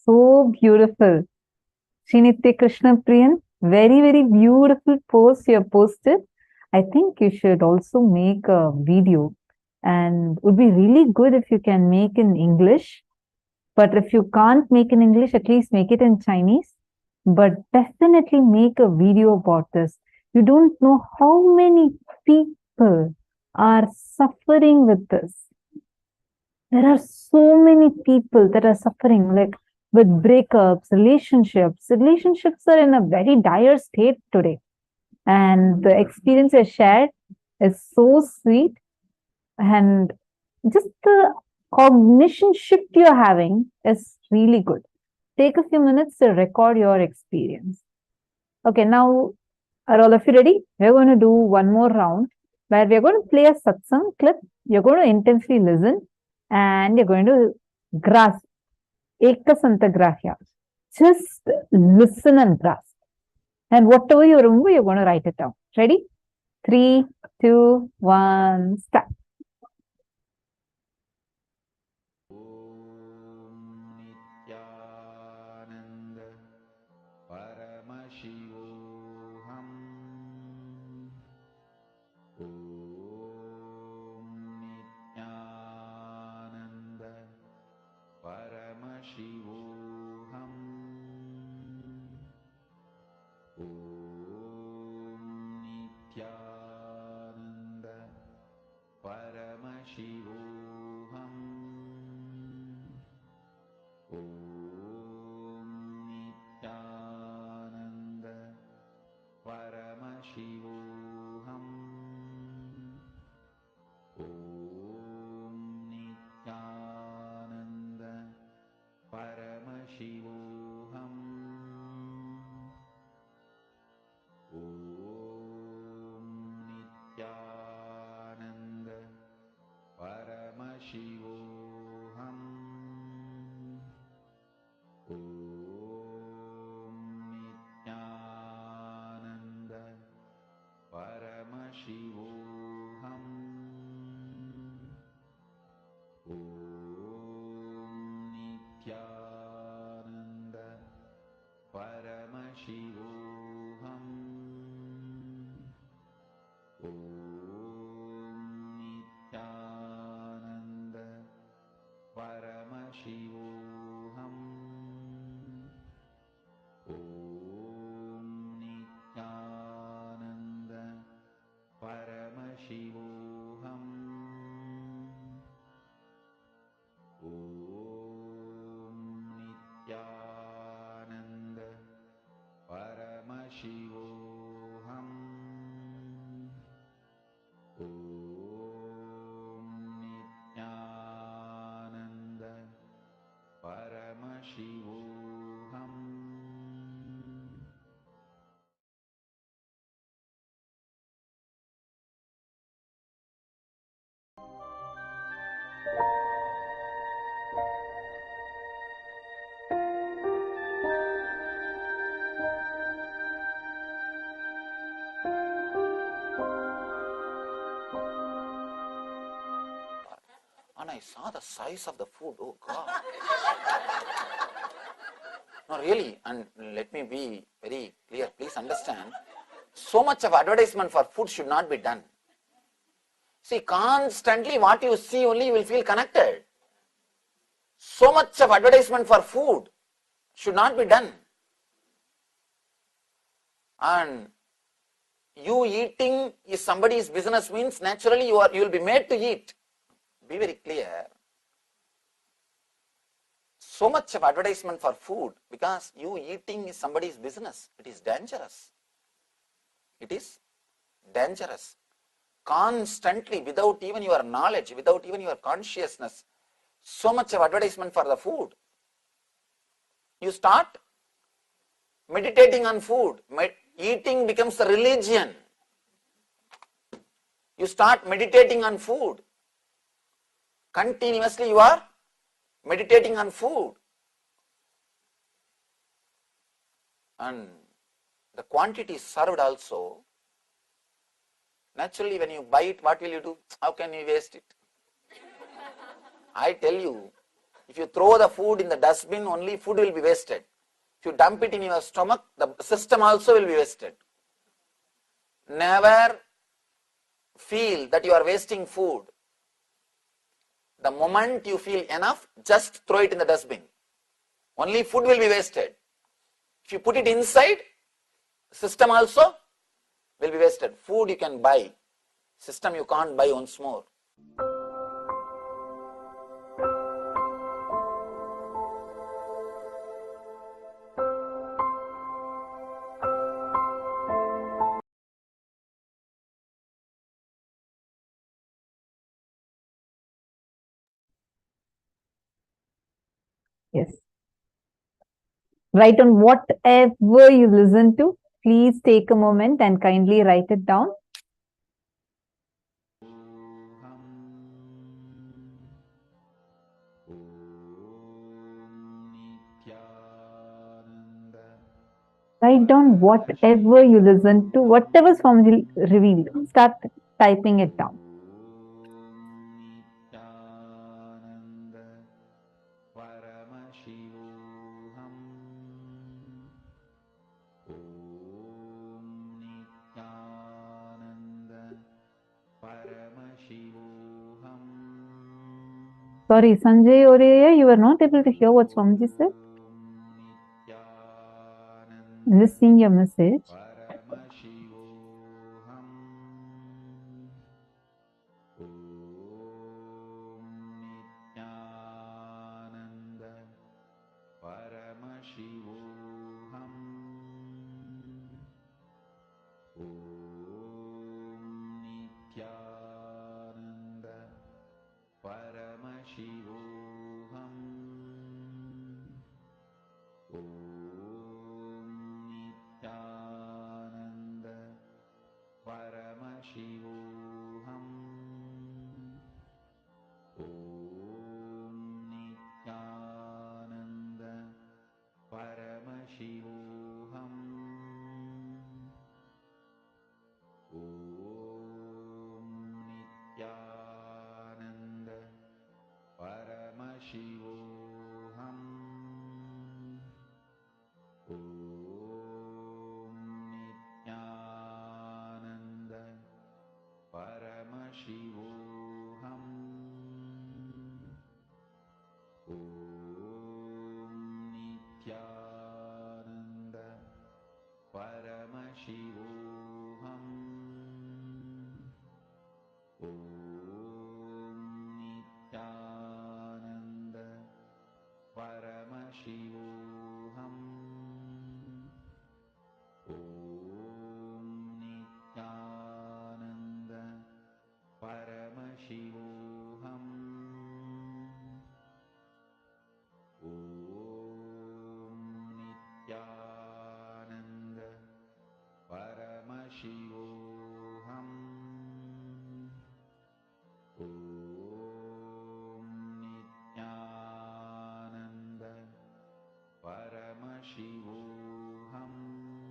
[SPEAKER 8] So beautiful. Srinitya Krishna Priyan, very, very beautiful post you have posted. I think you should also make a video, and would be really good if you can make in English. But if you can't make in English, at least make it in Chinese. But definitely make a video about this. You don't know how many people are suffering with this. There are so many people that are suffering, like with breakups, relationships. Relationships are in a very dire state today. And the experience I shared is so sweet. And just the cognition shift you're having is really good. Take a few minutes to record your experience. Okay, now are all of you ready? We're going to do one more round where we're going to play a satsang clip. You're going to intensely listen and you're going to grasp. Ekasantagrahya. Just listen and grasp. And whatever you remember, you're going to write it down. Ready? 3, 2, 1, start.
[SPEAKER 5] Nithyananda Paramashivoham. Om Nithyananda Paramashivoham. Om Nithyananda Paramashivoham. Om Nithyananda Paramashivoham. Om Nithyananda Paramashivoham. Om Nithyananda Paramashivoham. Om Nithyananda Paramashivoham. Om Nithyananda Paramashivoham. Om Nithyananda Paramashivoham. Om Nithyananda Paramashivoham. Om Nithyananda Paramashivoham. Om Nithyananda Paramashivoham.
[SPEAKER 11] And I saw the size of the food. Oh God.
[SPEAKER 5] No, really, and let me be very clear, please understand, so much of advertisement for food should not be done. See, constantly what you see only you will feel connected. So much of advertisement for food should not be done. And you eating is somebody's business means naturally you will be made to eat. Be very clear. So much of advertisement for food because you eating is somebody's business. It is dangerous. It is dangerous. Constantly, without even your knowledge, without even your consciousness, so much of advertisement for the food. You start meditating on food. Eating becomes a religion. You start meditating on food. Continuously you are meditating on food. And the quantity served also. Naturally, when you buy it, what will you do? How can you waste it? I tell you, if you throw the food in the dustbin, only food will be wasted. If you dump it in your stomach, the system also will be wasted. Never feel that you are wasting food. The moment you feel enough, just throw it in the dustbin. Only food will be wasted. If you put it inside, system also will be wasted. Food you can buy, system you can't buy once more.
[SPEAKER 8] Yes. Write on whatever you listen to. Please take a moment and kindly write it down. Write down whatever you listen to, whatever Swamiji revealed. Start typing it down. Sorry, Sanjay Oreya, you were not able to hear what Swamiji said. I'm just seeing your message.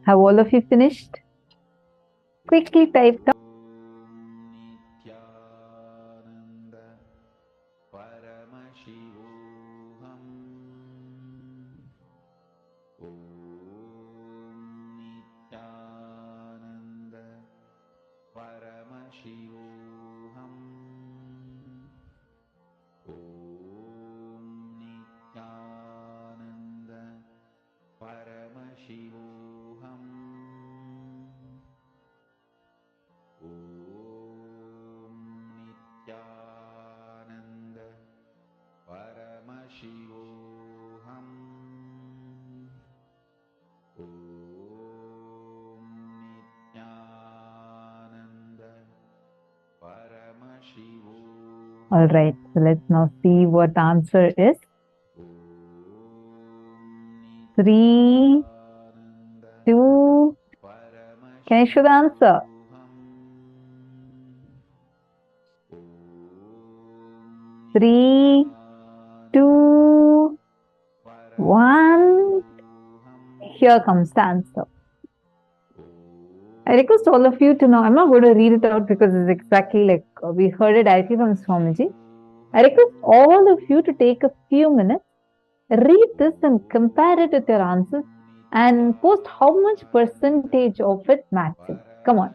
[SPEAKER 8] Have all of you finished? Quickly type down. All right, so let's now see what the answer is. 3, 2, can I show the answer? 3, 2, 1. Here comes the answer. I request all of you to know, I'm not going to read it out because it's exactly like we heard it directly from Swamiji. I request all of you to take a few minutes, read this and compare it with your answers and post how much percentage of it matches. Come on.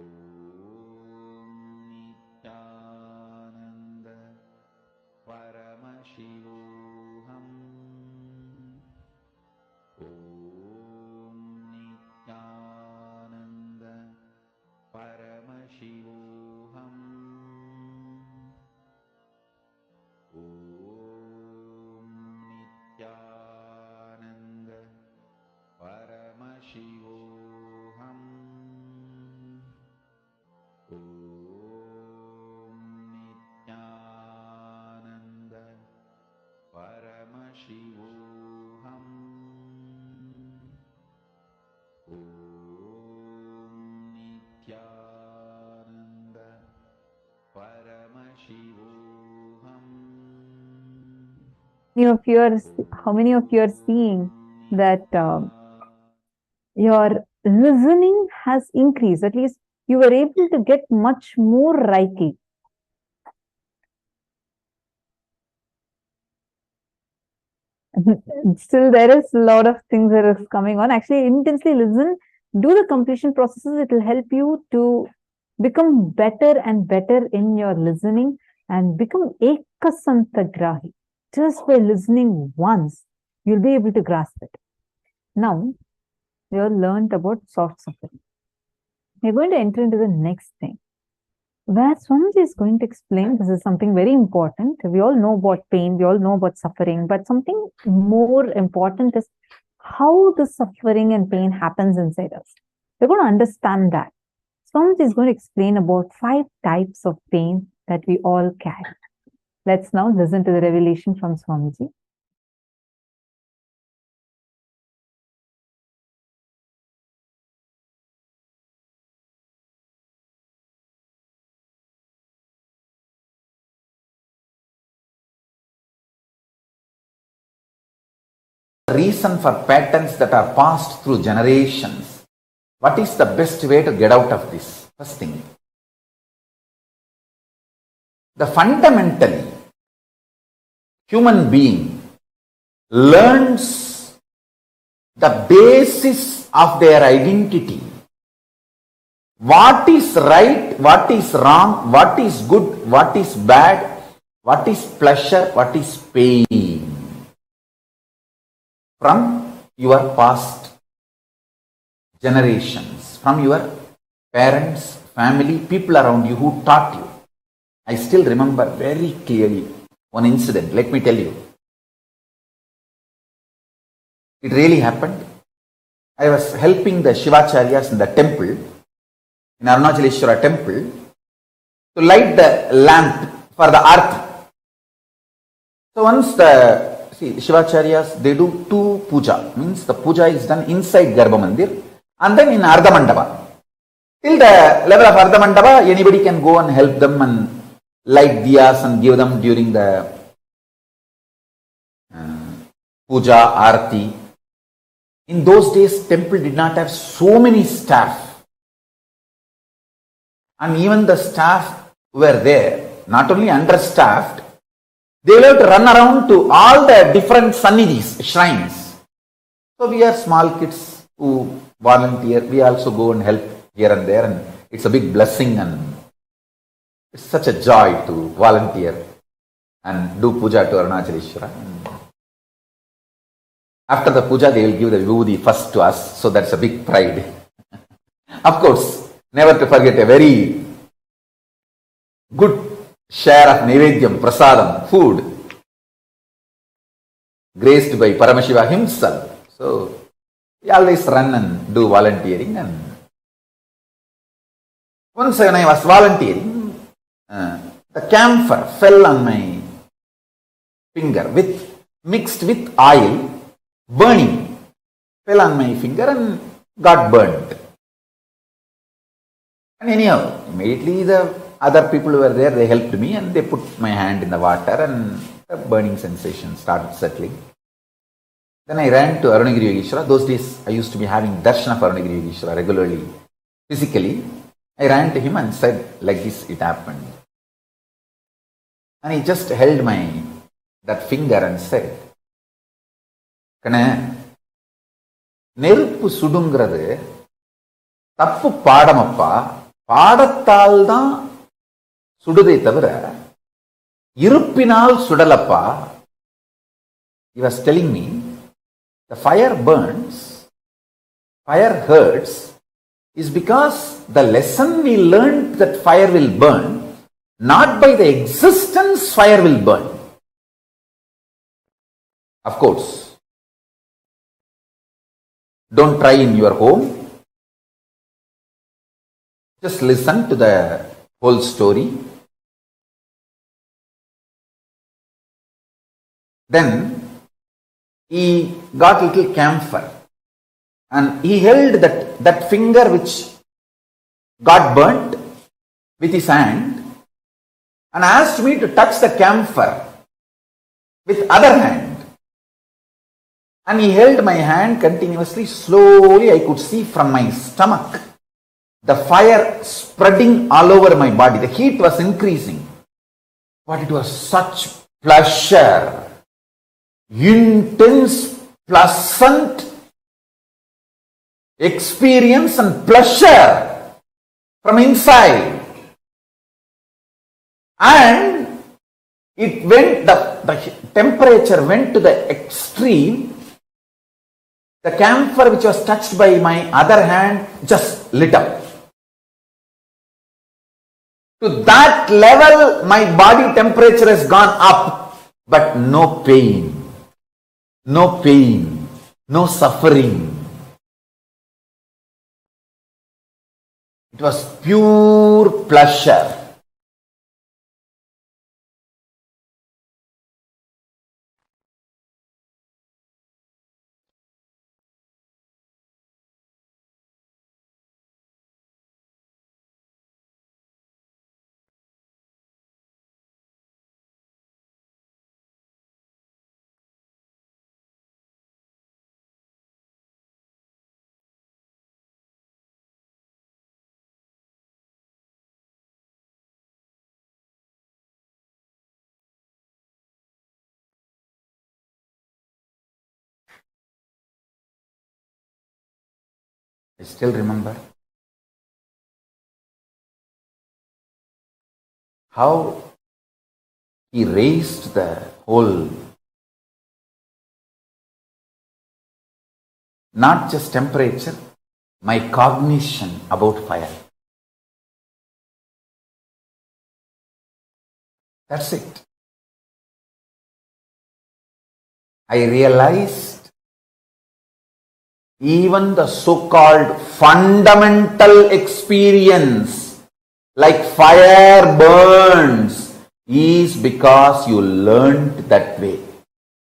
[SPEAKER 5] Om Nithyananda Paramashivoham. Om Nithyananda Paramashivoham. Om Nithyananda Paramashivoham. Om Nithyananda Paramashivoham. Om Nithyananda Paramashivoham.
[SPEAKER 8] How many of you are seeing that your listening has increased? At least you were able to get much more rightly. Still, there is a lot of things that is coming on. Actually, intensely listen, do the completion processes. It will help you to become better and better in your listening and become ekasantagrahi. Just by listening once, you'll be able to grasp it. Now, we have learned about soft suffering. We're going to enter into the next thing, where Swamiji is going to explain. This is something very important. We all know about pain, we all know about suffering, but something more important is how the suffering and pain happens inside us. We're going to understand that. Swamiji is going to explain about 5 types of pain that we all carry. Let's now listen to the revelation from Swamiji.
[SPEAKER 5] Reason for patterns that are passed through generations. What is the best way to get out of this? First thing. The fundamentally human being learns the basis of their identity. What is right, what is wrong, what is good, what is bad, what is pleasure, what is pain. From your past generations, from your parents, family, people around you who taught you. I still remember very clearly one incident. Let me tell you. It really happened. I was helping the Shivacharyas in the temple, in Arunachaleshwara temple, to light the lamp for the arti. So once the Shivacharyas, they do 2 puja. Means the puja is done inside Garbha Mandir and then in Ardha Mandapa. Till the level of Ardha Mandapa, anybody can go and help them and light diyas and give them during the puja, arti. In those days, temple did not have so many staff. And even the staff were there, not only understaffed, they will have to run around to all the different sannidhis, shrines. So we are small kids who volunteer. We also go and help here and there, and it's a big blessing and it's such a joy to volunteer and do puja to Arunachaleshwara. After the puja, they will give the vibhuti first to us, so that's a big pride. Of course, never to forget a very good share of Naivedyam, Prasadam, food, graced by Paramashiva himself. So, we always run and do volunteering. And once when I was volunteering, the camphor fell on my finger mixed with oil, burning, fell on my finger and got burnt. And anyhow, immediately the other people who were there, they helped me and they put my hand in the water and the burning sensation started settling. Then I ran to Arunagiri Yogeshwara. Those days I used to be having darshan of Arunagiri Yogeshwara regularly, physically. I ran to him and said, like this, it happened. And he just held that finger and said, Kana, நெருப்பு சுடுங்கிறது தப்பு பாடமப்பா, பாடத்தால் தான் சுடுதே தவிர இருப்பினால் சுடலப்பா. He was telling me the fire burns, fire hurts is because the lesson we learned that fire will burn, not by the existence fire will burn. Of course, don't try in your home. Just listen to the whole story. Then he got little camphor and he held that finger which got burnt with his hand and asked me to touch the camphor with other hand. And he held my hand continuously. Slowly I could see from my stomach the fire spreading all over my body. The heat was increasing. But it was such pleasure, intense, pleasant experience and pleasure from inside. And it went, the temperature went to the extreme. The camphor which was touched by my other hand just lit up. To that level, my body temperature has gone up, but no pain, no suffering. It was pure pleasure. I still remember how he raised the whole, not just temperature, my cognition about fire. That's it. I realized even the so-called fundamental experience like fire burns is because you learned that way.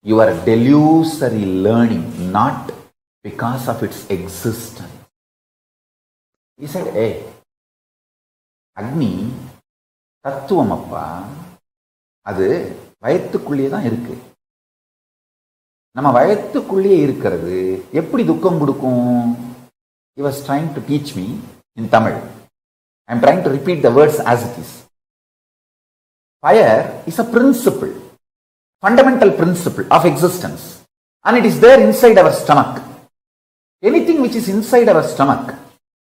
[SPEAKER 5] You are delusory learning, not because of its existence. He said, hey, Agni, தத்துவமப்பா, அது வயத்துக்குள்ளேயே தான் இருக்கு. நம்ம வயத்துக்குள்ளேயே இருக்கிறது எப்படி துக்கம் கொடுக்கும்? He was trying to teach me in Tamil. I am trying to repeat the words as it is. Fire is a principle, fundamental principle of existence, and it is there inside our stomach. Anything which is inside our stomach,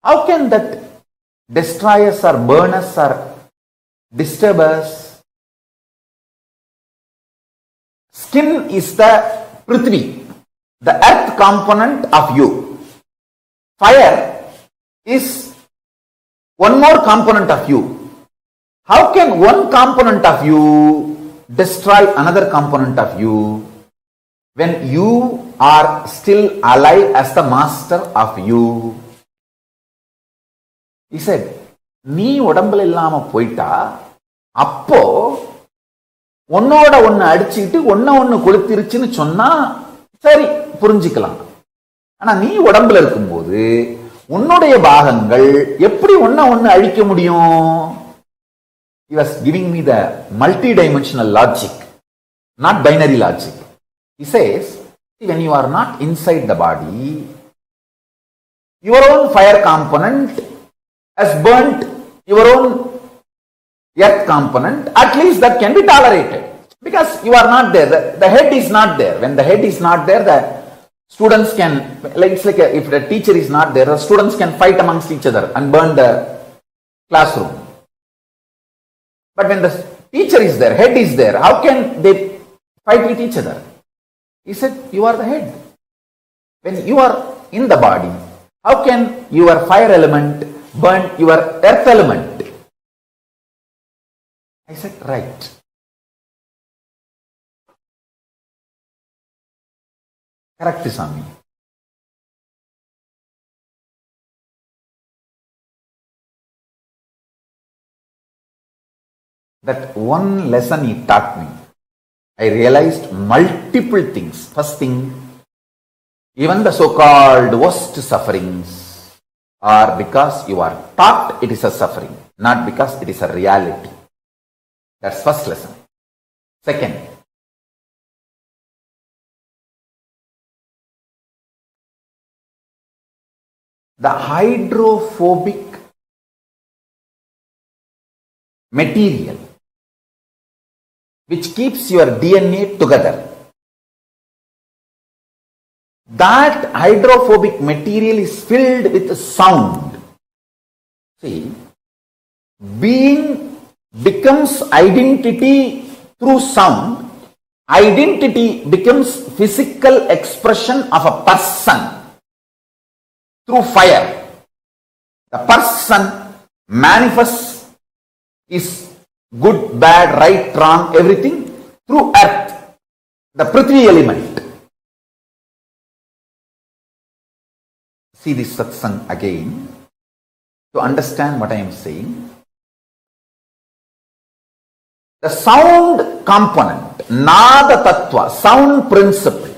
[SPEAKER 5] how can that destroy us or burn us or disturb us? Skin is the Prithvi, the earth component of you. Fire is one more component of you. How can one component of you destroy another component of you when you are still alive as the master of you? He said, நீ உடம்புல இல்லாம போயிட்டா அப்போ ஒன்னோட ஒன்னு அடிச்சுக்கிட்டு ஒன்னு கொளுத்திருச்சுன்னு சொன்னா சரி புரிஞ்சுக்கலாம். ஆனா நீ உடம்புல இருக்கும்போது உன்னுடைய பாகங்கள் எப்படி ஒன்னு அழிக்க முடியும்? He was giving me the multi-dimensional logic, not binary logic. He says, when you are not inside the body, your own fire component has burnt your own earth component. At least that can be tolerated because you are not there. The head is not there. When the head is not there, the Students can, like it's like if the teacher is not there, the students can fight amongst each other and burn the classroom. But when the teacher is there, head is there, how can they fight with each other? He said, you are the head. When you are in the body, how can your fire element burn your earth element? I said, right. Correct, Swami. That one lesson he taught me, I realized multiple things. First thing, even the so-called worst sufferings are because you are taught it is a suffering, not because it is a reality. That's first lesson. Second, the hydrophobic material which keeps your DNA together, that hydrophobic material is filled with sound. See, being becomes identity through sound. Identity becomes physical expression of a person through fire. The person manifests is good, bad, right, wrong, everything through earth, the Prithvi element. See this satsang again to understand what I am saying. The sound component, Nada Tattva, sound principle,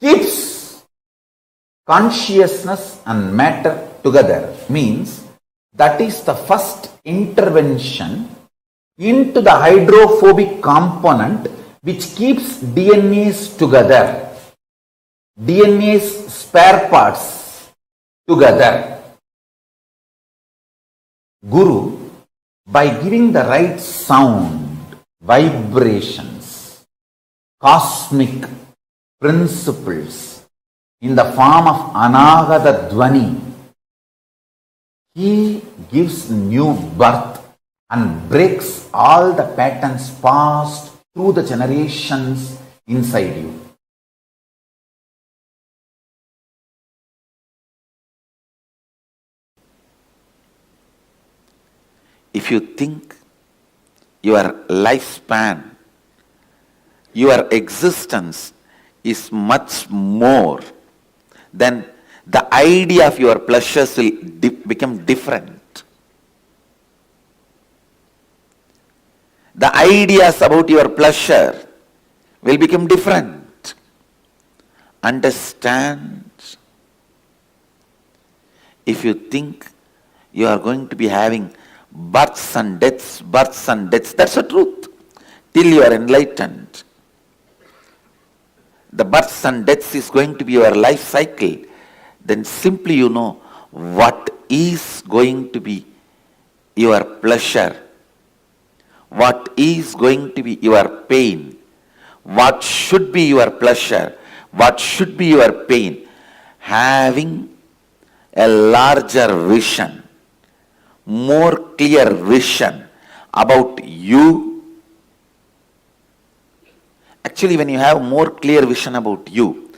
[SPEAKER 5] keeps consciousness and matter together, means that is the first intervention into the hydrophobic component which keeps DNAs together, DNA's spare parts together. Guru, by giving the right sound, vibrations, cosmic principles in the form of Anagata Dvani, he gives new birth and breaks all the patterns passed through the generations inside you. If you think your lifespan, your existence is much more, then the idea of your pleasures will become different. The ideas about your pleasure will become different. Understand? If you think you are going to be having births and deaths, that's the truth. Till you are enlightened, the births and deaths is going to be your life cycle. Then simply you know what is going to be your pleasure, what is going to be your pain, what should be your pleasure, what should be your pain. Having a larger vision, more clear vision about you. Actually, when you have more clear vision about you,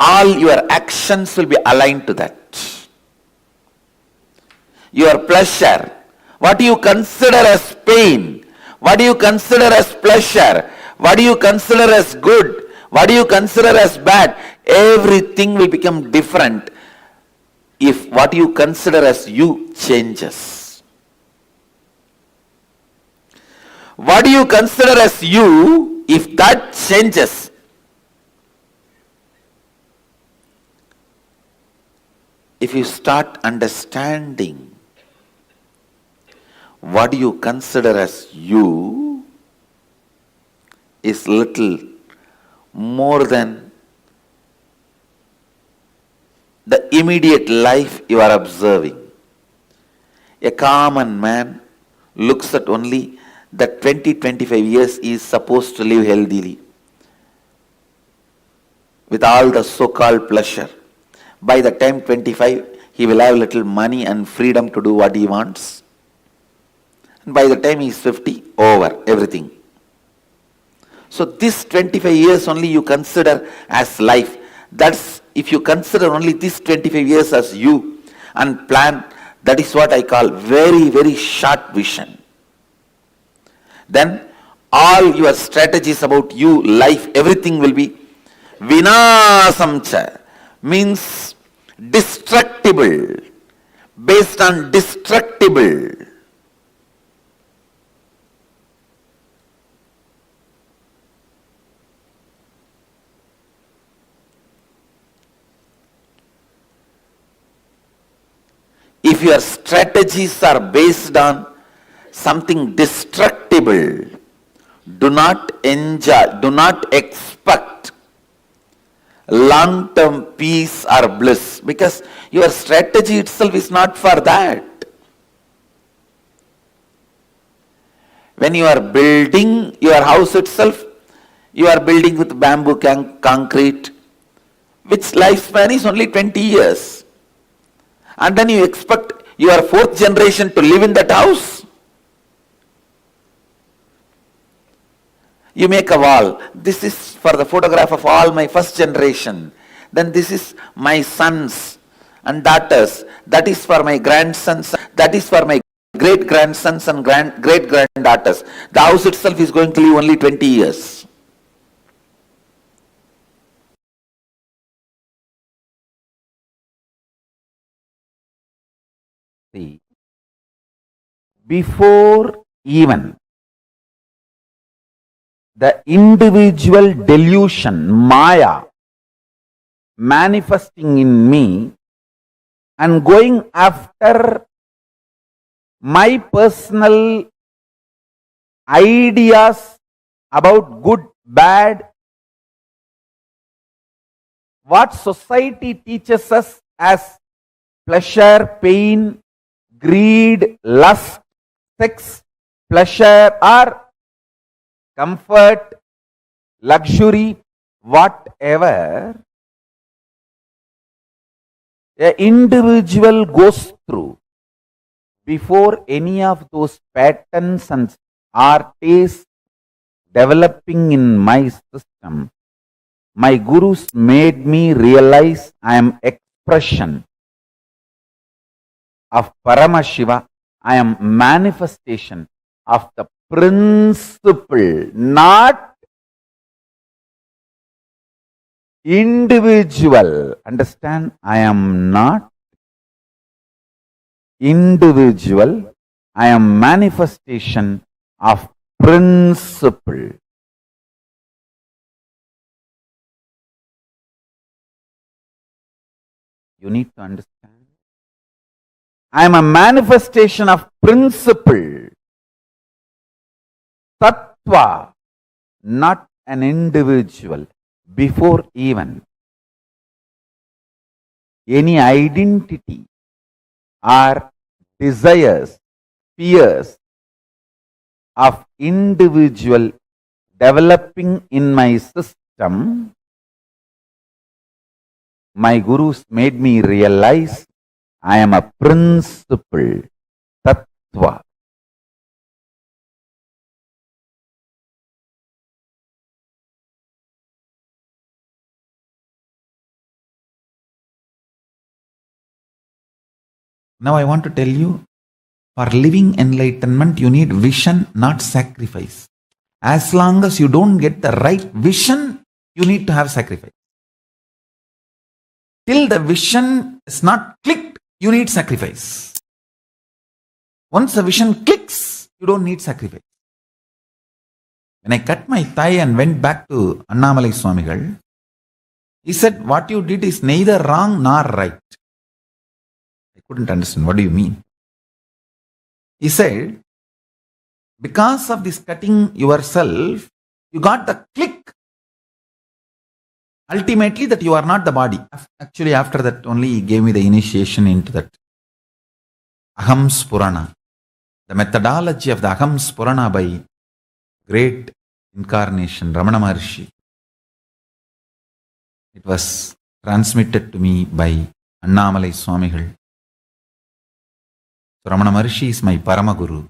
[SPEAKER 5] all your actions will be aligned to that. Your pleasure, what do you consider as pain, what do you consider as pleasure, what do you consider as good, what do you consider as bad, everything will become different if what you consider as you changes. What do you consider as you, if that changes, if you start understanding what you consider as you is little more than the immediate life you are observing. A common man looks at only the 20-25 years he is supposed to live healthily.
[SPEAKER 9] with all the so-called pleasure. By the time 25, he will have little money and freedom to do what he wants. And by the time he is 50, over, everything. So this 25 years only you consider as life. That's, if you consider only this 25 years as you and plan, that is what I call very, very short vision. Then all your strategies about you, life, everything will be vinasamcha, means destructible, based on destructible. If your strategies are based on something destructible, do not enjoy, do not expect long-term peace or bliss, because your strategy itself is not for that. When you are building your house itself, you are building with bamboo concrete, which lifespan is only 20 years. And then you expect your fourth generation to live in that house? You make a wall. This is for the photograph of all my first generation. Then this is my sons and daughters. That is for my grandsons. That is for my great-grandsons and great-granddaughters. The house itself is going to live only 20 years. See, before even the individual delusion, Maya, manifesting in me and going after my personal ideas about good, bad, what society teaches us as pleasure, pain, greed, lust, sex, pleasure, or comfort, luxury, whatever an individual goes through, before any of those patterns and tastes developing in my system, my gurus made me realize I am expression of Paramashiva. I am manifestation of the principle, not individual. Understand? I am not individual. I am manifestation of principle. You need to understand. I am a manifestation of principle. Tattva, not an individual. Before even any identity or desires, fears of individual developing in my system, my gurus made me realize I am a principle, tattva. Now I want to tell you, for living enlightenment, you need vision, not sacrifice. As long as you don't get the right vision, you need to have sacrifice. Till the vision is not clicked, you need sacrifice. Once the vision clicks, you don't need sacrifice. When I cut my thigh and went back to Annamalai Swamigal, he said, what you did is neither wrong nor right. I couldn't understand. What do you mean? He said, because of this cutting yourself, you got the click. Ultimately, that you are not the body. Actually, after that only he gave me the initiation into that Aham Spurana. The methodology of the Aham Spurana by great incarnation, Ramana Maharshi.
[SPEAKER 5] It was transmitted to me by Annamalai Swamigal. So Ramana Maharishi is my Paramaguru.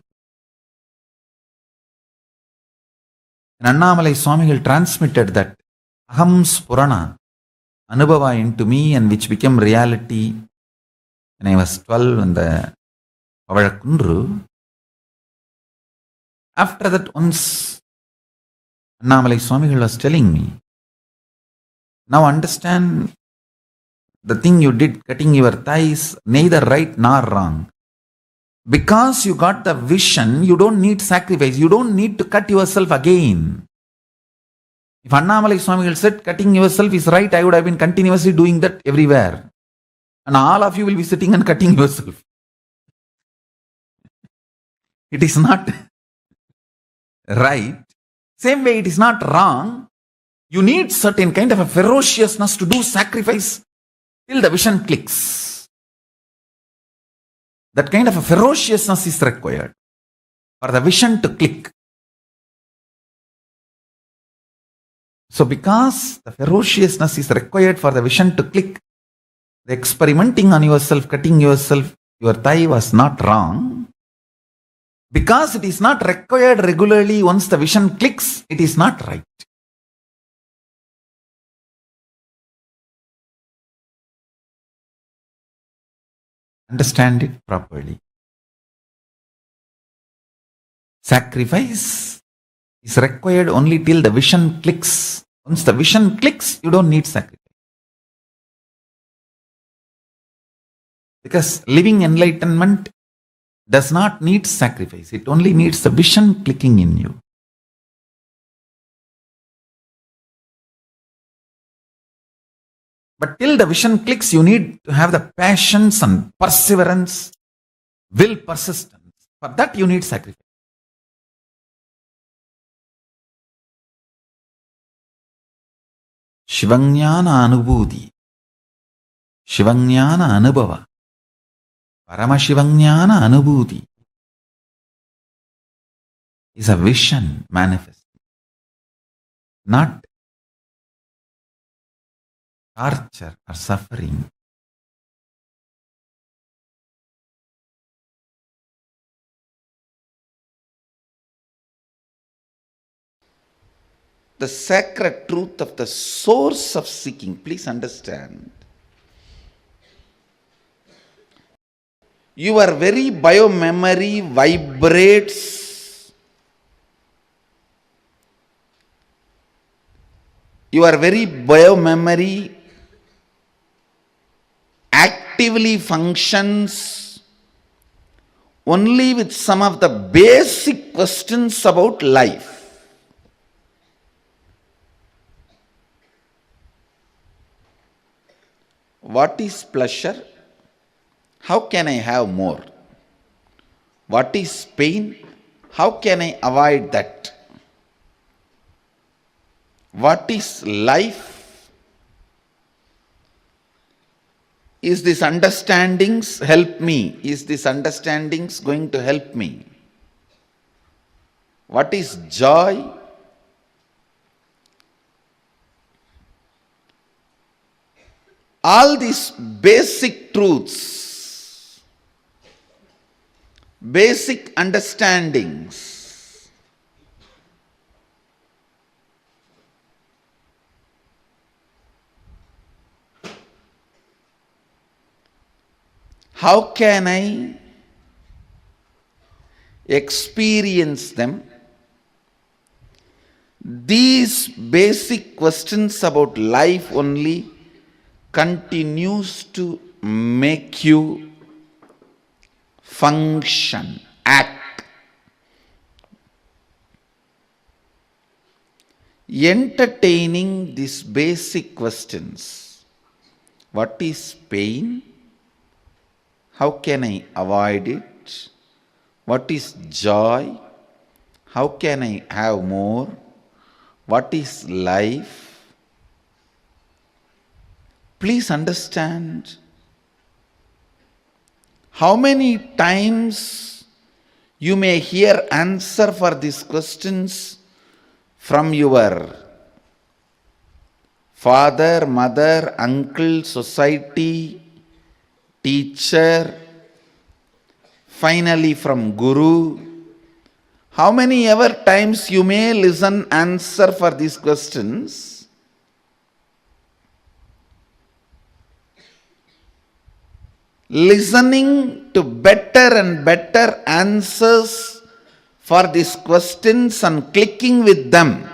[SPEAKER 5] And Annamalai Swamigal transmitted that Aham Spurana Anubhava into me, and which became reality when I was 12 in the Pavazhakundru. After that, once Annamalai Swamigal was telling me, now understand, the thing you did, cutting your thighs, neither right nor wrong. Because you got the vision, you don't need sacrifice. You don't need to cut yourself again. If Annamalai Swamigal said cutting yourself is right, I would have been continuously doing that everywhere. And all of you will be sitting and cutting yourself. It is not right. Same way, it is not wrong. You need certain kind of a ferociousness to do sacrifice till the vision clicks. That kind of a ferociousness is required for the vision to click. So because the ferociousness is required for the vision to click, the experimenting on yourself, cutting yourself, your thigh was not wrong. Because it is not required regularly, once the vision clicks, it is not right. Understand it properly. Sacrifice is required only till the vision clicks. Once the vision clicks, you don't need sacrifice. Because living enlightenment does not need sacrifice. It only needs the vision clicking in you. But till the vision clicks, you need to have the patience and perseverance, will, persistence. For that you need sacrifice. Shivajnana Anubhuti, Shivajnana Anubhava, Paramashivoham Anubhuti is a vision manifest, not torture or suffering. The sacred truth of the source of seeking, please understand. Your very biomemory vibrates. Your very biomemory actively functions only with some of the basic questions about life. What is pleasure? How can I have more? What is pain? How can I avoid that? What is life? Is this understandings help me? Is this understandings going to help me? What is joy? All these basic truths, basic understandings, how can I experience them? These basic questions about life only continues to make you function, act. Entertaining these basic questions. What is pain? How can I avoid it? What is joy? How can I have more? What is life? Please understand, how many times you may hear answer for these questions from your
[SPEAKER 9] father, mother, uncle, society, teacher, finally from Guru. How many ever times you may listen answer for these questions? Listening to better and better answers for these questions and clicking with them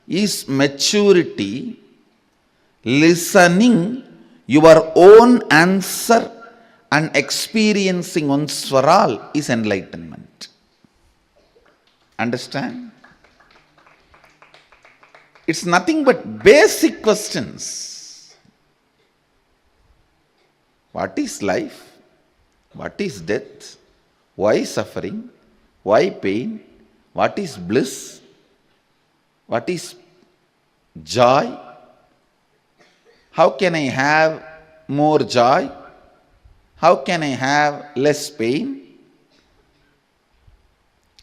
[SPEAKER 9] is maturity. Listening your own answer and experiencing once for all is enlightenment. Understand? It's nothing but basic questions. What is life? What is death? Why suffering? Why pain? What is bliss? What is joy? How can I have more joy? How can I have less pain?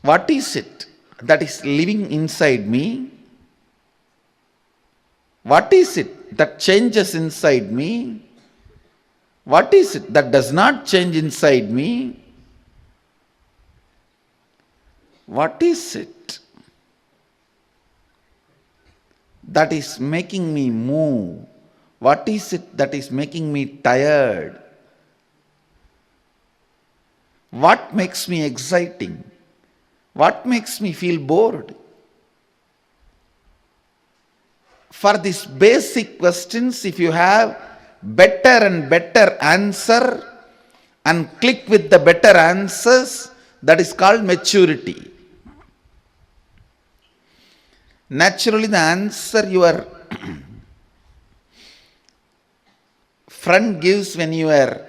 [SPEAKER 9] What is it that is living inside me? What is it that changes inside me? What is it that does not change inside me? What is it that is making me move? What is it that is making me tired? What makes me exciting? What makes me feel bored? For these basic questions, if you have better and better answer and click with the better answers, that is called maturity. Naturally, the answer your friend gives when you are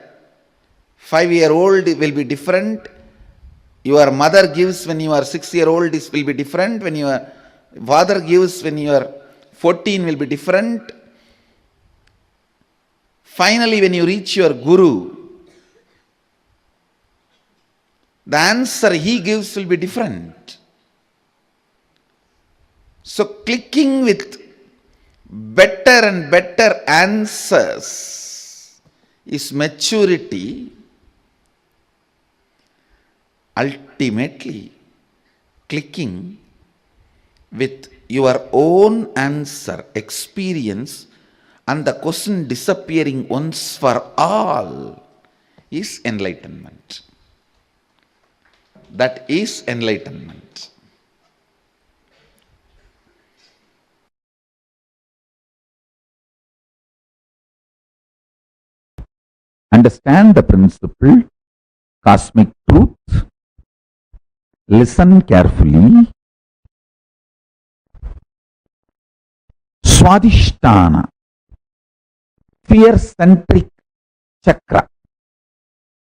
[SPEAKER 9] 5-year-old will be different. Your mother gives when you are 6-year-old will be different. When your father gives when you are 14 will be different. Finally, when you reach your Guru, the answer he gives will be different. So, clicking with better and better answers is maturity. Ultimately, clicking with your own answer, experience, and the question disappearing once for all is enlightenment. That is enlightenment.
[SPEAKER 5] Understand the principle, cosmic truth, listen carefully. Swadhisthana, fear-centric chakra.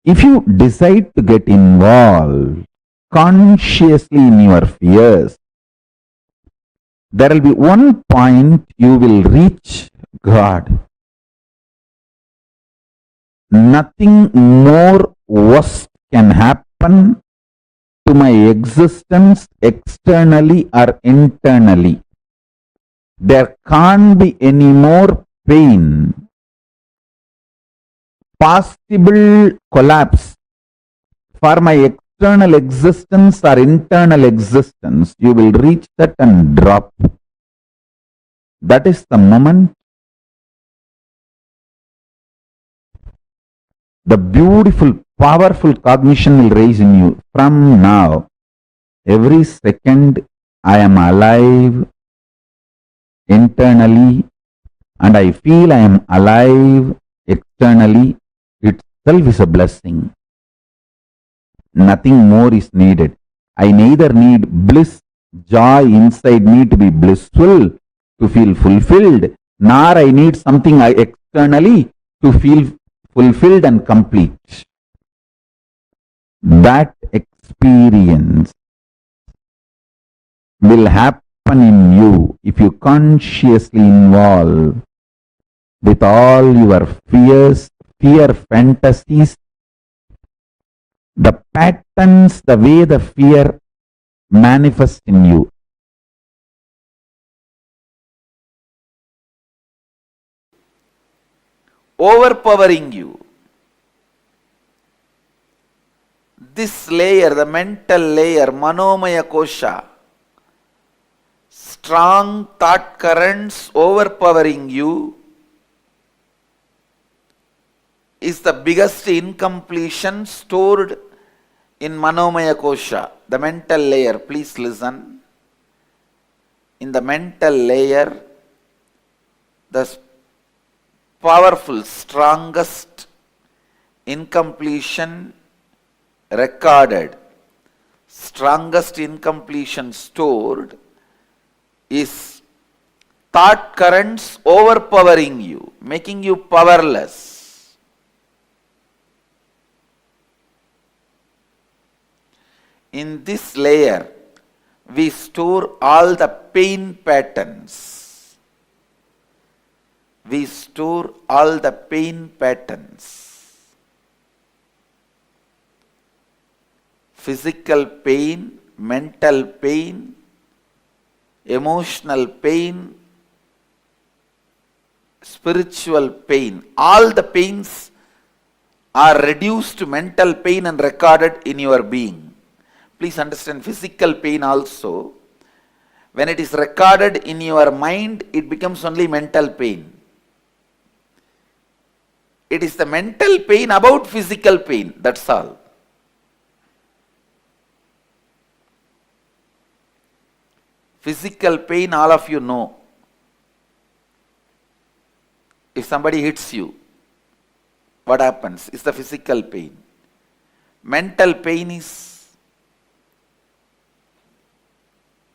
[SPEAKER 5] If you decide to get involved consciously in your fears, there will be one point you will reach God. Nothing more worst can happen to my existence externally or internally. There can't be any more pain. Possible collapse for my external existence or internal existence, you will reach that and drop. That is the moment the beautiful, powerful cognition will rise in you. From now, every second I am alive internally and I feel I am alive externally. Itself is a blessing. Nothing more is needed. I neither need bliss, joy inside me to be blissful, to feel fulfilled, nor I need something externally to feel fulfilled and complete. That experience will happen in you if you consciously involve with all your fears, fear fantasies, the patterns, the way the fear manifests in you. overpowering you. This layer, the mental layer, Manomaya Kosha, strong thought currents overpowering you, is the biggest incompletion stored in Manomaya Kosha, the mental layer. Please listen. In the mental layer, the powerful, strongest incompletion recorded, strongest incompletion stored is thought currents overpowering you, making you powerless. In this layer, we store all the pain patterns. We store all the pain patterns. Physical pain, mental pain, emotional pain, spiritual pain. All the pains are reduced to mental pain and recorded in your being. Please understand, physical pain also, when it is recorded in your mind, it becomes only mental pain. It is the mental pain about physical pain, that's all. Physical pain, all of you know. If somebody hits you, what happens? It's the physical pain. Mental pain is,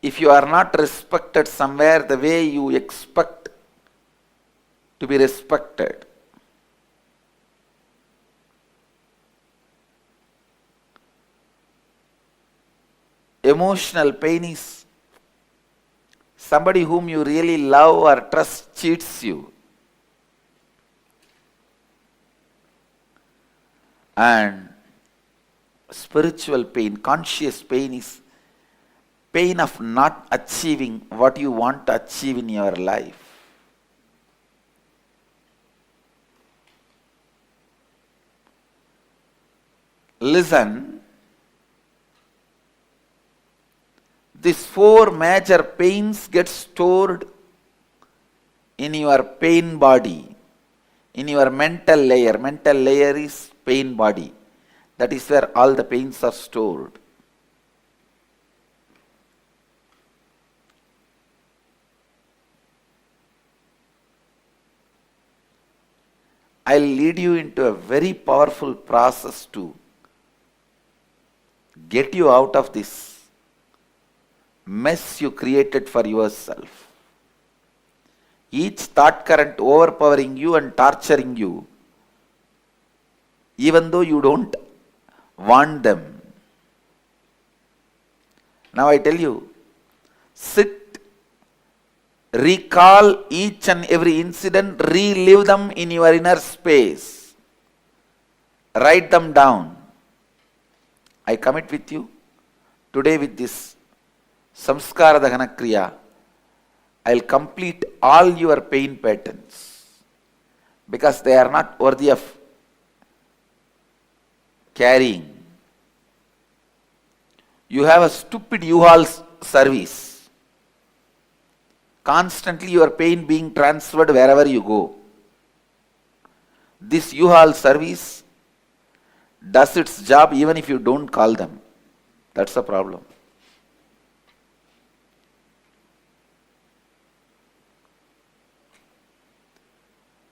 [SPEAKER 5] if you are not respected somewhere the way you expect to be respected. Emotional pain is somebody whom you really love or trust cheats you. And spiritual pain, conscious pain is pain of not achieving what you want to achieve in your life. Listen, these four major pains get stored in your pain body, in your mental layer. Mental layer is pain body. That is where all the pains are stored. I'll lead you into a very powerful process to get you out of this mess you created for yourself. Each thought current overpowering you and torturing you, even though you don't want them. Now I tell you, sit, recall each and every incident, relive them in your inner space. Write them down. I commit with you, today with this Samskara Dahana Kriya, I'll complete all your pain patterns because they are not worthy of carrying. You have a stupid U-Haul service. Constantly your pain being transferred wherever you go. This U-Haul service does its job even if you don't call them. That's the problem.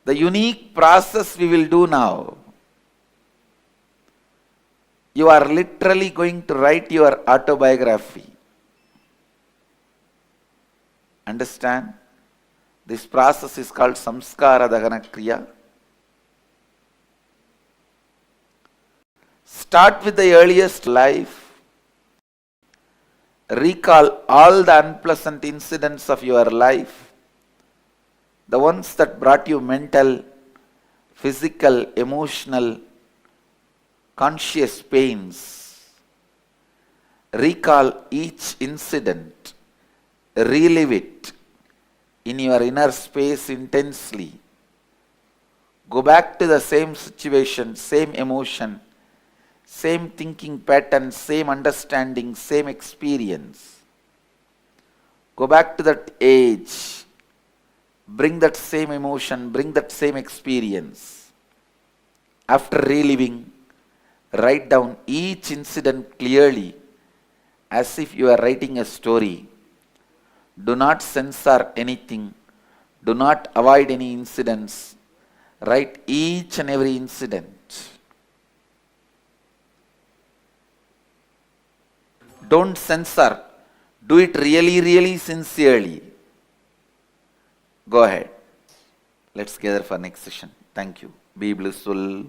[SPEAKER 5] The unique process we will do now, you are literally going to write your autobiography. Understand? This process is called Samskara Dahana Kriya. Start with the earliest life. Recall all the unpleasant incidents of your life. The ones that brought you mental, physical, emotional, conscious pains. Recall each incident. Relive it in your inner space intensely. Go back to the same situation, same emotion, same thinking pattern, same understanding, same experience. Go back to that age. Bring that same emotion, bring that same experience. After reliving, write down each incident clearly as if you are writing a story. Do not censor anything. Do not avoid any incidents. Write each and every incident. Don't censor. Do it really, really sincerely. Go ahead. Let's gather for next session. Thank you. Be blissful.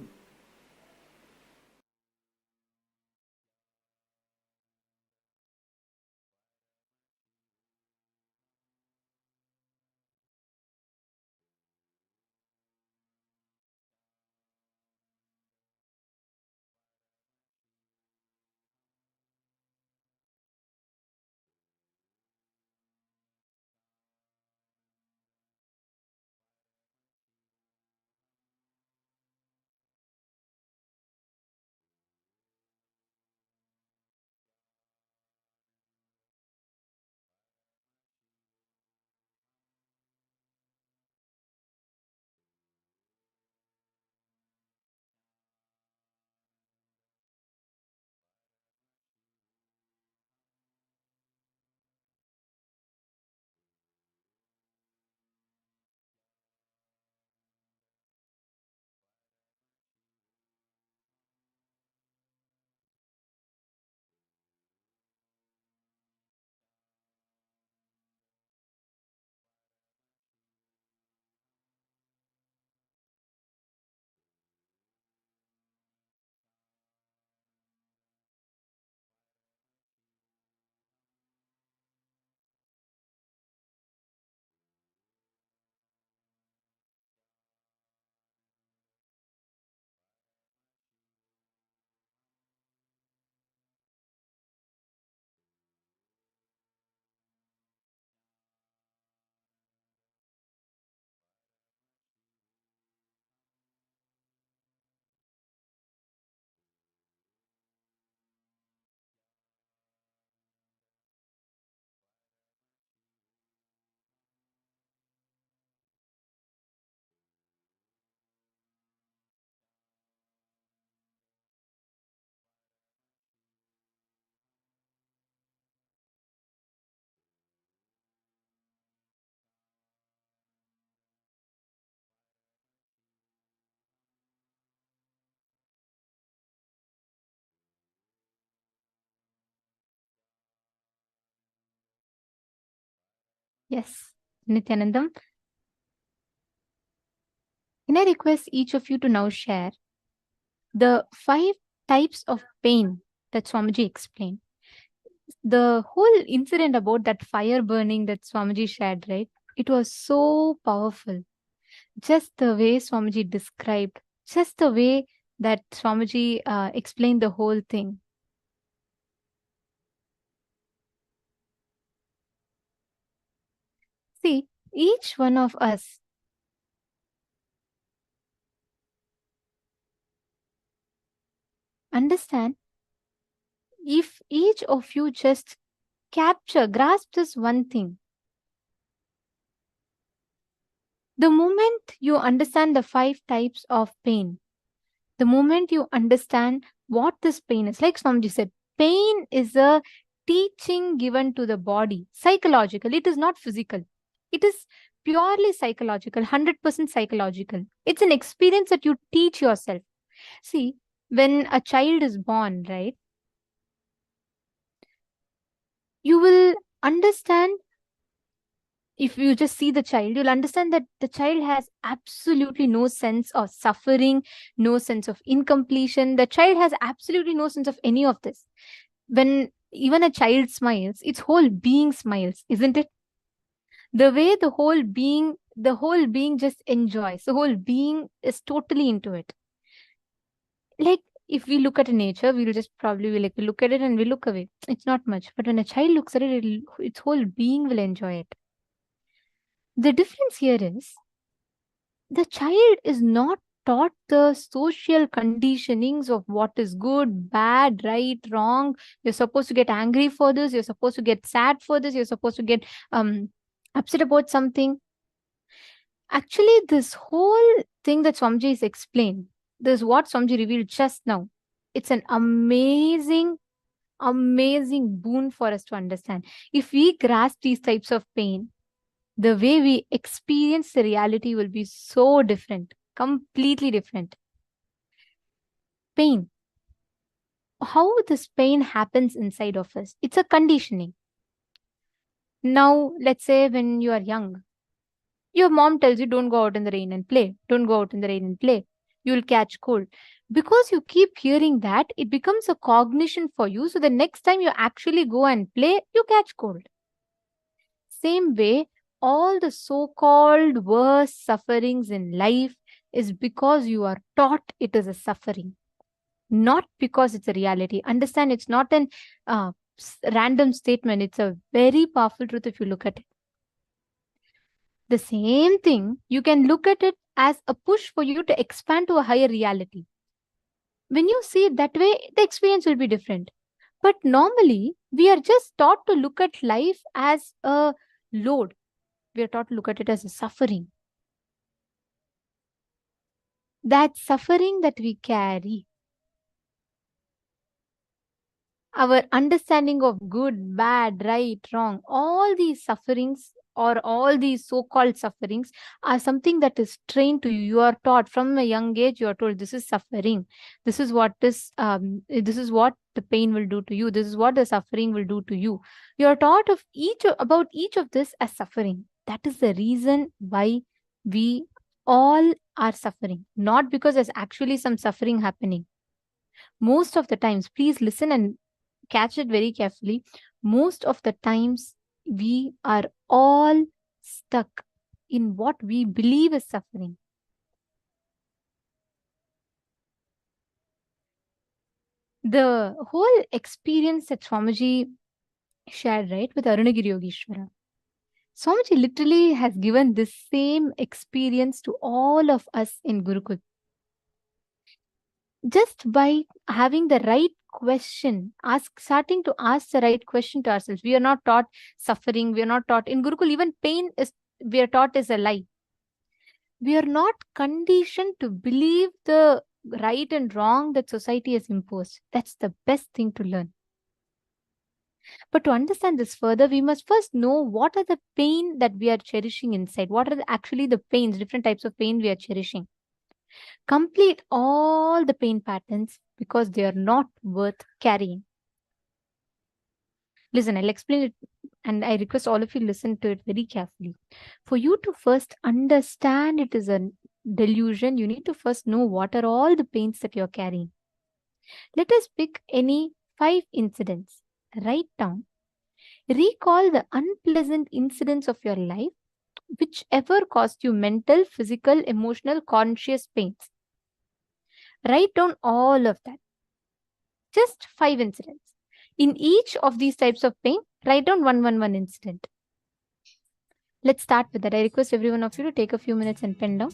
[SPEAKER 7] Yes, Nithyanandam. Can I request each of you to now share the 5 types of pain that Swamiji explained? The whole incident about that fire burning that Swamiji shared, right? It was so powerful. Just the way Swamiji described, just the way that Swamiji explained the whole thing. See, each one of us understand, if each of you just grasp this one thing, the moment you understand the 5 types of pain, the moment you understand what this pain is, like Swamiji said, pain is a teaching given to the body, psychological. It is not physical. It is purely psychological, 100% psychological. It's an experience that you teach yourself. See, when a child is born, right, you will understand. If you just see the child, you'll understand that the child has absolutely no sense of suffering, no sense of incompletion. The child has absolutely no sense of any of this. When even a child smiles, its whole being smiles, isn't it? The way the whole being just enjoys, the whole being is totally into it. Like, if we look at a nature, we'll just probably be like, we look at it and we look away. It's not much. But when a child looks at it, its whole being will enjoy it. The difference here is the child is not taught the social conditionings of what is good, bad, right, wrong. You're supposed to get angry for this. You're supposed to get sad for this. You're supposed to get upset about something. Actually, this whole thing that Swamiji is explained, this is what Swamiji revealed just now. It's an amazing boon for us to understand. If we grasp these types of pain, the way we experience the reality will be so different, completely different. Pain. How this pain happens inside of us? It's a conditioning. Now, let's say when you are young, your mom tells you don't go out in the rain and play. Don't go out in the rain and play. You'll catch cold. Because you keep hearing that, it becomes a cognition for you. So the next time you actually go and play, you catch cold. Same way, all the so-called worst sufferings in life is because you are taught it is a suffering, not because it's a reality. Understand, it's not an random statement. It's a very powerful truth if you look at it. The same thing, you can look at it as a push for you to expand to a higher reality. When you see it that way, the experience will be different. But normally, we are just taught to look at life as a load. We are taught to look at it as a suffering. That suffering that we carry, our understanding of good, bad, right, wrong, all these sufferings or all these so-called sufferings are something that is trained to you. You are taught from a young age, you are told this is suffering. This is what this is what the pain will do to you. This is what the suffering will do to you. You are taught about each of this as suffering. That is the reason why we all are suffering. Not because there's actually some suffering happening. Most of the times, please listen and catch it very carefully. Most of the times, we are all stuck in what we believe is suffering. The whole experience that Swamiji shared, right, with Arunagiri Yogeshwara, Swamiji literally has given this same experience to all of us in Gurukul. Just by having the right question, starting to ask the right question to ourselves. We are not taught suffering. We are not taught in Gurukul. Even pain we are taught is a lie. We are not conditioned to believe the right and wrong that society has imposed. That's the best thing to learn. But to understand this further, we must first know what are the pain that we are cherishing inside. What are actually the pains, different types of pain we are cherishing. Complete all the pain patterns because they are not worth carrying. Listen, I'll explain it, and I request all of you listen to it very carefully. For you to first understand it is a delusion, you need to first know what are all the pains that you're carrying. Let us pick any 5 incidents. Write down. Recall the unpleasant incidents of your life, whichever caused you mental, physical, emotional, conscious pains. Write down all of that. Just 5 incidents. In each of these types of pain, write down one incident. Let's start with that. I request every one of you to take a few minutes and pen down.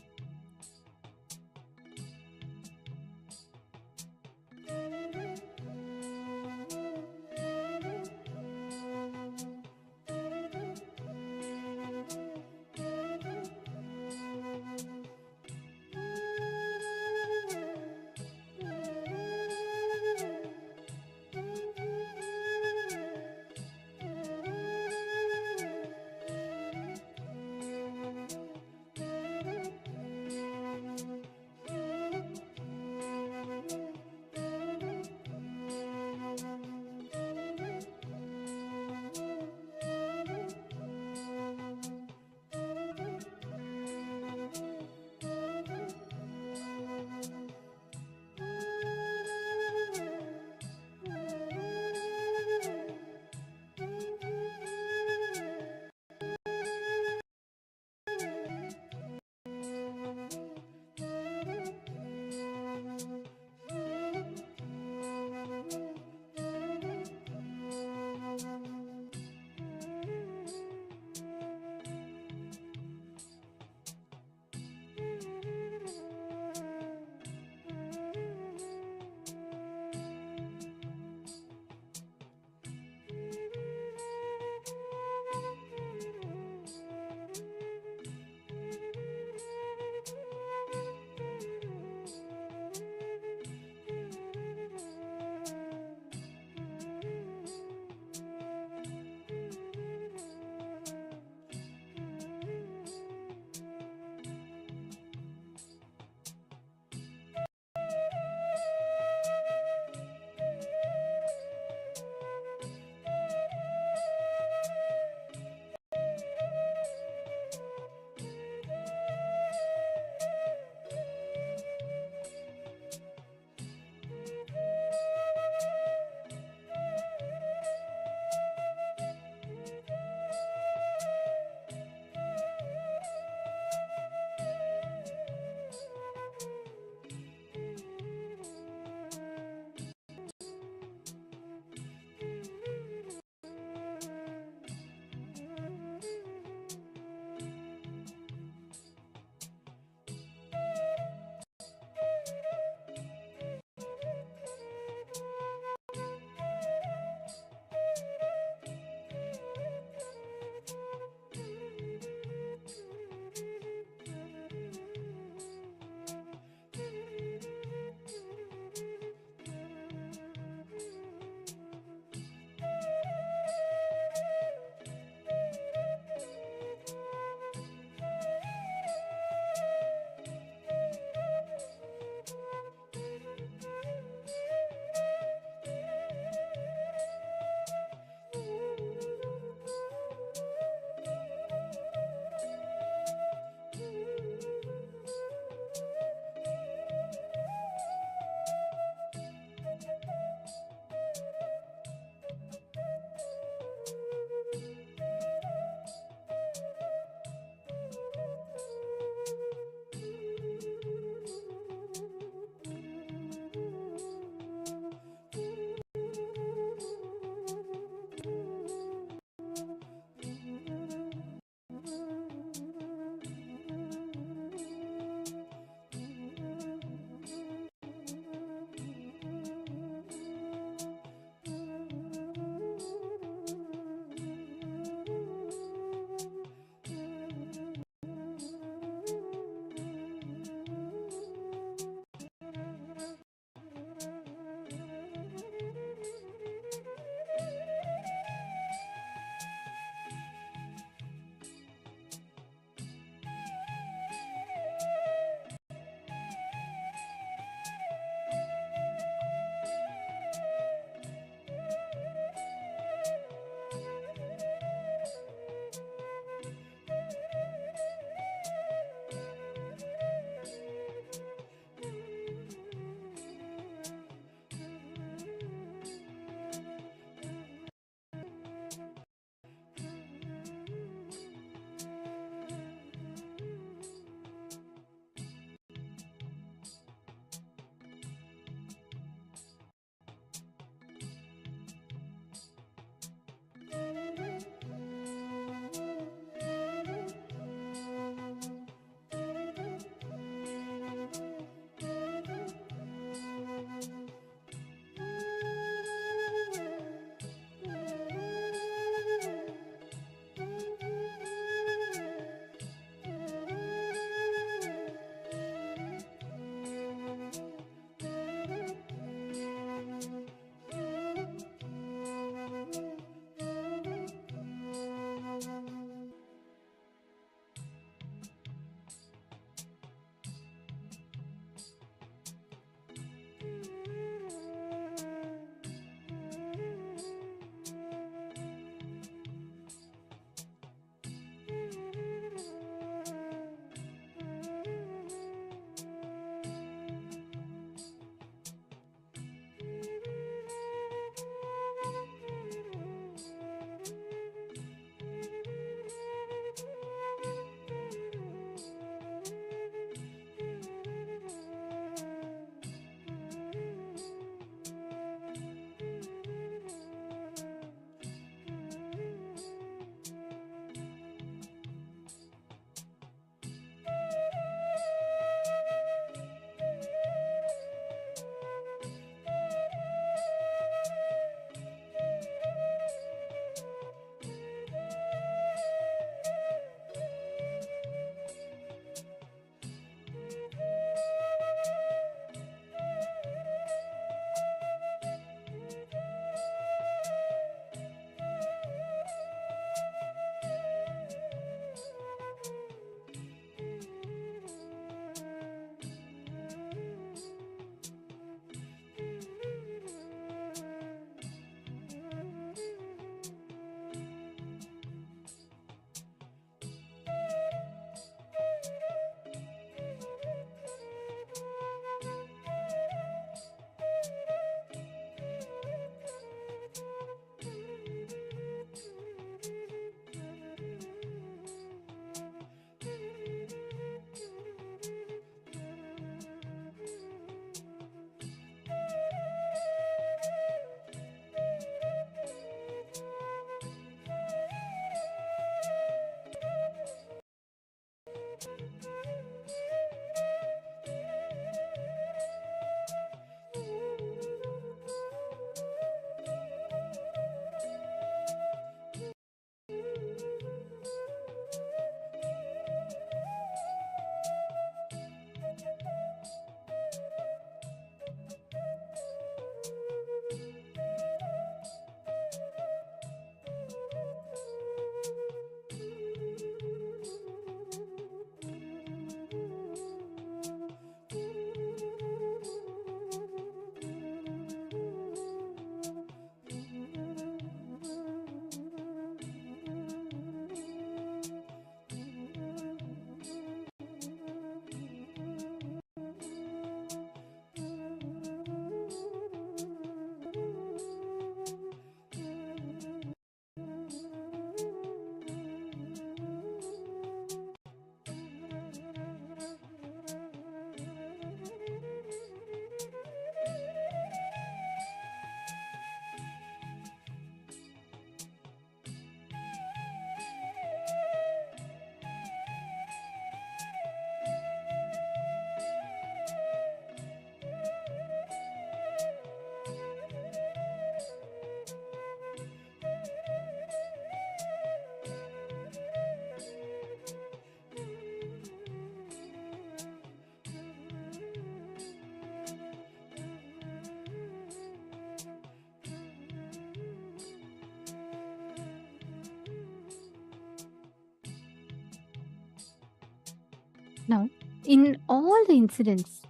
[SPEAKER 7] Now, in all the incidents,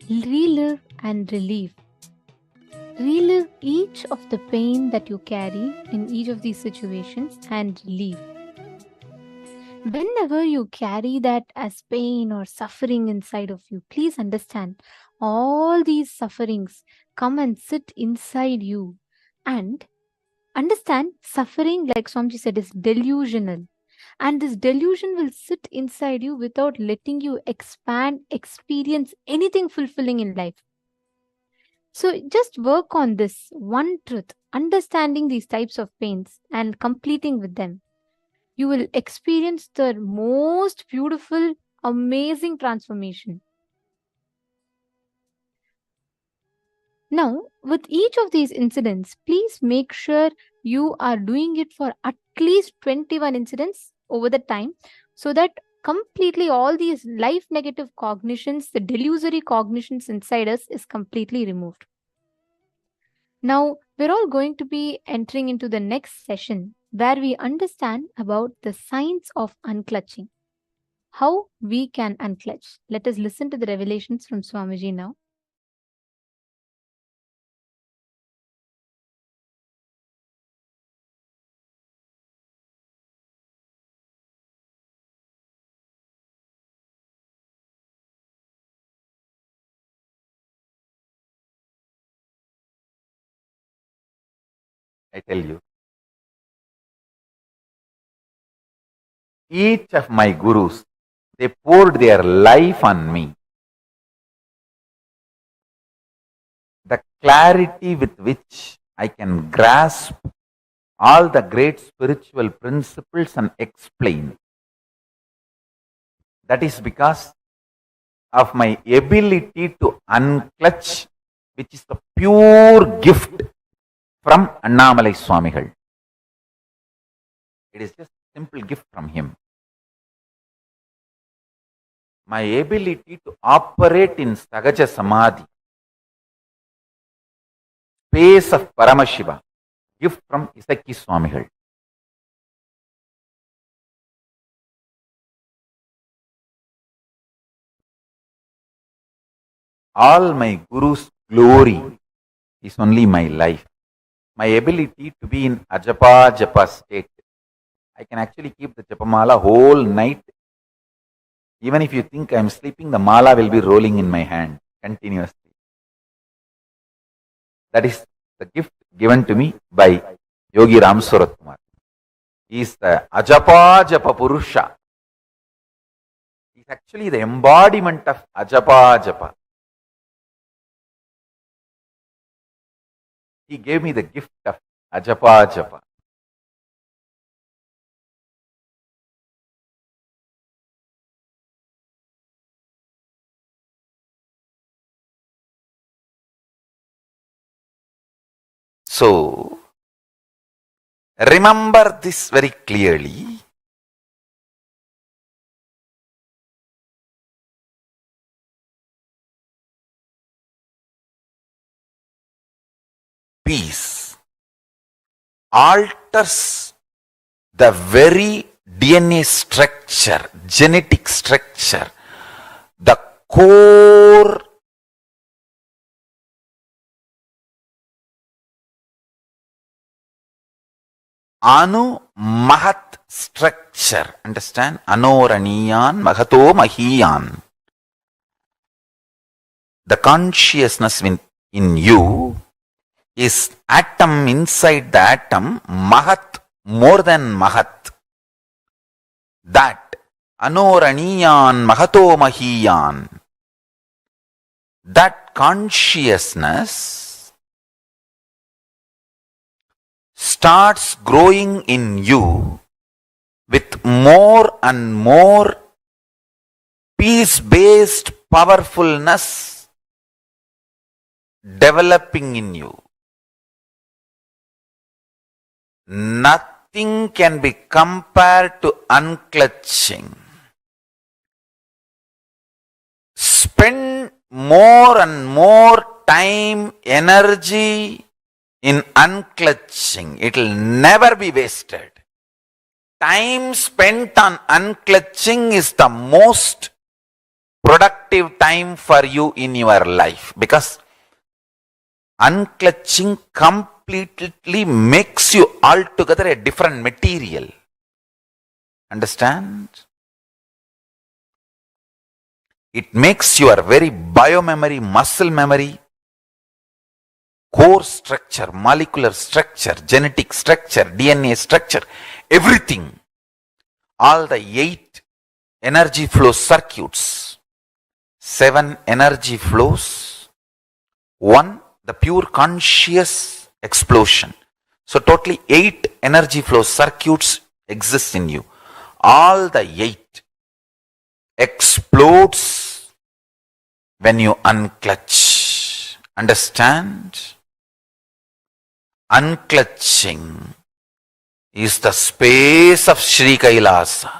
[SPEAKER 7] relive and relieve. Relive each of the pain that you carry in each of these situations and relieve. Whenever you carry that as pain or suffering inside of you, please understand all these sufferings come and sit inside you. And understand suffering, like Swamiji said, is delusional. And this delusion will sit inside you without letting you expand, experience anything fulfilling in life. So just work on this one truth, understanding these types of pains and completing with them. You will experience the most beautiful, amazing transformation. Now, with each of these incidents, please make sure you are doing it for at least 21 incidents over the time, so that completely all these life negative cognitions, the delusory cognitions inside us is completely removed. Now, we're all going to be entering into the next session where we understand about the science of unclutching. How we can unclutch. Let us listen to the revelations from Swamiji now.
[SPEAKER 5] I tell you, each of my gurus, they poured their life on me. The clarity with which I can grasp all the great spiritual principles and explain. That is because of my ability to unclutch, which is the pure gift from Annamalai Swamigal. It is just a simple gift from him. My ability to operate in Sahaja Samadhi, space of Paramashiva, gift from Isaki Swamigal. All my Guru's glory is only my life. My ability to be in Ajapa Japa state. I can actually keep the Japamala whole night. Even if you think I am sleeping, the mala will be rolling in my hand continuously. That is the gift given to me by Yogi Ram Surat Kumar. He is the Ajapa Japa Purusha. He is actually the embodiment of Ajapa Japa. He gave me the gift of Ajapa Japa. So, remember this very clearly. Peace alters the very DNA structure, genetic structure, the core Anu Mahat structure. Understand? Anoraniyan Mahato Mahiyan. The consciousness in you is atom inside the atom, Mahat, more than Mahat. That Anoraniyan Mahato Mahiyan. That consciousness starts growing in you with more and more peace-based powerfulness developing in you. Nothing can be compared to unclutching. Spend more and more time, energy in unclutching. It will never be wasted. Time spent on unclutching is the most
[SPEAKER 9] productive time for you in your life, because unclutching completely makes you altogether a different material. Understand? It makes your very biomemory, muscle memory, core structure, molecular structure, genetic structure, DNA structure, everything, all the 8 energy flow circuits, 7 energy flows, 1 the pure conscious explosion. So totally 8 energy flow circuits exist in you. All the 8 explodes when you unclutch. Understand? Unclutching is the space of Sri Kailasa.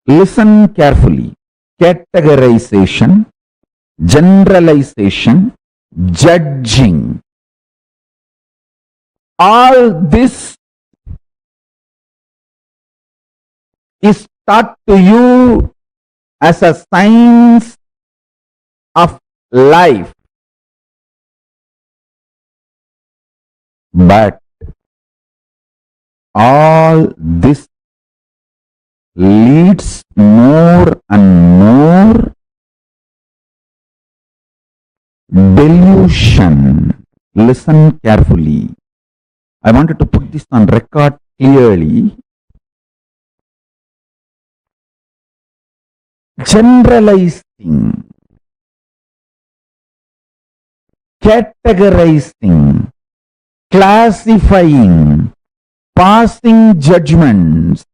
[SPEAKER 5] Listen carefully. Categorization, generalization, judging. All this is taught to you as a science of life. But all this leads more and more delusion. Listen carefully. I wanted to put this on record clearly. Generalizing, categorizing, classifying, passing judgments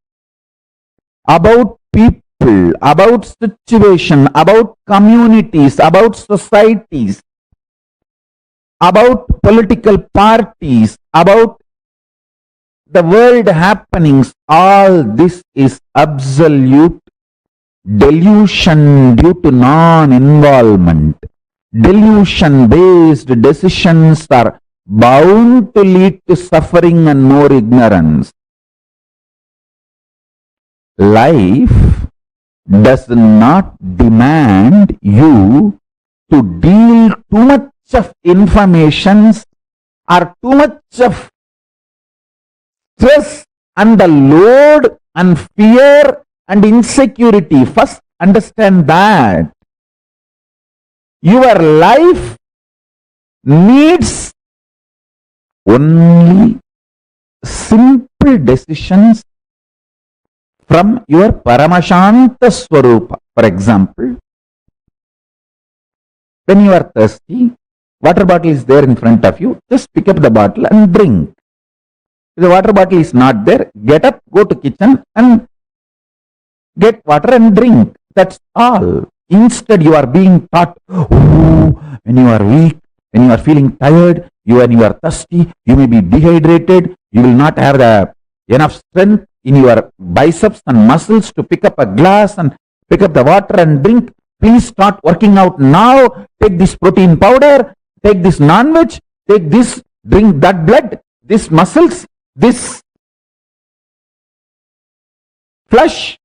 [SPEAKER 5] about people, about situation, about communities, about societies, about political parties, about the world happenings. All this is absolute delusion due to non-involvement. Delusion-based decisions are bound to lead to suffering and more ignorance. Life does not demand you to deal too much of information or too much of stress and the load and fear and insecurity. First, understand that your life needs only simple decisions from your Paramashanta Swarupa. For example, when you are thirsty, water bottle is there in front of you, just pick up the bottle and drink. If the water bottle is not there, get up, go to kitchen and get water and drink. That's all. Instead, you are being taught, when you are weak, when you are feeling tired, when you are thirsty, you may be dehydrated, you will not have the enough strength in your biceps and muscles to pick up a glass and pick up the water and drink. Please start working out now. Take this protein powder, take this non-veg, take this, drink that blood, this muscles, this flesh,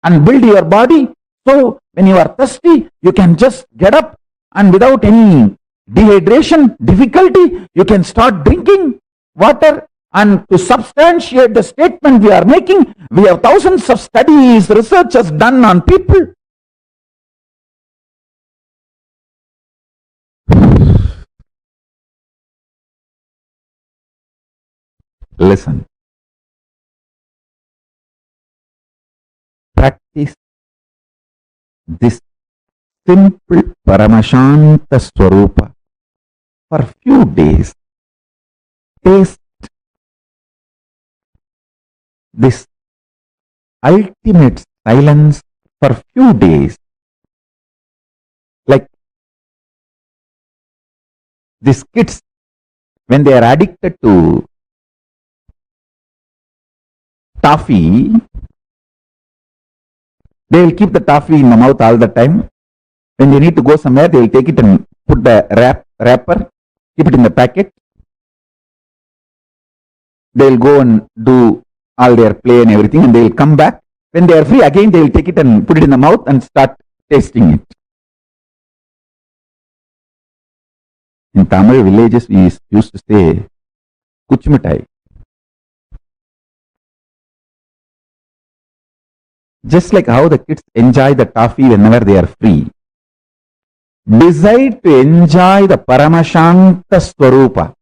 [SPEAKER 5] and build your body. So when you are thirsty, you can just get up and without any dehydration, difficulty, you can start drinking water. And to substantiate the statement we are making, we have thousands of studies, research has done on people. Listen. Practice this simple Paramashanta Swarupa for few days. Taste this ultimate silence for few days. Like these kids, when they are addicted to toffee, they will keep the toffee in the mouth all the time. When they need to go somewhere, they will take it and put the wrapper, keep it in the packet. they'll go and do all their play and everything, and they'll come back. When they are free, again they will take it and put it in the mouth and start tasting it. In Tamil villages, we used to say, Kuchmitai. Just like how the kids enjoy the toffee whenever they are free, decide to enjoy the Paramashanta Swarupa,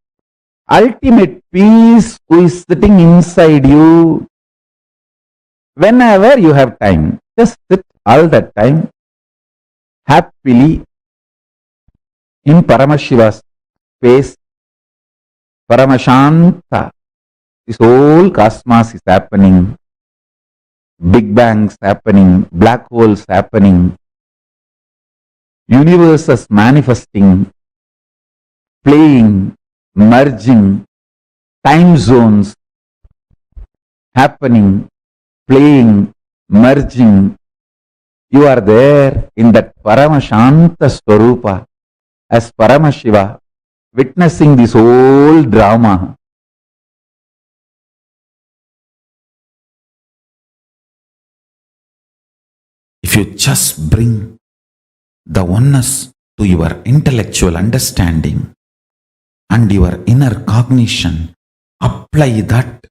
[SPEAKER 5] ultimate peace who is sitting inside you. Whenever you have time, just sit all that time happily in Paramashiva's face. Paramashanta. This whole cosmos is happening. Big bangs happening, black holes happening, universes manifesting, playing, merging, time zones happening, playing, merging. You are there in that Paramashanta Swarupa as Paramashiva, witnessing this whole drama.
[SPEAKER 9] If you just bring the oneness to your intellectual understanding and your inner cognition, apply that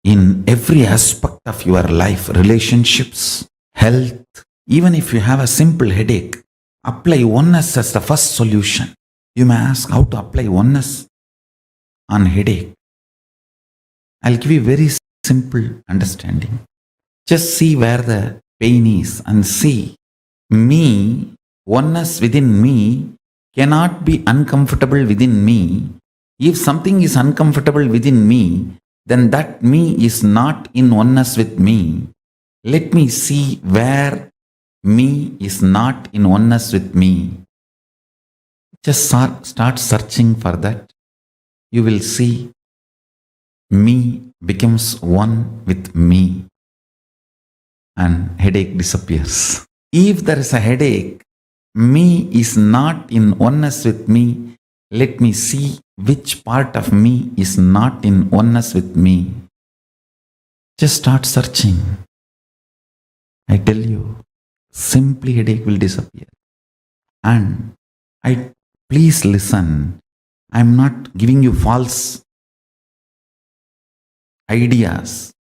[SPEAKER 9] in every aspect of your life, relationships, health. Even if you have a simple headache, apply oneness as the first solution. You may ask how to apply oneness on headache. I'll give you very simple understanding. Just see where the pain is and see me, oneness within me cannot be uncomfortable within me. If something is uncomfortable within me, then that me is not in oneness with me. Let me see where me is not in oneness with me. Just start searching for that. You will see me becomes one with me and headache disappears. If there is a headache, me is not in oneness with me. Let me see which part of me is not in oneness with me. Just start searching. I tell you, simply headache will disappear. And please listen. I'm not giving you false ideas.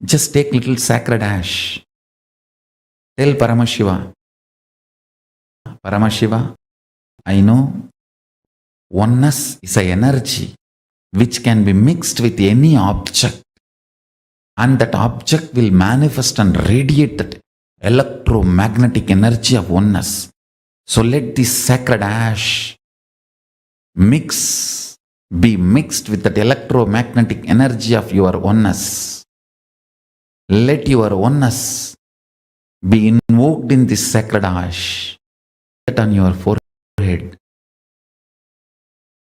[SPEAKER 9] Just take little sacred ash. Tell Paramashiva, Paramashiva, I know oneness is an energy which can be mixed with any object, and that object will manifest and radiate that electromagnetic energy of oneness. So let this sacred ash be mixed with that electromagnetic energy of your oneness. Let your oneness be invoked in this sacred ash. Set on your forehead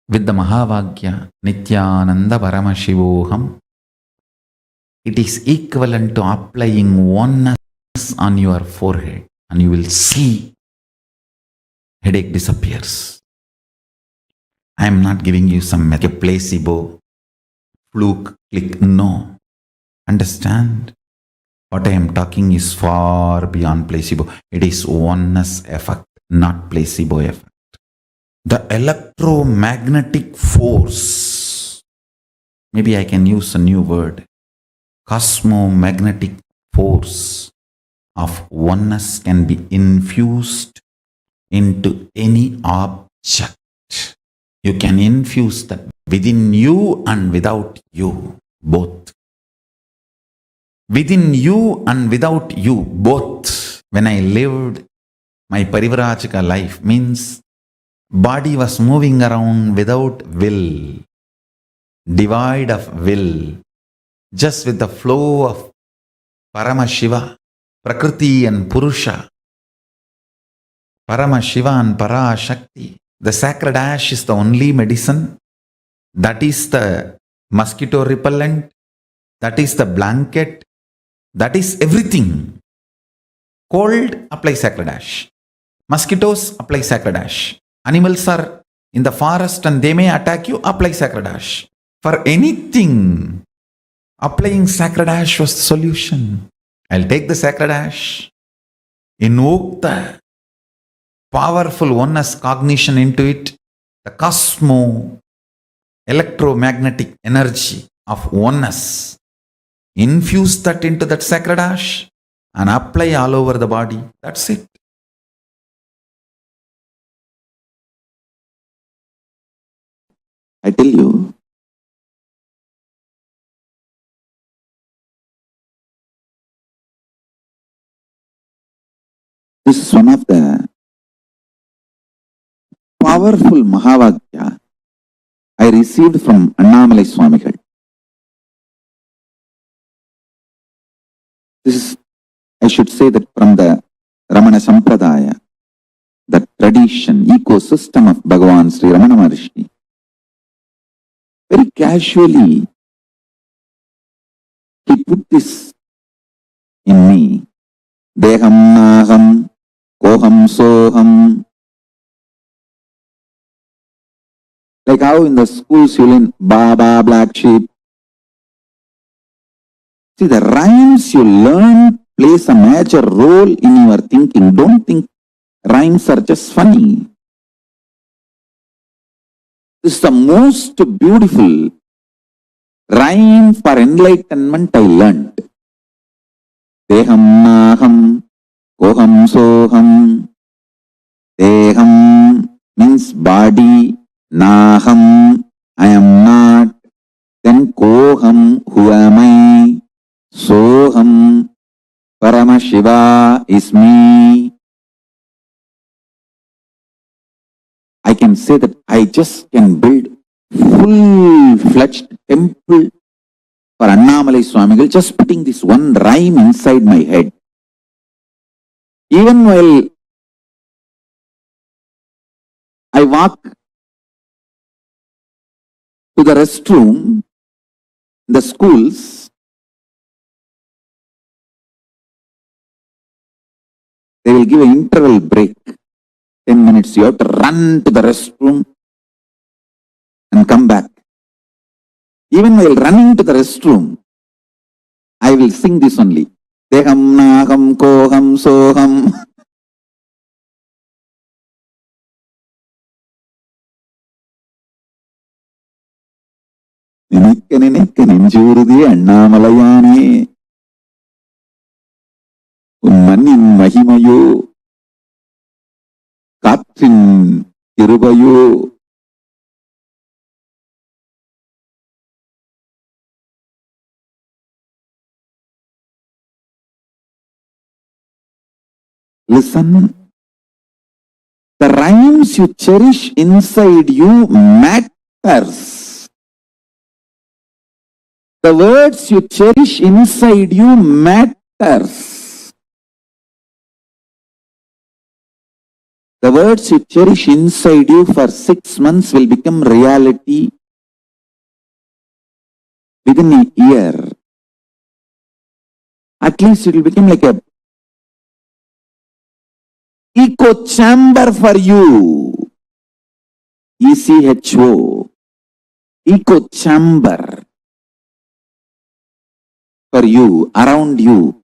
[SPEAKER 9] with the Mahavagya Nithyananda Paramashivoham. It is equivalent to applying oneness on your forehead, and you will see headache disappears. I am not giving you some placebo, fluke, click. No. Understand? What I am talking is far beyond placebo. It is oneness effect, not placebo effect. The electromagnetic force, maybe I can use a new word, cosmomagnetic force of oneness can be infused into any object. You can infuse that within you and without you, both. Within you and without you, both. When I lived my Parivrajika life, means body was moving around without will, devoid of will, just with the flow of Paramashiva, Prakriti and Purusha, Paramashiva and Parashakti. The sacred ash is the only medicine. That is the mosquito repellent. That is the blanket. That is everything. Cold, apply sacred ash. Mosquitoes, apply sacred ash. Animals are in the forest and they may attack you, apply sacred ash. For anything, Applying sacred ash was the solution. I'll take the sacred ash, invoke the powerful oneness cognition into it, the electromagnetic energy of oneness. Infuse that into that sacred ash and apply all over the body. That's it. I tell you, this is one of the powerful Mahavakya I received from Annamalai Swamigal. This is, I should say, that from the Ramana Sampradaya, the tradition, ecosystem of Bhagavan Sri Ramana Maharshi. Very casually, he put this in me. Deham naham, koham soham. Like how in the schools you learn Baba, black sheep. See, the rhymes you learn plays a major role in your thinking. Don't think rhymes are just funny. This is the most beautiful rhyme for enlightenment I learned. Deham naham, koham soham. Deham means body, naham, I am not. Then koham, who am I? Soham, Paramashiva is me. I can say that I just can build full-fledged temple for Annamalai Swamigal just putting this one rhyme inside my head. Even while I walk to the restroom in the schools, they will give an interval break. 10 minutes, you have to run to the restroom and come back. Even while running to the restroom, I will sing this only. Deham naham koham soham. Ninekka nenjurudi Annamalayane. Unmannin mahimayo. Katrin kirubayo. Listen, the rhymes you cherish inside you matters. The words you cherish inside you matters. The words you cherish inside you for 6 months will become reality within a year. At least it will become like a echo chamber for you. ECHO. Echo chamber for you, around you.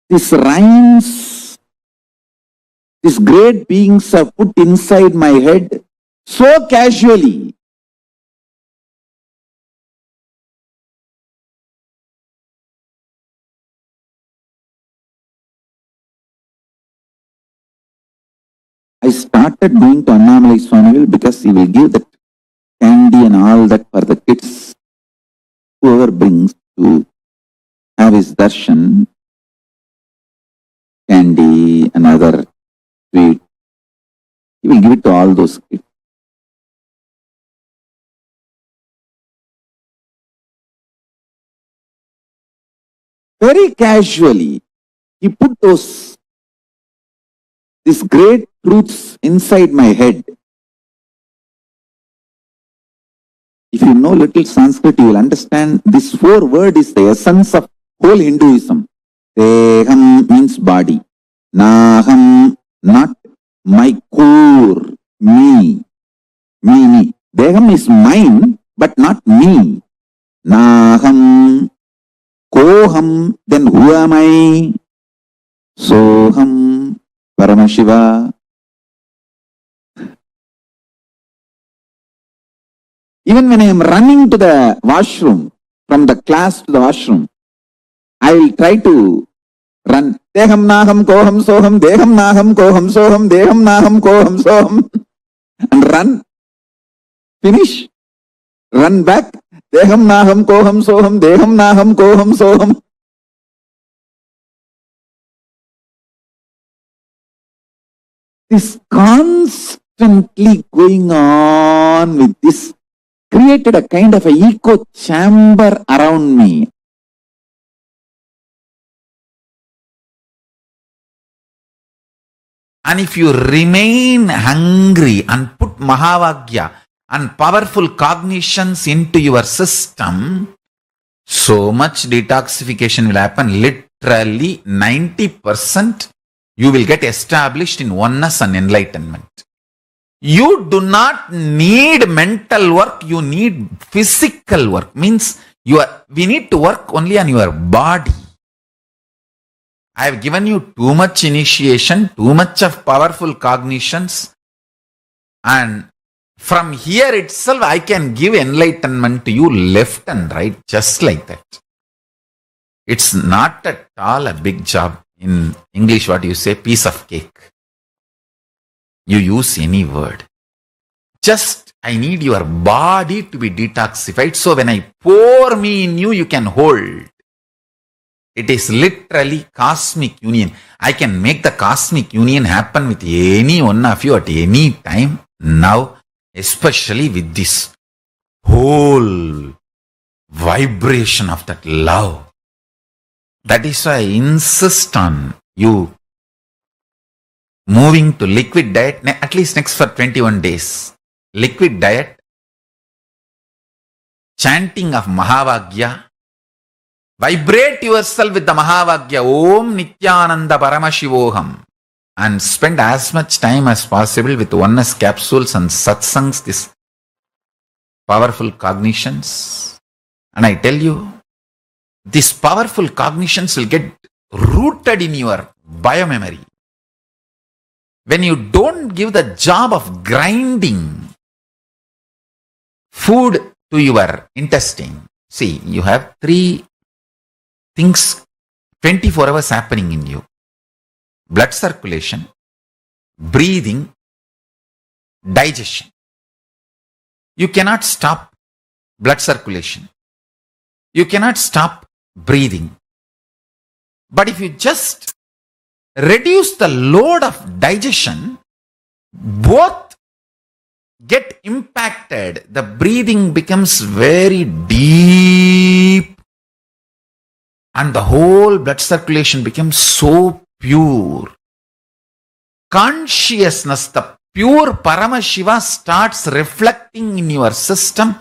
[SPEAKER 9] These rhymes, these great beings are put inside my head so casually. I started going to Annamalai Swamigal because he will give that candy and all that for the kids. Whoever brings to have his darshan, candy and other sweet, he will give it to all those kids. Very casually, he put these great truths inside my head. If you know little Sanskrit, you will understand this 4 word is the essence of whole Hinduism. Deham means body. Naham, not.
[SPEAKER 5] my core, me. Deham is mine, but not me. Naham, koham, then who am I? Soham, Paramashiva. Even when I am running to the washroom, from the class to the washroom, I will try to run. Deham naham koham soham, deham naham koham soham, deham naham koham soham. And run. Finish. Run back. Deham naham koham soham, deham naham koham soham. This constantly going on with this created a kind of an echo chamber around me.
[SPEAKER 9] And if you remain hungry and put Mahavagya and powerful cognitions into your system, so much detoxification will happen. Literally 90% you will get established in oneness and enlightenment. You do not need mental work, you need physical work. Means we need to work only on your body. I have given you too much initiation, too much of powerful cognitions, and from here itself I can give enlightenment to you left and right, just like that. It's not at all a big job. In English, what you say, piece of cake. You use any word. Just, I need your body to be detoxified, so when I pour me in you, you can hold. It is literally cosmic union. I can make the cosmic union happen with any one of you at any time now, especially with this whole vibration of that love. That is why I insist on you moving to liquid diet, at least next for 21 days. Liquid diet, chanting of Mahavagya. Vibrate yourself with the Mahavagya, Om Nithyananda Paramashivoham, and spend as much time as possible with oneness capsules and satsangs, this powerful cognitions. And I tell you, these powerful cognitions will get rooted in your biomemory. When you don't give the job of grinding food to your intestine, see, you have 3 things 24 hours happening in you. Blood circulation, breathing, digestion. You cannot stop blood circulation. You cannot stop breathing. But if you just reduce the load of digestion, both get impacted. The breathing becomes very deep and the whole blood circulation becomes so pure. Consciousness, the pure Paramashiva starts reflecting in your system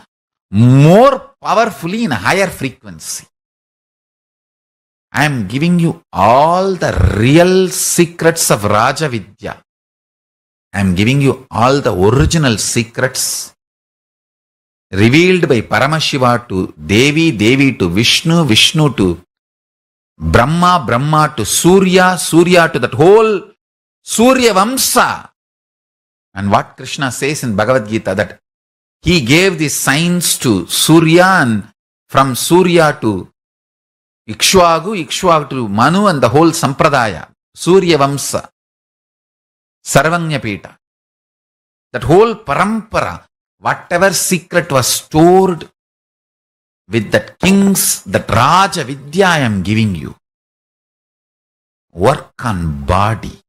[SPEAKER 9] more powerfully in a higher frequency. I am giving you all the real secrets of Raja Vidya. I am giving you all the original secrets revealed by Paramashiva to Devi, Devi to Vishnu, Vishnu to Brahma, Brahma to Surya, Surya to that whole Surya Vamsa. And what Krishna says in Bhagavad Gita, that he gave the signs to Surya, and from Surya to Ikshwagu, Ikshwagu to Manu, and the whole Sampradaya, Surya Vamsa, Sarvanyapeta. That whole parampara, whatever secret was stored with that kings, that Raja Vidya I am giving you. Work on body.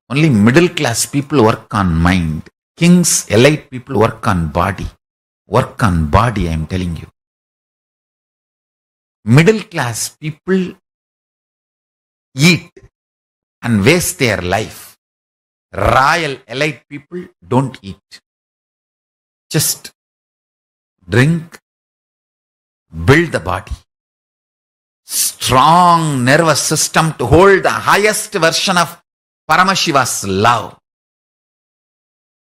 [SPEAKER 9] Only middle class people work on mind. Kings, elite people work on body. Work on body, I am telling you. Middle class people eat and waste their life. Royal elite people don't eat. Just drink, build the body. Strong nervous system to hold the highest version of Paramashiva's love.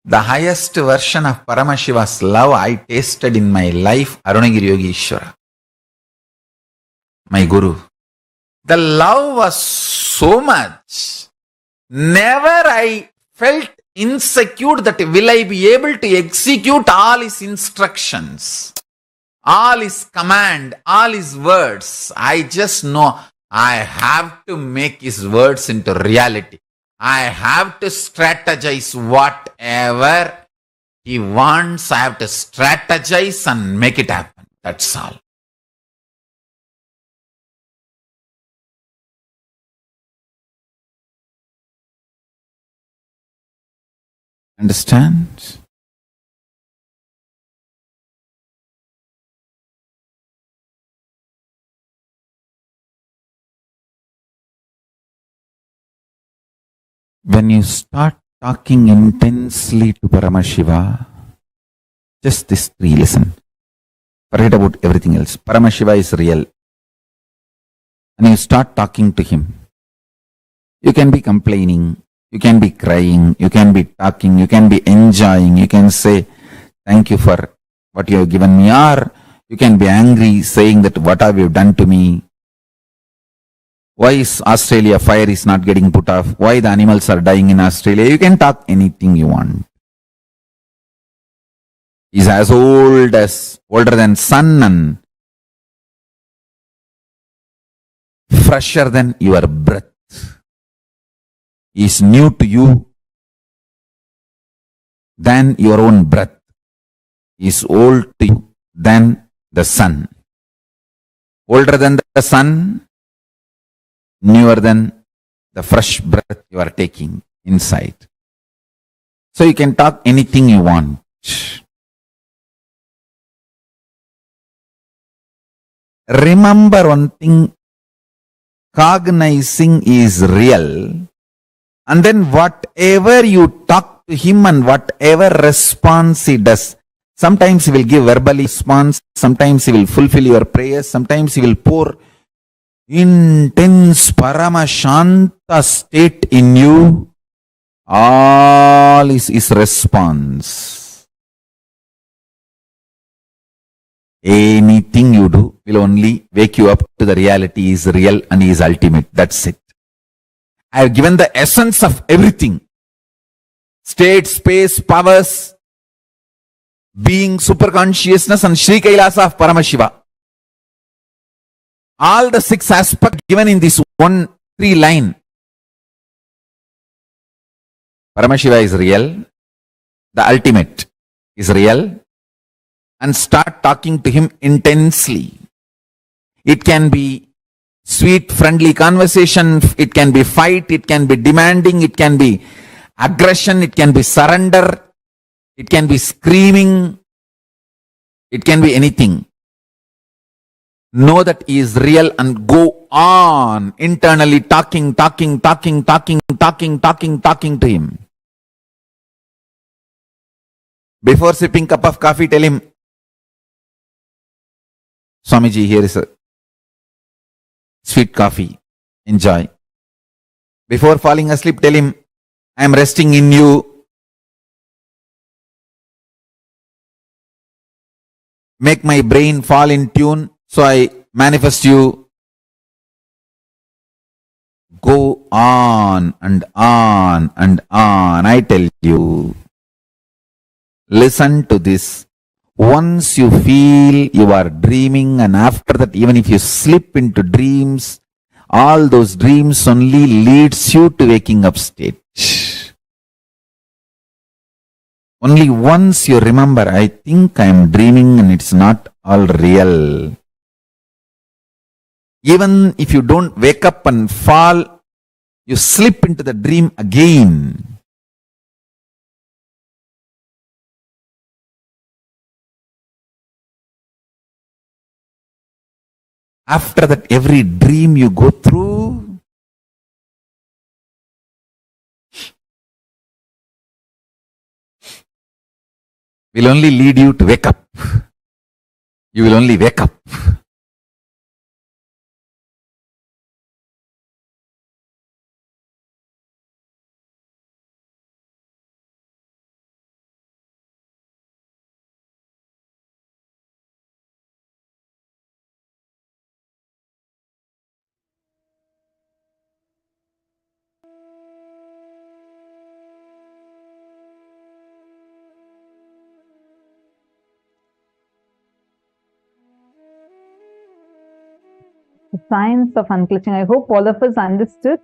[SPEAKER 9] The highest version of Paramashiva's love I tasted in my life, Arunagiri Yogi Ishvara, my Guru. The love was so much. Never I felt insecure that will I be able to execute all his instructions, all his command, all his words. I just know I have to make his words into reality. I have to strategize whatever he wants. I have to strategize and make it happen. That's all. Understand? When you start talking intensely to Paramashiva, just these three, listen. Forget about everything else. Paramashiva is real. And you start talking to him. You can be complaining, you can be crying, you can be talking, you can be enjoying, you can say, thank you for what you have given me, or you can be angry, saying that what have you done to me? Why is Australia fire is not getting put off? Why the animals are dying in Australia? You can talk anything you want. He's as older than sun and fresher than your breath. Is new to you than your own breath. Is old to you than the sun. Older than the sun, newer than the fresh breath you are taking inside. So you can talk anything you want. Remember one thing, cognizing is real. And then whatever you talk to him and whatever response he does, sometimes he will give verbal response, sometimes he will fulfill your prayers, sometimes he will pour intense Paramashanta state in you. All is his response. Anything you do will only wake you up to the reality is real and is ultimate. That's it. I have given the essence of everything. State, space, powers, being, superconsciousness and Sri Kailasa of Paramashiva. All the 6 aspects given in this 1-3 line. Paramashiva is real. The ultimate is real. And start talking to him intensely. It can be sweet, friendly conversation, it can be fight, it can be demanding, it can be aggression, it can be surrender, it can be screaming, it can be anything. Know that he is real and go on internally talking to him. Before sipping cup of coffee, tell him, Swamiji, here is a sweet coffee. Enjoy. Before falling asleep, tell him, I am resting in you. Make my brain fall in tune, so I manifest you. Go on and on and on. I tell you. Listen to this. Once you feel you are dreaming, and after that, even if you slip into dreams, all those dreams only leads you to waking up state. Only once you remember, I think I am dreaming and it's not all real. Even if you don't wake up and fall, you slip into the dream again. After that, every dream you go through, will only lead you to wake up. You will only wake up.
[SPEAKER 8] The science of unclutching. I hope all of us understood,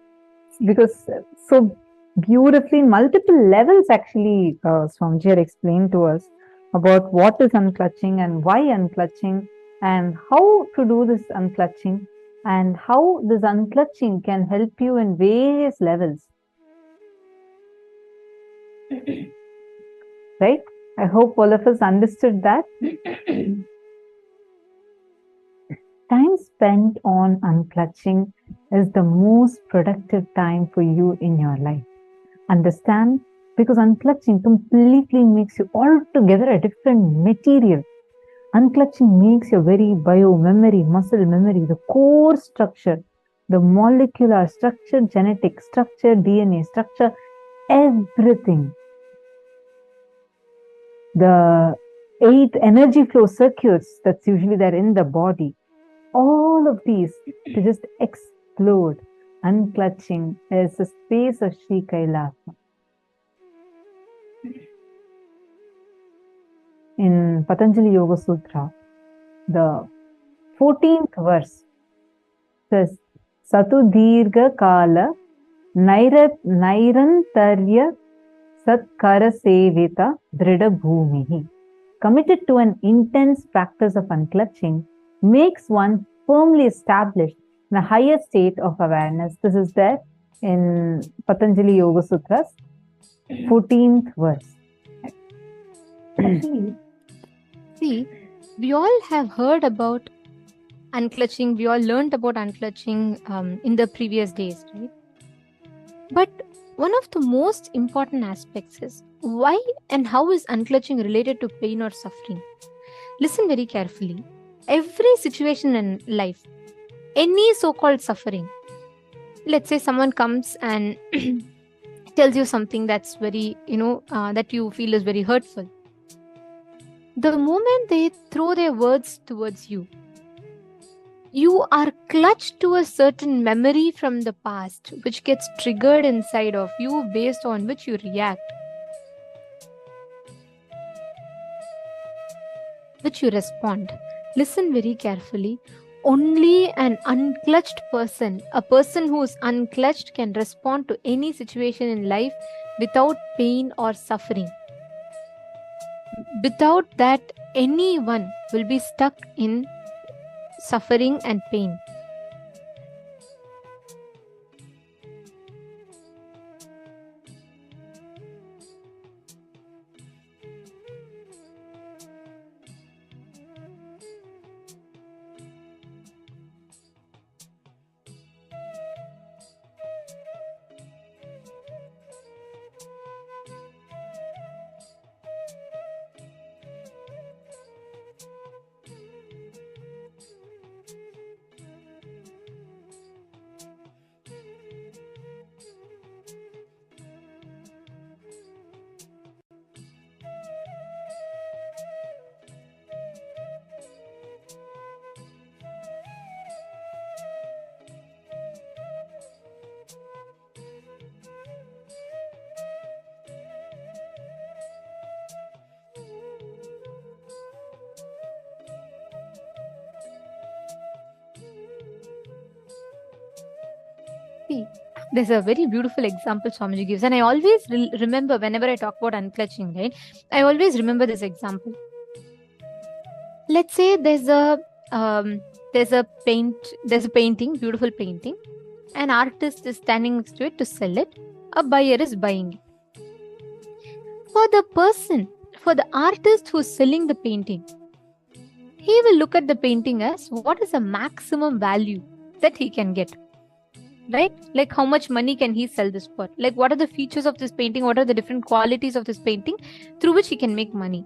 [SPEAKER 8] because so beautifully, in multiple levels, actually, Swamiji had explained to us about what is unclutching and why unclutching, and how to do this unclutching, and how this unclutching can help you in various levels. Right? I hope all of us understood that. Time spent on unclutching is the most productive time for you in your life. Understand? Because unclutching completely makes you altogether a different material. Unclutching makes your very bio memory, muscle memory, the core structure, the molecular structure, genetic structure, DNA structure, everything. The 8 energy flow circuits that's usually there in the body, all of these to just explode. Unclutching is a space of Sri Kailasa. In Patanjali Yoga Sutra, the 14th verse says, Satu Dirga Kala Nairantarya Satkara Sevita Drida Bhumihi. Committed to an intense practice of unclutching makes one firmly established in a higher state of awareness. This is there in Patanjali Yoga Sutras, 14th verse.
[SPEAKER 7] See, we all have heard about unclutching. We all learned about unclutching in the previous days, right? But one of the most important aspects is why and how is unclutching related to pain or suffering? Listen very carefully. Every situation in life, any so-called suffering, let's say someone comes and tells you something that's very, that you feel is very hurtful. The moment they throw their words towards you, you are clutched to a certain memory from the past, which gets triggered inside of you, based on which you react, which you respond. Listen very carefully. Only an unclutched person, a person who is unclutched, can respond to any situation in life without pain or suffering. Without that, anyone will be stuck in suffering and pain. See, there's a very beautiful example Swamiji gives, and I always remember whenever I talk about unclutching, right? I always remember this example. Let's say there's a painting, beautiful painting. An artist is standing next to it to sell it. A buyer is buying it. For the artist who's selling the painting, he will look at the painting as what is the maximum value that he can get. Right? Like how much money can he sell this for? Like what are the features of this painting? What are the different qualities of this painting through which he can make money?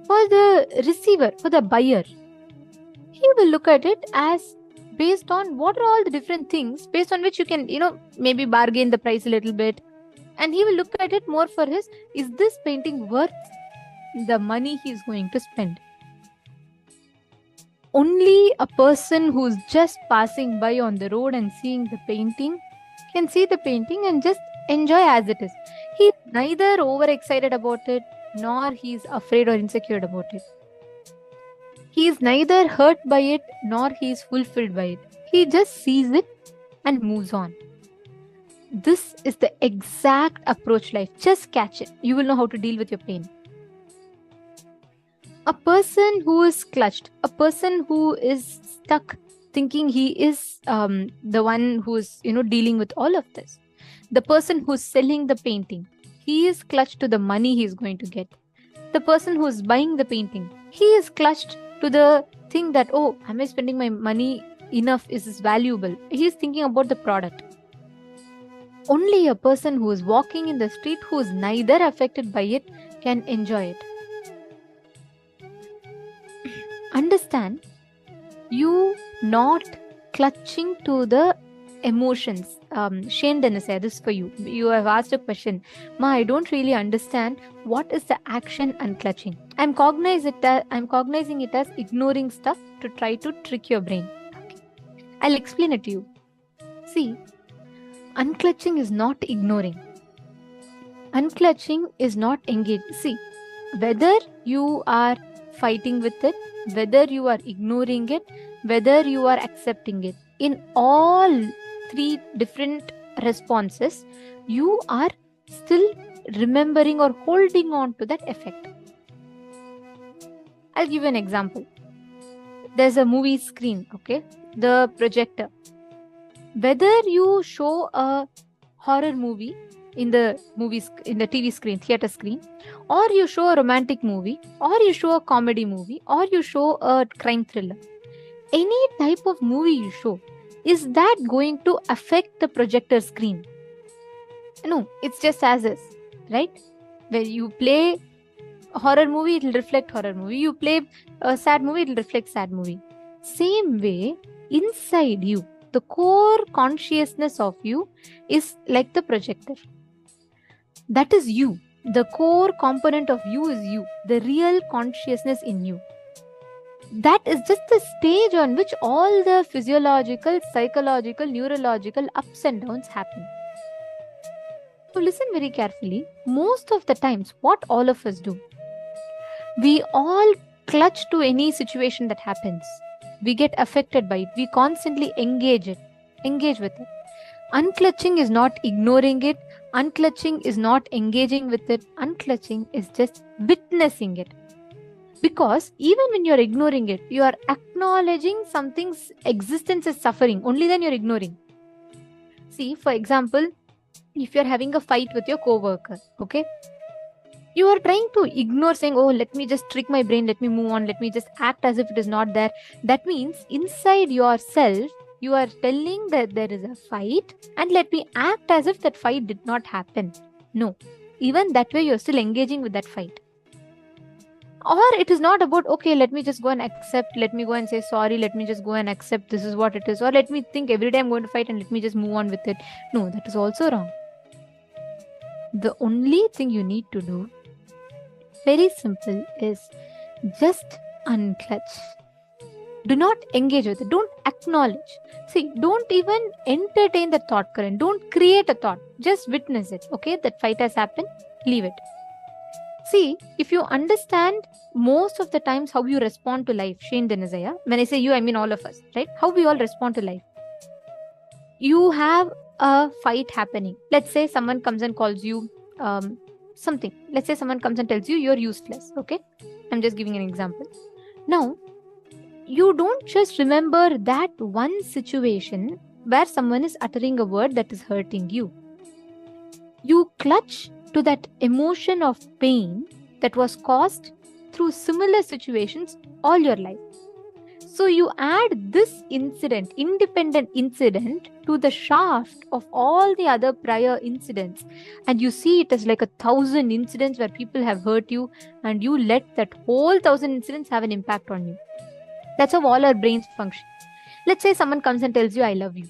[SPEAKER 7] For the receiver, for the buyer, he will look at it as based on what are all the different things based on which you can, maybe bargain the price a little bit. And he will look at it more for is this painting worth the money he's going to spend? Only a person who's just passing by on the road and seeing the painting can see the painting and just enjoy as it is. He's neither overexcited about it, nor he's afraid or insecure about it. He is neither hurt by it nor he is fulfilled by it. He just sees it and moves on. This is the exact approach life. Just catch it. You will know how to deal with your pain. A person who is clutched, a person who is stuck thinking he is the one who is dealing with all of this. The person who is selling the painting, he is clutched to the money he is going to get. The person who is buying the painting, he is clutched to the thing that, oh, am I spending my money enough? Is this valuable? He is thinking about the product. Only a person who is walking in the street, who is neither affected by it, can enjoy it. Understand, you not clutching to the emotions. Shane Dennis, this is for you. You have asked a question. Ma, I don't really understand what is the action unclutching. I'm cognizing it as ignoring stuff to try to trick your brain. Okay. I'll explain it to you. See, unclutching is not ignoring. Unclutching is not engaged. See, whether you are fighting with it, whether you are ignoring it, whether you are accepting it, in all three different responses, you are still remembering or holding on to that effect. I'll give you an example. There's a movie screen, okay? The projector. Whether you show a horror movie in the TV screen, theater screen, or you show a romantic movie, or you show a comedy movie, or you show a crime thriller, any type of movie you show, is that going to affect the projector screen? No, it's just as is, right? When you play a horror movie, it will reflect horror movie. You play a sad movie, it will reflect sad movie. Same way, inside you, the core consciousness of you is like the projector. That is you. The core component of you is you, the real consciousness in you. That is just the stage on which all the physiological, psychological, neurological ups and downs happen. So listen very carefully. Most of the times, what all of us do, we all clutch to any situation that happens. We get affected by it. We constantly engage with it. Unclutching is not ignoring it. Unclutching is not engaging with it. Unclutching is just witnessing it. Because even when you're ignoring it, you are acknowledging something's existence is suffering. Only then you're ignoring. See, for example, if you're having a fight with your co-worker, okay? You are trying to ignore, saying, oh, let me just trick my brain, let me move on, let me just act as if it is not there. That means inside yourself, you are telling that there is a fight and let me act as if that fight did not happen. No, even that way you're still engaging with that fight. Or it is not about, okay, let me just go and accept, let me go and say sorry, let me just go and accept this is what it is, or let me think every day I'm going to fight and let me just move on with it. No, that is also wrong. The only thing you need to do, very simple, is just unclutch. Do not engage with it. Don't acknowledge. See, don't even entertain the thought current. Don't create a thought. Just witness it. Okay, that fight has happened. Leave it. See, if you understand most of the times how you respond to life, Shane Denizaya, when I say you, I mean all of us, right? How we all respond to life. You have a fight happening. Let's say someone comes and calls you something. Let's say someone comes and tells you you're useless. Okay, I'm just giving an example. Now, you don't just remember that one situation where someone is uttering a word that is hurting you. You clutch to that emotion of pain that was caused through similar situations all your life. So you add this incident, independent incident, to the shaft of all the other prior incidents, and you see it as like 1,000 incidents where people have hurt you, and you let that whole 1,000 incidents have an impact on you. That's how all our brains function. Let's say someone comes and tells you, I love you.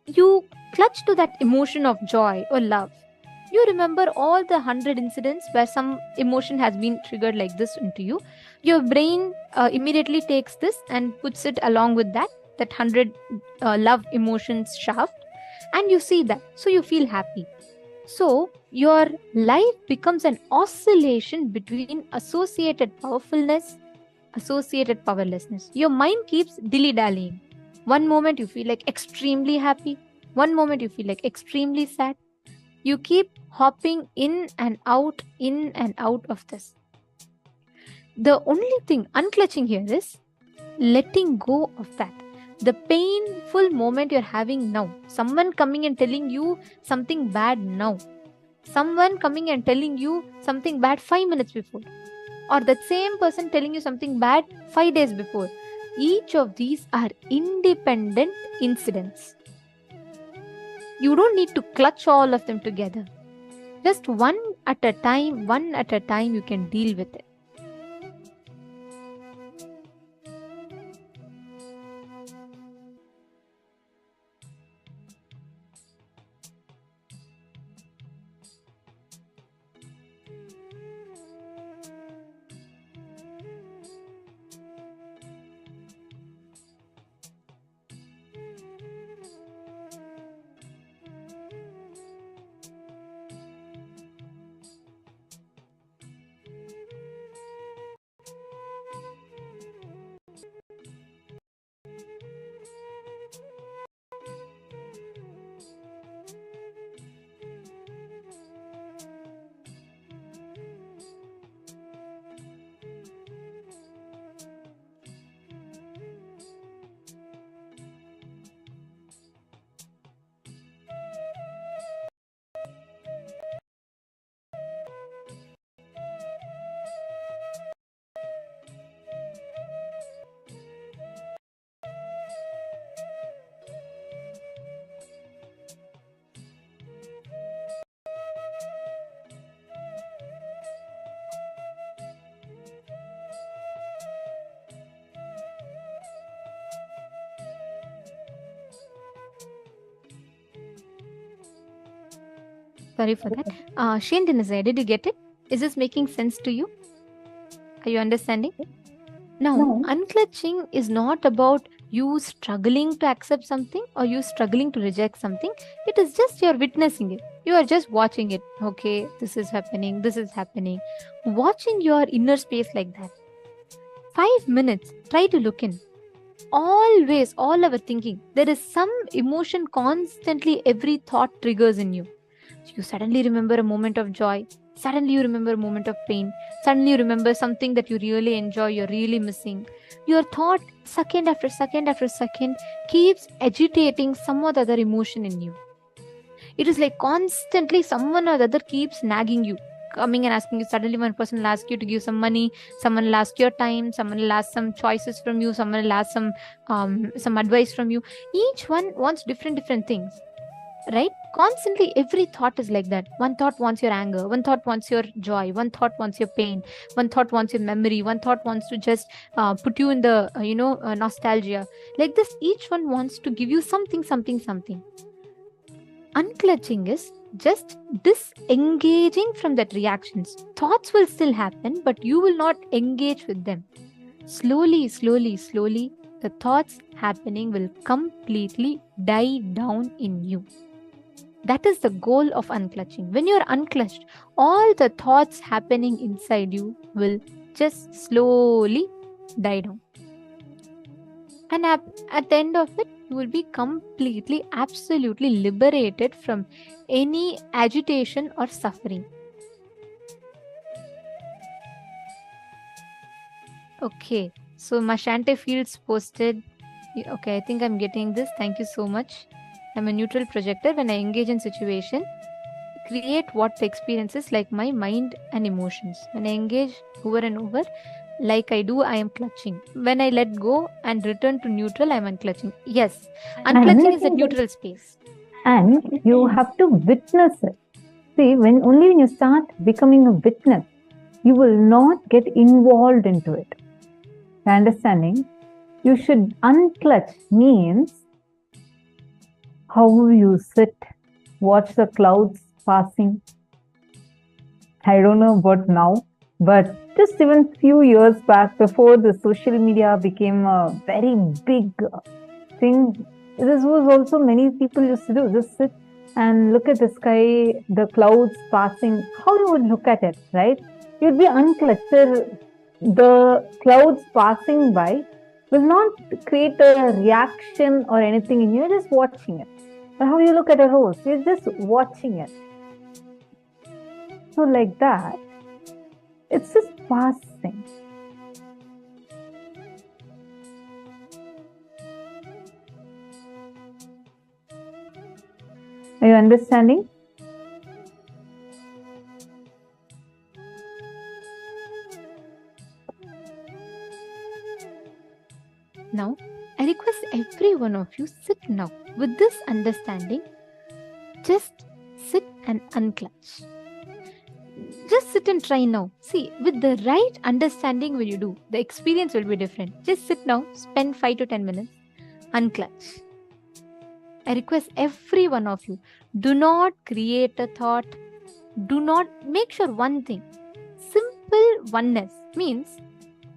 [SPEAKER 7] You clutch to that emotion of joy or love. You remember all the 100 incidents where some emotion has been triggered like this into you. Your brain immediately takes this and puts it along with that 100 love emotions shaft, and you see that. So you feel happy. So your life becomes an oscillation between associated powerfulness, associated powerlessness. Your mind keeps dilly-dallying. One moment you feel like extremely happy, one moment you feel like extremely sad. You keep hopping in and out of this. The only thing unclutching here is letting go of that. The painful moment you're having now, someone coming and telling you something bad now, someone coming and telling you something bad 5 minutes before, or that same person telling you something bad 5 days before. Each of these are independent incidents. You don't need to clutch all of them together. Just one at a time, you can deal with it. Sorry for that. Shane Dinazai, did you get it? Is this making sense to you? Are you understanding? Now, unclutching is not about you struggling to accept something or you struggling to reject something. It is just you're witnessing it. You are just watching it. Okay, this is happening, this is happening. Watching your inner space like that. 5 minutes, try to look in. Always, all our thinking, there is some emotion constantly, every thought triggers in you. You suddenly remember a moment of joy, suddenly you remember a moment of pain, suddenly you remember something that you really enjoy, you're really missing. Your thought, second after second after second, keeps agitating some or the other emotion in you. It is like constantly someone or the other keeps nagging you, coming and asking you. Suddenly one person will ask you to give some money, someone will ask your time, someone will ask some choices from you, someone will ask some advice from you. Each one wants different things. Right? Constantly every thought is like that. One thought wants your anger, one thought wants your joy, one thought wants your pain, one thought wants your memory, one thought wants to just put you in the nostalgia. Like this, each one wants to give you something. Unclutching is just disengaging from that reactions. Thoughts will still happen, but you will not engage with them. Slowly, the thoughts happening will completely die down in you. That is the goal of unclutching. When you're unclutched, all the thoughts happening inside you will just slowly die down. And at the end of it, you will be completely, absolutely liberated from any agitation or suffering. Okay, so Mashante Fields posted. Okay, I think I'm getting this. Thank you so much. I'm a neutral projector. When I engage in situation, create what the experiences like my mind and emotions. When I engage over and over, like I do, I am clutching. When I let go and return to neutral, I am unclutching. Yes, unclutching is a neutral space.
[SPEAKER 8] And you have to witness it. See, only when you start becoming a witness, you will not get involved into it. Understanding? You should unclutch means how you sit, watch the clouds passing. I don't know about now, but just even few years back, before the social media became a very big thing, this was also many people used to do. Just sit and look at the sky, the clouds passing. How you would look at it, right? You'd be unclutched. the clouds passing by will not create a reaction or anything in you. You're just watching it. But how you look at a rose, you're just watching it. So, like that, it's just passing. Are you understanding?
[SPEAKER 7] Now, I request every one of you sit now with this understanding. Just sit and unclutch. Just sit and try now. See, with the right understanding when you do, the experience will be different. Just sit now, spend 5 to 10 minutes, unclutch. I request every one of you, do not create a thought. Do not make sure one thing. Simple oneness means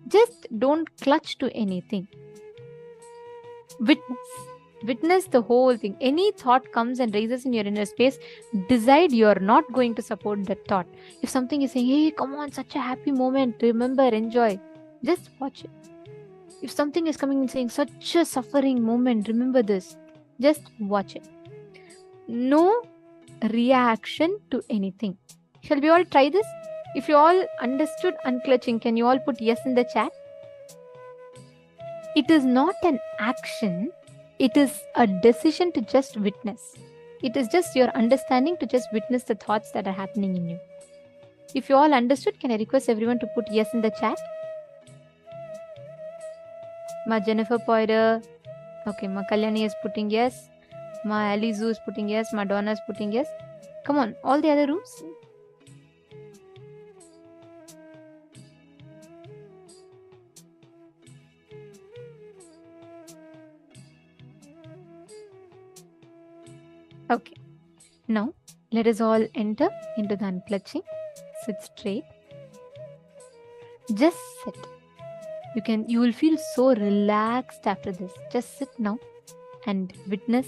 [SPEAKER 7] just don't clutch to anything. Witness the whole thing. Any thought comes and raises in your inner space, decide you're not going to support that thought. If something is saying, hey, come on, such a happy moment, remember, enjoy, just watch it. If something is coming and saying, such a suffering moment, remember this, just watch it. No reaction to anything. Shall we all try this? If you all understood unclutching, can you all put yes in the chat? It is not an action, it is a decision to just witness. It is just your understanding to just witness the thoughts that are happening in you. If you all understood, can I request everyone to put yes in the chat? Ma Jennifer Poirier, okay, Ma Kalyani is putting yes, Ma Alizu is putting yes, Ma Donna is putting yes. Come on, all the other rooms. Okay, now let us all enter into the unclutching. Sit straight. Just sit. You will feel so relaxed after this. Just sit now and witness.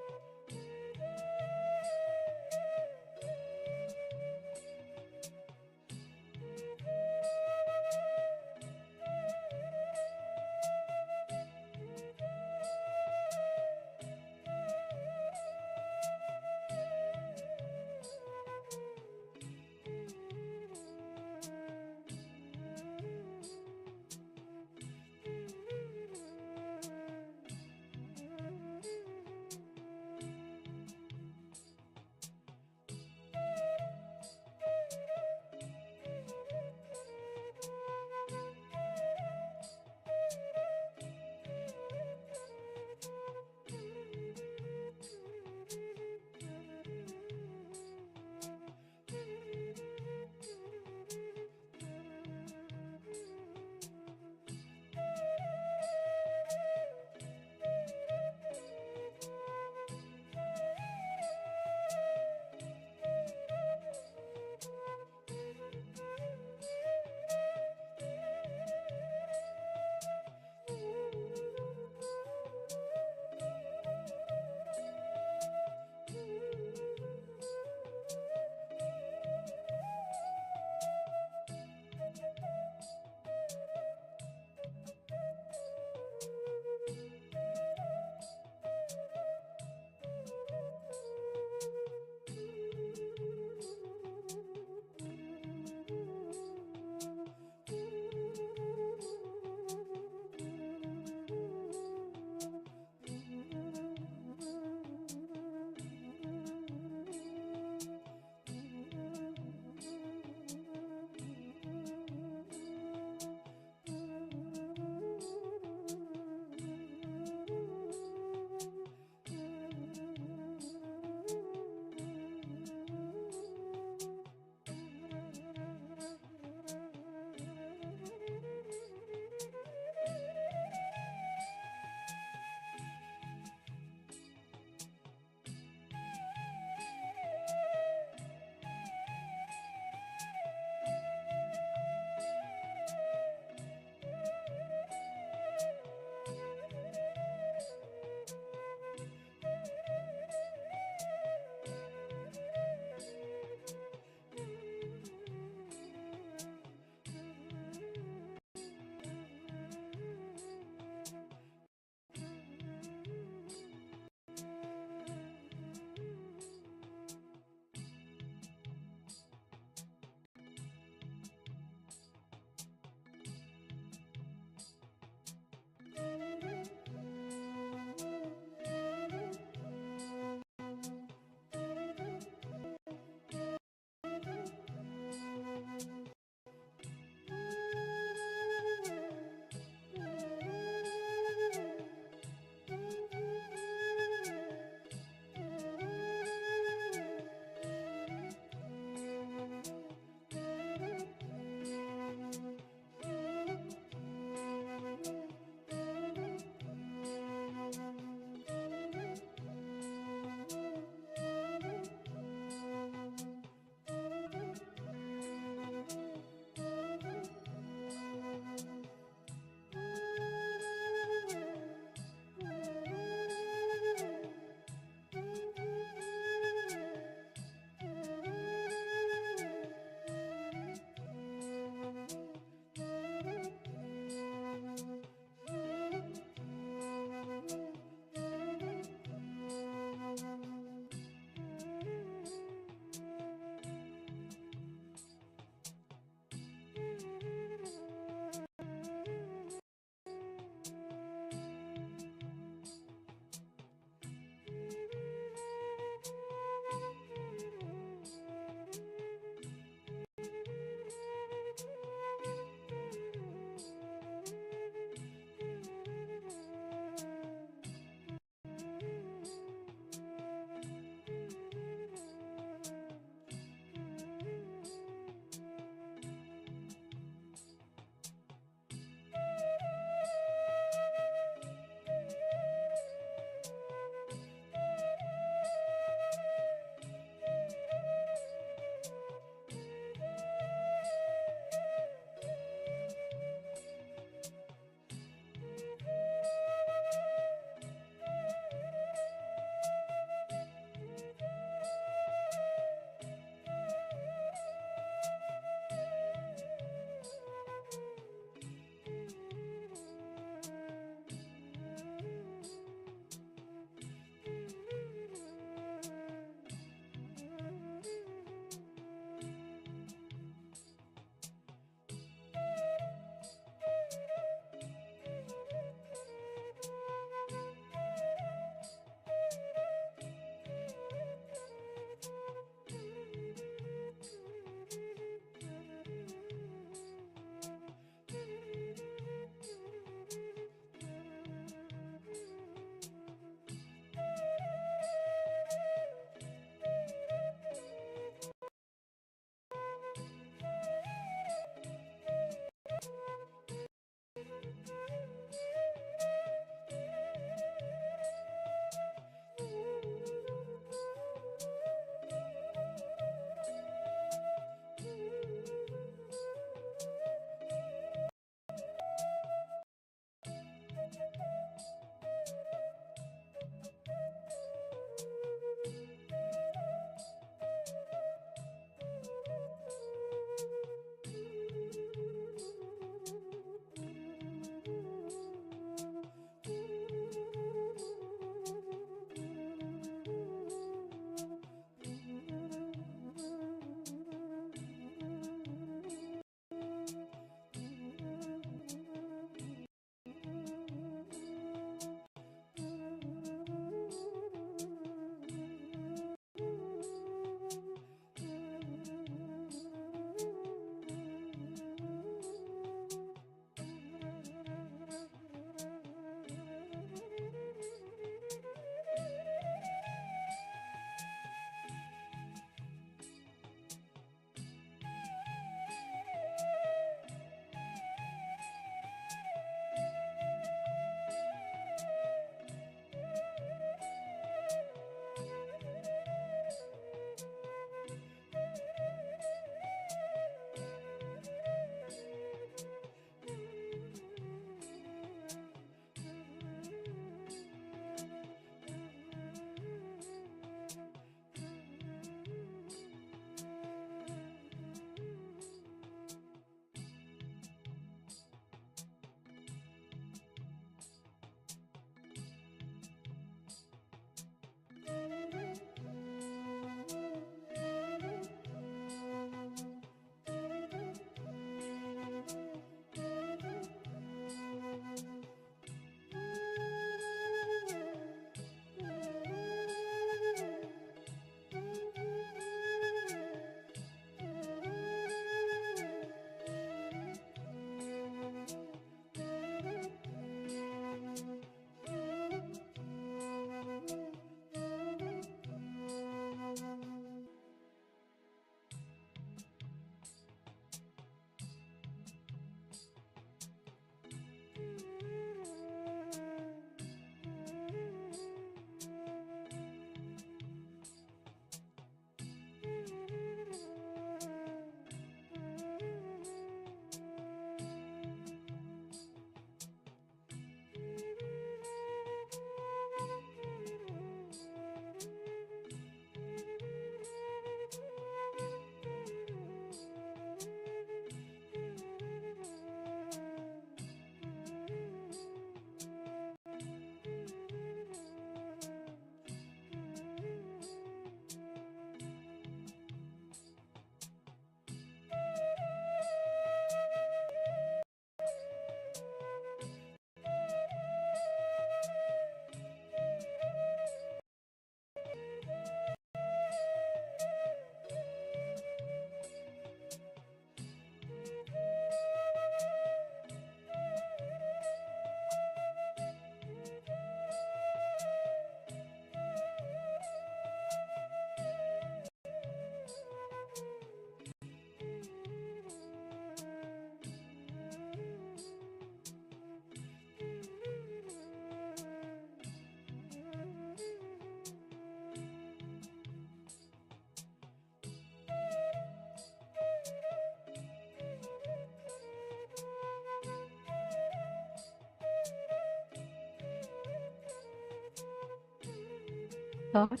[SPEAKER 7] thought.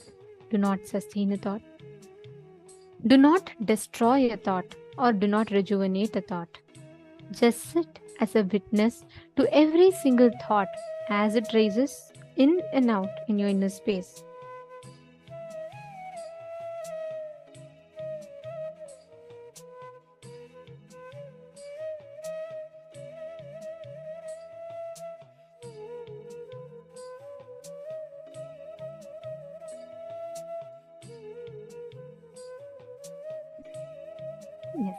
[SPEAKER 7] Do not sustain a thought. Do not destroy a thought or do not rejuvenate a thought. Just sit as a witness to every single thought as it raises in and out in your inner space. Yes.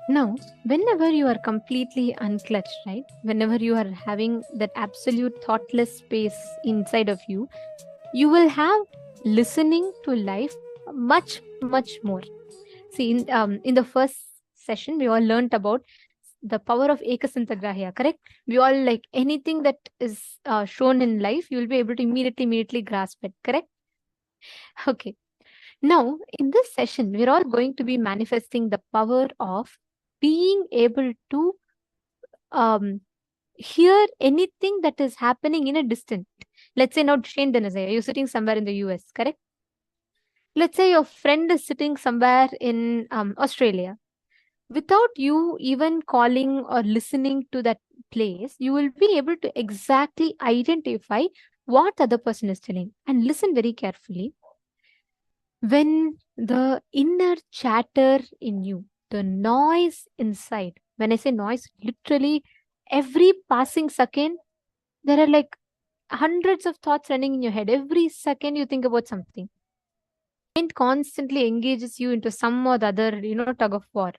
[SPEAKER 7] Now, whenever you are completely unclutched, right? Whenever you are having that absolute thoughtless space inside of you, you will have listening to life much, much more. See, in the first session, we all learnt about the power of ekasantagrahya, correct? We all like anything that is shown in life, you will be able to immediately grasp it, correct? Okay. Now, in this session, we're all going to be manifesting the power of being able to hear anything that is happening in a distance. Let's say now, Shane Denazaya, you're sitting somewhere in the US, correct? Let's say your friend is sitting somewhere in Australia. Without you even calling or listening to that place, you will be able to exactly identify what the other person is telling. And listen very carefully. When the inner chatter in you, the noise inside, when I say noise, literally every passing second, there are like hundreds of thoughts running in your head. Every second you think about something. Mind constantly engages you into some or the other, tug of war.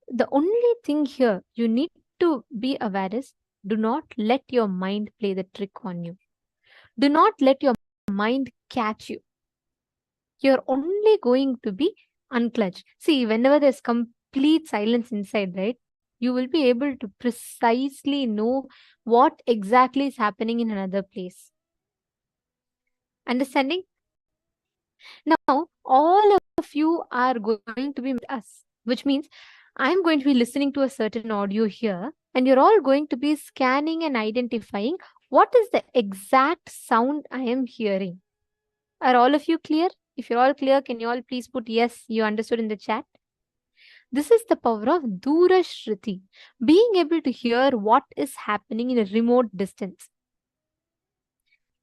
[SPEAKER 7] The only thing here you need to be aware is, do not let your mind play the trick on you. Do not let your mind catch you. You're only going to be unclutched. See, whenever there's complete silence inside, right, you will be able to precisely know what exactly is happening in another place. Understanding? Now, all of you are going to be with us, which means I'm going to be listening to a certain audio here, and you're all going to be scanning and identifying what is the exact sound I am hearing. Are all of you clear? If you're all clear, can you all please put yes, you understood in the chat? This is the power of Dura Shruti, being able to hear what is happening in a remote distance.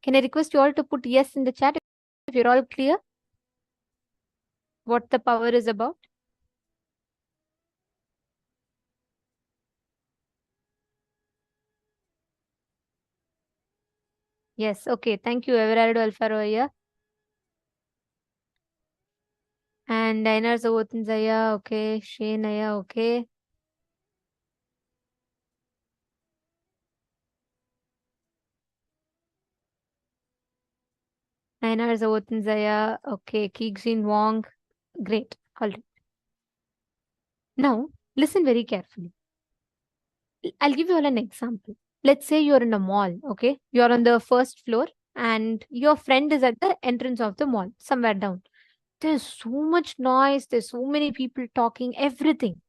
[SPEAKER 7] Can I request you all to put yes in the chat if you're all clear what the power is about? Yes, okay. Thank you, Everardo Alfaroya. And Einar Zawotinzaya, okay. Shaneaya, okay. Einar Zawotinzaya, okay. Keegzin Wong, great. All right. Now, listen very carefully. I'll give you all an example. Let's say you're in a mall, okay? You're on the first floor and your friend is at the entrance of the mall, somewhere down. There's so much noise, there's so many people talking, everything.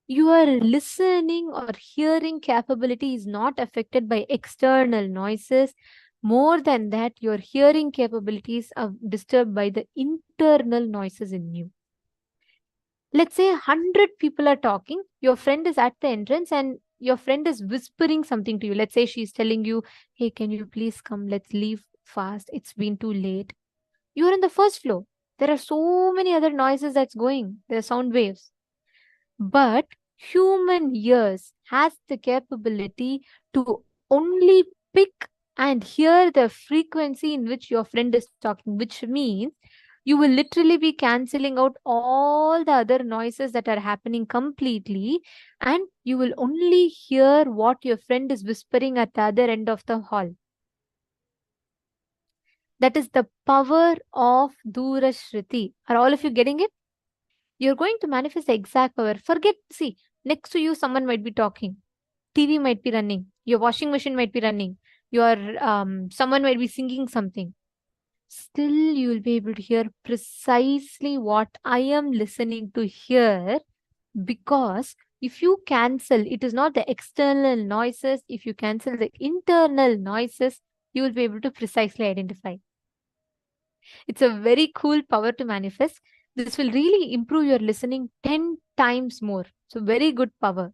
[SPEAKER 7] Your listening or hearing capability is not affected by external noises. More than that, your hearing capabilities are disturbed by the internal noises in you. Let's say 100 people are talking, your friend is at the entrance and your friend is whispering something to you. Let's say she's telling you, hey, can you please come? Let's leave fast. It's been too late. You're on the first floor. There are so many other noises that's going. There are sound waves. But human ears has the capability to only pick and hear the frequency in which your friend is talking, which means you will literally be cancelling out all the other noises that are happening completely, and you will only hear what your friend is whispering at the other end of the hall. That is the power of Dura Shruti. Are all of you getting it? You're going to manifest the exact power. Forget, see, next to you, someone might be talking. TV might be running. Your washing machine might be running. Someone might be singing something. Still, you will be able to hear precisely what I am listening to hear, because if you cancel, it is not the external noises. If you cancel the internal noises, you will be able to precisely identify. It's a very cool power to manifest. This will really improve your listening 10 times more. So very good power.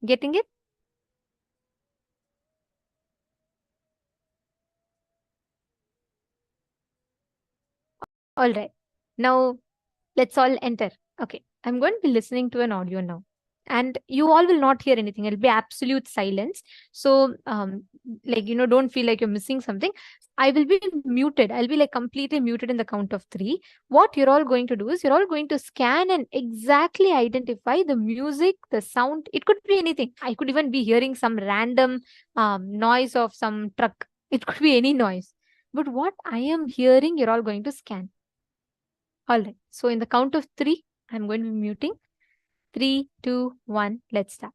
[SPEAKER 7] Getting it? All right. Now let's all enter. Okay. I'm going to be listening to an audio now. And you all will not hear anything. It'll be absolute silence. So, don't feel like you're missing something. I will be muted. I'll be like completely muted in the count of 3. What you're all going to do is you're all going to scan and exactly identify the music, the sound. It could be anything. I could even be hearing some random noise of some truck. It could be any noise. But what I am hearing, you're all going to scan. All right. So in the count of 3, I'm going to be muting. 3, 2, 1. Let's start.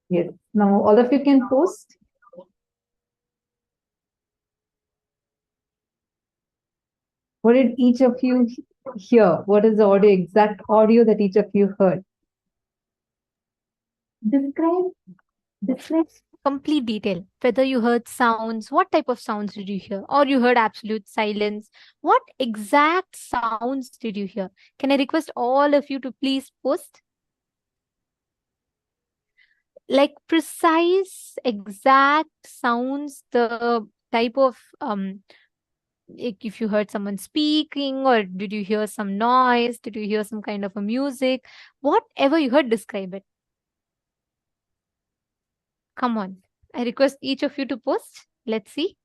[SPEAKER 8] Yes. Now all of you can post. What did each of you hear? What is the audio, exact audio that each of you heard? Describe.
[SPEAKER 7] Complete detail. Whether you heard sounds, what type of sounds did you hear? Or you heard absolute silence. What exact sounds did you hear? Can I request all of you to please post? Like precise, exact sounds, the type of if you heard someone speaking, or did you hear some noise, did you hear some kind of a music, whatever you heard, describe it. Come on, I request each of you to post. Let's see.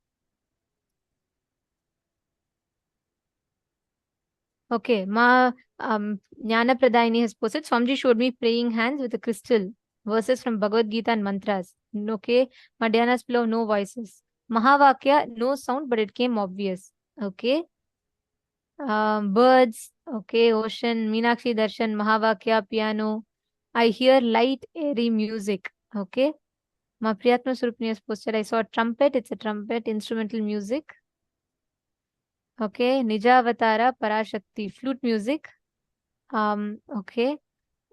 [SPEAKER 7] Okay, Jnana Pradayini has posted. Swamiji showed me praying hands with a crystal, verses from Bhagavad Gita and mantras. Okay, Madhyana's pillow, no voices. Mahavakya, no sound, but it came obvious. Okay. Birds, okay, ocean, Meenakshi Darshan, Mahavakya, piano. I hear light, airy music. Okay. Ma Priyatma Surupni has posted. I saw a trumpet. It's a trumpet, instrumental music. Okay. Nijavatara, Parashakti, flute music. Okay.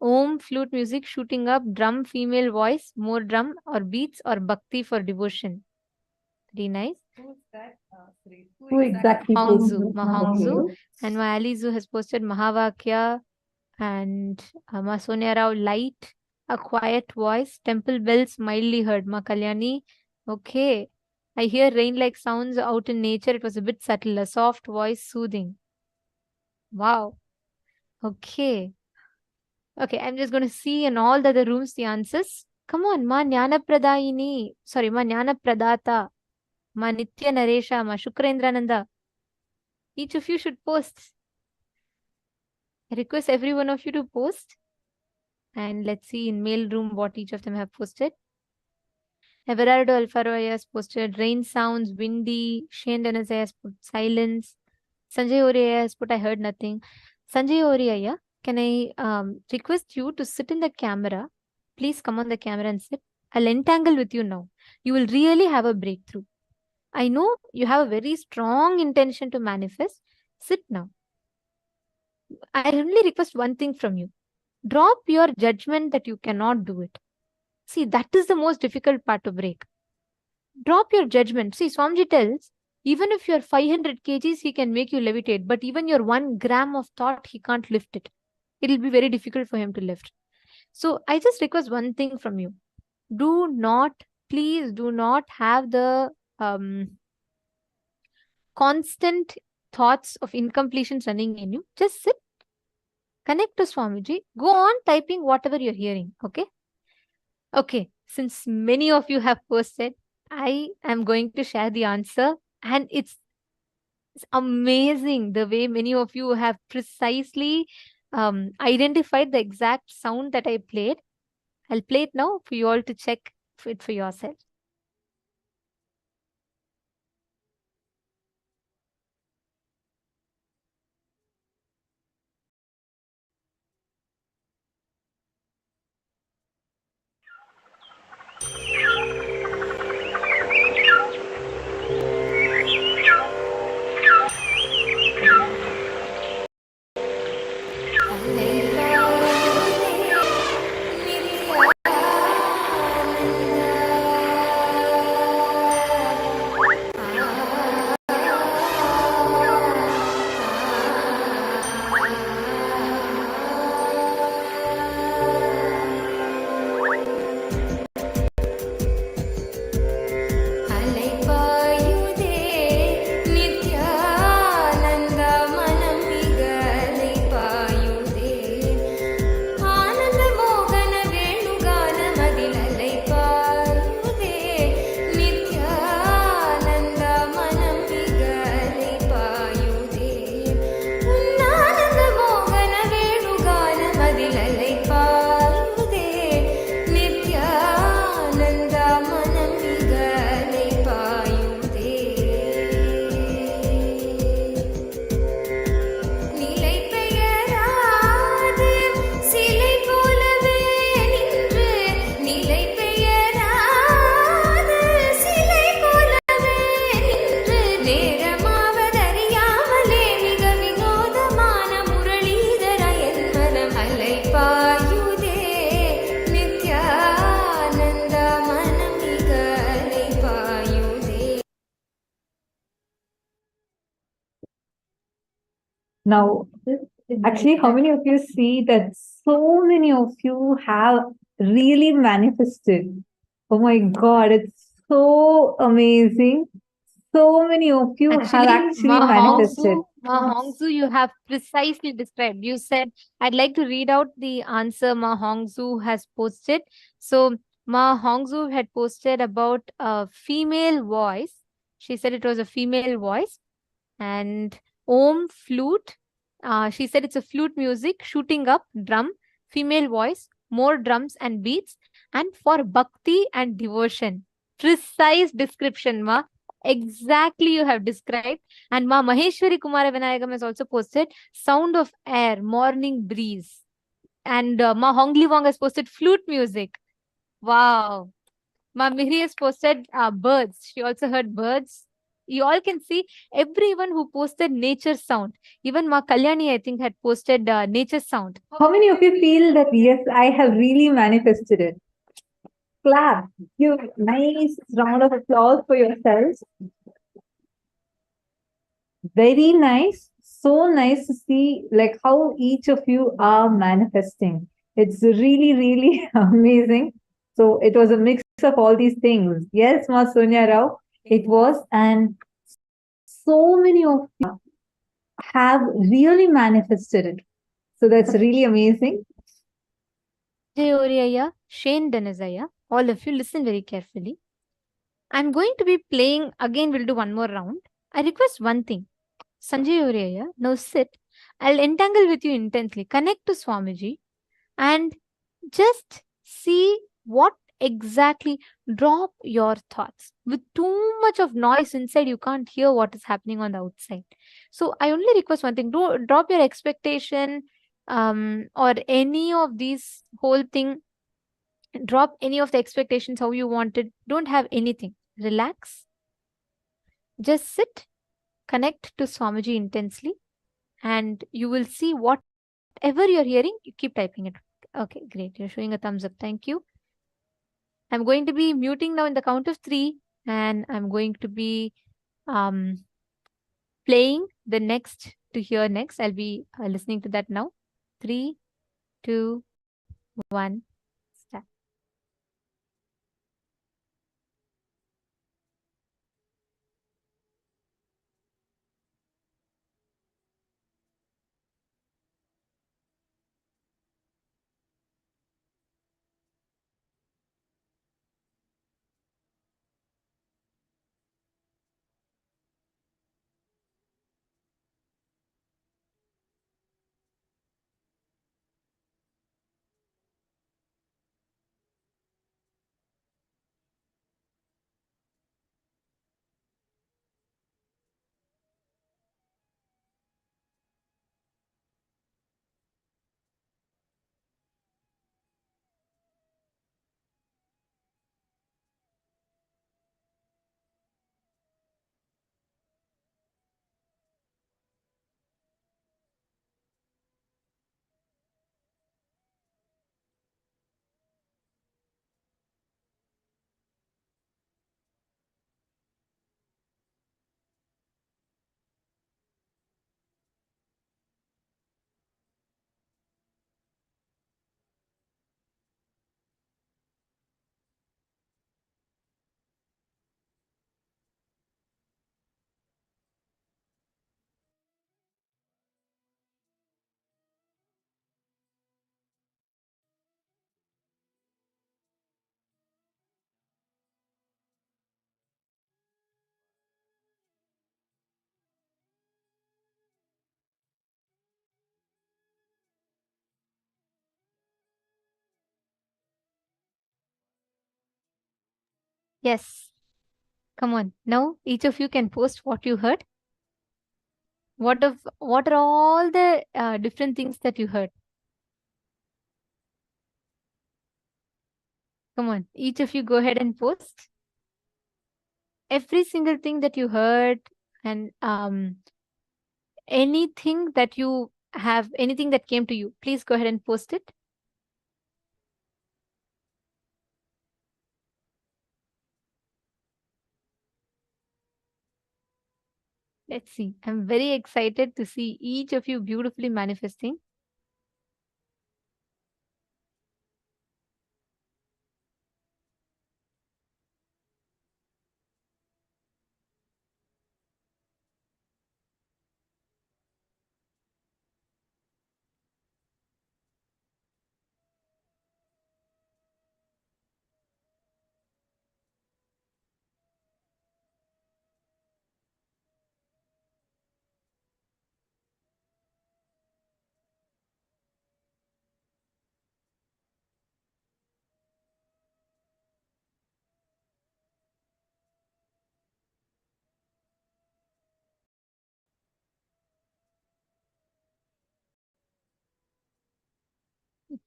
[SPEAKER 7] Om, flute music, shooting up, drum, female voice, more drum or beats, or bhakti for devotion. Very nice.
[SPEAKER 8] Who exactly
[SPEAKER 7] Hongzu.
[SPEAKER 8] posted?
[SPEAKER 7] Ma Hongzu.
[SPEAKER 8] Okay.
[SPEAKER 7] And Ma Alizu has posted Mahavakya. And Ma Sonia Rao, light, a quiet voice, temple bells mildly heard. Ma Kalyani, okay. I hear rain-like sounds out in nature. It was a bit subtle, a soft voice, soothing. Wow. Okay. Okay, I'm just going to see in all the other rooms the answers. Come on, Ma Jnana Pradayini. Sorry, Ma Jnana Pradata. Ma Nitya Naresha. Ma Shukrendrananda. Each of you should post. I request every one of you to post. And let's see in mail room what each of them have posted. Everardo Alfaro has posted rain sounds, windy. Shane Dennis has put silence. Sanjay Oria has put I heard nothing. Sanjay Oria, can I request you to sit in the camera? Please come on the camera and sit. I'll entangle with you now. You will really have a breakthrough. I know you have a very strong intention to manifest. Sit now. I only request one thing from you. Drop your judgment that you cannot do it. See, that is the most difficult part to break. Drop your judgment. See, Swamiji tells, even if you're 500 kgs, he can make you levitate. But even your 1 gram of thought, he can't lift it. It'll be very difficult for him to lift. So I just request one thing from you. Do not, please do not have the constant thoughts of incompletions running in you. Just sit. Connect to Swamiji. Go on typing whatever you're hearing. Okay? Okay. Since many of you have posted, I am going to share the answer. And it's amazing the way many of you have precisely identified the exact sound that I played. I'll play it now for you all to check it for yourself.
[SPEAKER 8] Now, actually, how many of you see that so many of you have really manifested? Oh my God, it's so amazing. So many of you have actually manifested.
[SPEAKER 7] Ma Hongzu, you have precisely described. You said, I'd like to read out the answer Ma Hongzu has posted. So, Ma Hongzu had posted about a female voice. She said it was a female voice. And Om flute. She said it's a flute music, shooting up, drum, female voice, more drums and beats, and for bhakti and devotion. Precise description, Ma. Exactly you have described. And Ma Maheshwari Kumara Vinayagam has also posted sound of air, morning breeze. And Ma Hongli Wong has posted flute music. Wow. Ma Mihri has posted birds. She also heard birds. You all can see everyone who posted nature sound. Even Ma Kalyani, I think, had posted nature sound.
[SPEAKER 8] How many of you feel that, yes, I have really manifested it? clap. Give nice round of applause for yourselves. Very nice. So nice to see like how each of you are manifesting. It's really, really amazing. So it was a mix of all these things. Yes, Ma Sonia Rao, it was. And so many of you have really manifested it. So that's really amazing.
[SPEAKER 7] Jayoriaya, Shane Denizaya, all of you listen very carefully. I'm going to be playing again. We'll do one more round. I request one thing. Sanjay Oriya, now sit. I'll entangle with you intensely. Connect to Swamiji and just see what exactly. Drop your thoughts. With too much of noise inside, you can't hear what is happening on the outside. So I only request one thing. Drop your expectation or any of these whole thing. Drop any of the expectations how you wanted. Don't have anything. Relax. Just sit. Connect to Swamiji intensely. And you will see whatever you're hearing, you keep typing it. Okay, great. You're showing a thumbs up. Thank you. I'm going to be muting now in the count of 3, and I'm going to be playing the next to hear next. I'll be listening to that now. 3, 2, 1, start. Yes. Come on. Now, each of you can post what you heard. What are all the different things that you heard? Come on. Each of you go ahead and post. Every single thing that you heard and anything that you have, anything that came to you, please go ahead and post it. Let's see. I'm very excited to see each of you beautifully manifesting.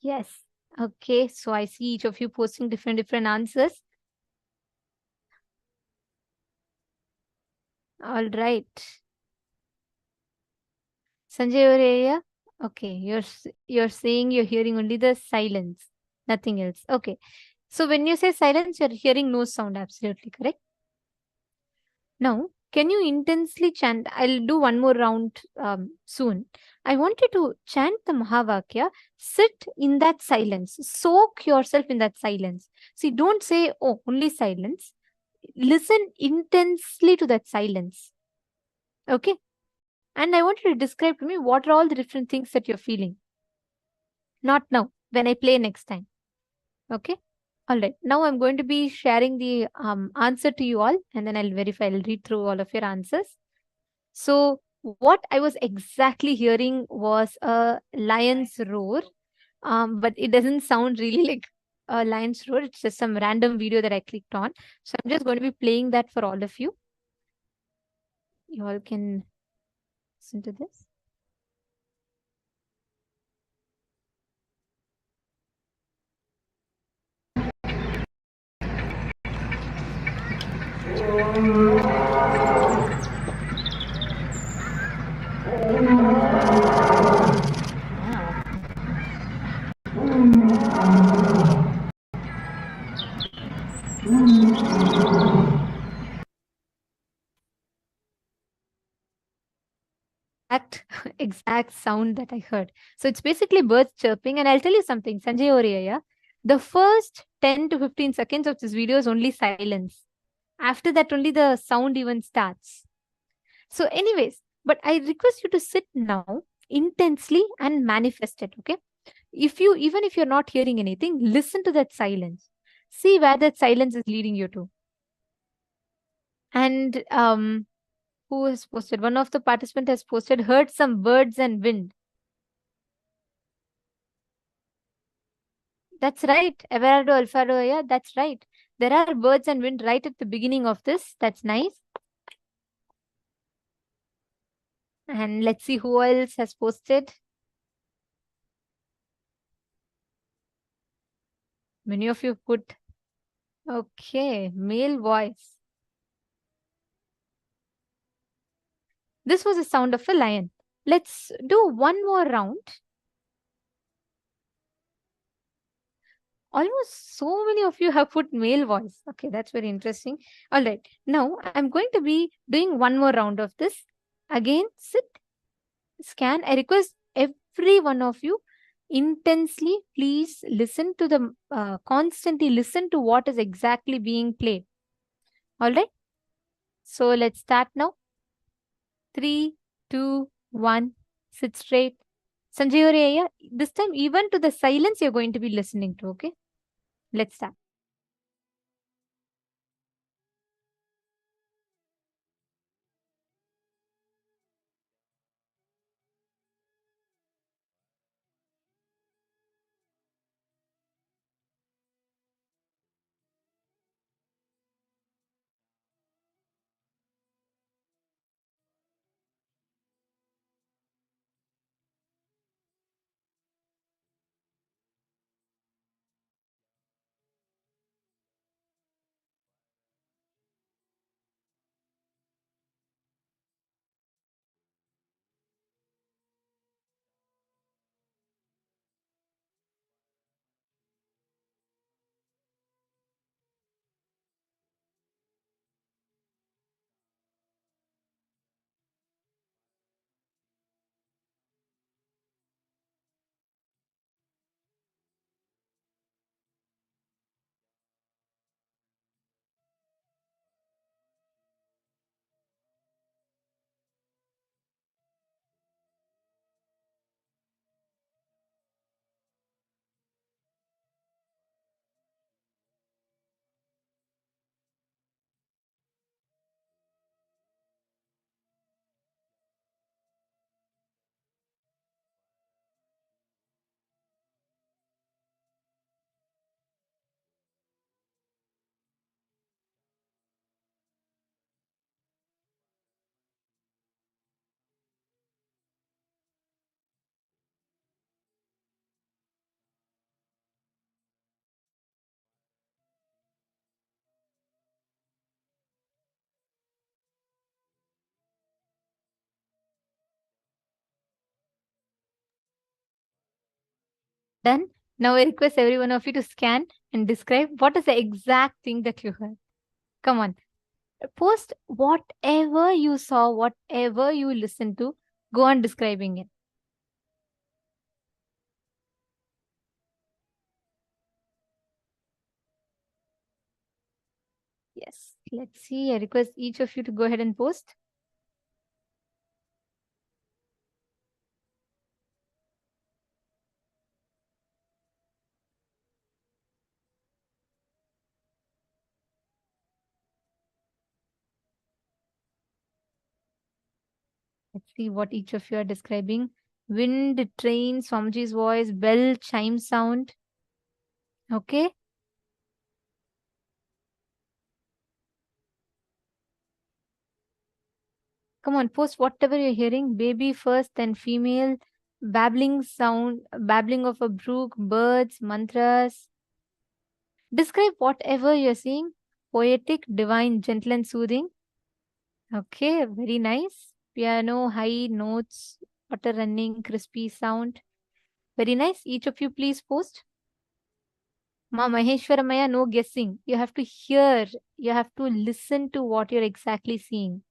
[SPEAKER 7] Yes. Okay. So I see each of you posting different answers. All right. Sanjay Oreya. Okay. You're saying you're hearing only the silence, nothing else. Okay. So when you say silence, you're hearing no sound. Absolutely correct. Now, can you intensely chant? I'll do one more round soon. I want you to chant the Mahavakya, sit in that silence, soak yourself in that silence. See, don't say, oh, only silence. Listen intensely to that silence. Okay? And I want you to describe to me what are all the different things that you're feeling. Not now, when I play next time. Okay? All right. Now I'm going to be sharing the answer to you all, and then I'll verify, I'll read through all of your answers. So what I was exactly hearing was a lion's roar, but it doesn't sound really like a lion's roar. It's just some random video that I clicked on. So I'm just going to be playing that for all of you. You all can listen to this. Exact sound that I heard. So it's basically birds chirping. And I'll tell you something, Sanjay Oriya, yeah? The first 10 to 15 seconds of this video is only silence. After that, only the sound even starts. So anyways, but I request you to sit now intensely and manifest it, okay? Even if you're not hearing anything, listen to that silence. See where that silence is leading you to. And who has posted? One of the participants has posted, heard some birds and wind. That's right. Everardo Alfaro, yeah, that's right. There are birds and wind right at the beginning of this. That's nice. And let's see who else has posted. Many of you put, okay, male voice. This was the sound of a lion. Let's do one more round. Almost so many of you have put male voice. Okay, that's very interesting. All right. Now, I'm going to be doing one more round of this. Again, sit, scan. I request every one of you intensely, please listen to the, constantly listen to what is exactly being played. All right. So let's start now. 3, 2, 1. Sit straight. Sanjay Oriya, this time even to the silence you're going to be listening to, okay? Let's start. Done? Now I request every one of you to scan and describe what is the exact thing that you heard. Come on. Post whatever you saw, whatever you listened to. Go on describing it. Yes. Let's see. I request each of you to go ahead and post. Let's see what each of you are describing. Wind, train, Swamiji's voice, bell, chime sound. Okay. Come on, post whatever you're hearing. Baby first, then female. Babbling sound, babbling of a brook, birds, mantras. Describe whatever you're seeing. Poetic, divine, gentle and soothing. Okay, very nice. Piano, high notes, water running, crispy sound. Very nice. Each of you please post. Ma Maheshwaramaya, no guessing. You have to hear. You have to listen to what you're exactly seeing.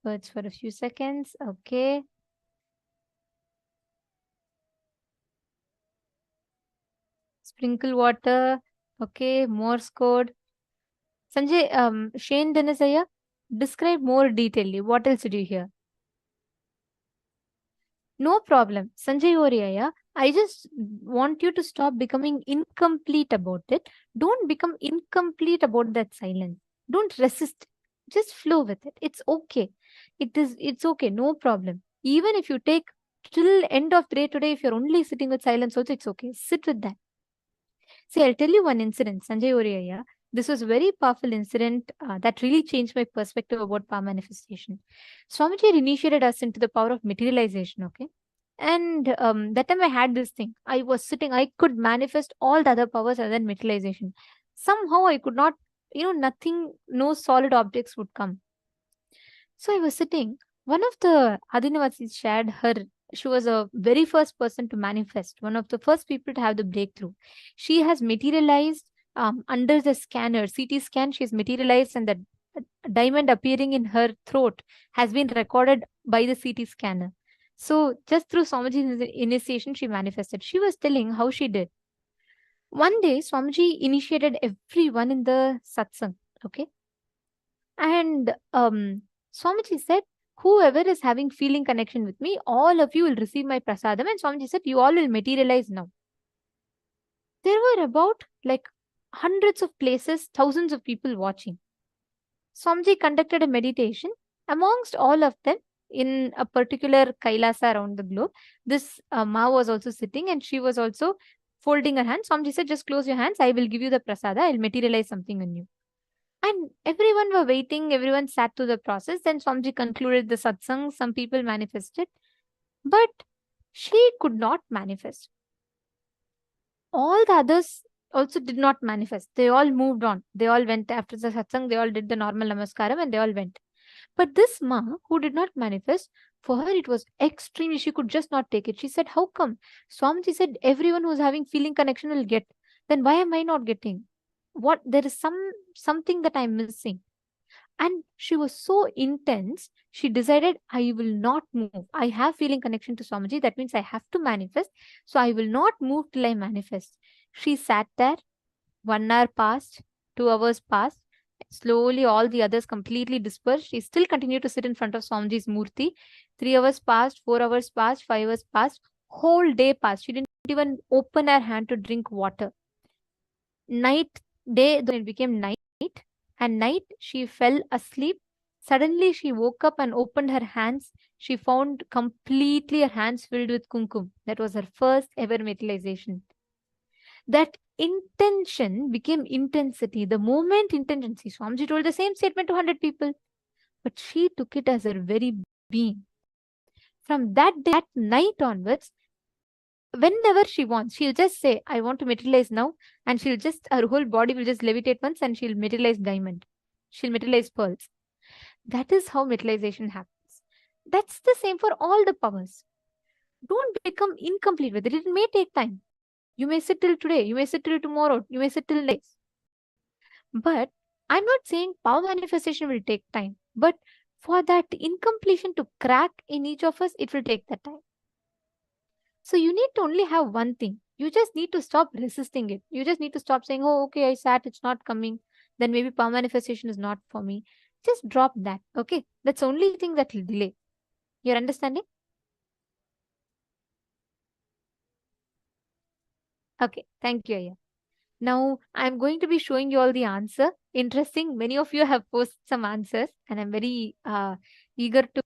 [SPEAKER 7] Words for a few seconds. Okay. Sprinkle water. Okay. Morse code. Sanjay, Shane Denisaya, describe more detailedly. What else did you hear? No problem. Sanjay Oriaya, I just want you to stop becoming incomplete about it. Don't become incomplete about that silence. Don't resist. Just flow with it. It's okay. It's okay. No problem. Even if you take till end of the day today, if you're only sitting with silence also, it's okay. Sit with that. See, I'll tell you one incident, Sanjay Oriaya. This was a very powerful incident that really changed my perspective about power manifestation. Swamiji had initiated us into the power of materialization, okay? And that time I had this thing. I was sitting, I could manifest all the other powers other than materialization. Somehow I could not, nothing, no solid objects would come. So I was sitting. One of the Adinavasis shared her. She was a very first person to manifest, one of the first people to have the breakthrough. She has materialized under the scanner, CT scan, she has materialized, and the diamond appearing in her throat has been recorded by the CT scanner. So just through Swamiji's initiation, she manifested. She was telling how she did. One day, Swamiji initiated everyone in the satsang, okay? And Swamiji said, whoever is having feeling connection with me, all of you will receive my prasadam. And Swamiji said, you all will materialize now. There were about like hundreds of places, thousands of people watching. Swamiji conducted a meditation. Amongst all of them, in a particular Kailasa around the globe, this Ma was also sitting and she was also folding her hands. Swamiji said, just close your hands. I will give you the prasada. I will materialize something on you. And everyone were waiting. Everyone sat through the process. Then Swamiji concluded the satsang. Some people manifested. But she could not manifest. All the others also did not manifest. They all moved on. They all went after the satsang. They all did the normal namaskaram and they all went. But this Ma, who did not manifest, for her it was extremely, she could just not take it. She said, how come? Swamiji said, everyone who's having feeling connection will get. Then why am I not getting? What? There is something that I'm missing. And she was so intense, she decided, I will not move. I have feeling connection to Swamiji. That means I have to manifest. So I will not move till I manifest. She sat there. 1 hour passed. 2 hours passed. Slowly, all the others completely dispersed. She still continued to sit in front of Swamiji's murti. 3 hours passed. 4 hours passed. 5 hours passed. Whole day passed. She didn't even open her hand to drink water. Night, day, then it became night. And night, she fell asleep. Suddenly, she woke up and opened her hands. She found completely her hands filled with kumkum. That was her first ever materialization. That intention became intensity. The moment intention, see, Swamiji told the same statement to 100 people. But she took it as her very being. From that day, that night onwards, whenever she wants, she'll just say, I want to materialize now. And she'll just, her whole body will just levitate once and she'll materialize diamond. she'll materialize pearls. That is how materialization happens. That's the same for all the powers. Don't become incomplete with it. It may take time. You may sit till today, you may sit till tomorrow, you may sit till next. But I'm not saying power manifestation will take time. But for that incompletion to crack in each of us, it will take that time. So you need to only have one thing. You just need to stop resisting it. You just need to stop saying, oh, okay, I sat, it's not coming. Then maybe power manifestation is not for me. Just drop that. Okay. That's the only thing that will delay. You're understanding? Okay. Thank you, Aya. Now I'm going to be showing you all the answer. Interesting. Many of you have posted some answers, and I'm very eager to.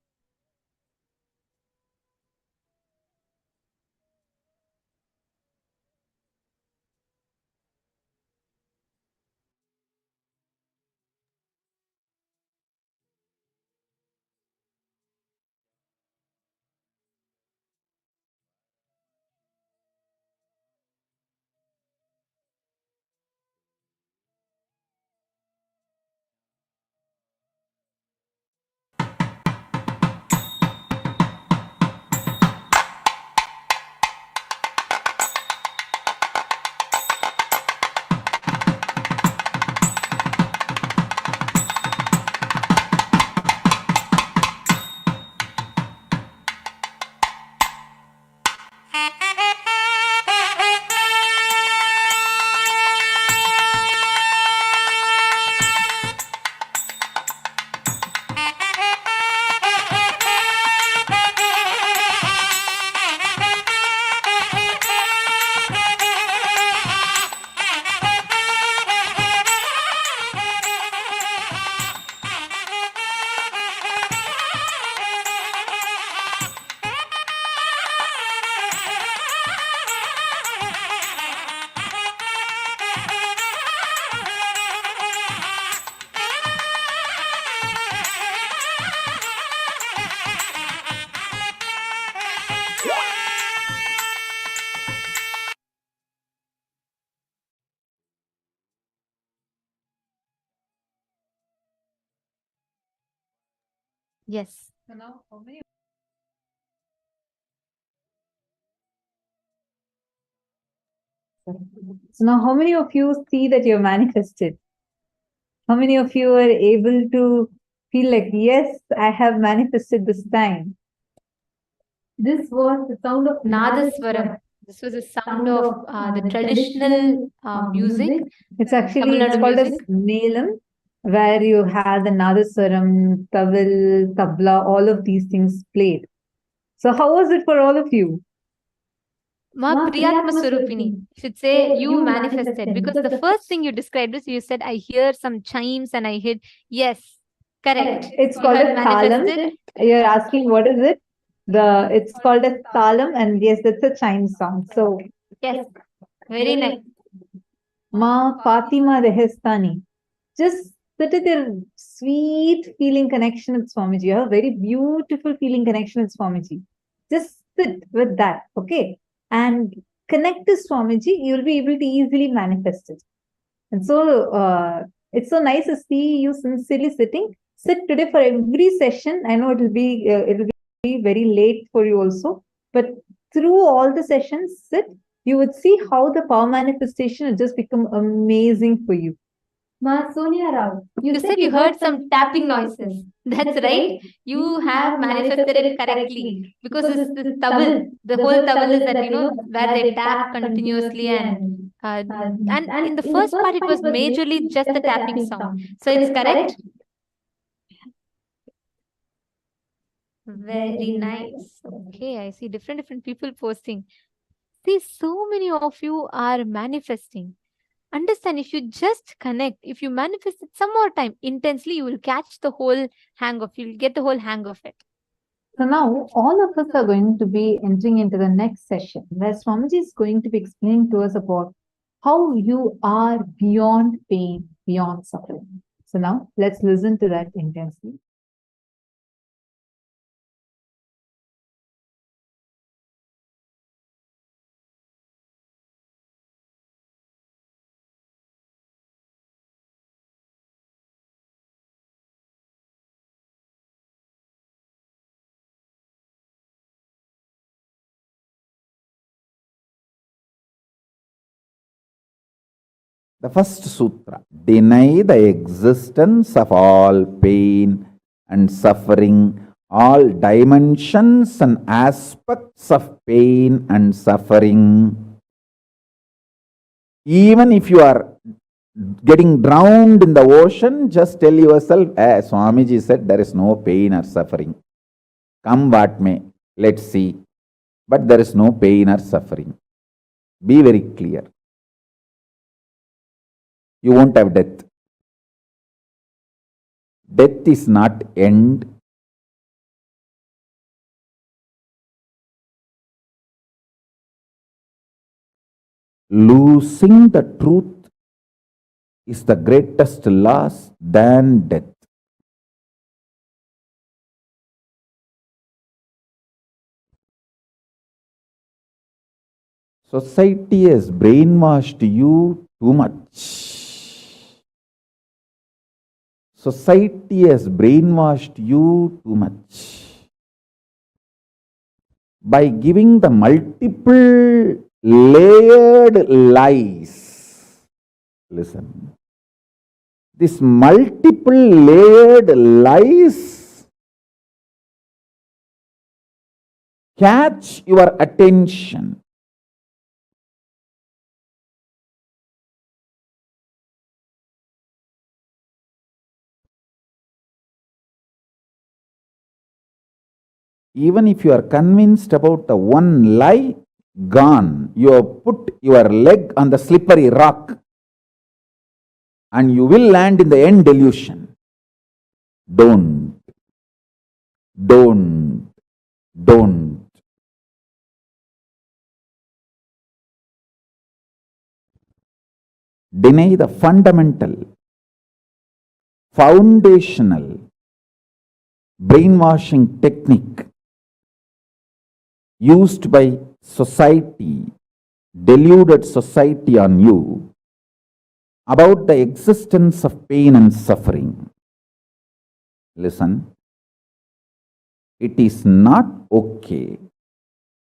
[SPEAKER 7] Yes. So now, how many?
[SPEAKER 8] So now, how many of you see that you're manifested? How many of you are able to feel like, yes, I have manifested this time? This was the sound of
[SPEAKER 7] Nadaswaram. This was a sound of the traditional music.
[SPEAKER 8] It's actually,
[SPEAKER 7] Tamil
[SPEAKER 8] it's
[SPEAKER 7] Nadu
[SPEAKER 8] called as
[SPEAKER 7] music.
[SPEAKER 8] Melam, where you have the Nadaswaram, Tawil, Tabla, all of these things played. So how was it for all of you?
[SPEAKER 7] Ma Priyatma Swarupini. Should say you manifested, because the first thing you described is you said, I hear some chimes and I heard, yes, correct.
[SPEAKER 8] It's
[SPEAKER 7] You
[SPEAKER 8] called
[SPEAKER 7] have
[SPEAKER 8] a talam.
[SPEAKER 7] manifested.
[SPEAKER 8] You're asking what is it? It's called a talam, and yes, that's a chime song. So
[SPEAKER 7] Yes, very nice.
[SPEAKER 8] Ma Fatima Rehestani. Just sit with your sweet feeling connection with Swamiji. You have a very beautiful feeling connection with Swamiji. Just sit with that, okay? And connect to Swamiji, you'll be able to easily manifest it. And so it's so nice to see you sincerely sitting. Sit today for every session. I know it'll be very late for you also, but through all the sessions, sit. You would see how the power manifestation will just become amazing for you. Ma Sonia Rao,
[SPEAKER 7] You said you heard some tapping noises. That's right. You have manifested it correctly, because it's the tawil. The whole tawil is that, where they tap continuously, and in the first part it was majorly just the tapping sound. So it's correct. Very nice. Okay, I see different people posting. See, so many of you are manifesting. Understand, if you just connect, if you manifest it some more time intensely, you will catch the whole hang of, you'll get the whole hang of it.
[SPEAKER 8] So now all of us are going to be entering into the next session, where Swamiji is going to be explaining to us about how you are beyond pain, beyond suffering. So now let's listen to that intensely.
[SPEAKER 5] The first sutra, deny the existence of all pain and suffering, all dimensions and aspects of pain and suffering. Even if you are getting drowned in the ocean, just tell yourself, Swamiji said there is no pain or suffering. Come what may, let's see. But there is no pain or suffering. Be very clear. You won't have death. Death is not end. Losing the truth is the greatest loss than death. Society has brainwashed you too much. Society has brainwashed you too much by giving the multiple layered lies. Listen. This multiple layered lies catch your attention. Even if you are convinced about the one lie, gone. You have put your leg on the slippery rock and you will land in the end delusion. Don't. Don't. Don't. Deny the fundamental, foundational brainwashing technique used by society, deluded society on you about the existence of pain and suffering. Listen, it is not okay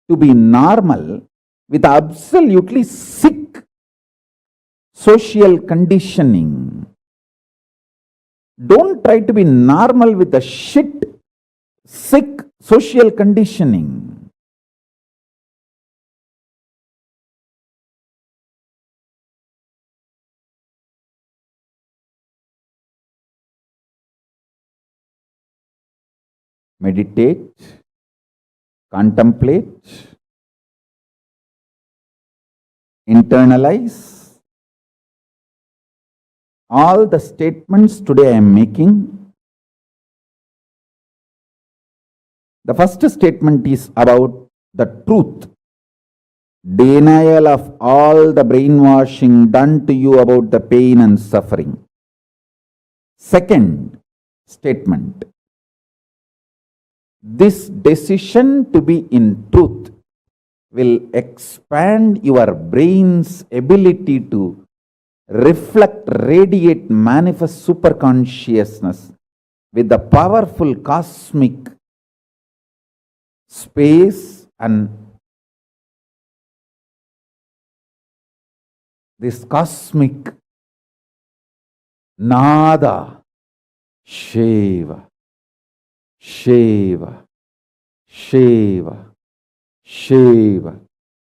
[SPEAKER 5] to be normal with absolutely sick social conditioning. Don't try to be normal with the shit, sick social conditioning. Meditate, contemplate, internalize all the statements today I am making. The first statement is about the truth, denial of all the brainwashing done to you about the pain and suffering. Second statement, this decision to be in truth will expand your brain's ability to reflect, radiate, manifest superconsciousness with the powerful cosmic space and this cosmic nada, Shiva, Shiva, Shiva, Shiva,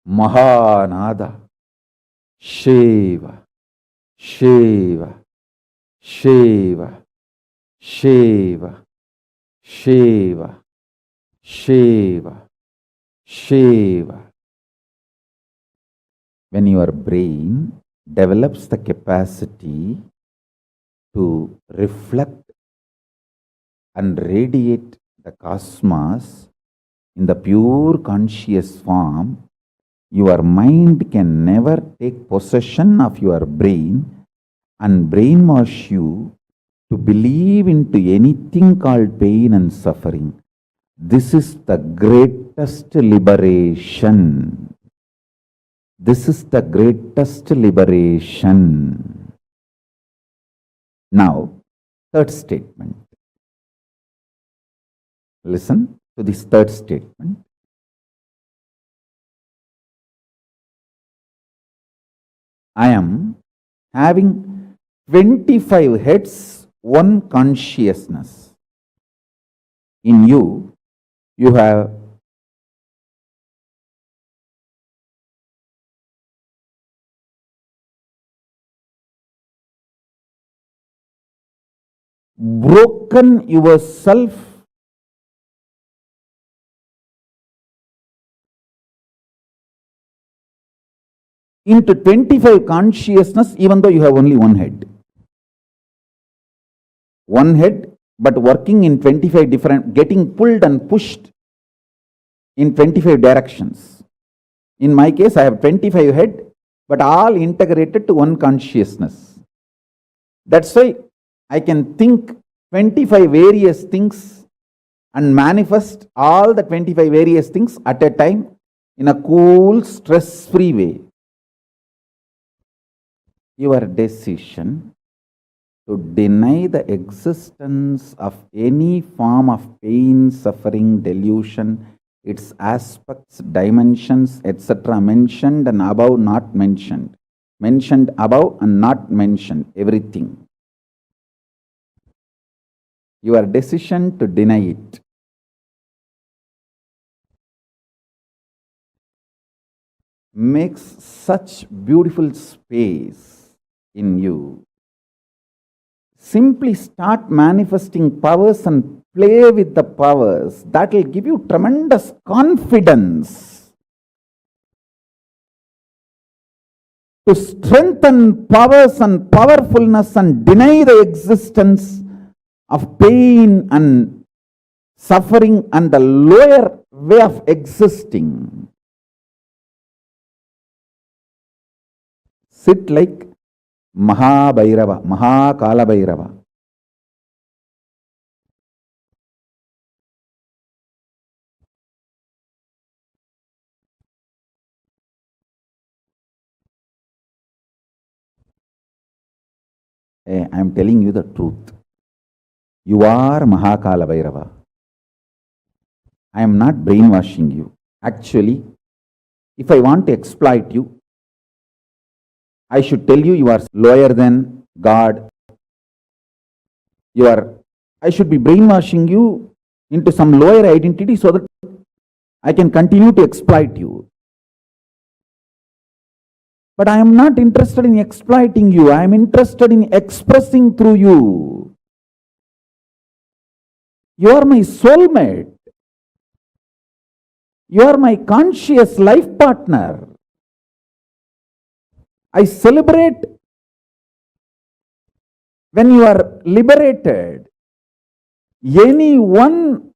[SPEAKER 5] Mahanada, Shiva, Shiva, Shiva, Shiva, Shiva, Shiva, Shiva. When your brain develops the capacity to reflect and radiate the cosmos in the pure conscious form, your mind can never take possession of your brain and brainwash you to believe into anything called pain and suffering. This is the greatest liberation. This is the greatest liberation. Now, third statement. Listen to this third statement. I am having 25 heads, one consciousness. In you, you have broken yourself into 25 consciousness, even though you have only one head. One head, but working in 25 different, getting pulled and pushed in 25 directions. In my case, I have 25 head, but all integrated to one consciousness. That's why I can think 25 various things and manifest all the 25 various things at a time in a cool, stress-free way. Your decision to deny the existence of any form of pain, suffering, delusion, its aspects, dimensions, etc. mentioned and above not mentioned. Mentioned above and not mentioned, everything. Your decision to deny it makes such beautiful space in you. Simply start manifesting powers and play with the powers. That will give you tremendous confidence to strengthen powers and powerfulness and deny the existence of pain and suffering and the lower way of existing. Sit like Mahabhairava, Mahakala Bhairava. I am telling you the truth. You are Mahakala Bhairava. I am not brainwashing you. Actually, if I want to exploit you, I should tell you you are lower than God. I should be brainwashing you into some lower identity so that I can continue to exploit you. But I am not interested in exploiting you. I am interested in expressing through you. You are my soulmate. You are my conscious life partner. I celebrate when you are liberated. Anyone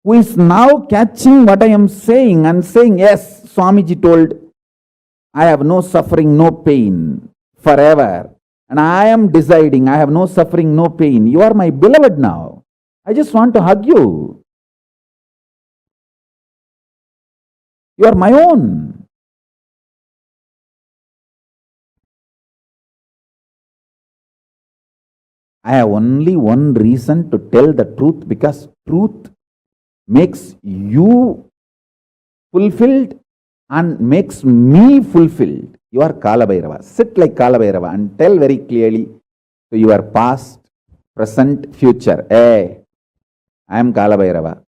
[SPEAKER 5] who is now catching what I am saying and saying, yes, Swamiji told, I have no suffering, no pain forever. And I am deciding I have no suffering, no pain. You are my beloved now. I just want to hug you. You are my own. I have only one reason to tell the truth, because truth makes you fulfilled and makes me fulfilled. You are Kala Bhairava. Sit like Kala Bhairava and tell very clearly to your past, present, future. Hey, I am Kala Bhairava.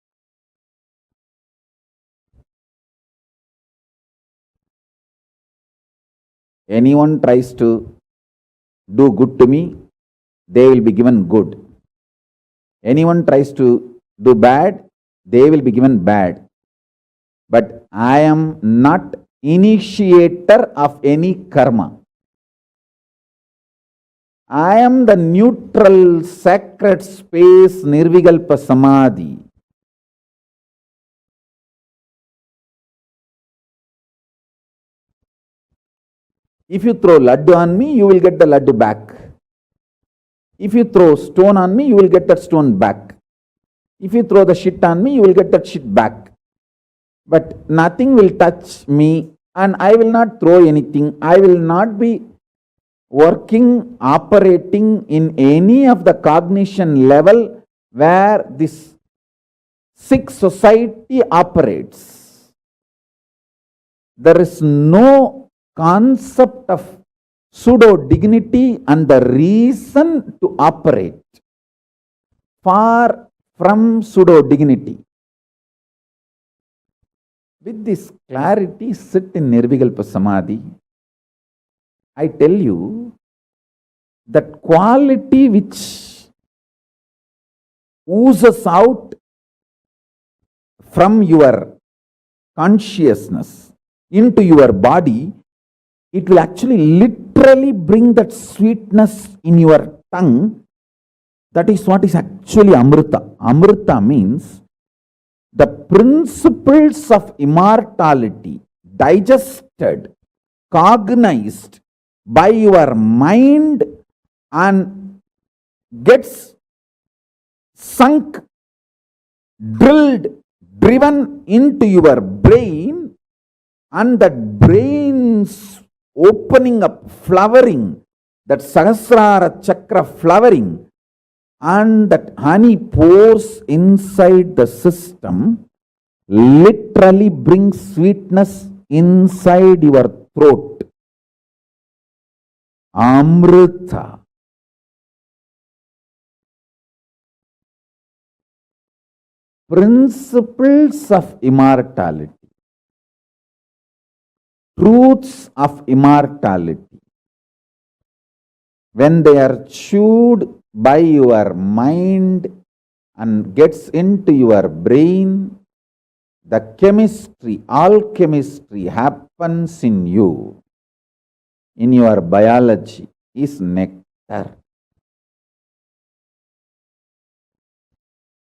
[SPEAKER 5] Anyone tries to do good to me, they will be given good. Anyone tries to do bad, they will be given bad. But I am not initiator of any karma. I am the neutral, sacred space, Nirvikalpa Samadhi. If you throw laddu on me, you will get the laddu back. If you throw stone on me, you will get that stone back. If you throw the shit on me, you will get that shit back. But nothing will touch me, and I will not throw anything. I will not be working, operating in any of the cognition level where this sick society operates. There is no concept of pseudo dignity and the reason to operate. Far from pseudo dignity. With this clarity, sit in Nirvikalpa Samadhi. I tell you that quality which oozes out from your consciousness into your body, it will actually literally bring that sweetness in your tongue. That is what is actually Amrita. Amrita means the principles of immortality digested, cognized by your mind and gets sunk, drilled, driven into your brain, and that brain's opening up, flowering, that Sahasrara Chakra flowering, and that honey pours inside the system, literally brings sweetness inside your throat. Amrita. Principles of immortality. Truths of immortality. When they are chewed by your mind and gets into your brain, the chemistry, alchemistry happens in you, in your biology, is nectar.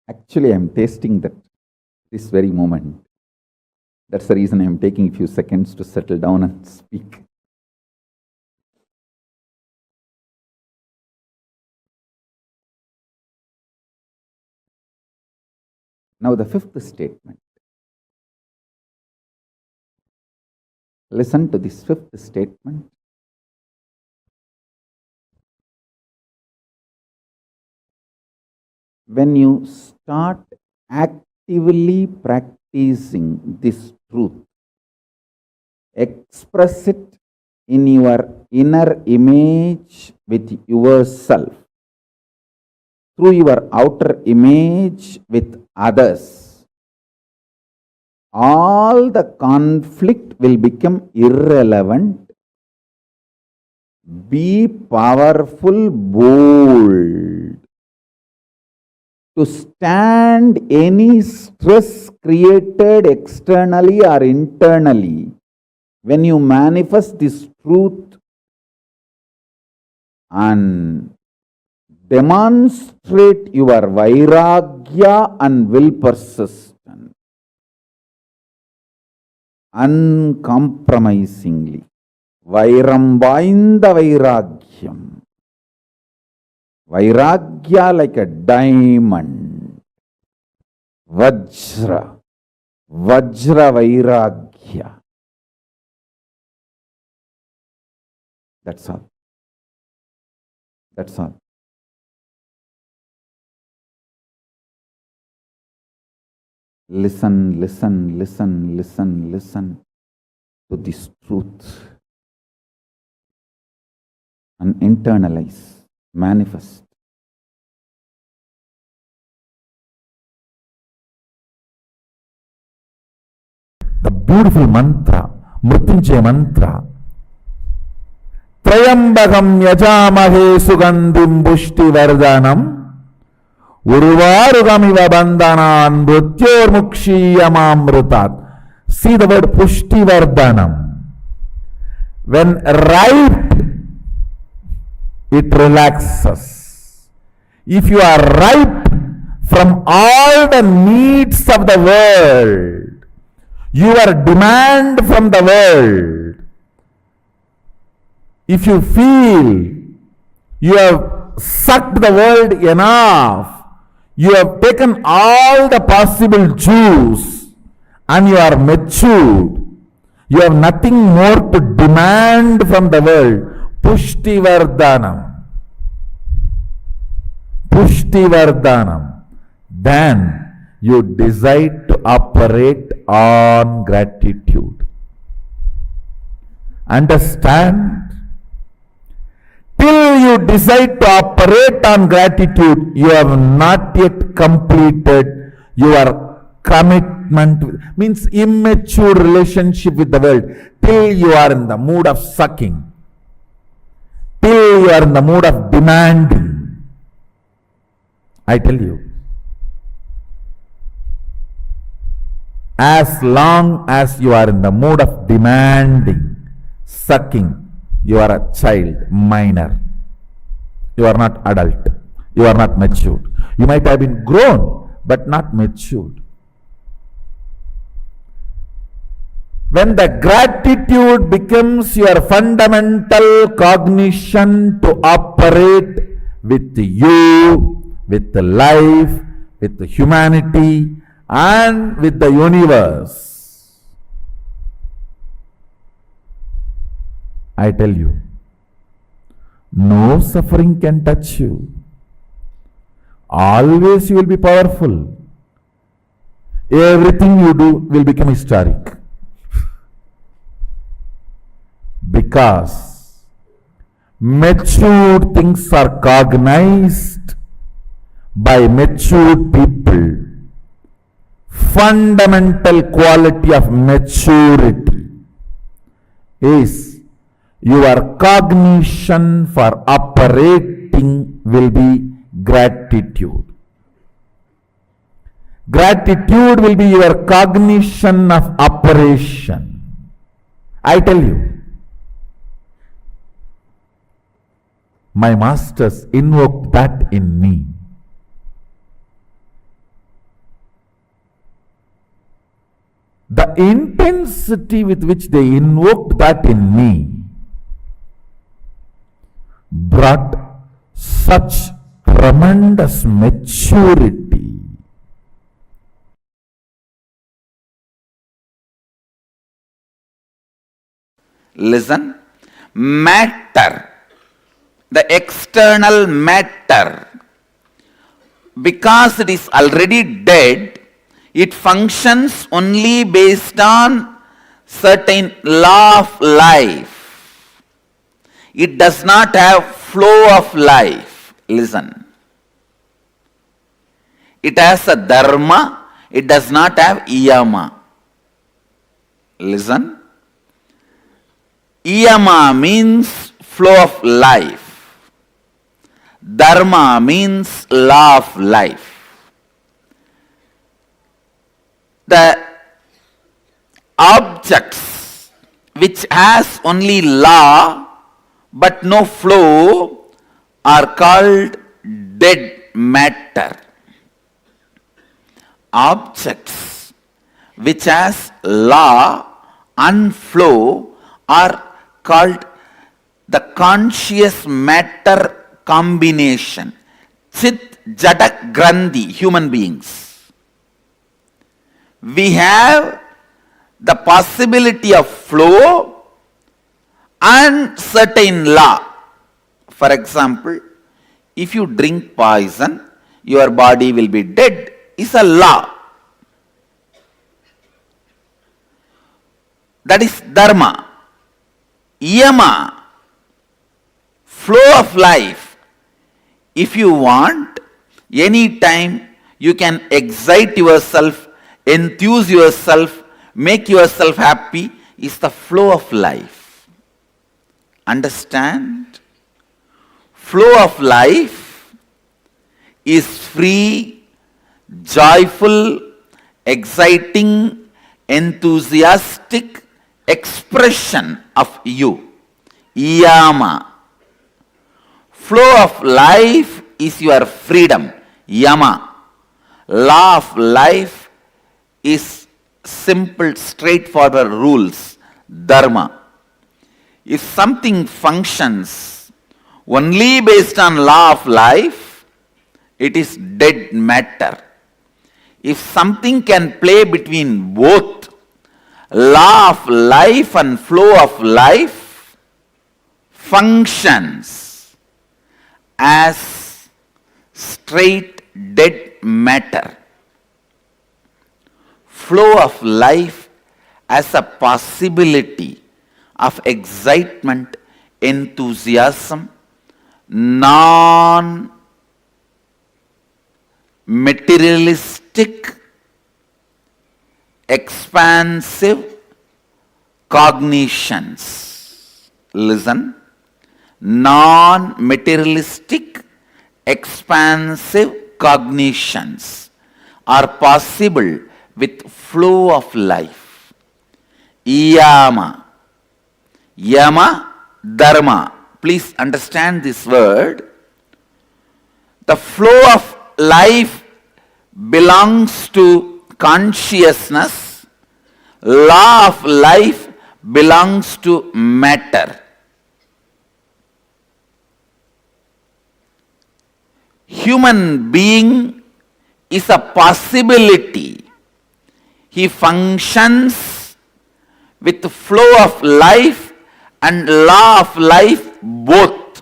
[SPEAKER 5] Actually, I am tasting that this very moment. That's the reason I am taking a few seconds to settle down and speak. Now the fifth statement. Listen to this fifth statement. When you start actively practicing this truth, express it in your inner image with yourself, through your outer image with others, all the conflict will become irrelevant. Be powerful, bold, to stand any stress created externally or internally. When you manifest this truth and demonstrate your vairagya and will persistent, uncompromisingly, vairam vainda vairagyam, vairagya like a diamond, vajra, vajra vairagya. That's all. That's all. Listen, listen, listen, listen, listen to this truth and internalize, manifest.
[SPEAKER 11] The beautiful mantra, Mrityunjaya mantra. Trayambagam yajamahe sugandhim pushti vardhanam urvarugamiva bandhanan mrityormukshiyamamrutat. See the word pushti vardhanam. When ripe, it relaxes. If you are ripe from all the needs of the world, your demand from the world, if you feel you have sucked the world enough, you have taken all the possible juice and you are matured, you have nothing more to demand from the world. Pushti vardhanam. Pushti vardhanam. Then you decide to operate on gratitude. Understand till you decide to operate on gratitude, you have not yet completed your commitment, means immature relationship with the world, till you are in the mood of sucking, till you are in the mood of demanding. I tell you, as long as you are in the mood of demanding, sucking, you are a child, minor. You are not adult. You are not matured. You might have been grown, but not matured. When the gratitude becomes your fundamental cognition to operate with you, with life, with humanity, and with the universe, I tell you, no suffering can touch you. Always you will be powerful. Everything you do will become historic. Because matured things are cognized by matured people. Fundamental quality of maturity is your cognition for operating will be gratitude. Gratitude will be your cognition of operation. I tell you, my masters invoked that in me. The intensity with which they invoked that in me brought such tremendous maturity.
[SPEAKER 9] Listen, matter, the external matter, because it is already dead, it functions only based on certain law of life. It does not have flow of life. Listen. It has a dharma, it does not have yama. Listen. Yama means flow of life. Dharma means law of life. The objects which has only law but no flow are called dead matter. Objects which has law and flow are called the conscious matter combination. Chit, Jada, Grandhi, human beings. We have the possibility of flow and certain law. For example, if you drink poison, your body will be dead, is a law. That is dharma. Yama, flow of life. If you want, any time you can excite yourself, enthuse yourself, make yourself happy, is the flow of life. Understand? Flow of life is free, joyful, exciting, enthusiastic expression of you. Yama. Flow of life is your freedom. Yama. Law of life is simple, straightforward rules. Dharma. If something functions only based on law of life, it is dead matter. If something can play between both law of life and flow of life, functions as straight dead matter. Flow of life as a possibility of excitement, enthusiasm, non-materialistic, expansive cognitions. Listen. Non-materialistic, expansive cognitions are possible with flow of life. Yama. Yama, dharma. Please understand this word. The flow of life belongs to consciousness. Law of life belongs to matter. Human being is a possibility. He functions with the flow of life and law of life both.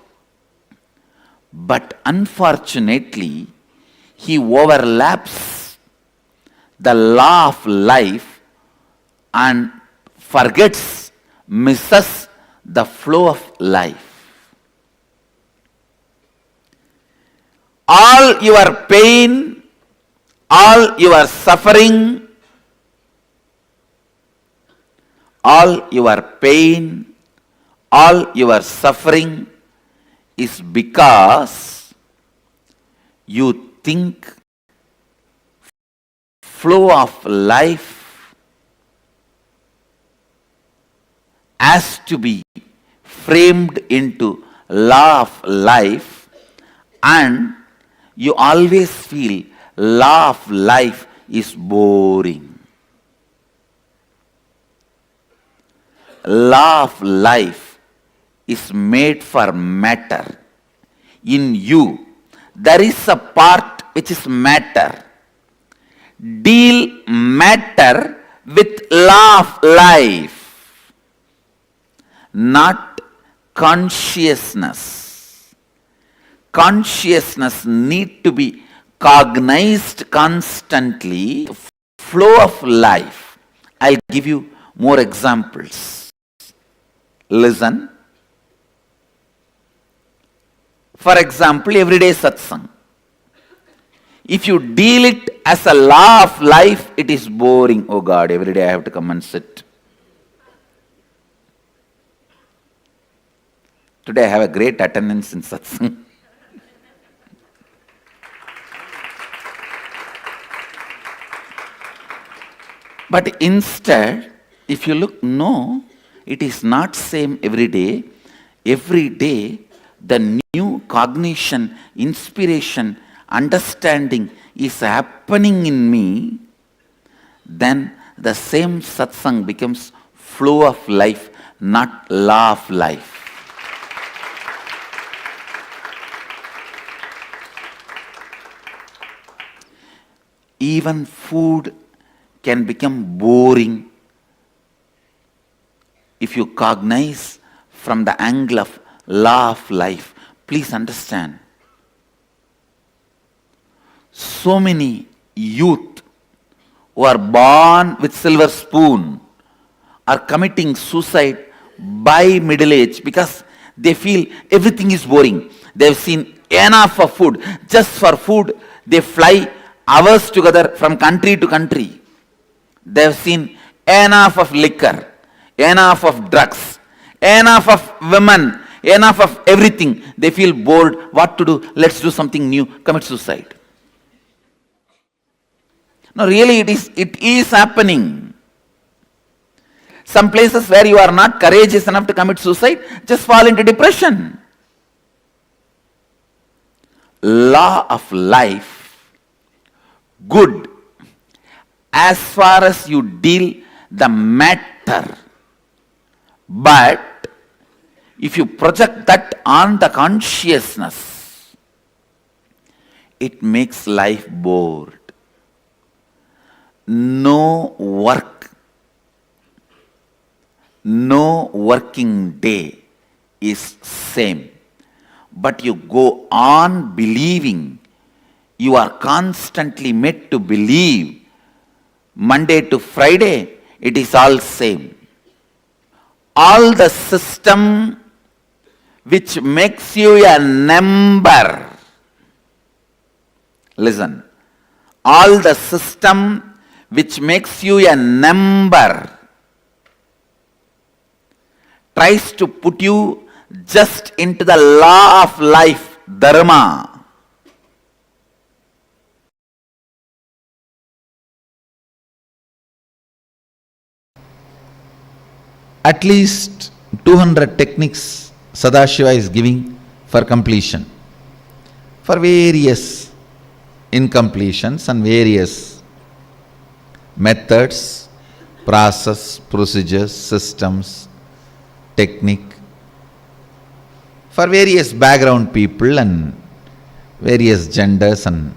[SPEAKER 9] But unfortunately, he overlaps the law of life and forgets, misses the flow of life. All your pain, all your suffering, all your pain, all your suffering is because you think flow of life has to be framed into law of life, and you always feel law of life is boring. Law of life is made for matter. In you, there is a part which is matter. Deal matter with law of life, not consciousness. Consciousness need to be cognized constantly. Flow of life. I'll give you more examples. Listen. For example, everyday satsang. If you deal it as a law of life, it is boring. Oh God, every day I have to come and sit. Today I have a great attendance in satsang. But instead, if you look, no, it is not same every day. Every day, the new cognition, inspiration, understanding is happening in me. Then the same satsang becomes flow of life, not law of life. Even food can become boring if you cognize from the angle of law of life. Please understand. So many youth who are born with silver spoon are committing suicide by middle age because they feel everything is boring. They've seen enough of food. Just for food, they fly hours together from country to country. They've seen enough of liquor, enough of drugs, enough of women, enough of everything. They feel bored. What to do? Let's do something new. Commit suicide. No, really it is happening. Some places where you are not courageous enough to commit suicide, just fall into depression. Law of life, good, as far as you deal the matter. But if you project that on the consciousness, it makes life bored. No work, no working day is same. But you go on believing. You are constantly made to believe. Monday to Friday, it is all same. All the system
[SPEAKER 5] which makes you a number. Listen. All the system which makes you a number tries to put you just into the law of life, dharma. At least 200 techniques Sadashiva is giving for completion, for various incompletions and various methods, process, procedures, systems, technique, for various background people and various genders and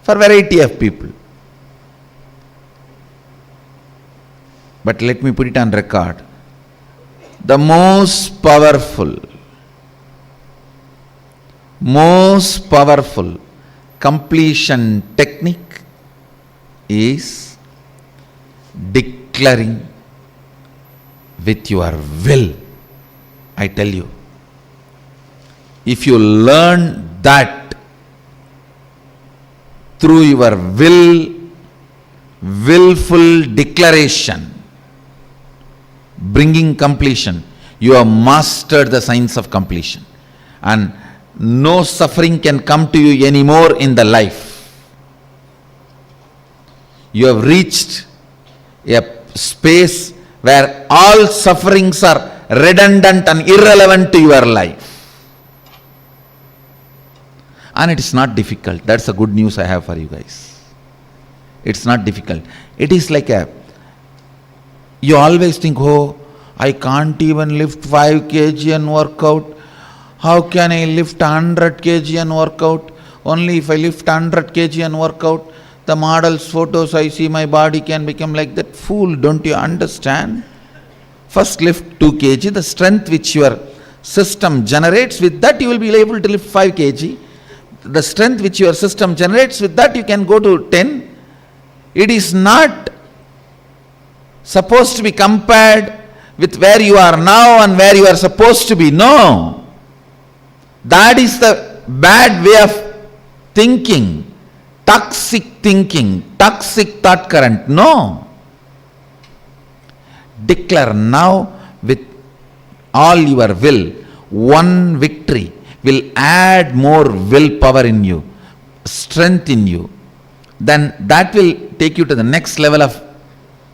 [SPEAKER 5] for variety of people. But let me put it on record. The most powerful completion technique is declaring with your will. I tell you, if you learn that through your willful declaration, bringing completion, you have mastered the science of completion, and no suffering can come to you anymore in the life. You have reached a space where all sufferings are redundant and irrelevant to your life. And it is not difficult. That's the good news I have for you guys. It's not difficult. It is like you always think, oh, I can't even lift 5 kg and work out. How can I lift 100 kg and work out? Only if I lift 100 kg and work out, the model's photos I see, my body can become like that. Fool, don't you understand? First lift 2 kg, the strength which your system generates, with that you will be able to lift 5 kg. The strength which your system generates, with that you can go to 10. It is not supposed to be compared with where you are now and where you are supposed to be. No. That is the bad way of thinking. Toxic thinking, toxic thought current. No. Declare now with all your will. One victory will add more willpower in you, strength in you. Then that will take you to the next level of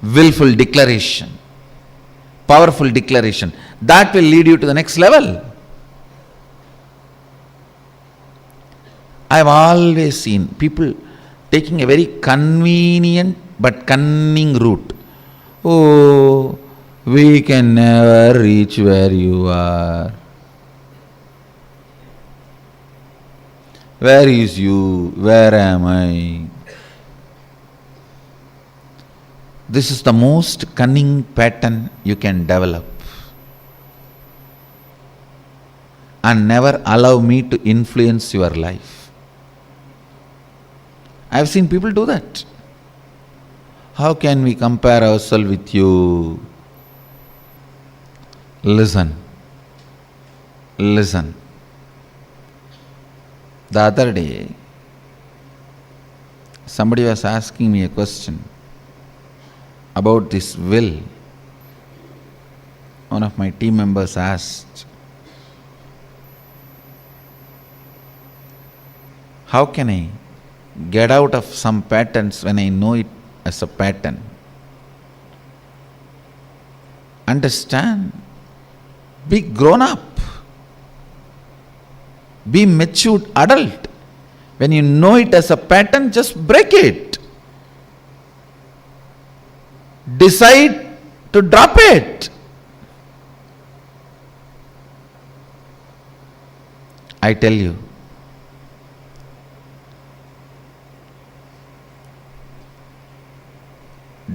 [SPEAKER 5] willful declaration, powerful declaration. That will lead you to the next level. I have always seen people taking a very convenient but cunning route. Oh, we can never reach where you are. Where is you? Where am I? This is the most cunning pattern you can develop. And never allow me to influence your life. I have seen people do that. How can we compare ourselves with you? Listen. Listen. The other day, somebody was asking me a question about this will. One of my team members asked, how can I get out of some patterns when I know it as a pattern? Understand. Be grown up. Be matured adult. When you know it as a pattern, just break it. Decide to drop it. I tell you,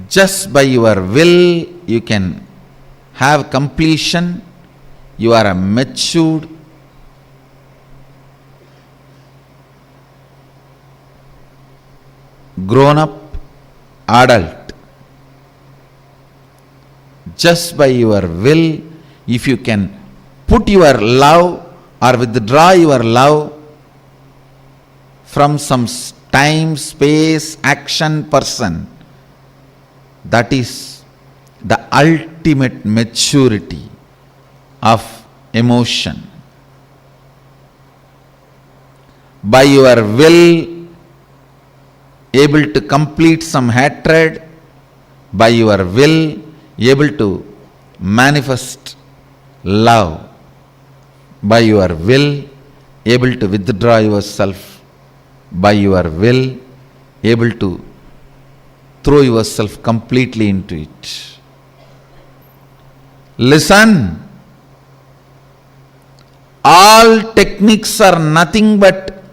[SPEAKER 5] just by your will, you can have completion. You are a matured, grown up adult. Just by your will, if you can
[SPEAKER 9] put your love or withdraw your love from some time, space, action, person, that is the ultimate maturity of emotion. By your will, able to complete some hatred, by your will, able to manifest love, by your will, able to withdraw yourself, by your will, able to throw yourself completely into it. Listen, all techniques are nothing but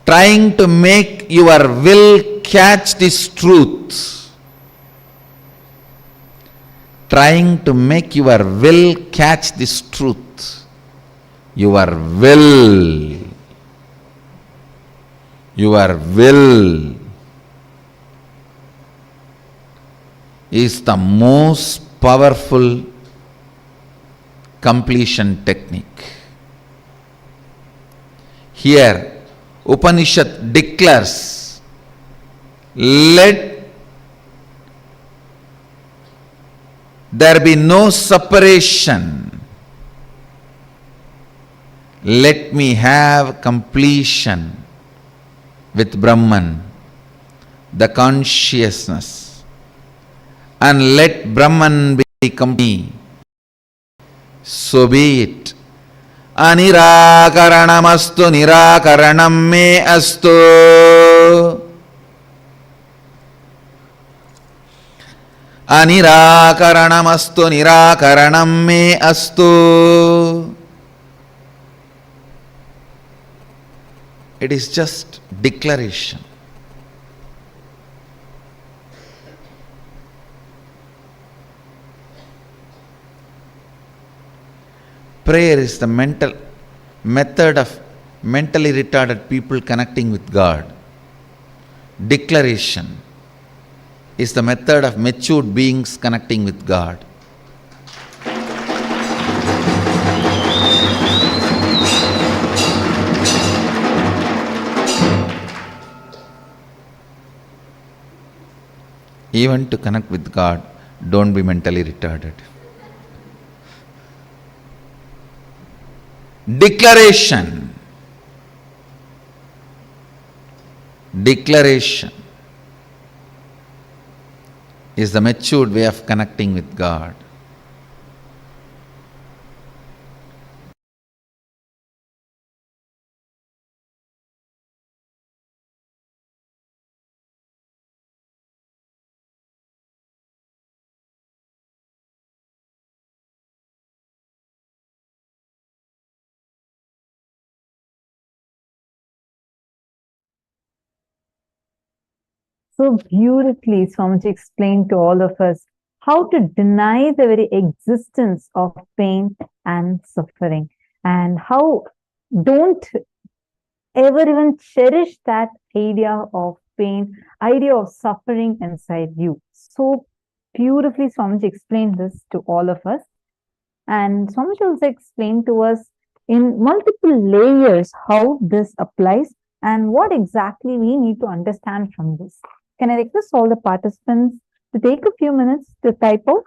[SPEAKER 9] trying to make your will catch this truth. Trying to make your will catch this truth. Your will is the most powerful completion technique. Here, Upanishad declares, let there be no separation. Let me have completion with Brahman, the consciousness, and let Brahman become me. So be it. Anirakaranamastu nirakaranam me astu. Anirakaranamastu nirakaranam me astu. It is just declaration. Prayer is the method of mentally retarded people connecting with God. Declaration is the method of matured beings connecting with God. Even to connect with God, don't be mentally retarded. Declaration. Declaration is the matured way of connecting with God.
[SPEAKER 8] So beautifully, Swamiji explained to all of us how to deny the very existence of pain and suffering, and how don't ever even cherish that idea of pain, idea of suffering inside you. So beautifully, Swamiji explained this to all of us. And Swamiji also explained to us in multiple layers how this applies and what exactly we need to understand from this. Can I request all the participants to take a few minutes to type out?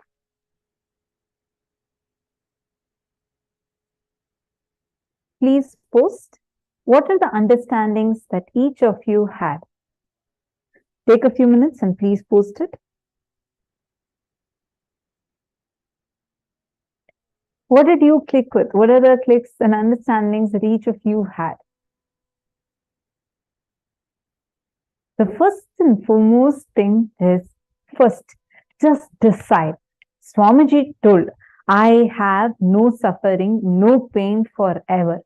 [SPEAKER 8] Please post. What are the understandings that each of you had? Take a few minutes and please post it. What did you click with? What are the clicks and understandings that each of you had? The first and foremost thing is, first, just decide. Swamiji told, I have no suffering, no pain forever.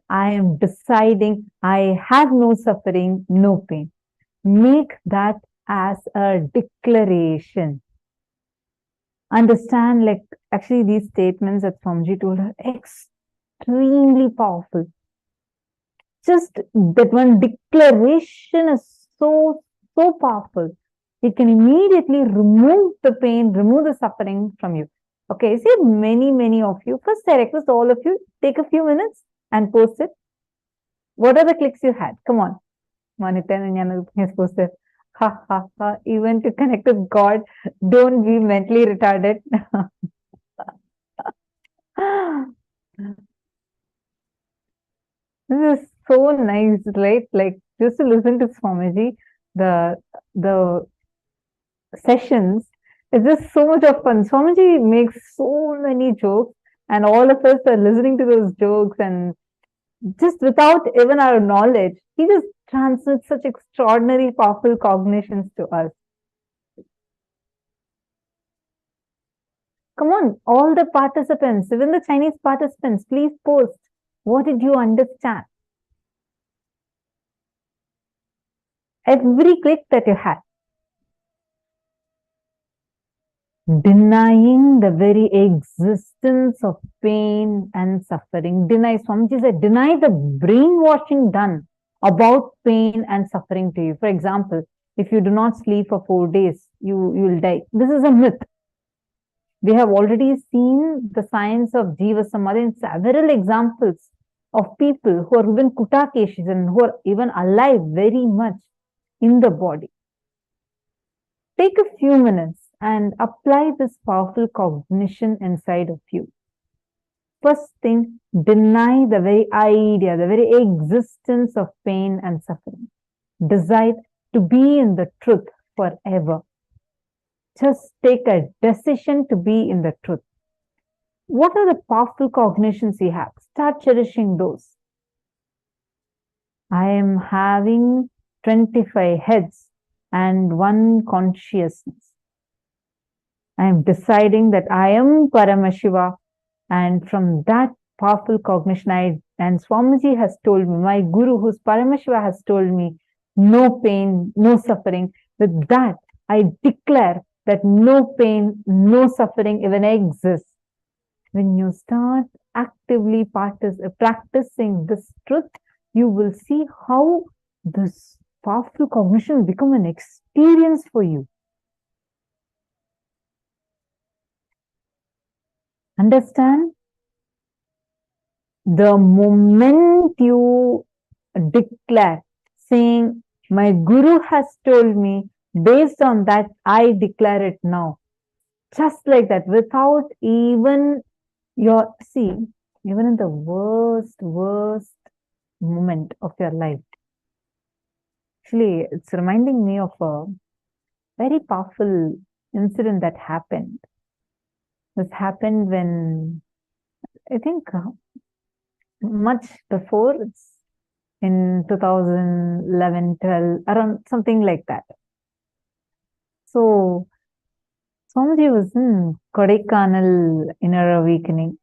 [SPEAKER 8] I am deciding I have no suffering, no pain. Make that as a declaration. Understand, like, actually these statements that Swamiji told are extremely powerful. Just that one declaration is so powerful. It can immediately remove the pain, remove the suffering from you. Okay, see, many of you. First, I request all of you, take a few minutes and post it. What are the clicks you had? Come on. Nithyananda has posted. Ha ha ha. Even to connect with God, don't be mentally retarded. This is so nice, right? Like, just to listen to Swamiji, the sessions, it's just so much of fun. Swamiji makes so many jokes, and all of us are listening to those jokes, and just without even our knowledge, he just transmits such extraordinary, powerful cognitions to us. Come on, all the participants, even the Chinese participants, please post. What did you understand? Every click that you had. Denying the very existence of pain and suffering. Deny, Swamiji said, deny the brainwashing done about pain and suffering to you. For example, if you do not sleep for 4 days, you will die. This is a myth. We have already seen the science of Jiva Samadhi in several examples of people who are even kutakeshis and who are even alive very much in the body. Take a few minutes and apply this powerful cognition inside of you. First thing, deny the very idea, the very existence of pain and suffering. Decide to be in the truth forever. Just take a decision to be in the truth. What are the powerful cognitions you have? Start cherishing those. I am having 25 heads and 1 consciousness. I am deciding that I am Paramashiva, and from that powerful cognition, and Swamiji has told me, my Guru, who's Paramashiva, has told me, no pain, no suffering. With that, I declare that no pain, no suffering even exists. When you start actively practicing this truth, you will see how this powerful cognition will become an experience for you. Understand? The moment you declare, saying, my Guru has told me, based on that, I declare it now. Just like that, without even even in the worst moment of your life. Actually, it's reminding me of a very powerful incident that happened. This happened when, I think, much before, it's in 2011, 12, around something like that. So, Swamiji was in Kodaikanal Inner Awakening.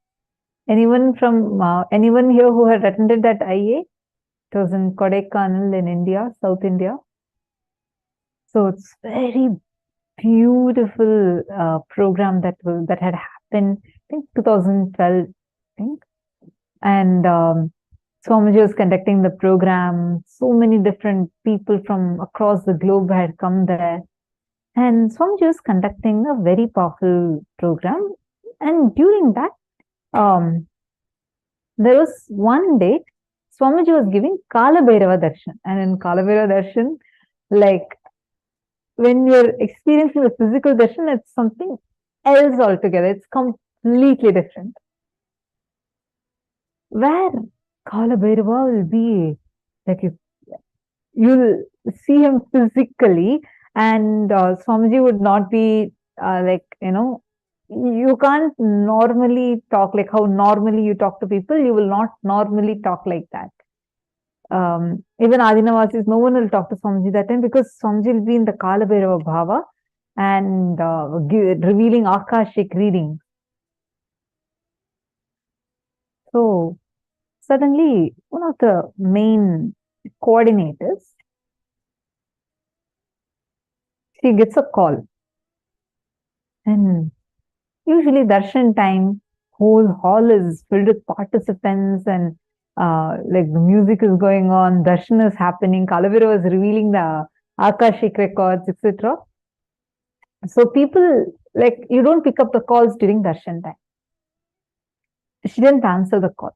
[SPEAKER 8] Anyone here who had attended that IA? It was in Kodaikanal in India, South India. So it's very beautiful program that had happened, I think 2012, I think. And Swamiji was conducting the program. So many different people from across the globe had come there. And Swamiji was conducting a very powerful program. And during that, there was one day, Swamiji was giving Kala Bhairava Darshan. And in Kala Bhairava Darshan, like, when you're experiencing the physical darshan, it's something else altogether. It's completely different. Where Kala Bhairava will be, like, you'll see him physically, and Swamiji would not be you can't normally talk like how normally you talk to people. You will not normally talk like that. Even Adinavasis, no one will talk to Swamiji that time, because Swamiji will be in the Kala Bhairava Bhava and revealing Akashic reading. So suddenly, one of the main coordinators, she gets a call. And usually darshan time, whole hall is filled with participants, and like the music is going on, darshan is happening, Kala Bhairava is revealing the Akashic records, etc. So people like you don't pick up the calls during darshan time. She didn't answer the call.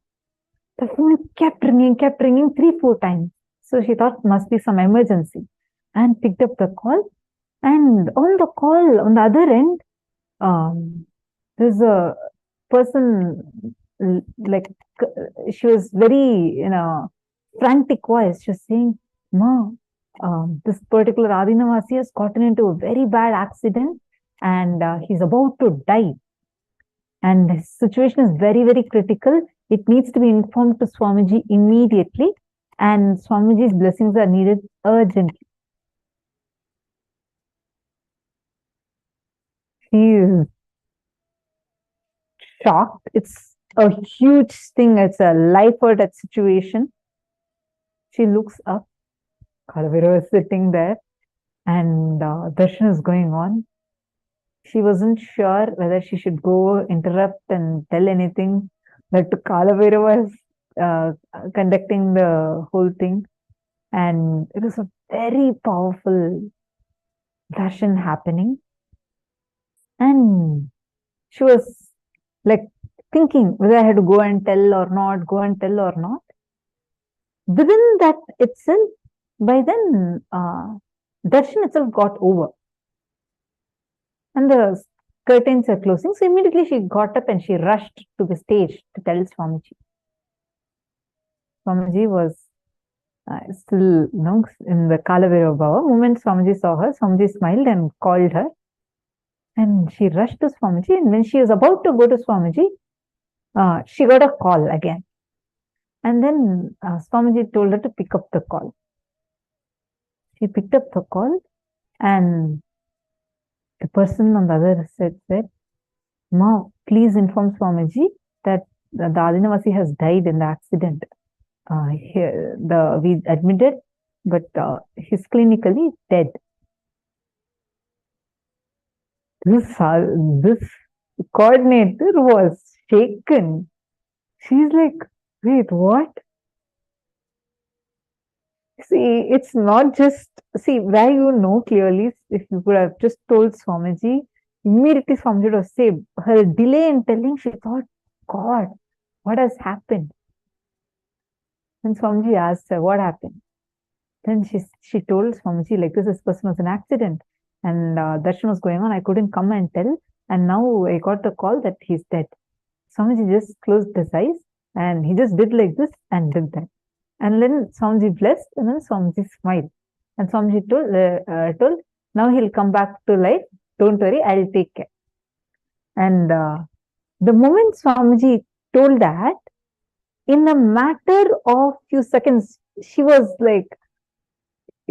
[SPEAKER 8] The phone kept ringing 3-4 times. So she thought must be some emergency and picked up the call. And on the call, on the other end, there's a person, like she was very in a frantic voice. She was saying, "Ma, this particular Adinavasi has gotten into a very bad accident and he's about to die. And his situation is very, very critical. It needs to be informed to Swamiji immediately, and Swamiji's blessings are needed urgently." She is shocked. It's a huge thing. It's a life or death situation. She looks up. Kalavira is sitting there, and darshan is going on. She wasn't sure whether she should go interrupt and tell anything, but Kalavira was conducting the whole thing, and it was a very powerful darshan happening. And she was like thinking whether I had to go and tell or not, Within that itself, by then, darshan itself got over. And the curtains are closing. So immediately she got up and she rushed to the stage to tell Swamiji. Swamiji was still in the Kalavira Bhava. The moment Swamiji saw her, Swamiji smiled and called her. And she rushed to Swamiji. And when she was about to go to Swamiji, she got a call again. And then Swamiji told her to pick up the call. She picked up the call, and the person on the other side said, "Ma, please inform Swamiji that the Adinavasi has died in the accident. We admitted, but he's clinically dead." This coordinator was shaken. She's like, "Wait, what?" See, it's not just, where clearly, if you could have just told Swamiji, immediately Swamiji would have said, her delay in telling, she thought, "God, what has happened?" Then Swamiji asked her, "What happened?" Then she told Swamiji, like, this person was an accident, and darshan was going on, I couldn't come and tell, and now I got the call that he's dead. Swamiji just closed his eyes, and he just did like this and did that. And then Swamiji blessed, and then Swamiji smiled. And Swamiji told, "Now he'll come back to life. Don't worry, I'll take care." And the moment Swamiji told that, in a matter of few seconds, she was like,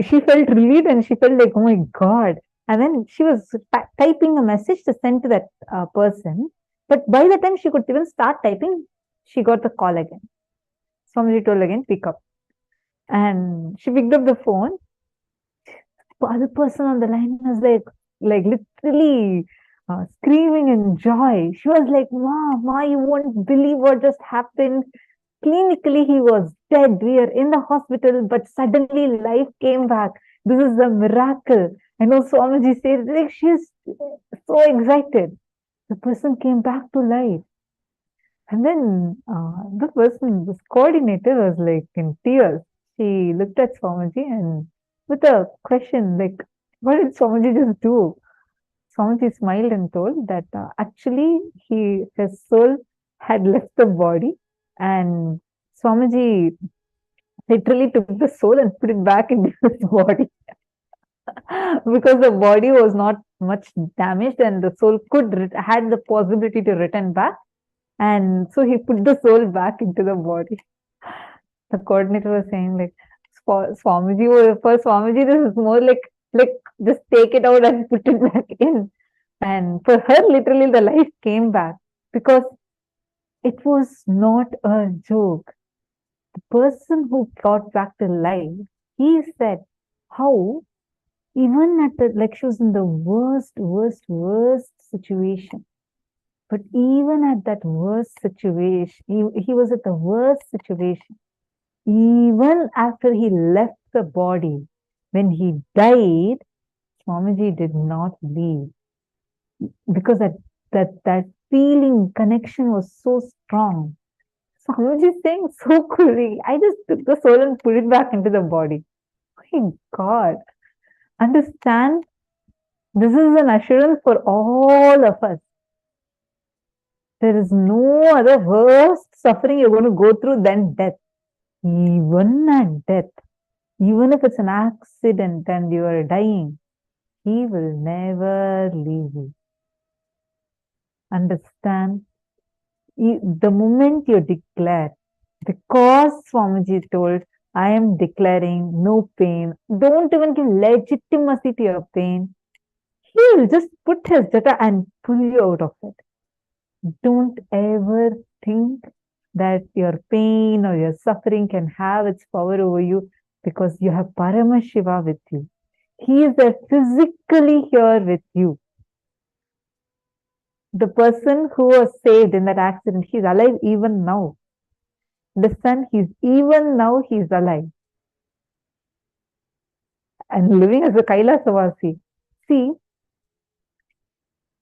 [SPEAKER 8] she felt relieved and she felt like, "Oh my God." And then she was typing a message to send to that person. But by the time she could even start typing, she got the call again. Swamiji told again, "Pick up." And she picked up the phone. The other person on the line was like literally screaming in joy. She was like, Ma, you won't believe what just happened. Clinically, he was dead. We are in the hospital, but suddenly life came back. This is a miracle. I know Swamiji said, like, she's so excited. The person came back to life. And then the person, this coordinator, was like in tears. She looked at Swamiji and with a question like, "What did Swamiji just do?" Swamiji smiled and told that actually his soul had left the body, and Swamiji literally took the soul and put it back into his body because the body was not much damaged and the soul had the possibility to return back. And so he put the soul back into the body. The coordinator was saying, like, for Swamiji, this is more like just take it out and put it back in. And for her, literally, the life came back because it was not a joke. The person who brought back to life, he said how even at she was in the worst situation. But even at that worst situation, he was at the worst situation. Even after he left the body, when he died, Swamiji did not leave. because that feeling connection was so strong. Swamiji is saying so coolly, I just took the soul and put it back into the body. My God. Understand, this is an assurance for all of us. There is no other worst suffering you're going to go through than death. Even at death, even if it's an accident and you are dying, He will never leave you. Understand? The moment you declare, because Swamiji told, I am declaring no pain, don't even give legitimacy to your pain. He will just put his data and pull you out of it. Don't ever think that your pain or your suffering can have its power over you, because you have Paramashiva with you. He is there physically here with you. The person who was saved in that accident, he's alive even now. The son, even now he's alive and living as a Kailasavasi. See,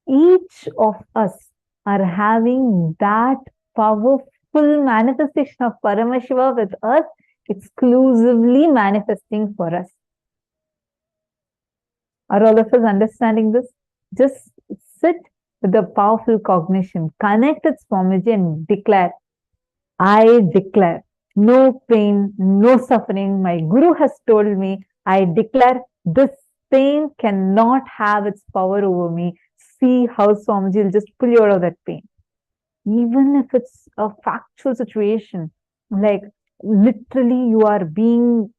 [SPEAKER 8] each of us are having that powerful manifestation of Paramashiva with us, exclusively manifesting for us. Are all of us understanding this? Just sit with the powerful cognition, connect with Swamiji and declare, I declare no pain, no suffering. My Guru has told me, I declare this pain cannot have its power over me. See how Swamiji will just pull you out of that pain. Even if it's a factual situation, like literally you are being,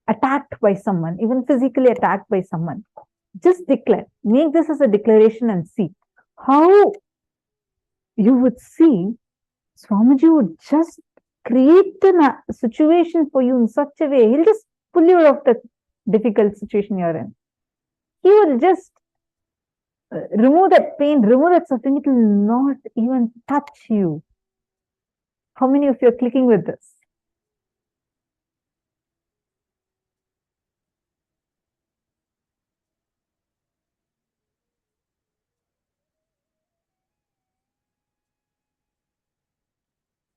[SPEAKER 8] attacked by someone, even physically attacked by someone. Just declare. Make this as a declaration and see how you would see Swamiji would just create the situation for you in such a way. He'll just pull you out of the difficult situation you're in. He will just remove that pain, remove that suffering. It will not even touch you. How many of you are clicking with this?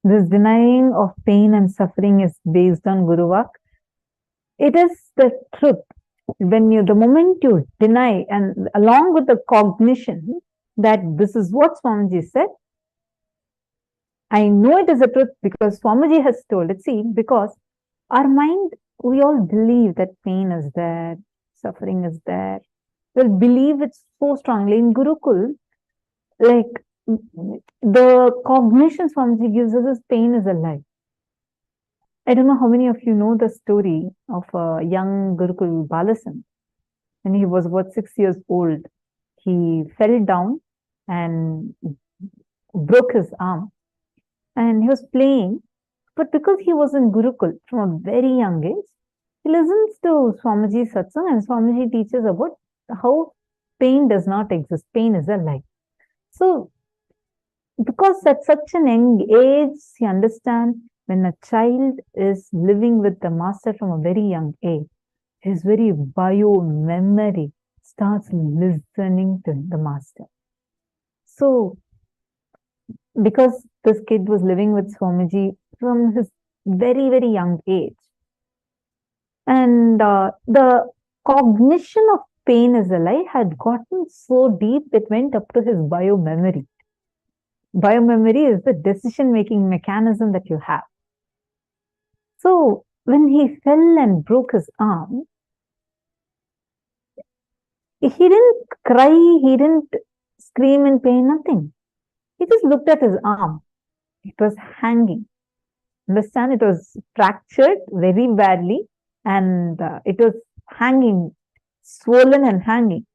[SPEAKER 8] This denying of pain and suffering is based on Guruvak. It is the truth. The moment you deny, and along with the cognition that this is what Swamiji said, I know it is the truth because Swamiji has told it. See, because our mind, we all believe that pain is there, suffering is there. We'll believe it so strongly. In Gurukul, like the cognition Swamiji gives us is pain is a lie. I don't know how many of you know the story of a young Gurukul Balasan. When he was about 6 years old, he fell down and broke his arm. And he was playing, but because he was in Gurukul from a very young age, he listens to Swamiji's satsang, and Swamiji teaches about how pain does not exist. Pain is a lie. So, because at such an young age, he understands when a child is living with the master from a very young age, his very bio-memory starts listening to the master. So, because this kid was living with Swamiji from his very, very young age, and the cognition of pain is a lie had gotten so deep, it went up to his bio-memory. Bio-memory is the decision-making mechanism that you have. So, when he fell and broke his arm, he didn't cry, he didn't scream in pain, nothing. He just looked at his arm. It was hanging. Understand? It was fractured very badly and it was hanging, swollen and hanging.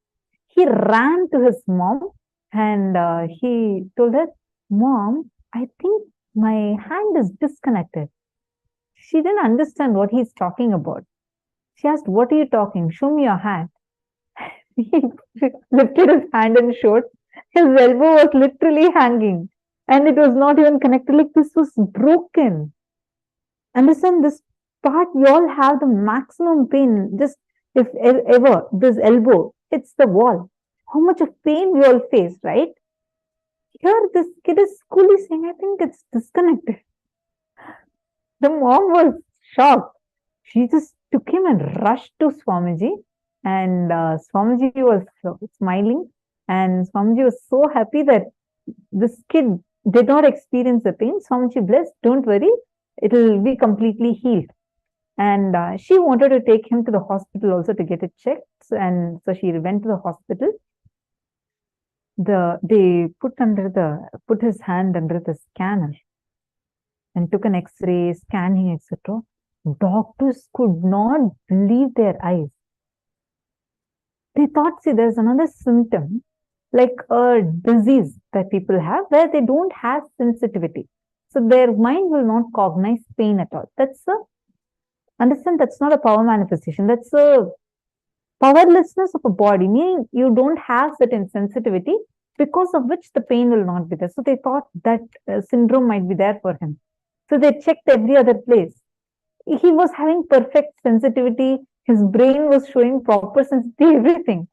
[SPEAKER 8] He ran to his mom and he told her, Mom, I think my hand is disconnected. She didn't understand what he's talking about. She asked, what are you talking? Show me your hand. He lifted his hand and showed. His elbow was literally hanging and it was not even connected. Like this was broken. Understand, this part, you all have the maximum pain. Just if ever this elbow, hits the wall. How much of pain we all face, right? Here, this kid is coolly saying, I think it's disconnected. The mom was shocked. She just took him and rushed to Swamiji. And Swamiji was smiling. And Swamiji was so happy that this kid did not experience the pain. Swamiji blessed, don't worry, it will be completely healed. And she wanted to take him to the hospital also to get it checked. And so she went to the hospital. They put his hand under the scanner and took an X-ray, scanning, etc. Doctors could not believe their eyes. They thought, see, there's another symptom, like a disease that people have where they don't have sensitivity. So their mind will not cognize pain at all. Understand, that's not a power manifestation. That's a powerlessness of a body, meaning you don't have certain sensitivity because of which the pain will not be there. So they thought that syndrome might be there for him. So they checked every other place. He was having perfect sensitivity. His brain was showing proper sensitivity, everything.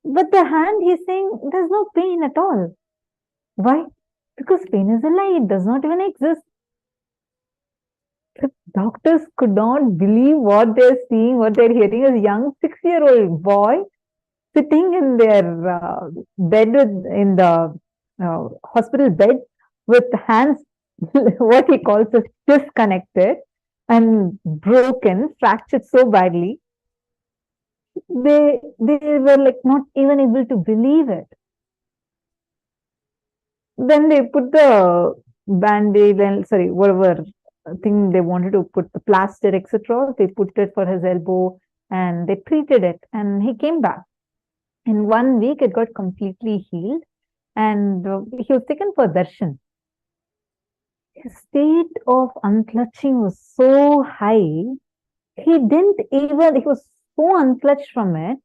[SPEAKER 8] But the hand, he's saying, there's no pain at all. Why? Because pain is a lie. It does not even exist. The doctors could not believe what they're seeing, what they're hearing. A young 6-year-old boy sitting in their bed, in the hospital bed, with hands, what he calls as disconnected and broken, fractured so badly. They were like not even able to believe it. Then they put the band-aid and whatever thing they wanted to put, the plaster, etc. They put it for his elbow and they treated it, and he came back. In 1 week, it got completely healed, and he was taken for darshan. His state of unclutching was so high, he was so unclutched from it.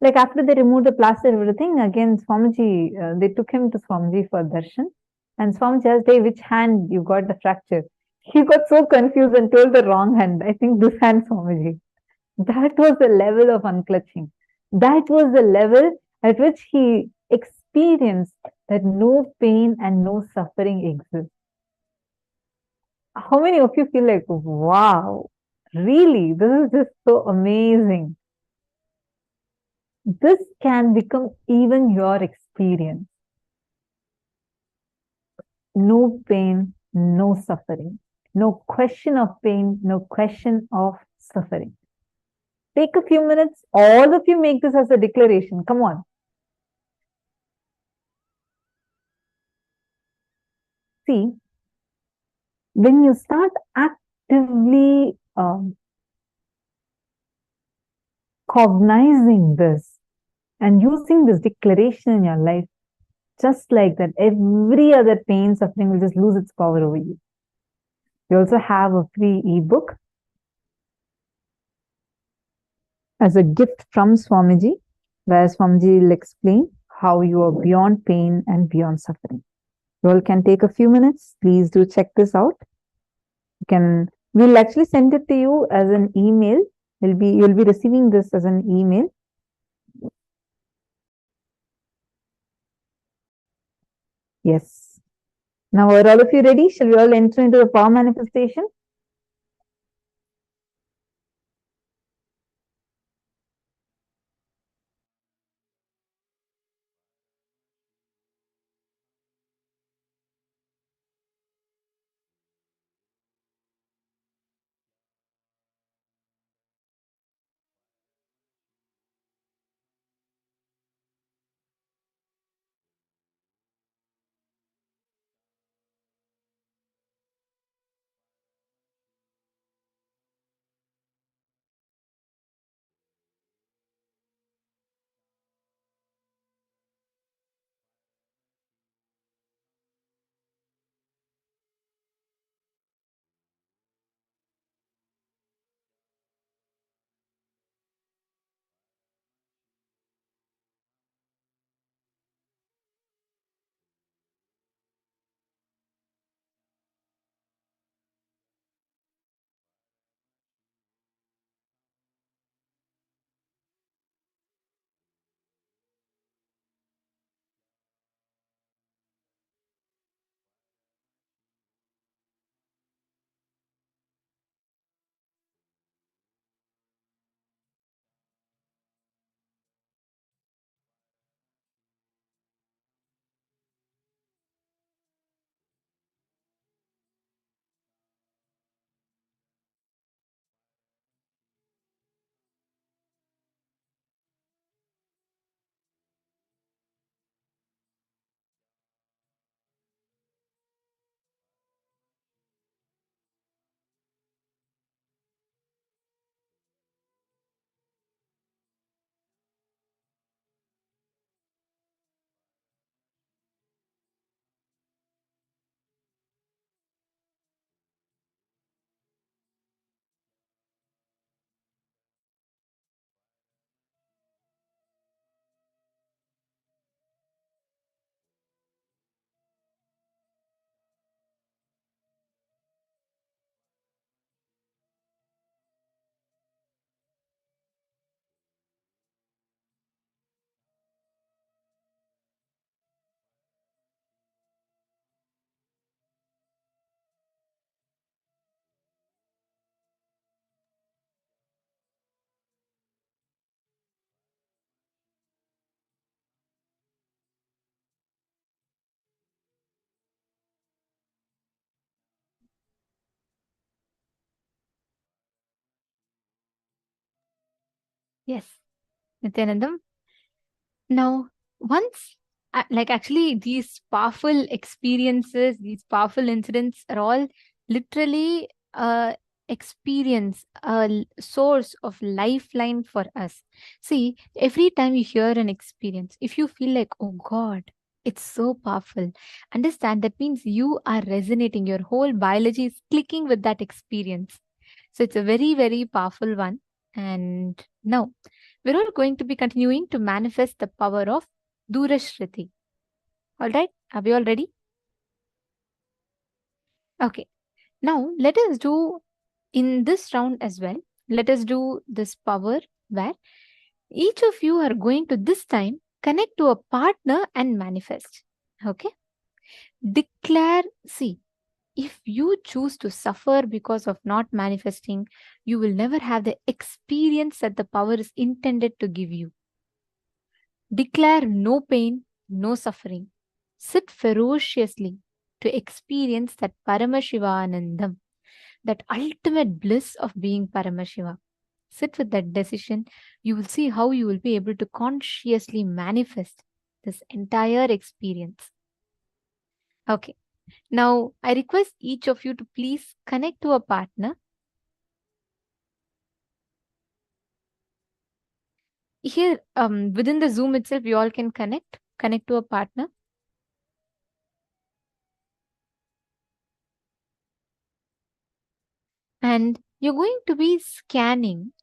[SPEAKER 8] Like after they removed the plaster and everything, again, Swamiji, they took him to Swamiji for darshan. And Swamiji asked, hey, which hand you got the fracture? He got so confused and told the wrong hand. I think this hand, Swamiji. That was the level of unclutching. That was the level at which he experienced that no pain and no suffering exists. How many of you feel like, wow, really, this is just so amazing? This can become even your experience. No pain, no suffering. No question of pain, no question of suffering. Take a few minutes. All of you make this as a declaration. Come on. See, when you start actively cognizing this and using this declaration in your life, just like that, every other pain, suffering will just lose its power over you. We also have a free ebook as a gift from Swamiji, where Swamiji will explain how you are beyond pain and beyond suffering. You all can take a few minutes. Please do check this out. We'll actually send it to you as an email. You'll be receiving this as an email. Yes. Now, are all of you ready? Shall we all enter into the power manifestation?
[SPEAKER 7] Yes, Nithyanandam. Now, once, actually, these powerful experiences, these powerful incidents are all literally experience, a source of lifeline for us. See, every time you hear an experience, if you feel like, oh God, it's so powerful, understand that means you are resonating, your whole biology is clicking with that experience. So it's a very, very powerful one. And now, we're all going to be continuing to manifest the power of Durashriti. All right, are we all ready? Okay, now let us do in this round as well. Let us do this power where each of you are going to this time connect to a partner and manifest. Okay, declare, see, if you choose to suffer because of not manifesting, you will never have the experience that the power is intended to give you. Declare no pain, no suffering. Sit ferociously to experience that Paramashivoham, that ultimate bliss of being Paramashiva. Sit with that decision. You will see how you will be able to consciously manifest this entire experience. Okay. Now, I request each of you to please connect to a partner. Here, within the Zoom itself, you all can connect to a partner. And you're going to be scanning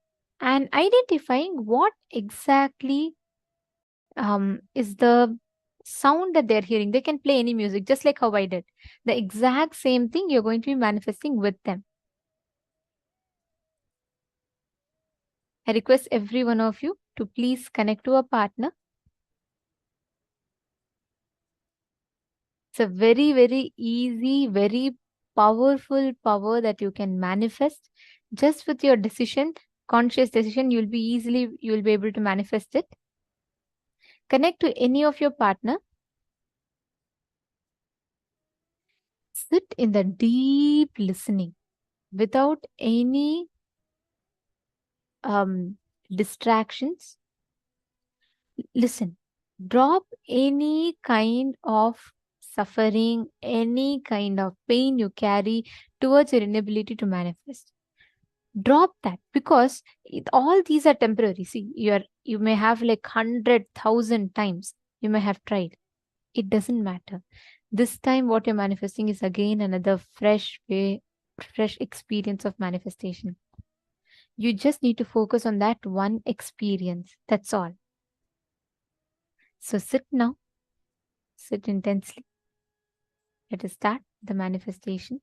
[SPEAKER 7] and identifying what exactly is the sound that they're hearing. They can play any music, just like how I did. The exact same thing you're going to be manifesting with them. I request every one of you to please connect to a partner. It's a very, very easy, very powerful power that you can manifest just with your decision, conscious decision. You'll be able to manifest it. Connect to any of your partner. Sit in the deep listening without any distractions. Listen, drop any kind of suffering, any kind of pain you carry towards your inability to manifest. Drop that, because all these are temporary. See, you may have like 100,000 times you may have tried. It doesn't matter. This time what you're manifesting is again another fresh experience of manifestation. You just need to focus on that one experience. That's all. So sit now. Sit intensely. Let us start the manifestation.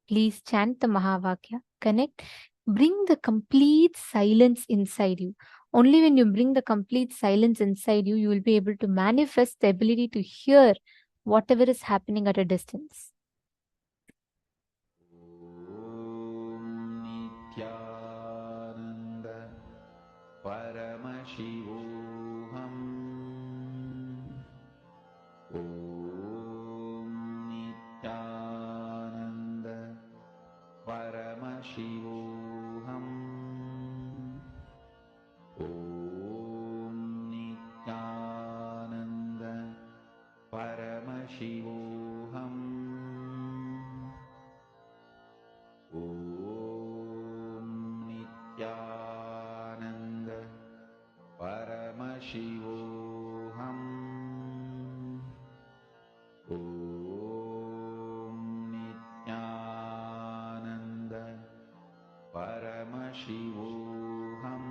[SPEAKER 7] Please chant the Mahavakya. Connect. Bring the complete silence inside you. Only when you bring the complete silence inside you, you will be able to manifest the ability to hear whatever is happening at a distance.
[SPEAKER 5] Nithyananda Paramashivoham. Om Nithyananda Paramashivoham. Om Nithyananda Paramashivoham. Om Nithyananda Paramashivoham. Om Nithyananda Paramashivoham.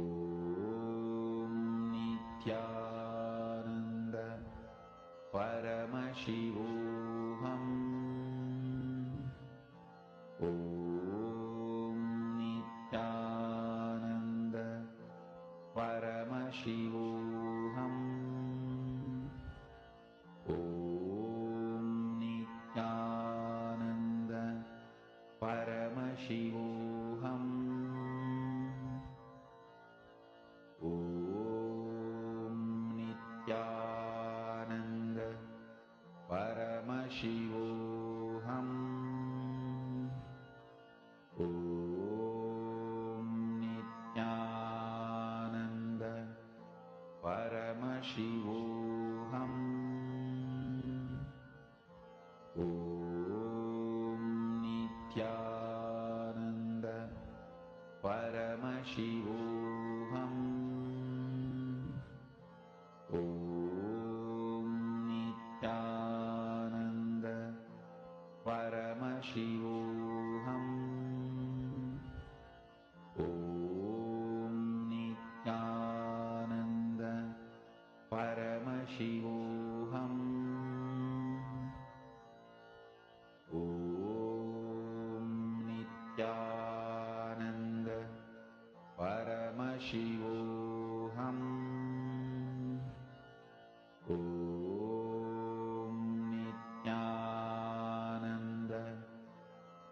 [SPEAKER 5] Om Nithyananda Paramashivoham. Om Nithyananda Paramashivoham. Om Nithyananda Paramashivoham. Om Nithyananda Paramashivoham. Om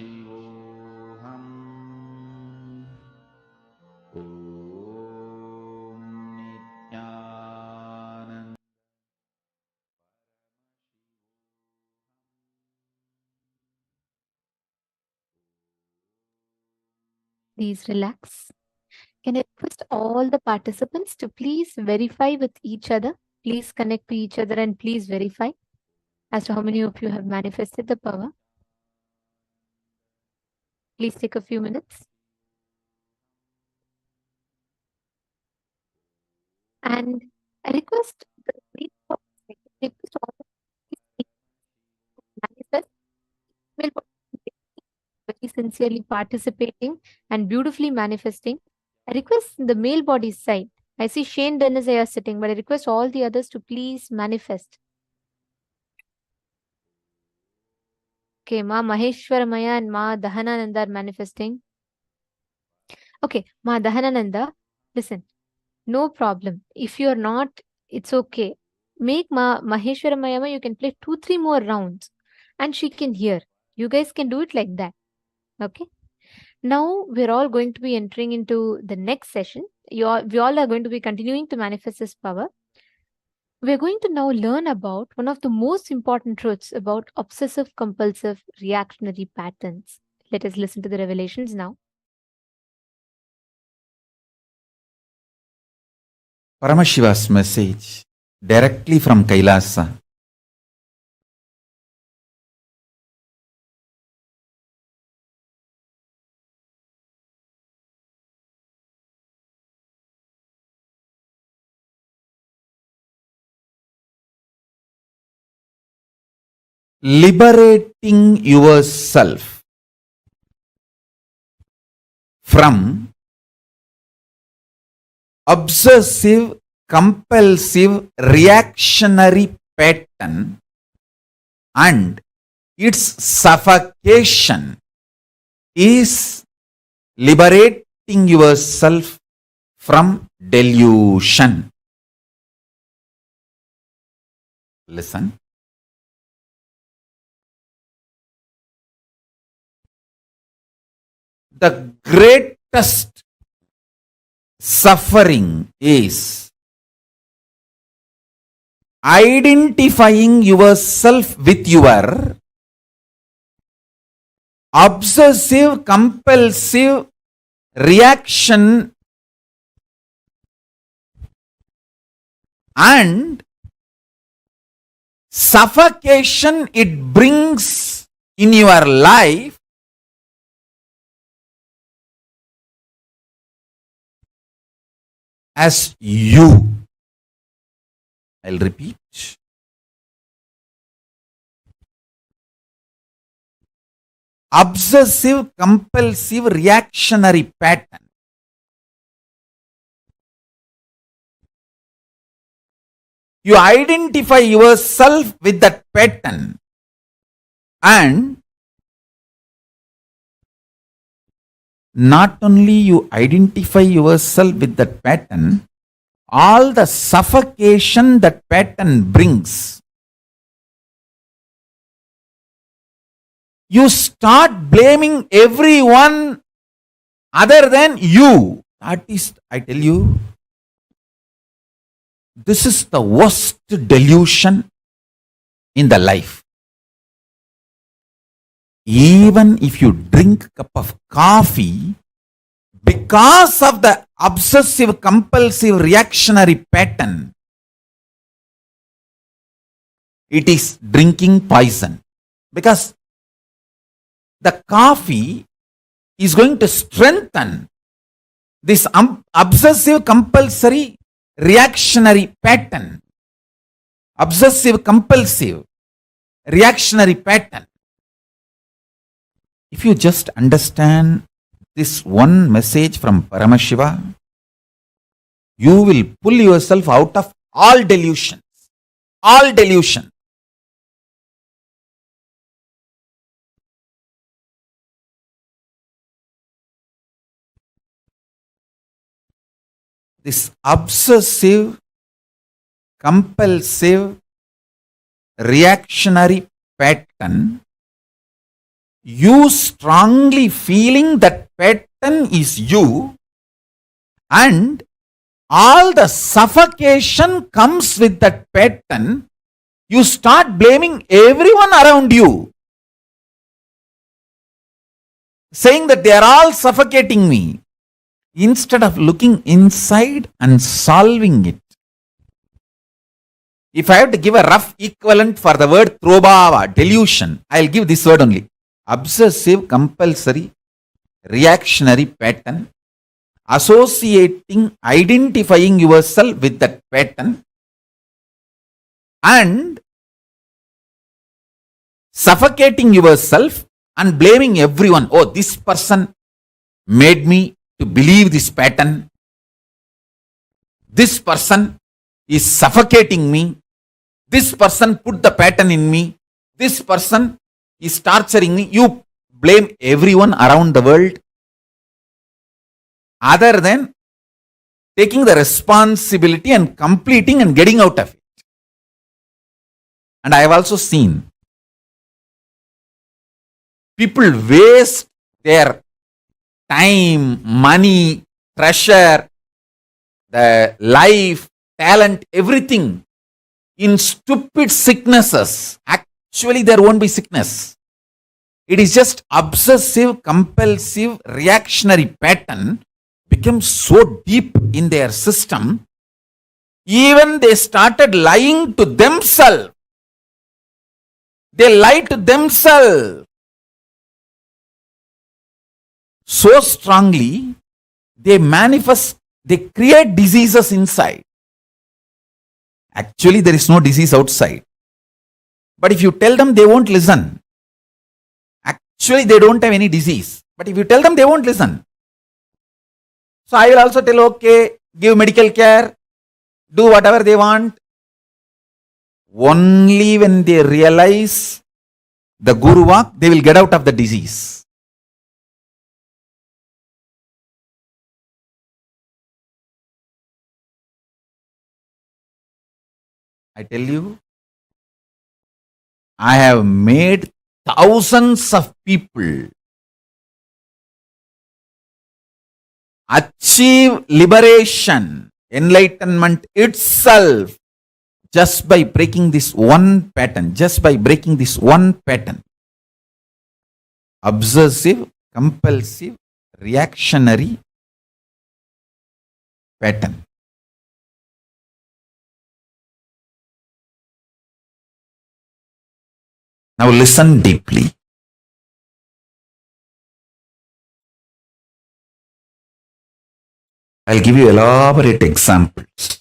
[SPEAKER 5] Om Nithyananda
[SPEAKER 7] Please relax. Can I request all the participants to please verify with each other? Please connect to each other and please verify as to how many of you have manifested the power. Please take a few minutes. And I request all manifest very sincerely participating and beautifully manifesting. I request the male body side. I see Shane Dennis are sitting, but I request all the others to please manifest. Okay, Ma Maheshwaramaya and Ma Dahanananda are manifesting. Okay, Ma Dahanananda, listen, no problem. If you're not, it's okay. Make Ma Maheshwaramaya, you can play 2-3 more rounds and she can hear. You guys can do it like that. Okay. Now we're all going to be entering into the next session. We all are going to be continuing to manifest this power. We're going to now learn about one of the most important truths about obsessive-compulsive reactionary patterns. Let us listen to the revelations now.
[SPEAKER 5] Paramashiva's message directly from Kailasa. Liberating yourself from obsessive compulsive reactionary pattern and its suffocation is liberating yourself from delusion. Listen. The greatest suffering is identifying yourself with your obsessive compulsive reaction and suffocation it brings in your life as you. I'll repeat. Obsessive compulsive reactionary pattern. You identify yourself with that pattern and not only you identify yourself with that pattern, all the suffocation that pattern brings. You start blaming everyone other than you. That is, I tell you, this is the worst delusion in the life. Even if you drink a cup of coffee, because of the obsessive compulsive reactionary pattern, it is drinking poison. Because the coffee is going to strengthen this obsessive compulsory reactionary pattern. Obsessive compulsive reactionary pattern. If you just understand this one message from Paramashiva, you will pull yourself out of all delusions. All delusion. This obsessive, compulsive, reactionary pattern
[SPEAKER 9] you strongly feeling that pattern is you, and all the suffocation comes with that pattern, you start blaming everyone around you, saying that they are all suffocating me, instead of looking inside and solving it. If I have to give a rough equivalent for the word throbhava, delusion, I'll give this word only. Obsessive, compulsory, reactionary pattern, associating, identifying yourself with that pattern, and suffocating yourself and blaming everyone. Oh, this person made me to believe this pattern. This person is suffocating me. This person put the pattern in me. This person is torturing me. You blame everyone around the world, other than taking the responsibility and completing and getting out of it. And I have also seen people waste their time, money, treasure, the life, talent, everything in stupid sicknesses. Actually, there won't be sickness. It is just obsessive, compulsive, reactionary pattern becomes so deep in their system, even they started lying to themselves. They lie to themselves so strongly, they manifest, they create diseases inside. Actually, there is no disease outside. But if you tell them, they won't listen. Actually, they don't have any disease. But if you tell them, they won't listen. So I will also tell, okay, give medical care, do whatever they want. Only when they realize the Guru Vak, they will get out of the disease. I tell you, I have made thousands of people achieve liberation, enlightenment itself, just by breaking this one pattern, obsessive, compulsive, reactionary pattern. Now listen deeply. I'll give you elaborate examples.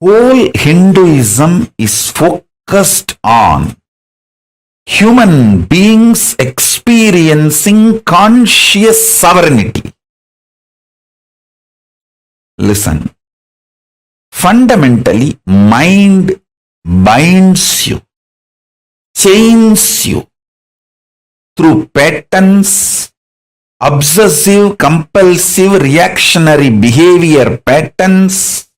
[SPEAKER 9] Whole Hinduism is focused on human beings experiencing conscious sovereignty. Listen. Fundamentally, mind binds you, chains you through patterns, obsessive, compulsive, reactionary behavior patterns,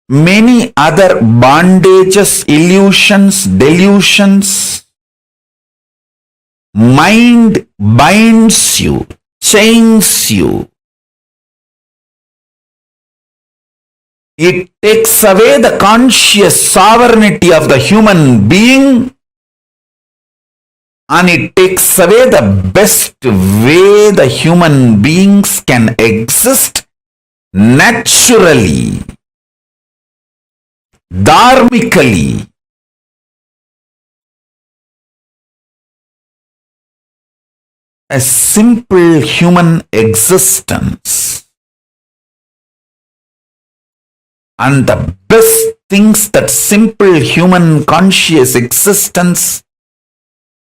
[SPEAKER 9] many other bondages, illusions, delusions. Mind binds you, chains you. It takes away the conscious sovereignty of the human being, and it takes away the best way the human beings can exist naturally, dharmically. A simple human existence. And the best things that simple human conscious existence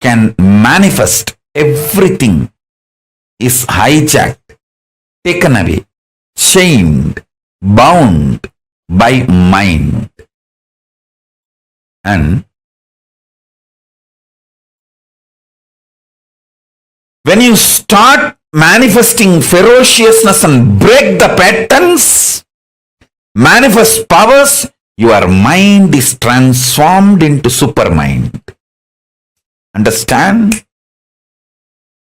[SPEAKER 9] can manifest, everything is hijacked, taken away, chained, bound by mind. And when you start manifesting ferociousness and break the patterns, manifest powers, your mind is transformed into supermind. Understand?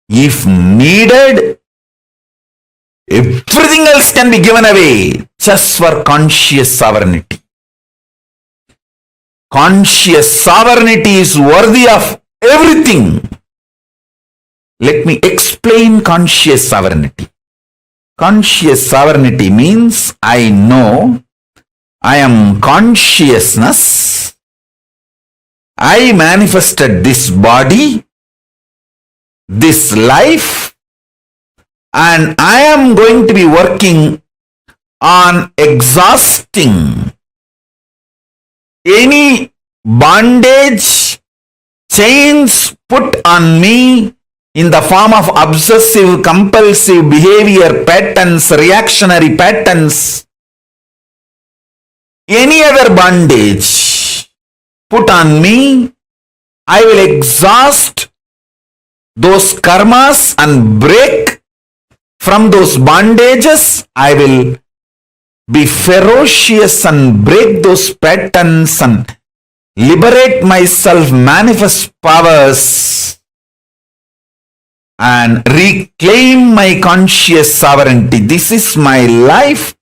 [SPEAKER 9] If needed, everything else can be given away just for conscious sovereignty. Conscious sovereignty is worthy of everything. Let me explain conscious sovereignty. Conscious sovereignty means I know I am consciousness. I manifested this body, this life, and I am going to be working on exhausting any bondage, chains put on me in the form of obsessive compulsive behavior patterns, reactionary patterns, any other bondage put on me, I will exhaust those karmas and break from those bondages. I will be ferocious and break those patterns and liberate myself, manifest powers, and reclaim my conscious sovereignty. This is my life.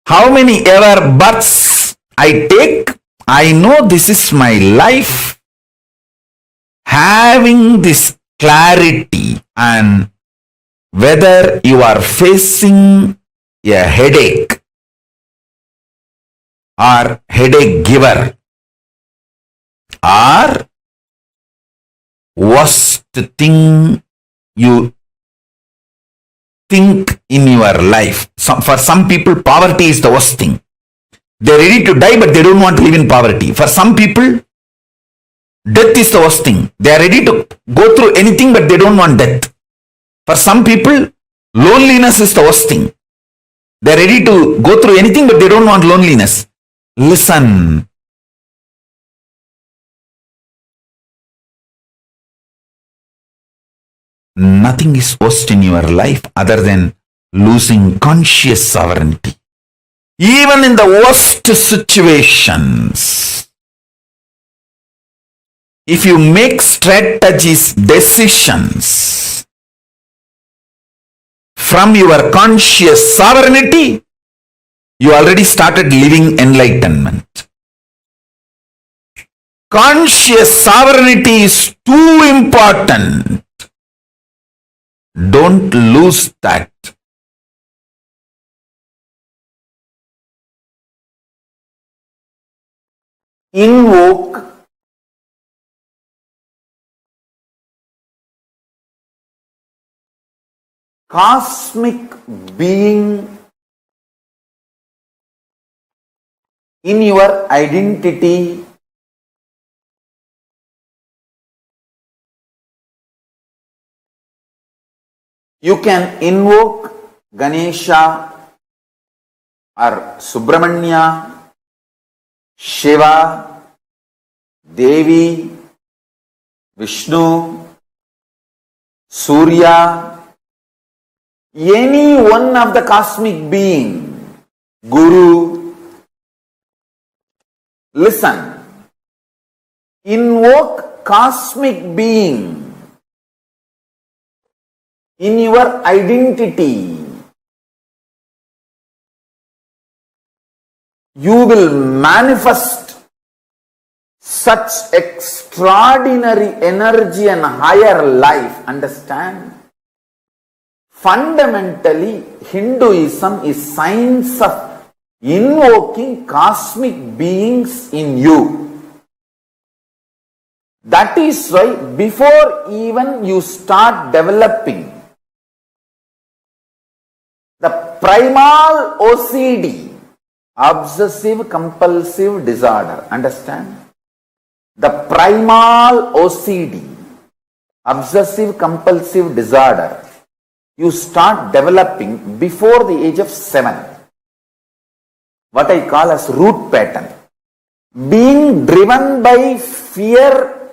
[SPEAKER 9] How many ever births I take, I know this is my life. Having this clarity, and whether you are facing a headache or headache giver or worst thing you think in your life. For some people, poverty is the worst thing. They're ready to die, but they don't want to live in poverty. For some people, death is the worst thing. They are ready to go through anything, but they don't want death. For some people, loneliness is the worst thing. They are ready to go through anything, but they don't want loneliness. Listen. Nothing is worst in your life other than losing conscious sovereignty. Even in the worst situations, if you make strategies, decisions from your conscious sovereignty, you already started living enlightenment. Conscious sovereignty is too important. Don't lose that. Invoke cosmic being in your identity. You can invoke Ganesha or Subramanya, Shiva, Devi, Vishnu, Surya, any one of the cosmic being, Guru. Listen, invoke cosmic being in your identity. You will manifest such extraordinary energy and higher life. Understand? Fundamentally, Hinduism is science of invoking cosmic beings in you. That is why before even you start developing the primal OCD, obsessive-compulsive disorder, understand? The primal OCD, obsessive-compulsive disorder, you start developing before the age of 7. What I call as root pattern. Being driven by fear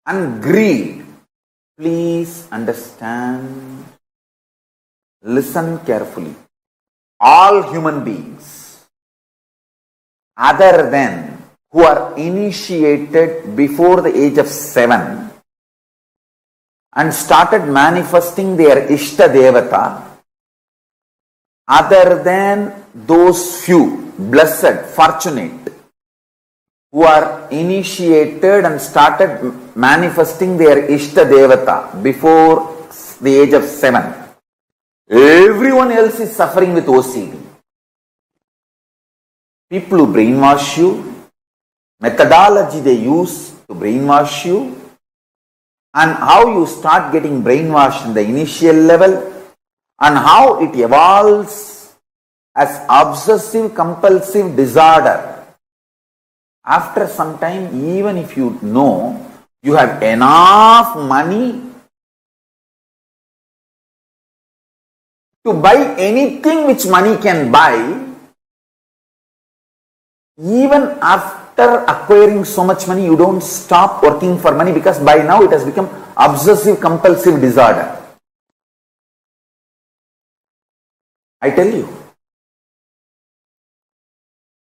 [SPEAKER 9] and greed. Please understand. Listen carefully. All human beings
[SPEAKER 5] other than who are initiated before the age of 7 and started manifesting their Ishta Devata, other than those few blessed, fortunate, who are initiated and started manifesting their Ishta Devata before the age of 7, everyone else is suffering with OCD. People who brainwash you, methodology they use to brainwash you, and how you start getting brainwashed in the initial level, and how it evolves as obsessive-compulsive disorder. After some time, even if you know you have enough money to buy anything which money can buy, even after acquiring so much money, you don't stop working for money, because by now it has become obsessive-compulsive disorder. I tell you,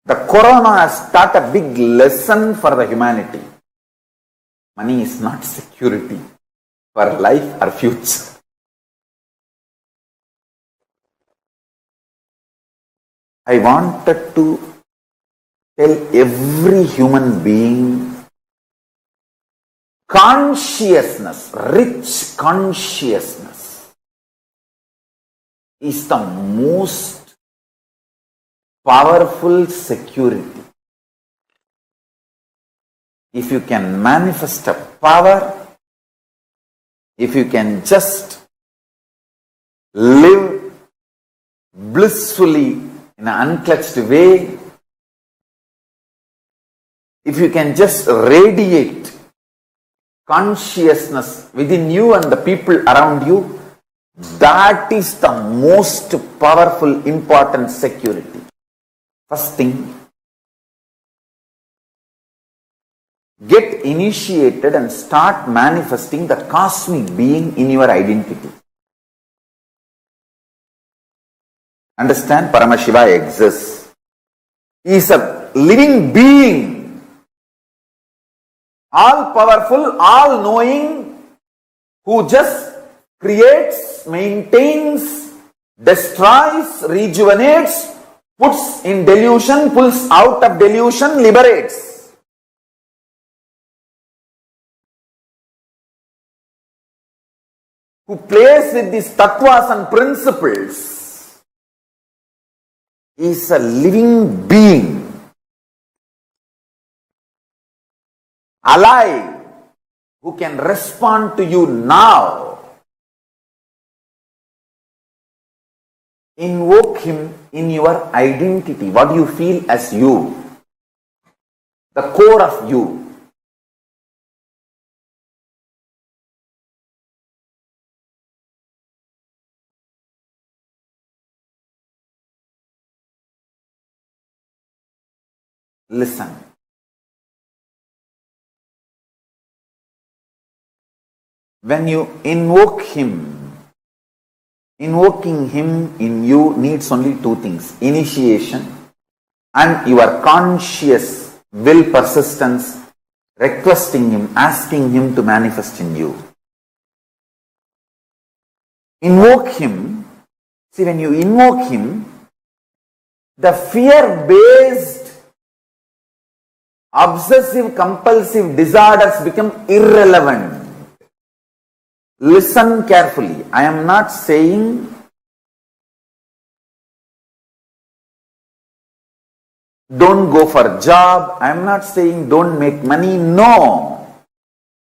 [SPEAKER 5] the corona has taught a big lesson for the humanity. Money is not security for life or future. I wanted to tell every human being, consciousness, rich consciousness is the most powerful security. If you can manifest a power, if you can just live blissfully in an unclutched way, if you can just radiate consciousness within you and the people around you, that is the most powerful, important security. First thing, get initiated and start manifesting the cosmic being in your identity. Understand, Paramashiva exists. He is a living being, all powerful, all knowing, who just creates, maintains, destroys, rejuvenates, puts in delusion, pulls out of delusion, liberates. Who plays with these tattvas and principles, is a living being, alive, who can respond to you now. Invoke him in your identity. What do you feel as you? The core of you. Listen. When you invoke him, invoking him in you needs only two things: initiation and your conscious will persistence, requesting him, asking him to manifest in you. Invoke him. See, when you invoke him, the fear-based obsessive-compulsive disorders become irrelevant. Listen carefully. I am not saying don't go for a job. I am not saying don't make money. No.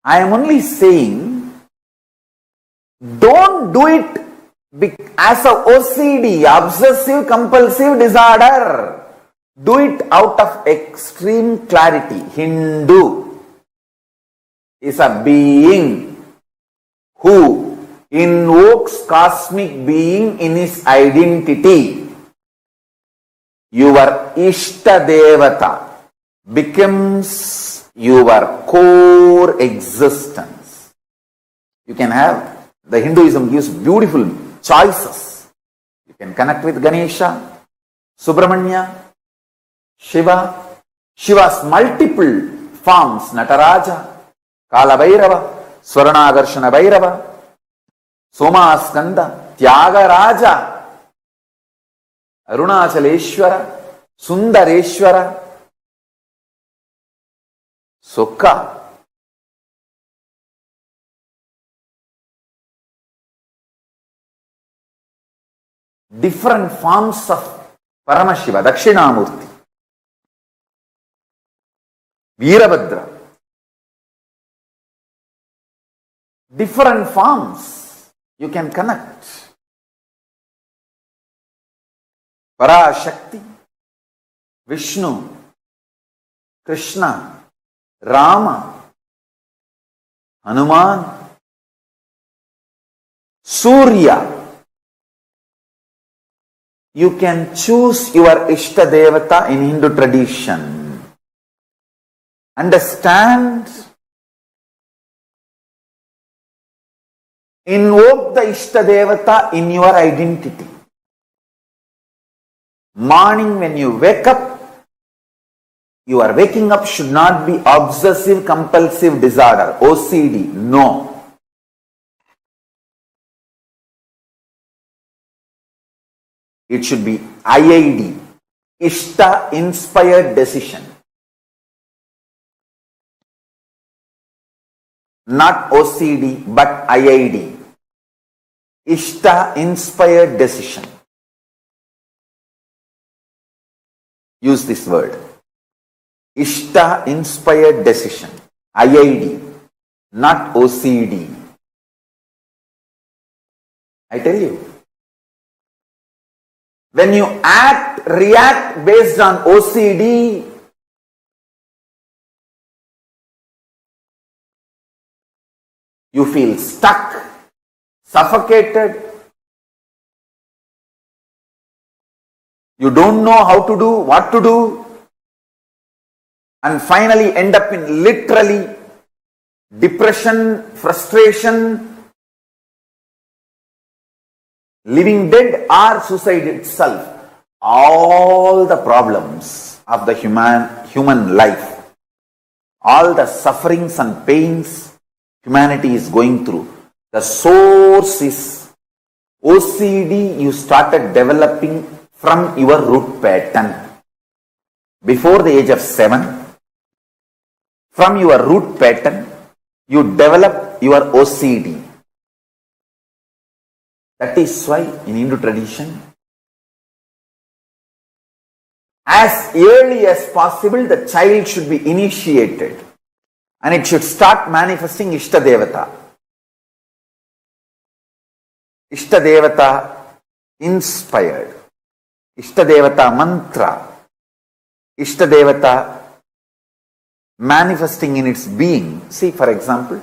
[SPEAKER 5] I am only saying don't do it as a OCD, obsessive-compulsive disorder. Do it out of extreme clarity. Hindu is a being who invokes cosmic being in his identity. Your Ishta Devata becomes your core existence. You can have, the Hinduism gives beautiful choices. You can connect with Ganesha, Subramanya, Shiva, Shiva's multiple forms, Nataraja, Kala Bhairava, Swaranagarshana Bhairava, Somaskanda, Tyagaraja, Arunachaleshwara, Sundareshwara, Sukha. Different forms of Paramashiva, Dakshinamurti, Veerabhadra. Different forms you can connect. Parashakti, Vishnu, Krishna, Rama, Hanuman, Surya. You can choose your Ishta Devata in Hindu tradition. Understand? Invoke the Ishta Devata in your identity. Morning when you wake up, your waking up should not be obsessive-compulsive disorder, OCD. No. It should be IID, Ishta inspired decision. Not OCD, but IID, Ishta inspired decision. Use this word. Ishta inspired decision. IID, not OCD. I tell you. When you react based on OCD, you feel stuck, suffocated. You don't know how to do, what to do, and finally end up in literally depression, frustration, living dead or suicide itself. All the problems of the human life, all the sufferings and pains humanity is going through, the source is OCD you started developing from your root pattern. Before the age of 7, from your root pattern, you develop your OCD. That is why in Hindu tradition, as early as possible, the child should be initiated and it should start manifesting Ishta Devata. Ishta Devata inspired, Ishta Devata mantra, Ishta Devata manifesting in its being. See, for example,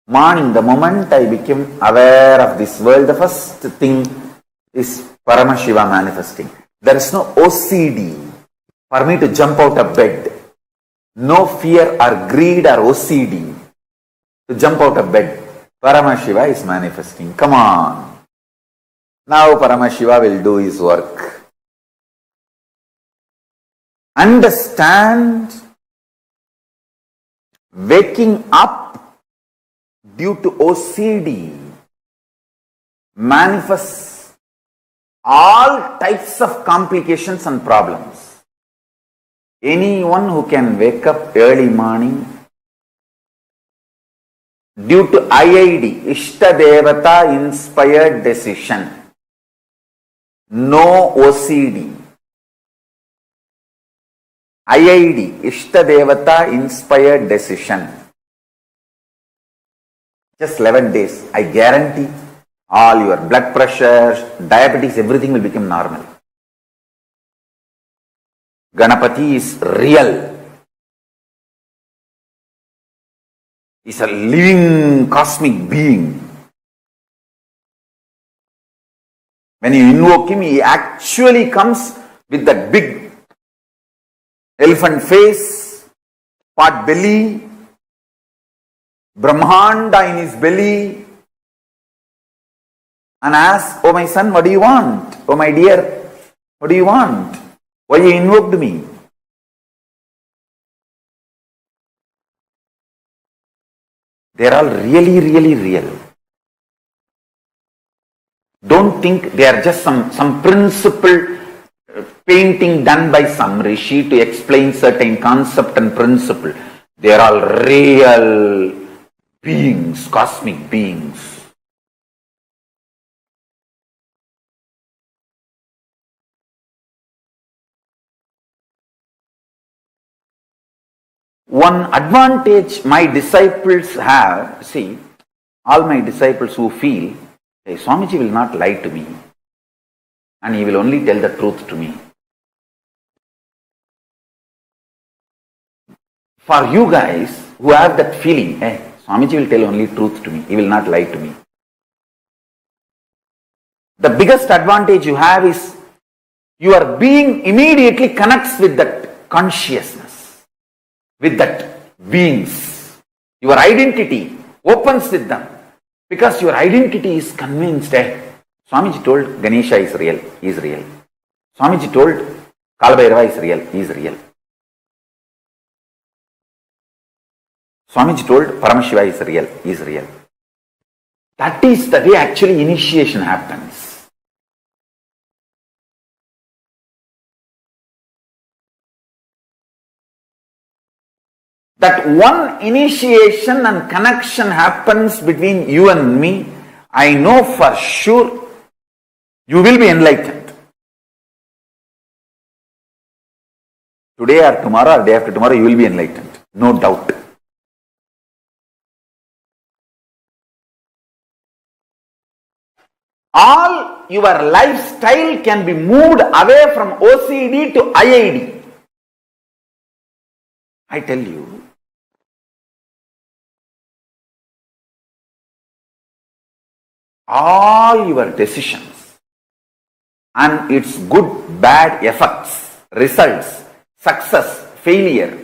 [SPEAKER 5] morning, the moment I became aware of this world, the first thing is Paramashiva manifesting. There is no OCD for me to jump out of bed. No fear or greed or OCD to jump out of bed. Paramashiva is manifesting. Come on. Now Paramashiva will do his work. Understand, waking up due to OCD manifests all types of complications and problems. Anyone who can wake up early morning due to IID, Ishta Devata inspired decision, no OCD, IID, Ishta Devata inspired decision, just 11 days, I guarantee all your blood pressure, diabetes, everything will become normal. Ganapati is real. He's a living cosmic being. When you invoke him, he actually comes with that big elephant face, pot belly, Brahmanda in his belly, and asks, "Oh my son, what do you want? Oh my dear, what do you want? Why you invoked me?" They're all really, really real. Don't think they are just some principle painting done by some rishi to explain certain concept and principle. They are all real beings, cosmic beings. One advantage my disciples have, see, all my disciples who feel, hey, Swamiji will not lie to me and he will only tell the truth to me. For you guys who have that feeling, hey, Swamiji will tell only truth to me, he will not lie to me. The biggest advantage you have is your being immediately connects with that consciousness, with that beings. Your identity opens with them because your identity is convinced. Swamiji told Ganesha is real, he is real. Swamiji told Kalabhairava is real, he is real. Swamiji told Paramashiva is real, he is real. That is the way actually initiation happens. That one initiation and connection happens between you and me, I know for sure you will be enlightened. Today or tomorrow or day after tomorrow you will be enlightened, no doubt. All your lifestyle can be moved away from OCD to IID. I tell you, all your decisions and its good, bad effects, results, success, failure,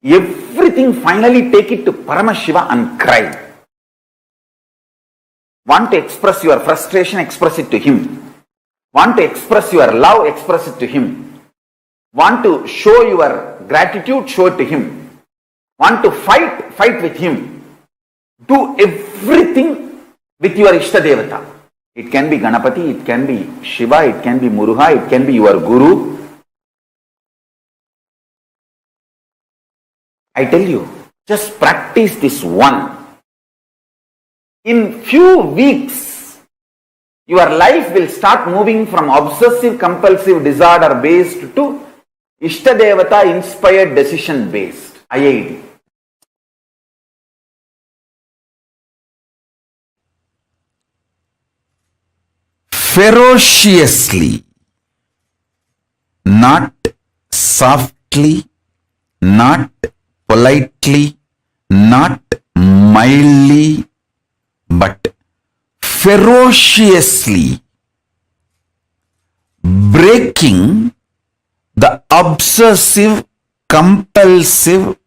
[SPEAKER 5] everything finally take it to Paramashiva and cry. Want to express your frustration, express it to him. Want to express your love, express it to him. Want to show your gratitude, show it to him. Want to fight, fight with him. Do everything with your Ishtadevata. It can be Ganapati, it can be Shiva, it can be Muruga, it can be your Guru. I tell you, just practice this one. In few weeks, your life will start moving from obsessive-compulsive disorder based to Ishtadevata inspired decision based, IID.
[SPEAKER 9] Ferociously, not softly, not politely, not mildly, but ferociously breaking the obsessive compulsive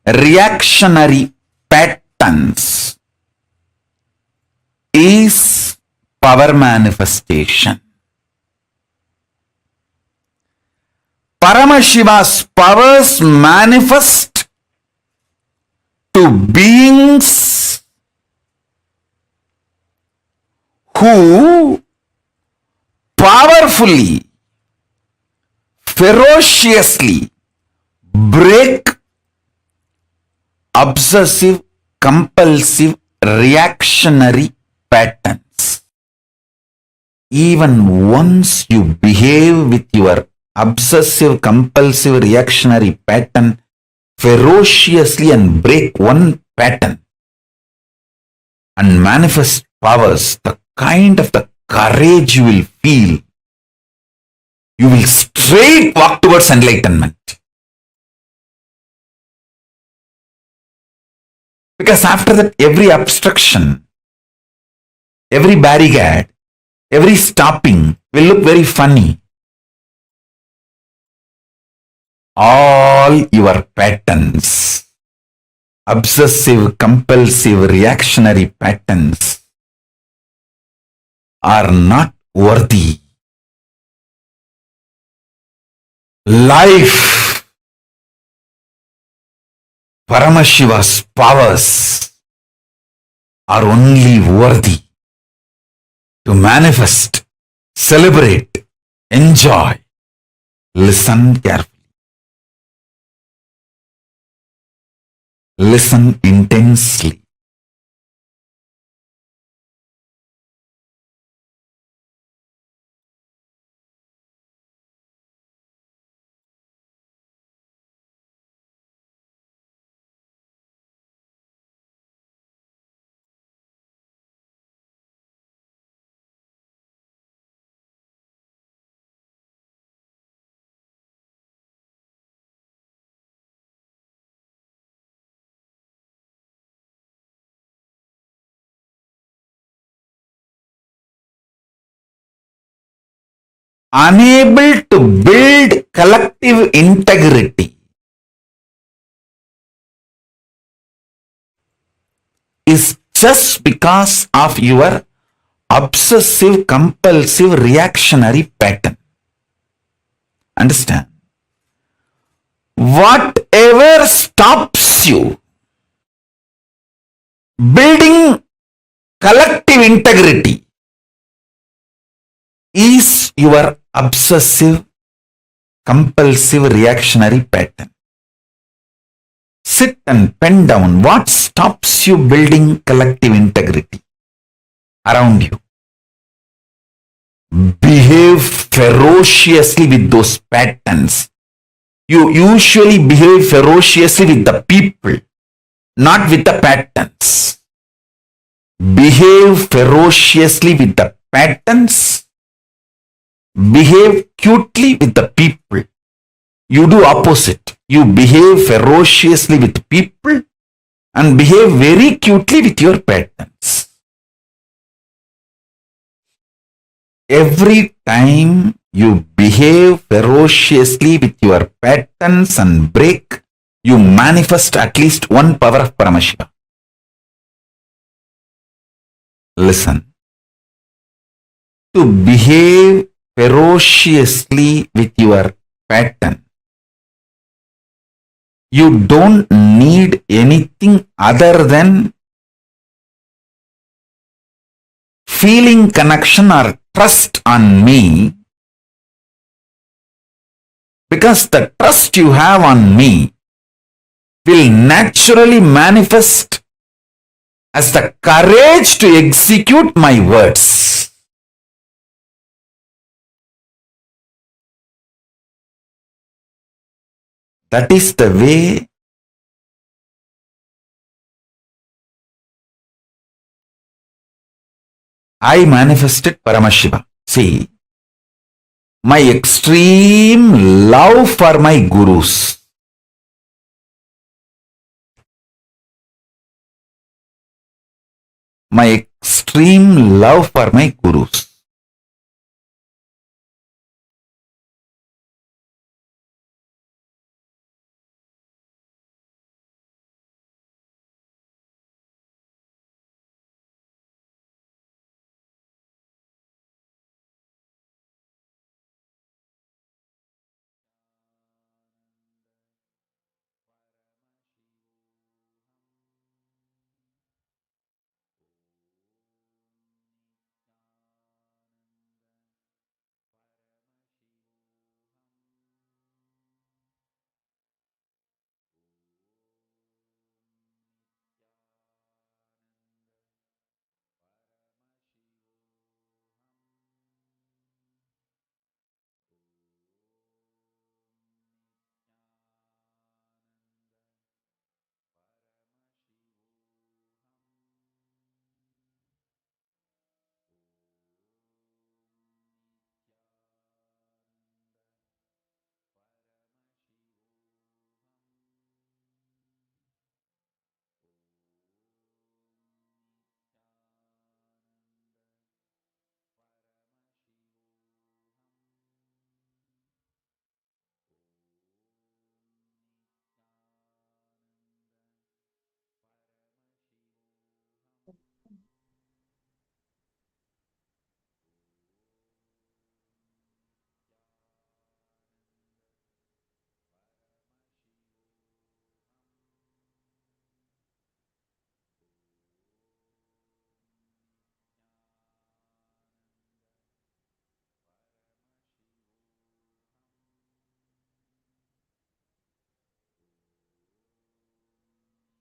[SPEAKER 9] reactionary patterns is power manifestation. Paramashiva's powers manifest to beings who powerfully, ferociously break obsessive compulsive reactionary patterns. Even once you behave with your obsessive compulsive reactionary pattern ferociously and break one pattern and manifest powers, the kind of the courage you will feel, you will straight walk towards enlightenment. Because after that, every obstruction, every barricade, every stopping will look very funny. All your patterns, obsessive, compulsive, reactionary patterns are not worthy. Life Paramashiva's powers are only worthy to manifest, celebrate, enjoy. Listen carefully. Listen intensely. Unable to build collective integrity is just because of your obsessive compulsive reactionary pattern. Understand? Whatever stops you building collective integrity is your obsessive compulsive reactionary pattern. Sit and pen down what stops you building collective integrity around you. Behave ferociously with those patterns. You usually behave ferociously with the people, not with the patterns. Behave ferociously with the patterns. Behave cutely with the people. You do opposite. You behave ferociously with people and behave very cutely with your patterns. Every time you behave ferociously with your patterns and break, you manifest at least one power of Paramashiva. Listen. To behave ferociously with your pattern, you don't need anything other than feeling connection or trust on me, because the trust you have on me will naturally manifest as the courage to execute my words. That is the way I manifested Paramashiva. See, my extreme love for my gurus, my extreme love for my gurus,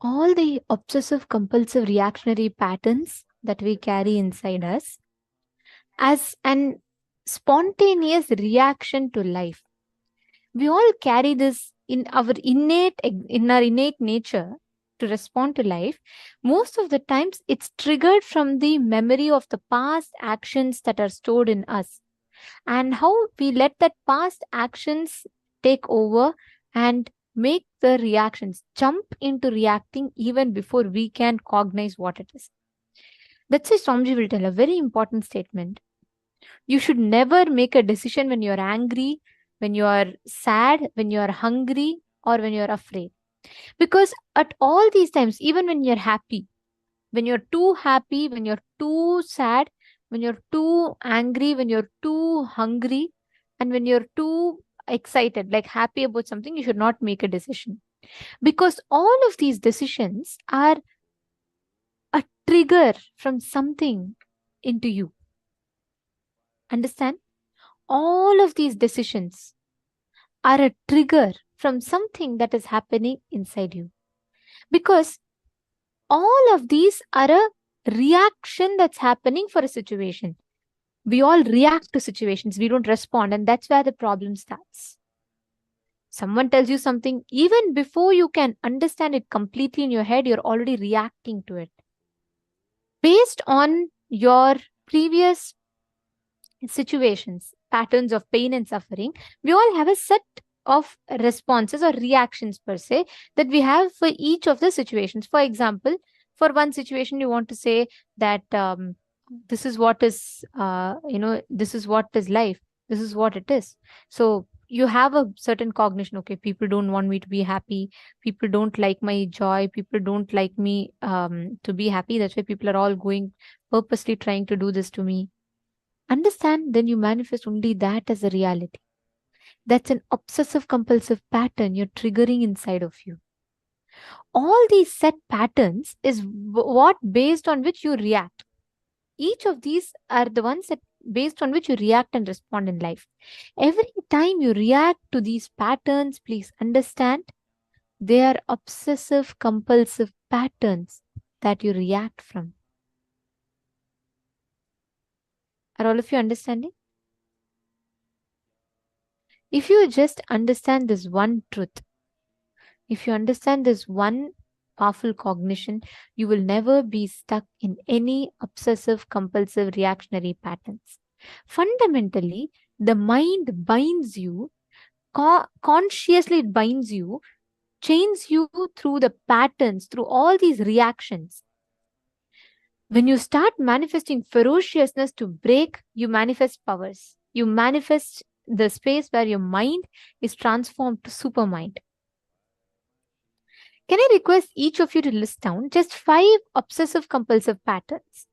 [SPEAKER 7] all the obsessive compulsive reactionary patterns that we carry inside us as an spontaneous reaction to life. We all carry this in our innate nature to respond to life. Most of the times it's triggered from the memory of the past actions that are stored in us, and how we let that past actions take over and make the reactions jump into reacting even before we can cognize what it is. That's why Swamiji will tell a very important statement. You should never make a decision when you're angry, when you're sad, when you're hungry, or when you're afraid. Because at all these times, even when you're happy, when you're too happy, when you're too sad, when you're too angry, when you're too hungry, and when you're too excited, like happy about something, you should not make a decision. Because all of these decisions are a trigger from something into you. Understand? All of these decisions are a trigger from something that is happening inside you. Because all of these are a reaction that's happening for a situation. We all react to situations, we don't respond, and that's where the problem starts. Someone tells you something, even before you can understand it completely in your head, you're already reacting to it. Based on your previous situations, patterns of pain and suffering, we all have a set of responses or reactions per se that we have for each of the situations. For example, for one situation, you want to say that this is what is, this is what is life. This is what it is. So you have a certain cognition. Okay, people don't want me to be happy. People don't like my joy. People don't like me to be happy. That's why people are all going purposely trying to do this to me. Understand, then you manifest only that as a reality. That's an obsessive compulsive pattern you're triggering inside of you. All these set patterns is what based on which you react. Each of these are the ones that based on which you react and respond in life. Every time you react to these patterns, please understand they are obsessive compulsive patterns that you react from. Are all of you understanding? If you just understand this one truth, if you understand this one powerful cognition, you will never be stuck in any obsessive compulsive reactionary patterns. Fundamentally, the mind binds you, consciously it binds you, chains you through the patterns, through all these reactions. When you start manifesting ferociousness to break, you manifest powers. You manifest the space where your mind is transformed to supermind. Can I request each of you to list down just 5 obsessive compulsive patterns?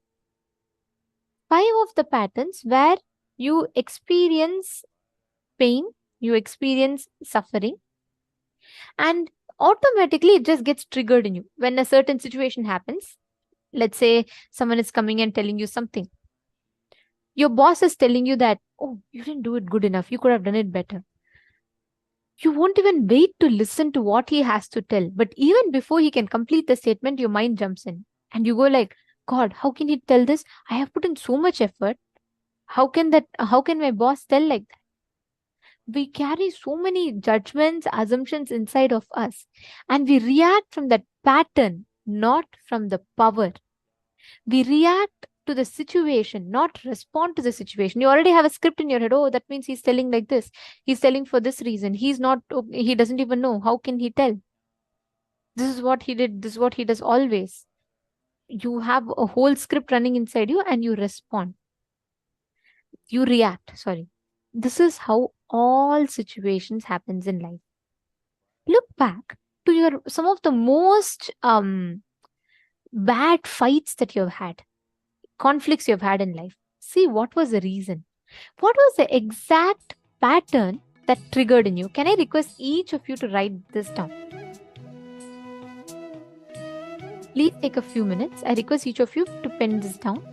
[SPEAKER 7] 5 of the patterns where you experience pain, you experience suffering, and automatically it just gets triggered in you. When a certain situation happens, let's say someone is coming and telling you something. Your boss is telling you that, oh, you didn't do it good enough. You could have done it better. You won't even wait to listen to what he has to tell. But even before he can complete the statement, your mind jumps in. And you go like, God, how can he tell this? I have put in so much effort. How can my boss tell like that? We carry so many judgments, assumptions inside of us. And we react from that pattern, not from the power. We react to the situation, not respond to the situation. You already have a script in your head. Oh, that means he's telling like this. He's telling for this reason. He doesn't even know. How can he tell? This is what he did. This is what he does always. You have a whole script running inside you and you respond. You react, sorry. This is how all situations happens in life. Look back to some of the most bad fights that you've had. Conflicts you've had in life. See what was the reason. What was the exact pattern that triggered in you? Can I request each of you to write this down? Please take a few minutes. I request each of you to pen this down.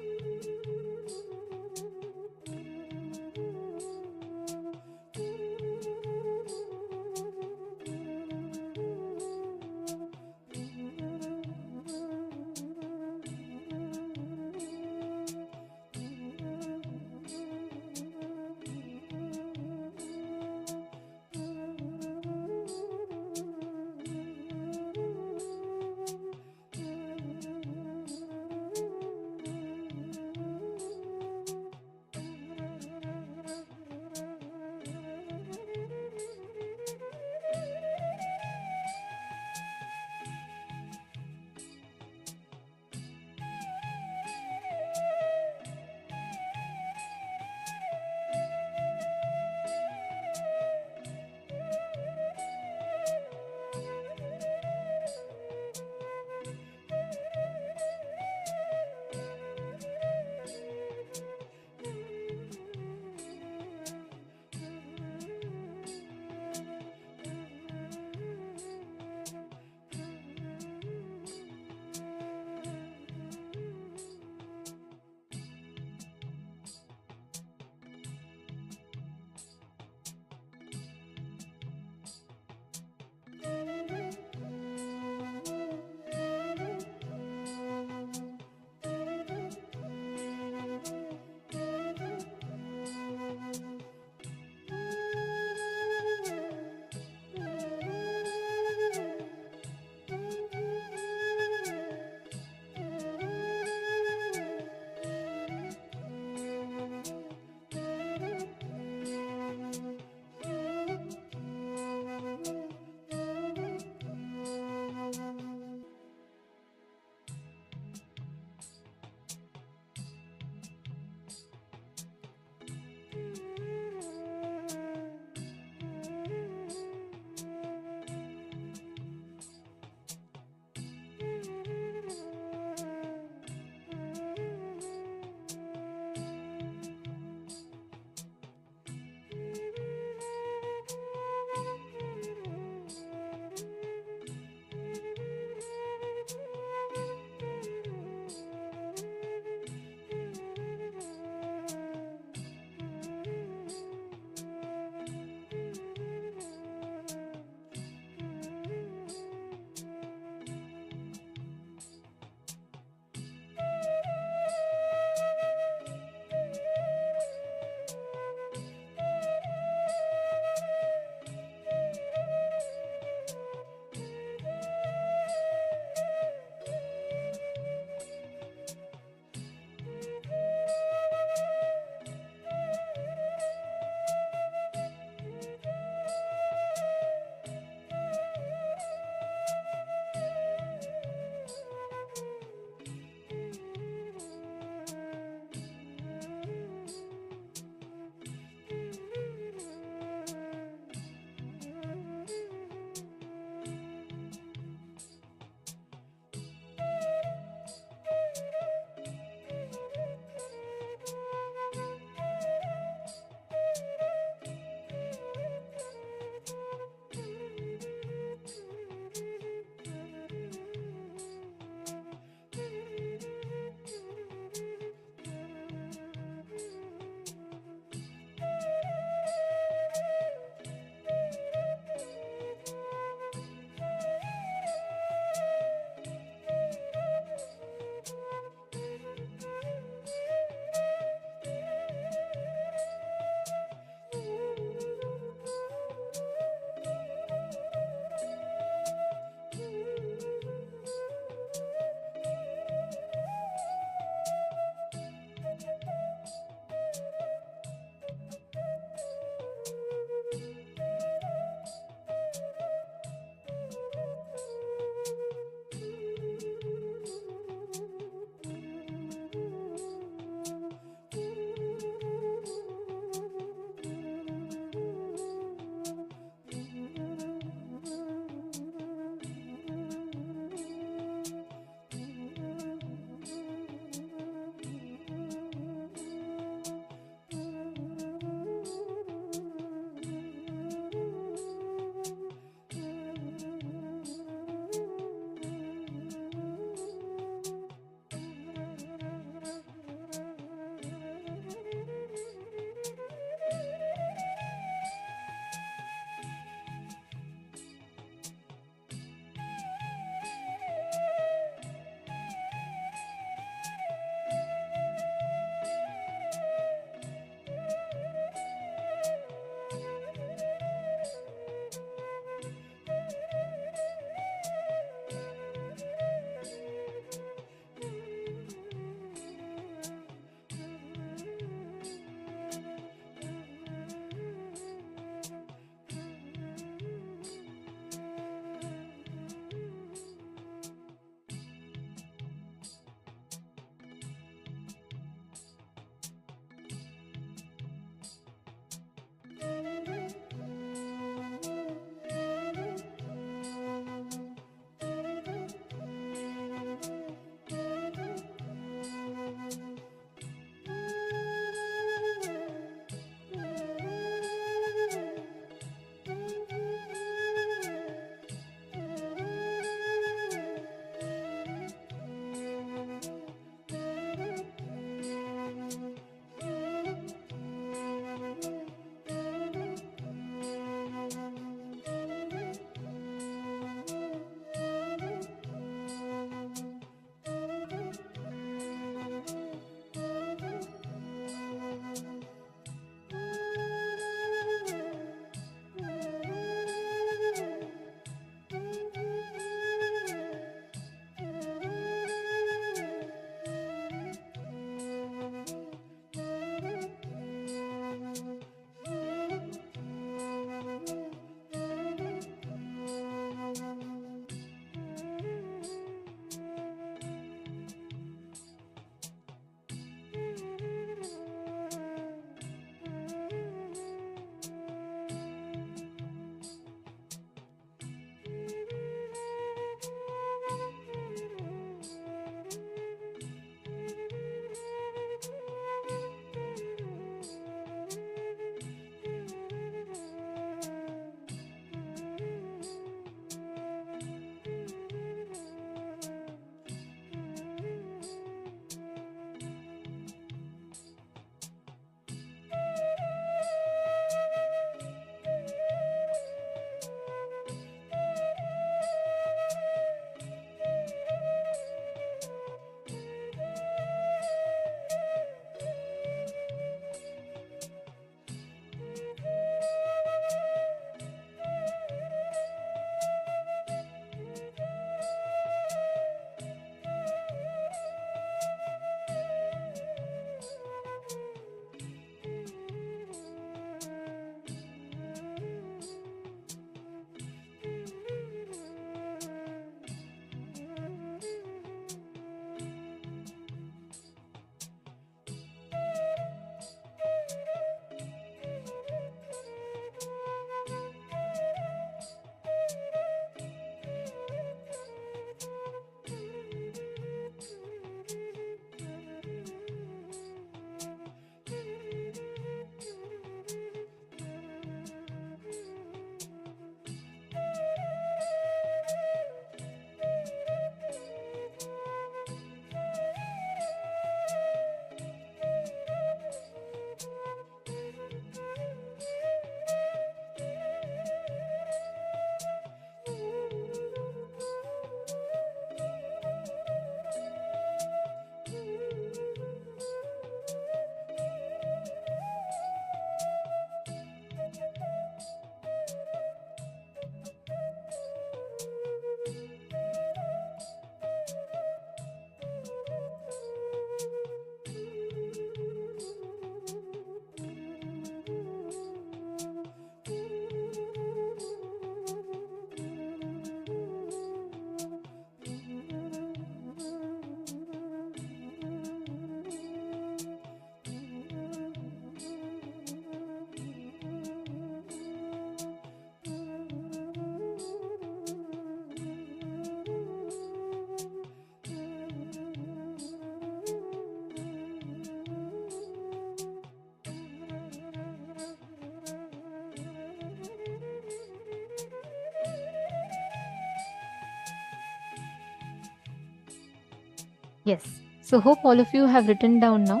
[SPEAKER 7] Yes. So hope all of you have written down now.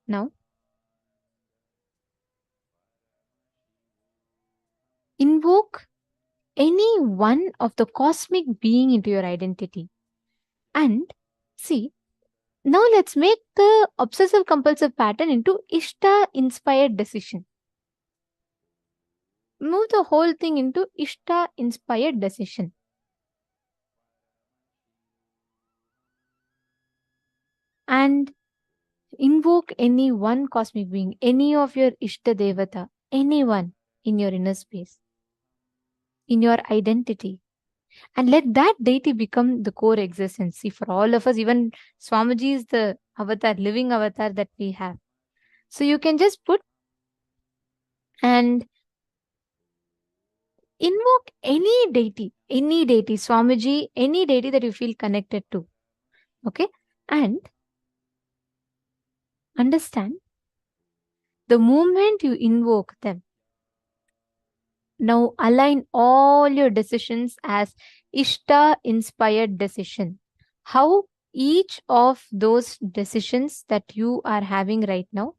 [SPEAKER 7] Now, invoke any one of the cosmic being into your identity. And see, now let's make the obsessive compulsive pattern into Ishta inspired decision. Move the whole thing into Ishta inspired decision. And invoke any one cosmic being, any of your Ishta Devata, anyone in your inner space, in your identity. And let that deity become the core existence. See, for all of us, even Swamiji is the avatar, living avatar that we have. So you can just put and invoke any deity, Swamiji, any deity that you feel connected to. Okay? And understand, the moment you invoke them, now align all your decisions as Ishta inspired decision. How each of those decisions that you are having right now,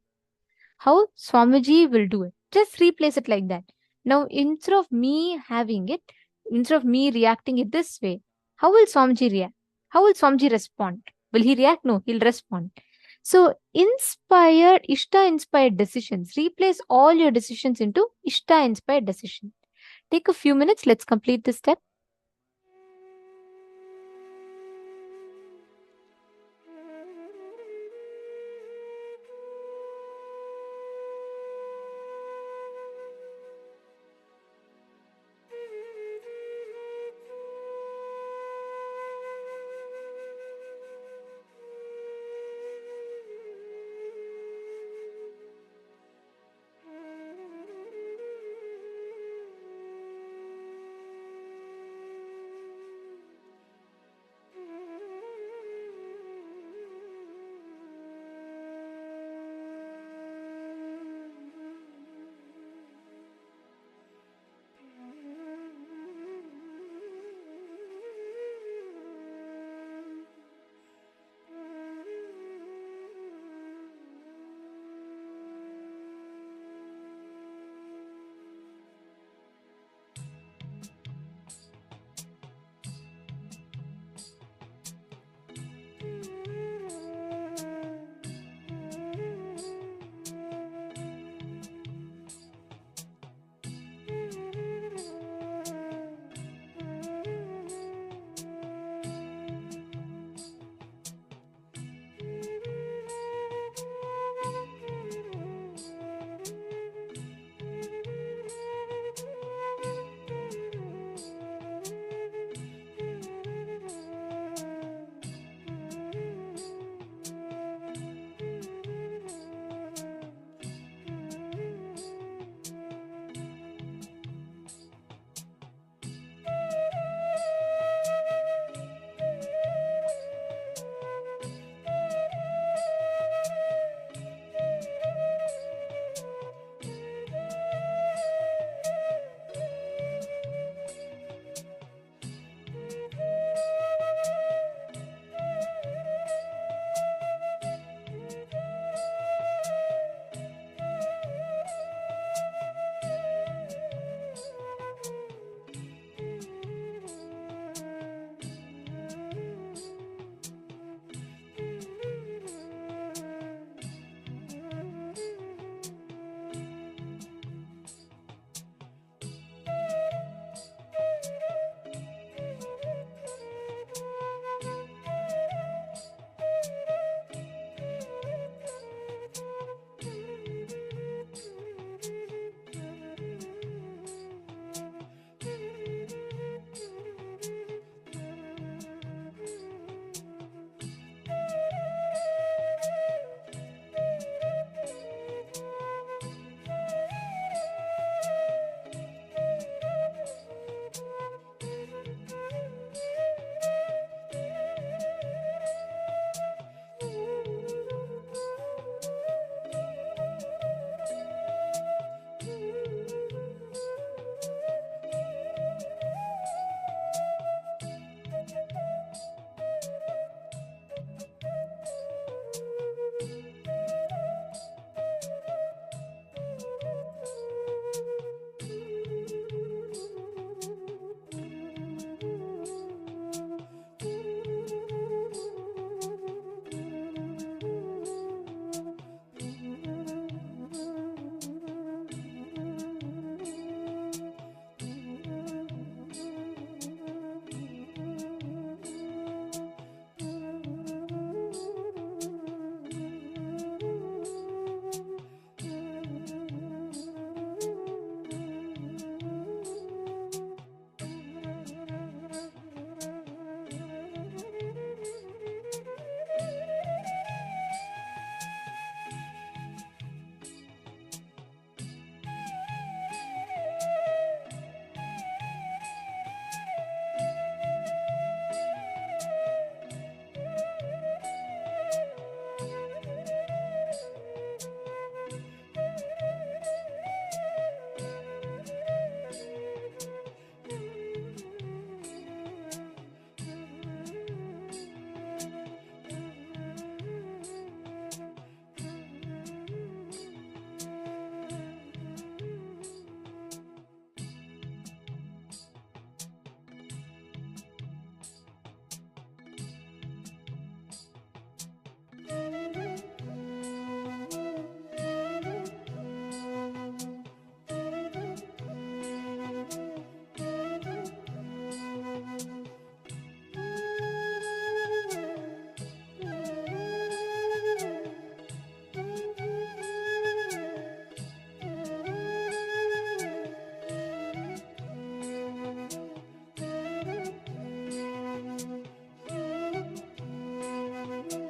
[SPEAKER 7] how Swamiji will do it. Just replace it like that. Now, instead of me having it, instead of me reacting it this way, how will Swamiji react? How will Swamiji respond? Will he react? No, he'll respond. So, Ishta inspired decisions. Replace all your decisions into Ishta inspired decision. Take a few minutes. Let's complete this step.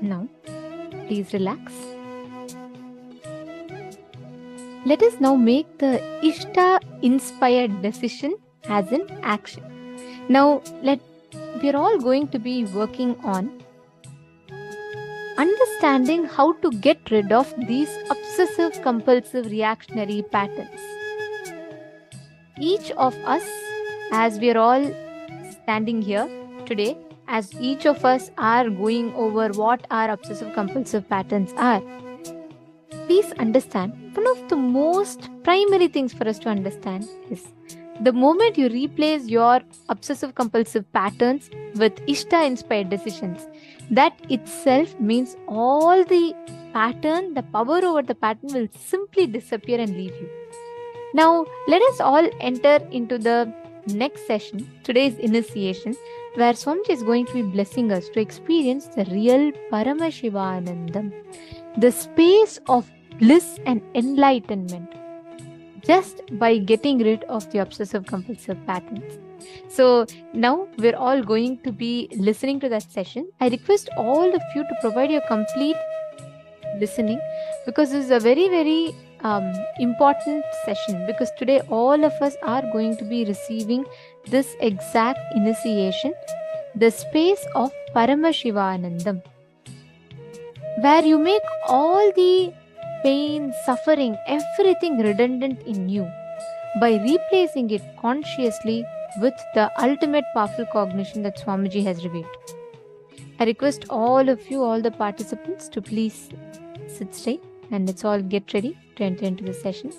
[SPEAKER 7] Now, please relax. Let us now make the Ishta inspired decision as an action. Now, we're all going to be working on understanding how to get rid of these obsessive compulsive reactionary patterns. Each of us, as we're all standing here today, as each of us are going over what our obsessive compulsive patterns are, please understand one of the most primary things for us to understand is the moment you replace your obsessive compulsive patterns with Ishta inspired decisions, that itself means all the power over the pattern will simply disappear and leave you. Now, let us all enter into the next session, today's initiation, where Swamiji is going to be blessing us to experience the real Paramashivoham, the space of bliss and enlightenment, just by getting rid of the obsessive compulsive patterns. So now we're all going to be listening to that session. I request all of you to provide your complete listening, because this is a very, very important session, because today all of us are going to be receiving this exact initiation, the space of Paramashivoham, where you make all the pain, suffering, everything redundant in you by replacing it consciously with the ultimate powerful cognition that Swamiji has revealed. I request all of you, all the participants, to please sit straight and let's all get ready to enter into the session.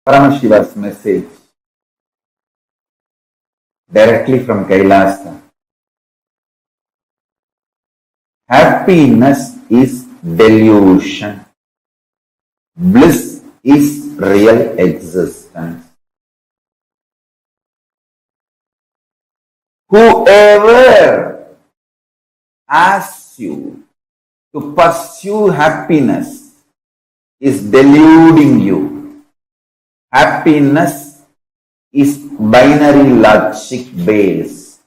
[SPEAKER 5] Paramashiva's message directly from Kailasa. Happiness is delusion. Bliss is real existence. Whoever asks you to pursue happiness is deluding you. Happiness is binary logic based.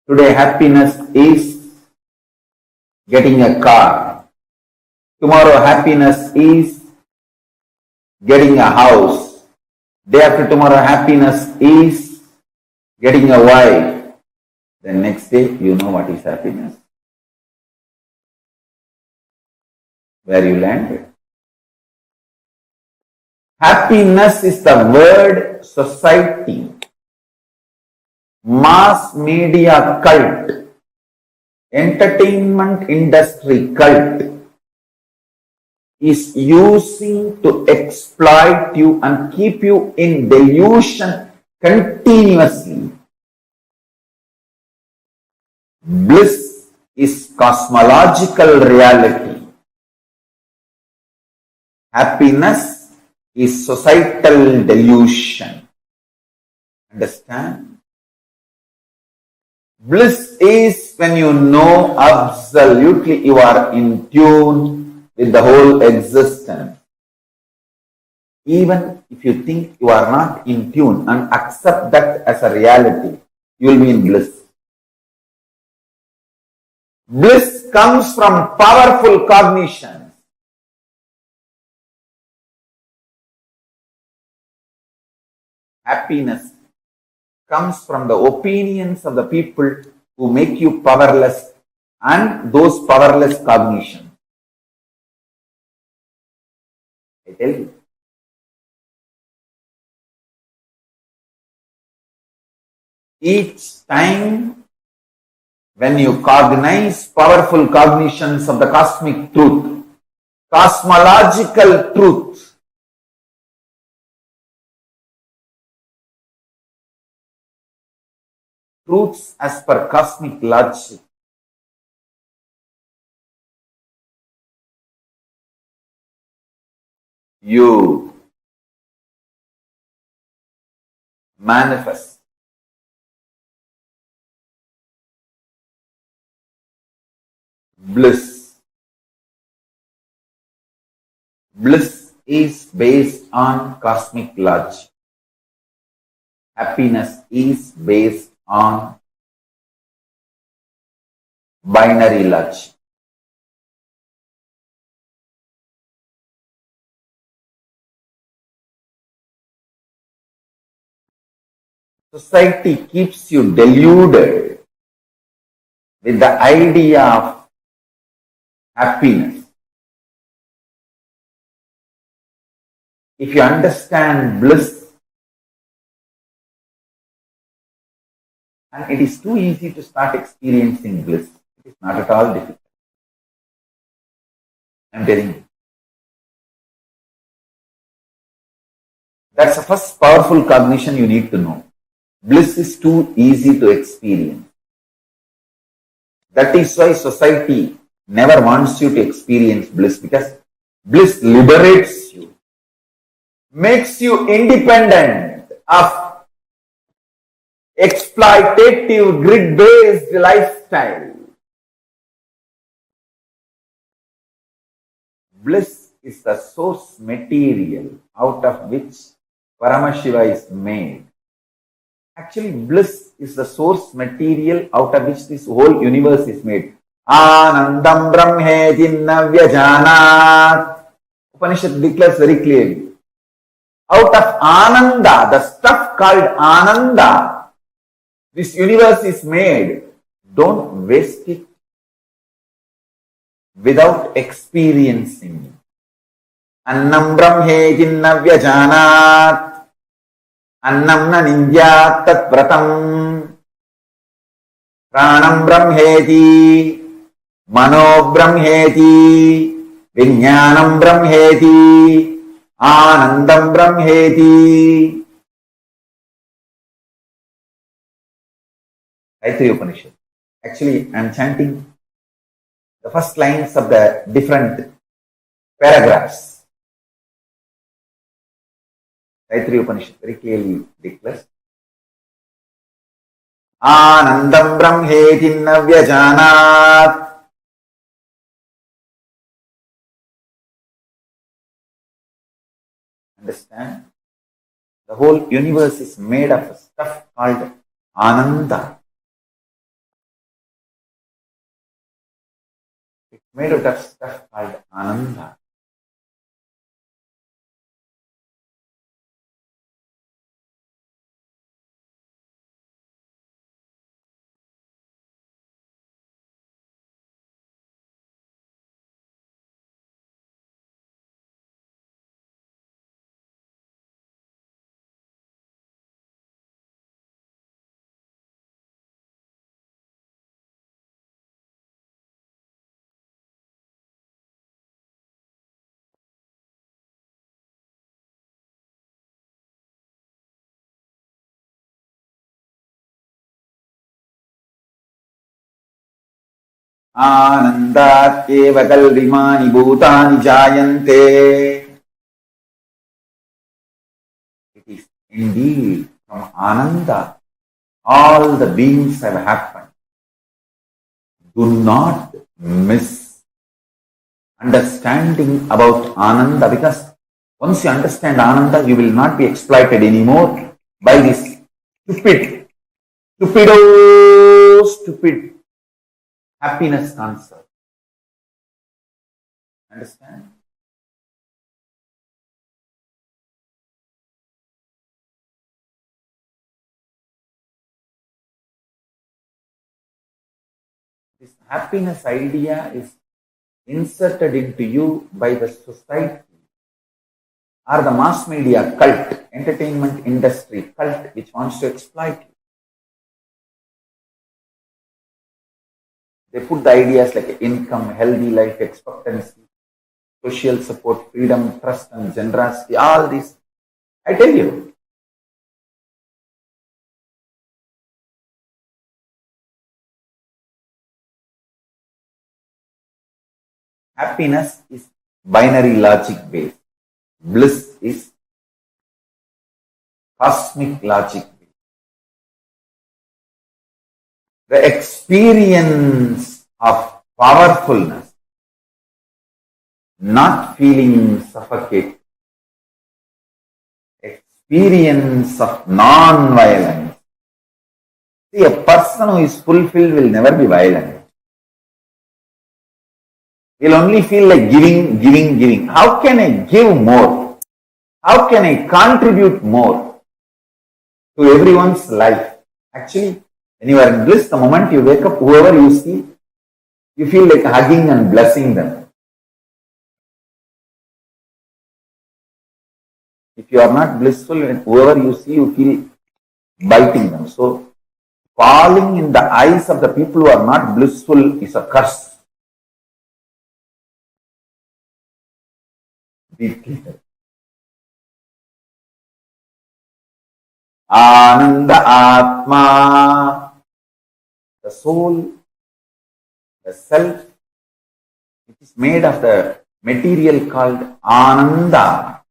[SPEAKER 5] Today happiness is getting a car. Tomorrow happiness is getting a house. Day after tomorrow happiness is getting a wife. Then next day you know what is happiness. Where you landed. Happiness is the word society, mass media cult, entertainment industry cult is using to exploit you and keep you in delusion continuously. Bliss is cosmological reality. Happiness is societal delusion. Understand? Bliss is when you know absolutely you are in tune with the whole existence. Even if you think you are not in tune and accept that as a reality, you will be in bliss. Bliss comes from powerful cognition. Happiness comes from the opinions of the people who make you powerless and those powerless cognition. I tell you. Each time when you cognize powerful cognitions of the cosmic truth, cosmological truth, truths as per cosmic logic, you manifest bliss. Bliss is based on cosmic logic. Happiness is based on binary logic. Society keeps you deluded with the idea of happiness. If you understand bliss, and it is too easy to start experiencing bliss. It is not at all difficult. I am telling you. That's the first powerful cognition you need to know. Bliss is too easy to experience. That is why society never wants you to experience bliss, because bliss liberates you, makes you independent of exploitative grid-based lifestyle. Bliss is the source material out of which Paramashiva is made. Actually, bliss is the source material out of which this whole universe is made. Anandam brahmeti navyajanat. Upanishad declares very clearly. Out of Ananda, the stuff called Ananda, this universe is made. Don't waste it without experiencing. Annam brahmeti navyajanat. Annam na nindyat tat vratam. Pranam brahmeti. Mano brahmeti. Vijnanam brahmeti. Anandam Brahmeti. Taittiriya Upanishad. Actually, I am chanting the first lines of the different paragraphs. Taittiriya Upanishad very clearly declares. Anandam Brahmeti Navyajanat. Understand? The whole universe is made of stuff called Ananda. It's made out of stuff called Ananda. Anandat eva kalvimani bhutani jayante. It is indeed from Ananda all the beings have happened. Do not miss understanding about Ananda, because once you understand Ananda, you will not be exploited anymore by this stupid happiness concept. Understand? This happiness idea is inserted into you by the society or the mass media cult, entertainment industry cult, which wants to exploit you. They put the ideas like income, healthy life expectancy, social support, freedom, trust and generosity, all these. I tell you, happiness is binary logic based. Bliss is cosmic logic based. The experience of powerfulness, not feeling suffocated, experience of non-violence. See, a person who is fulfilled will never be violent. He'll only feel like giving. How can I give more? How can I contribute more to everyone's life? Actually, when you are in bliss, the moment you wake up, whoever you see, you feel like hugging and blessing them. If you are not blissful, and whoever you see, you feel biting them. So, falling in the eyes of the people who are not blissful is a curse. Be clear. Ananda Atma, the soul, the self, which is made of the material called Ananda.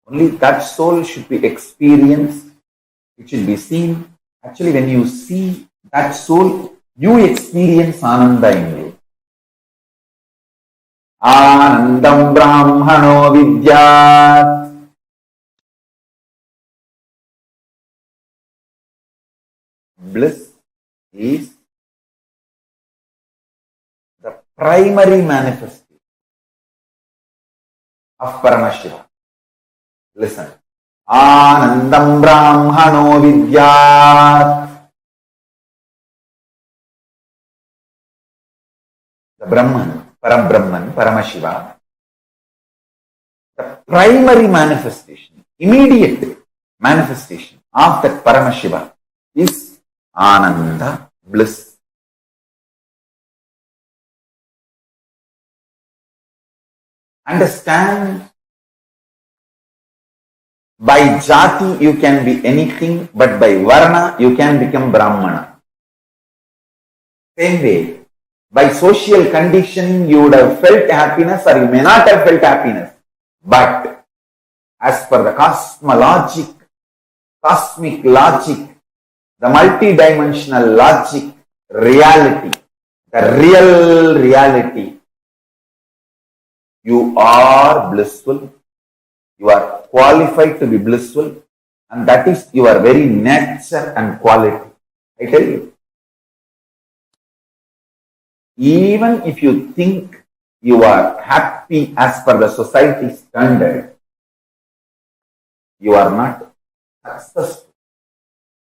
[SPEAKER 5] Only that soul should be experienced, it should be seen. Actually, when you see that soul, you experience Ananda in you. Anandam Brahmano Vidyat. Bliss is the primary manifestation of Paramashiva. Listen. Anandam Brahmano Vidyat. The Brahman, Param-Brahman, Paramashiva. The primary manifestation, immediate manifestation of that Paramashiva is Ananda, bliss. Understand By jati you can be anything, but by varna you can become Brahmana. Same way, by social conditioning you would have felt happiness or you may not have felt happiness. But as per the cosmic logic, the multidimensional logic, reality, the real reality, you are blissful, you are qualified to be blissful, and that is your very nature and quality. I tell you, even if you think you are happy as per the society standard, you are not successful.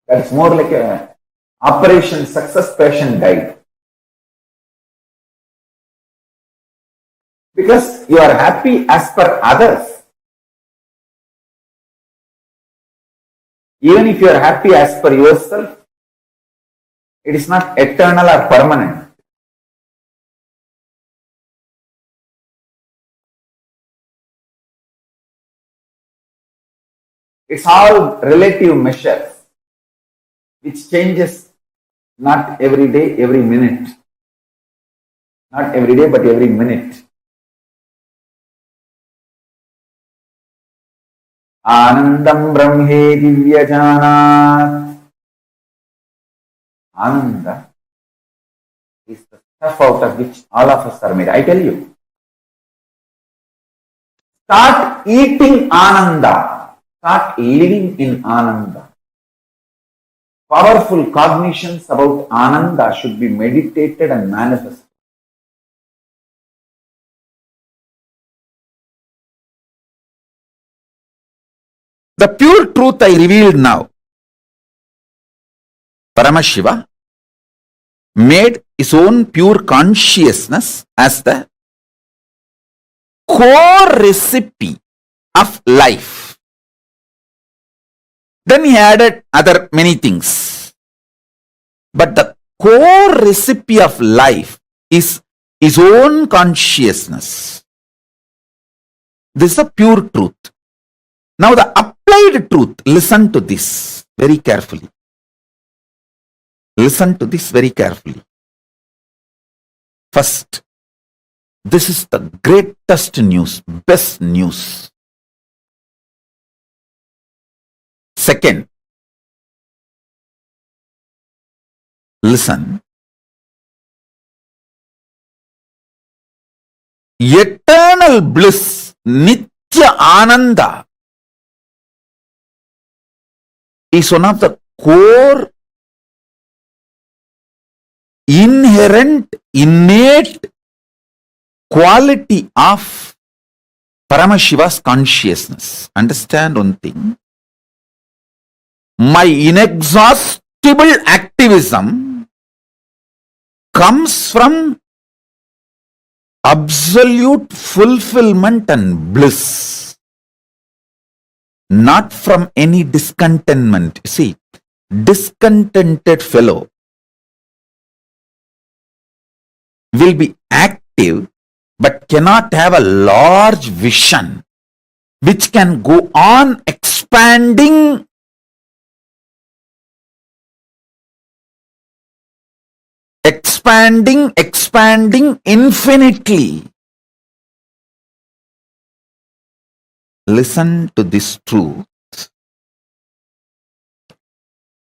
[SPEAKER 5] That's more like a operation success patient died. Because you are happy as per others. Even if you are happy as per yourself, it is not eternal or permanent. It's all relative measures, which changes not every day, every minute. Not every day, but every minute. Anandam Brahme Divyajanat. Ananda is the stuff out of which all of us are made. I tell you. Start eating Ananda. Start living in Ananda. Powerful cognitions about Ananda should be meditated and manifested. The pure truth I revealed now. Paramashiva made his own pure consciousness as the core recipe of life. Then he added other many things. But the core recipe of life is his own consciousness. This is the pure truth. Now the applied truth, listen to this very carefully. Listen to this very carefully. First, this is the greatest news, best news. Second, listen. Eternal bliss, Nitya Ananda, is one of the core, inherent, innate quality of Paramashiva's consciousness. Understand one thing. My inexhaustible activism comes from absolute fulfillment and bliss, not from any discontentment. See, discontented fellow will be active but cannot have a large vision which can go on expanding infinitely. Listen to this truth.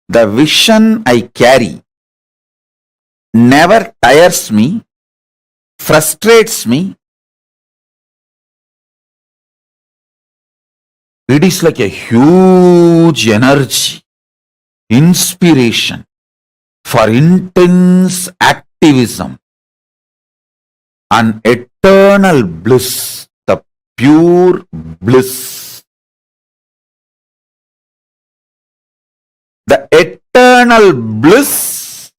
[SPEAKER 5] The vision I carry never tires me, frustrates me. It is like a huge energy, inspiration for intense activism and eternal bliss, the pure bliss. The eternal bliss,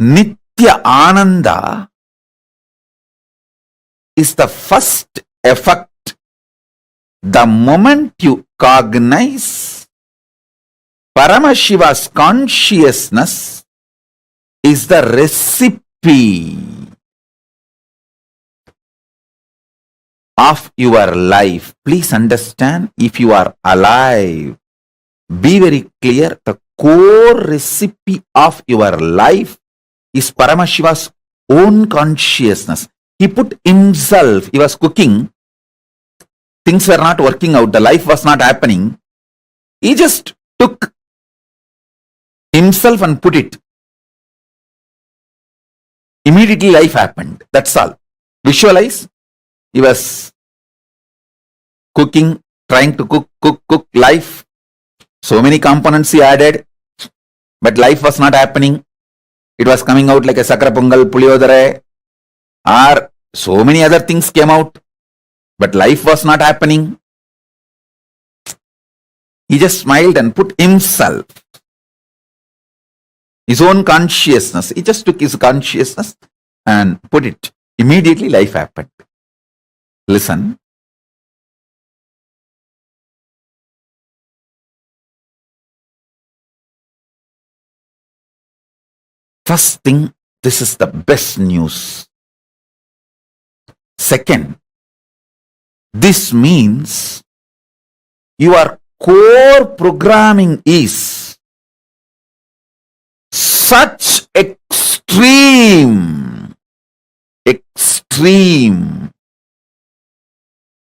[SPEAKER 5] Nitya Ananda, is the first effect. The moment you cognize Paramashiva's consciousness is the recipe of your life. Please understand, if you are alive, be very clear, the core recipe of your life is Paramashiva's own consciousness. He put himself, he was cooking, things were not working out, the life was not happening. He just took himself and put it. Immediately life happened. That's all. Visualize. He was cooking, trying to cook life. So many components he added, but life was not happening. It was coming out like a sakra pongal, puliyodare, or so many other things came out, but life was not happening. He just smiled and put himself, his own consciousness. He just took his consciousness and put it. Immediately life happened. Listen. First thing, this is the best news. Second, this means your core programming is such extreme,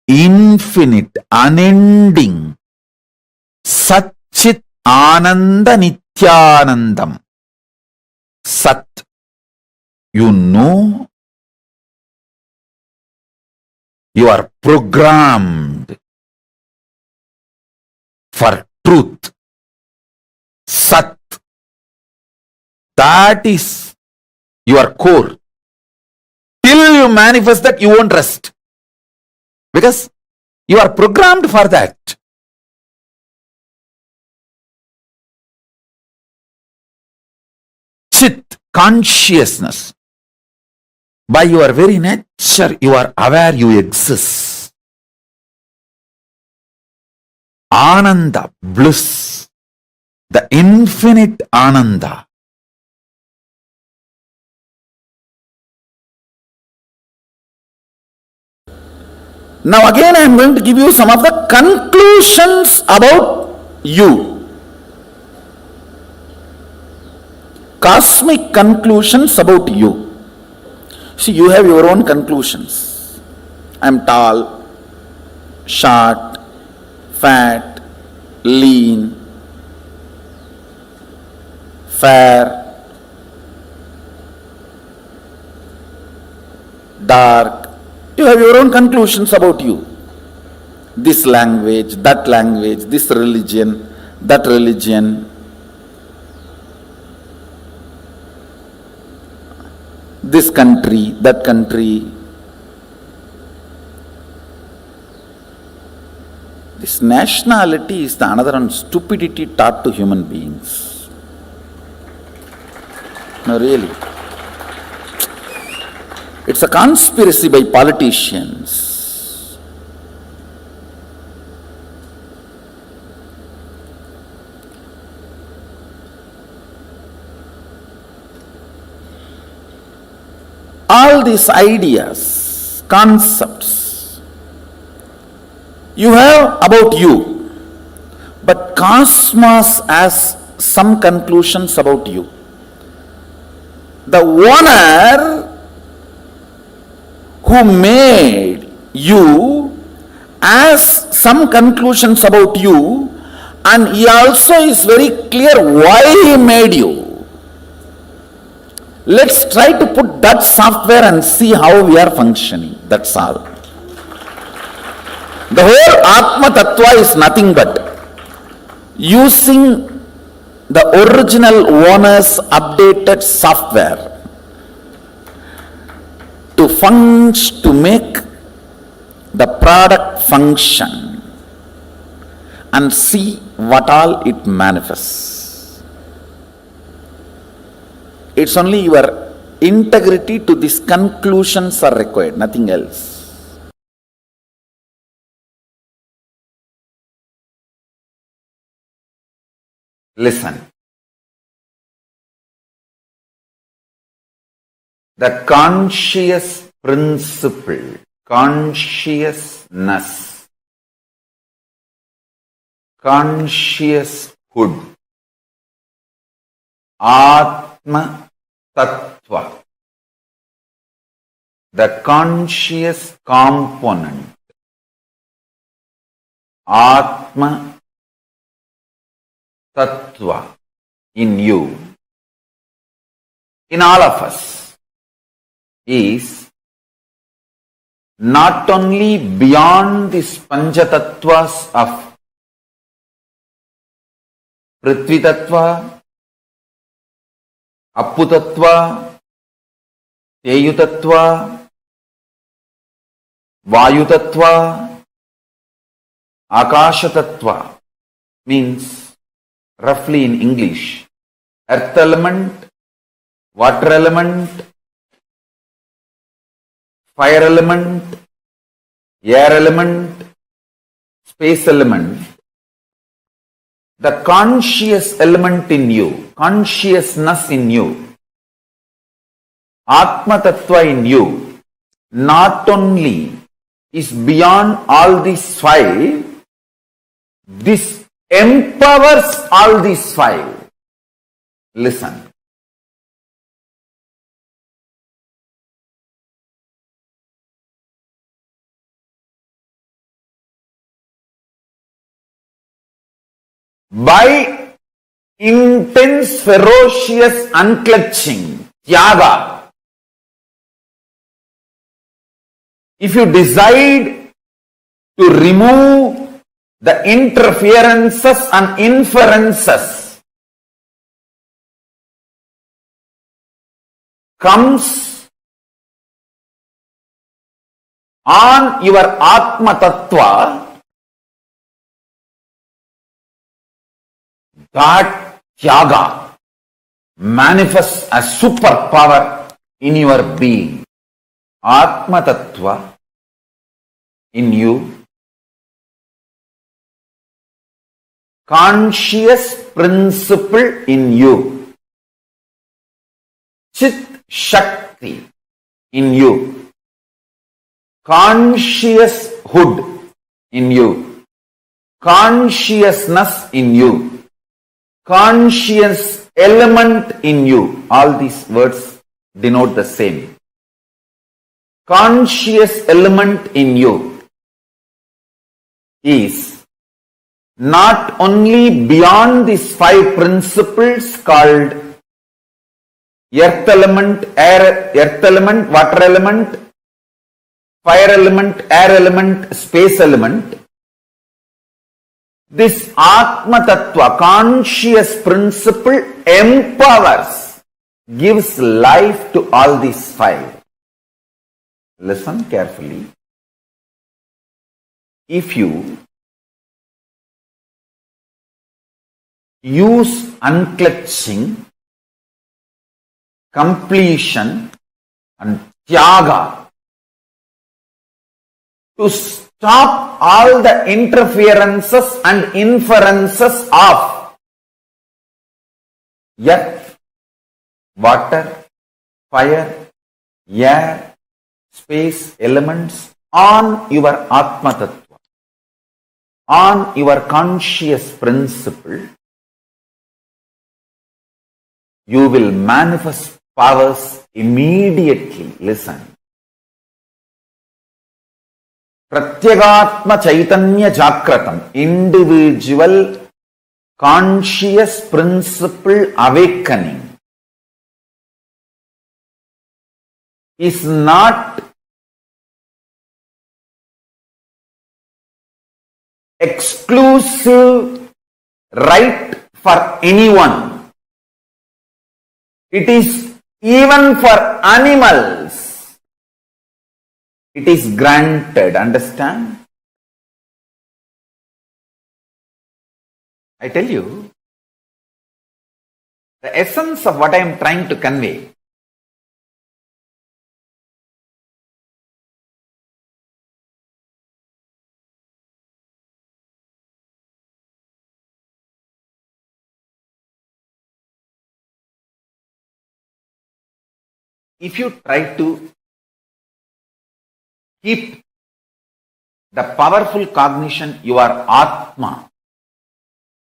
[SPEAKER 5] infinite, unending, Satchit Ananda Nithyanandam. Sat, you know, you are programmed for truth. Sat, that is your core. Till you manifest that, you won't rest, because you are programmed for that. Chit, consciousness. By your very nature, you are aware you exist. Ananda, bliss, the infinite Ananda. Now again I am going to give you some of the conclusions about you. Cosmic conclusions about you. See, you have your own conclusions. I am tall, short, fat, lean, fair, dark. You have your own conclusions about you. This language, this religion, that religion. This country, that country. This nationality is the another one, stupidity taught to human beings. No, really. It's a conspiracy by politicians. All these ideas, concepts, you have about you, but cosmos has some conclusions about you. The owner who made you has some conclusions about you, and he also is very clear why he made you. Let's try to put that software and see how we are functioning. That's all. The whole Atma Tattva is nothing but using the original owner's updated software to make the product function and see what all it manifests. It's only your integrity to these conclusions are required, nothing else. Listen. The conscious principle, consciousness, conscioushood, Atma Tattva, the conscious component, Atma Tattva in you, in all of us, is not only beyond these Panchatattva's of Prithvi Tattva, Appu Tattva, Teyu Tattva, Vayu Tattva, Akasha Tattva, means roughly in English, earth element, water element, fire element, air element, space element, the conscious element in you, consciousness in you, Atma Tattva in you, not only is beyond all these five, this empowers all these five. Listen. By intense, ferocious unclutching, tyaga, if you decide to remove the interferences and inferences, comes on your Atma Tattva, that tyaga manifests as superpower in your being. Atma Tattva in you, conscious principle in you, Chit Shakti in you, conscious hood in you, consciousness in you, conscious element in you. All these words denote the same. Conscious element in you is not only beyond these five principles called earth element, earth element, water element, fire element, air element, space element. This Atma Tattva, conscious principle, empowers, gives life to all these five. Listen carefully. If you use unclutching, completion and tyaga to stop all the interferences and inferences of earth, water, fire, air, space elements on your Atma Tattva, on your conscious principle, you will manifest powers immediately. Listen. Pratyagatma Chaitanya Jakratam, individual conscious principle awakening, is not exclusive right for anyone. It is even for animals. It is granted. Understand? I tell you, the essence of what I am trying to convey. If you try to
[SPEAKER 9] keep the powerful cognition, you are Atma.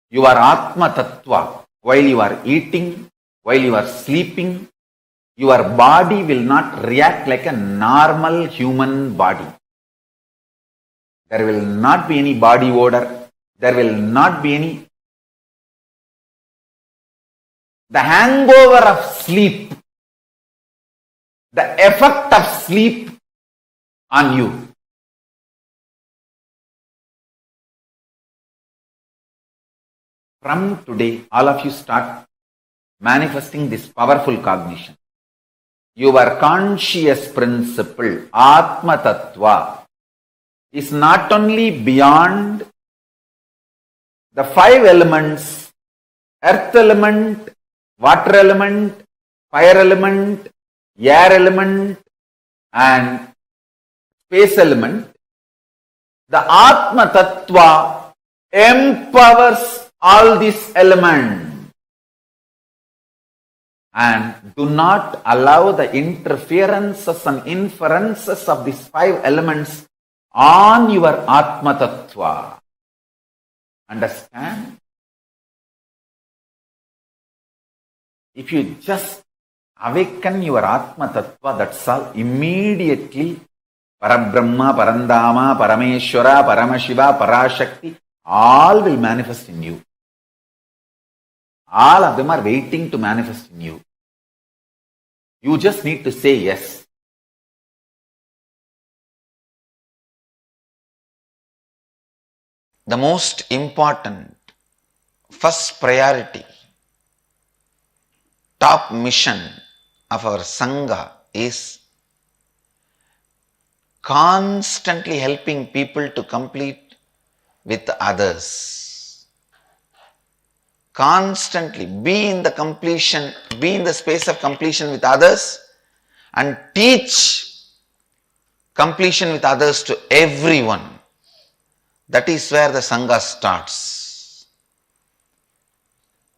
[SPEAKER 9] You are Atma Tattva. While you are eating, while you are sleeping, your body will not react like a normal human body. There will not be any body odor. There will not be any. The hangover of sleep, the effect of sleep on you. From today, all of you start manifesting this powerful cognition. Your conscious principle, Atma Tattva, is not only beyond the 5 elements, earth element, water element, fire element, air element, and space element. The Atma Tattva empowers all these elements. And do not allow the interferences and inferences of these 5 elements on your Atma Tattva. Understand? If you just awaken your Atma Tattva, that's all. Immediately, Parabrahma, Parandama, Parameshwara, Paramashiva, Parashakti, all will manifest in you. All of them are waiting to manifest in you. You just need to say yes. The most important, first priority, top mission of our Sangha is constantly helping people to complete with others. Constantly be in the completion, be in the space of completion with others and teach completion with others to everyone. That is where the Sangha starts.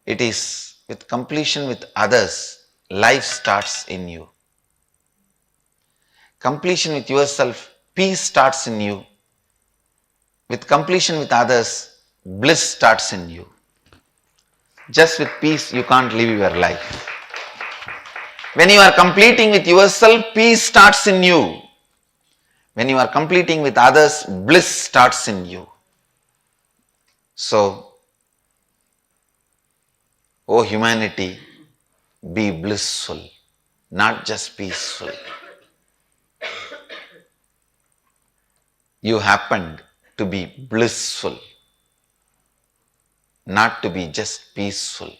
[SPEAKER 9] It is with completion with others, life starts in you. Completion with yourself, peace starts in you. With completion with others, bliss starts in you. Just with peace, you can't live your life. When you are completing with yourself, peace starts in you. When you are completing with others, bliss starts in you. So, O humanity, be blissful, not just peaceful. You happened to be blissful, not to be just peaceful.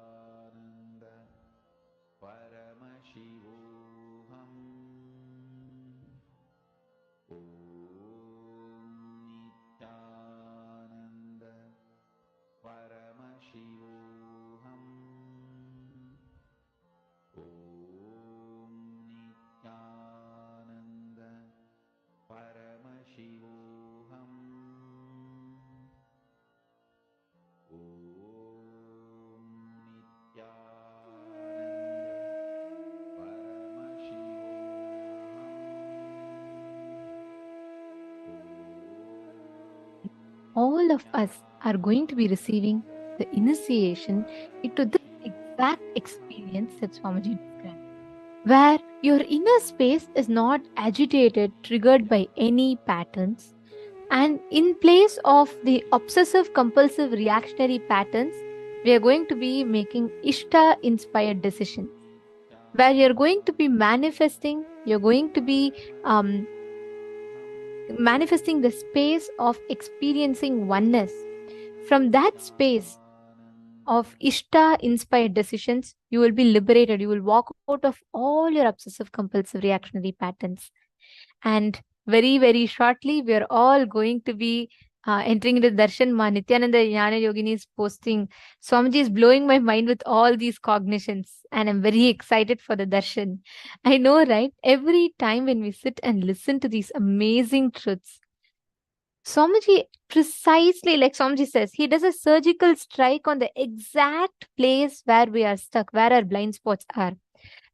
[SPEAKER 9] Nithyananda Paramashivoham. Nithyananda Paramashivoham. Nithyananda Paramashivoham.
[SPEAKER 7] All of us are going to be receiving the initiation into this exact experience that Swamiji described, where your inner space is not agitated, triggered by any patterns, and in place of the obsessive-compulsive reactionary patterns, we are going to be making Ishta-inspired decisions, where you're going to be manifesting, you're going to be manifesting the space of experiencing oneness. From that space of Ishta inspired decisions, you will be liberated. You will walk out of all your obsessive compulsive reactionary patterns. And very, very shortly, we are all going to be entering into darshan. Ma Nithyananda Jnana Yogini is posting, Swamiji is blowing my mind with all these cognitions, and I'm very excited for the darshan. I know, right? Every time when we sit and listen to these amazing truths, Swamiji, precisely like Swamiji says, he does a surgical strike on the exact place where we are stuck, where our blind spots are.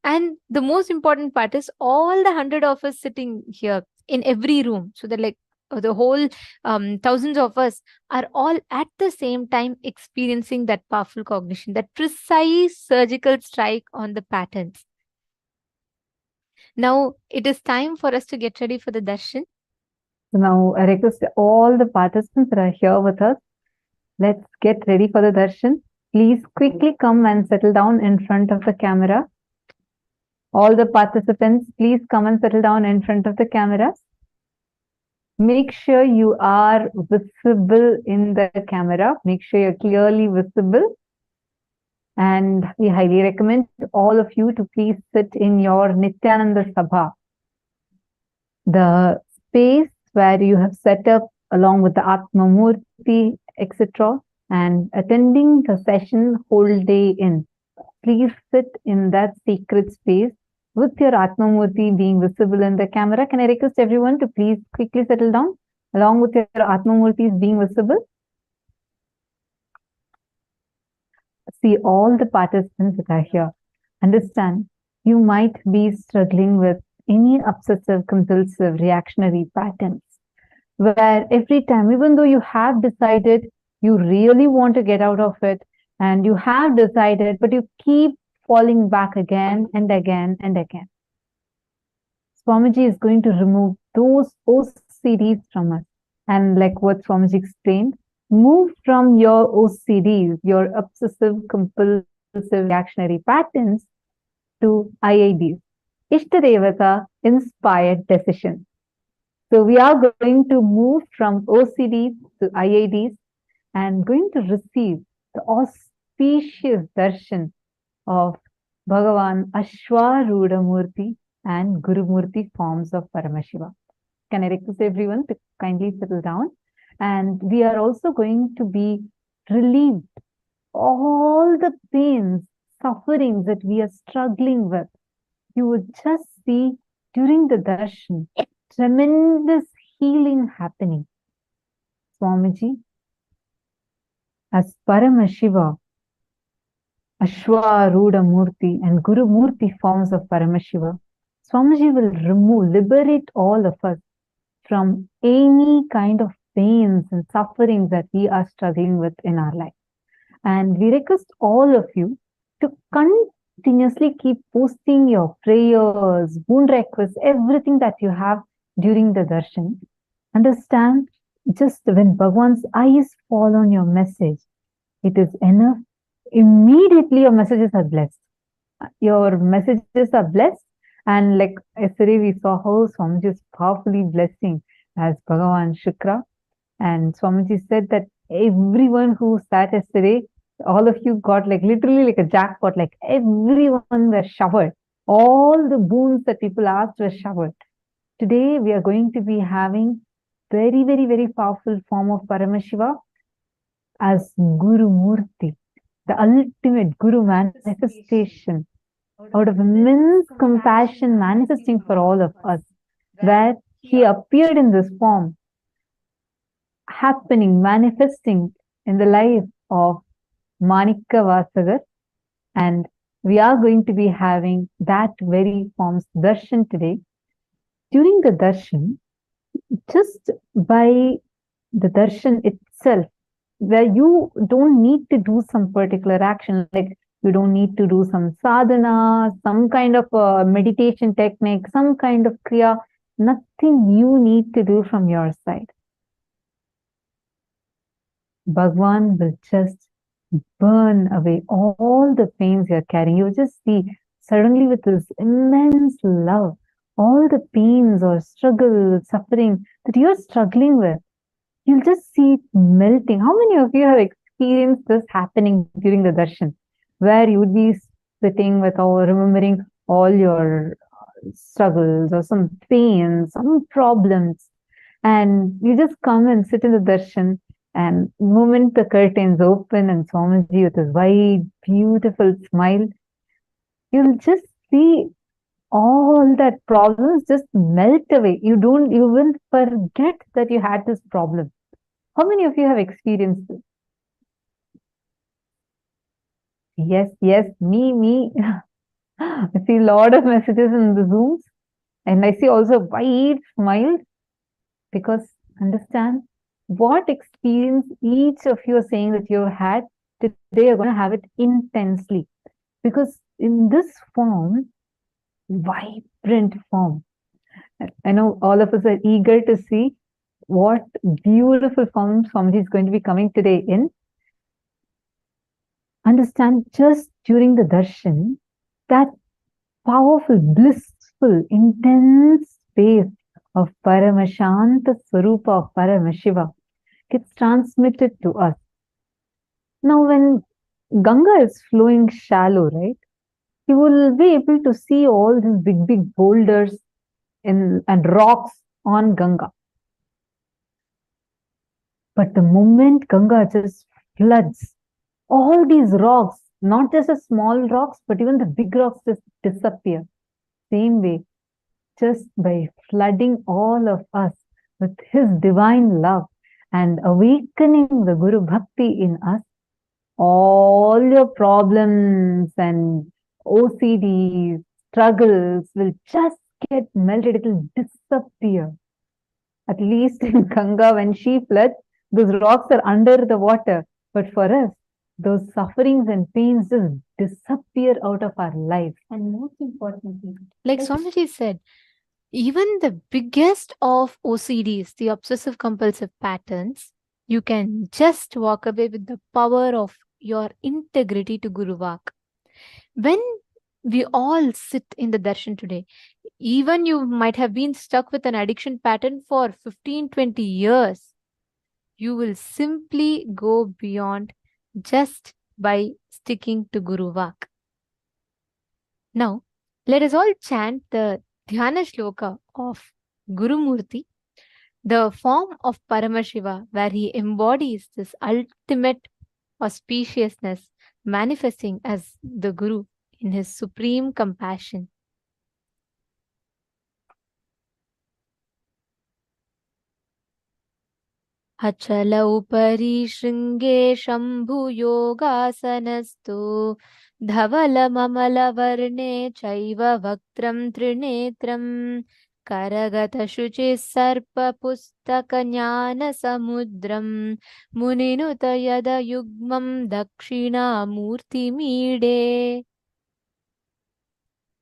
[SPEAKER 7] And the most important part is all the 100 of us sitting here in every room. So that like the whole thousands of us are all at the same time experiencing that powerful cognition, that precise surgical strike on the patterns. Now it is time for us to get ready for the darshan.
[SPEAKER 8] Now, I request all the participants that are here with us, let's get ready for the darshan. Please quickly come and settle down in front of the camera. All the participants, please come and settle down in front of the cameras. Make sure you are visible in the camera. Make sure you're clearly visible. And we highly recommend all of you to please sit in your Nithyananda Sabha, the space where you have set up along with the Atma Murti, etc. and attending the session whole day in. Please sit in that sacred space with your Atma Murti being visible in the camera. Can I request everyone to please quickly settle down along with your Atma Murtis being visible? See all the participants that are here. Understand, you might be struggling with any obsessive compulsive reactionary patterns where every time, even though you have decided you really want to get out of it and you have decided, but you keep falling back again and again and again. Swamiji is going to remove those OCDs from us. And like what Swamiji explained, move from your OCDs, your obsessive compulsive reactionary patterns, to IIDs, Ishtadevata inspired decisions. So we are going to move from OCDs to IIDs and going to receive the auspicious darshan of Bhagavan Ashwarudha Murti and Guru Murti forms of Paramashiva. Can I request everyone to kindly settle down? And we are also going to be relieved all the pains, sufferings that we are struggling with. You would just see during the darshan tremendous healing happening. Swamiji, as Paramashiva, Ashwarudha Murti and Guru Murti forms of Paramashiva, Swamiji will remove, liberate all of us from any kind of pains and sufferings that we are struggling with in our life. And we request all of you to continuously keep posting your prayers, boon requests, everything that you have during the darshan. Understand, just when Bhagwan's eyes fall on your message, it is enough. Immediately your messages are blessed. Your messages are blessed. And like yesterday we saw how Swamiji is powerfully blessing as Bhagavan Shukra. And Swamiji said that everyone who sat yesterday, all of you got like literally like a jackpot, like everyone were showered. All the boons that people asked were showered. Today we are going to be having very, very, very powerful form of Paramashiva as Guru Murti, the ultimate Guru manifestation out of immense compassion manifesting for all of us, where he appeared in this form, happening, manifesting in the life of Manikka Vasagar, and we are going to be having that very form's darshan today. During the darshan, just by the darshan itself, where you don't need to do some particular action, like you don't need to do some sadhana, some kind of meditation technique, some kind of kriya, nothing you need to do from your side. Bhagwan will just burn away all the pains you're carrying. You just see suddenly with this immense love, all the pains or struggle, suffering that you're struggling with, you'll just see it melting. How many of you have experienced this happening during the darshan, where you would be sitting with or remembering all your struggles or some pains, some problems, and you just come and sit in the darshan, and the moment the curtains open and Swamiji with his wide, beautiful smile, you'll just see all that problems just melt away. You will forget that you had this problem. How many of you have experienced this? Yes, me. I see a lot of messages in the Zooms, and I see also wide smiles, because understand what experience each of you are saying that you had today, you're going to have it intensely, because in this form, vibrant form, I know all of us are eager to see what beautiful form Swamiji is going to be coming today in. Understand, just during the darshan, that powerful, blissful, intense space of Paramashanta Swarupa of Paramashiva gets transmitted to us. Now, when Ganga is flowing shallow, right, you will be able to see all these big boulders and rocks on Ganga. But the moment Ganga just floods, all these rocks, not just the small rocks, but even the big rocks just disappear. Same way, just by flooding all of us with his divine love and awakening the Guru Bhakti in us, all your problems and OCDs, struggles will just get melted. It will disappear. At least in Ganga, when she floods, those rocks are under the water. But for us, those sufferings and pains just disappear out of our lives. And most importantly,
[SPEAKER 7] Like Swamiji said, even the biggest of OCDs, the obsessive compulsive patterns, you can just walk away with the power of your integrity to Guru Vak. When we all sit in the darshan today, even you might have been stuck with an addiction pattern for 15-20 years, you will simply go beyond just by sticking to Guru Vak. Now, let us all chant the Dhyana Shloka of Guru Murti, the form of Paramashiva, where he embodies this ultimate auspiciousness, manifesting as the Guru in his supreme compassion. अचल उपरि शृङ्गे शम्भुयोगासनस्तु धवलममलवर्णे चैव वक्त्रं त्रिनेत्रं करगतशुचिः सर्पपुस्तकज्ञानसमुद्रं मुनिनुत यदयुग्मं दक्षिणामूर्तिमीडे.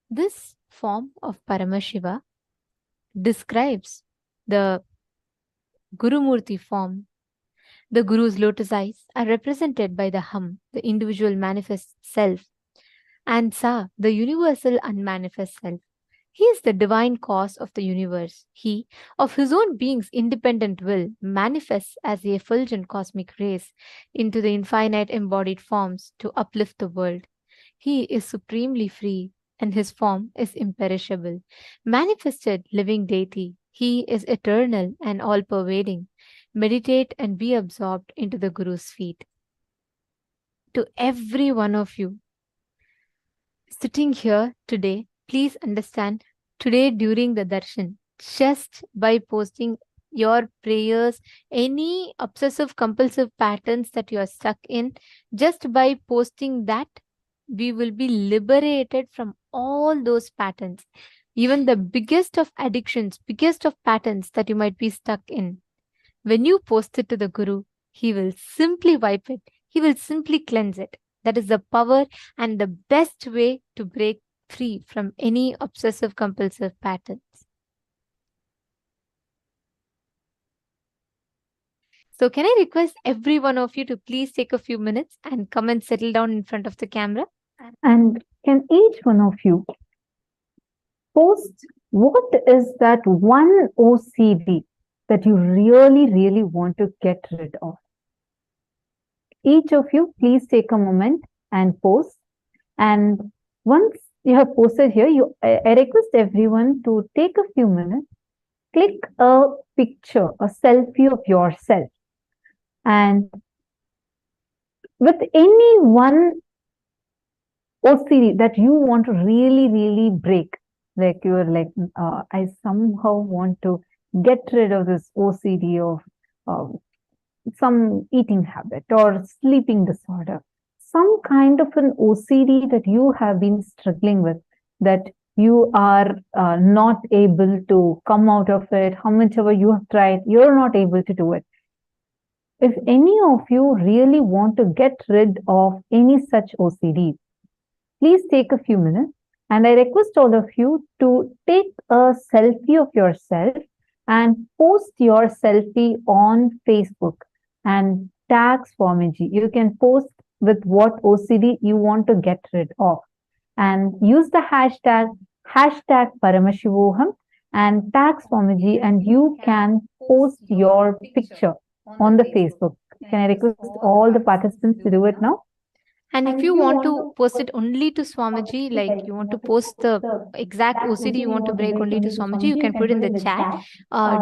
[SPEAKER 7] This form of Paramashiva describes the Gurumurti form. The Guru's lotus eyes are represented by the Hum, the individual manifest self, and Sa, the universal unmanifest self. He is the divine cause of the universe. He, of his own being's independent will, manifests as the effulgent cosmic rays into the infinite embodied forms to uplift the world. He is supremely free, and his form is imperishable. Manifested living deity, he is eternal and all-pervading. Meditate and be absorbed into the Guru's feet. To every one of you sitting here today, please understand, today during the darshan, just by posting your prayers, any obsessive compulsive patterns that you are stuck in, just by posting that, we will be liberated from all those patterns. Even the biggest of addictions, biggest of patterns that you might be stuck in. When you post it to the Guru, he will simply wipe it. He will simply cleanse it. That is the power and the best way to break free from any obsessive compulsive patterns. So can I request every one of you to please take a few minutes and come and settle down in front of the camera?
[SPEAKER 8] And can each one of you post What is that one OCD that you really, really want to get rid of? Each of you, please take a moment and post. And once you have posted here, I request everyone to take a few minutes, click a picture, a selfie of yourself, and with any one OCD that you want to really, really break, like you're like, I somehow want to get rid of this OCD of some eating habit or sleeping disorder, some kind of an OCD that you have been struggling with, that you are not able to come out of it. How much ever you have tried, you're not able to do it. If any of you really want to get rid of any such OCD, please take a few minutes, and I request all of you to take a selfie of yourself and post your selfie on Facebook and tag Swamiji. You can post with what OCD you want to get rid of, and use the hashtag Paramashivoham and tag Swamiji, and you can post your picture on the Facebook. Can I request all the participants to do it now?
[SPEAKER 7] And if you want to post it only to Swamiji, like you want to post the exact OCD you want to break only to Swamiji, you can put in the chat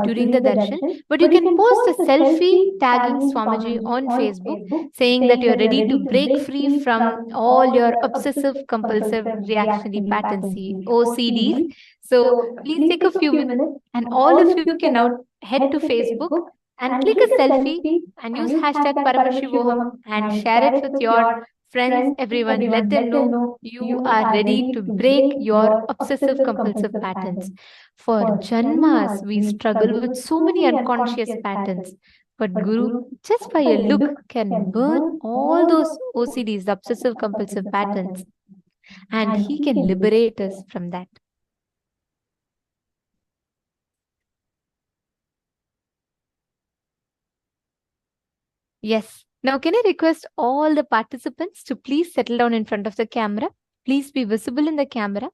[SPEAKER 7] during the darshan. But you can post a selfie tagging Swamiji on Facebook, saying that you're ready to break free from all your obsessive compulsive reactionary patterns, OCDs. So please take a few minutes, and all of you can now head to Facebook and click a selfie and use hashtag Paramashivoham and share it with your friends, everyone. Let them know you are ready to break your obsessive compulsive patterns. For Janmas, we struggle with so many unconscious patterns. But Guru, just by a look, can burn all those OCDs, the obsessive compulsive patterns, and he can liberate us from that. Yes. Now, can I request all the participants to please settle down in front of the camera? Please be visible in the camera.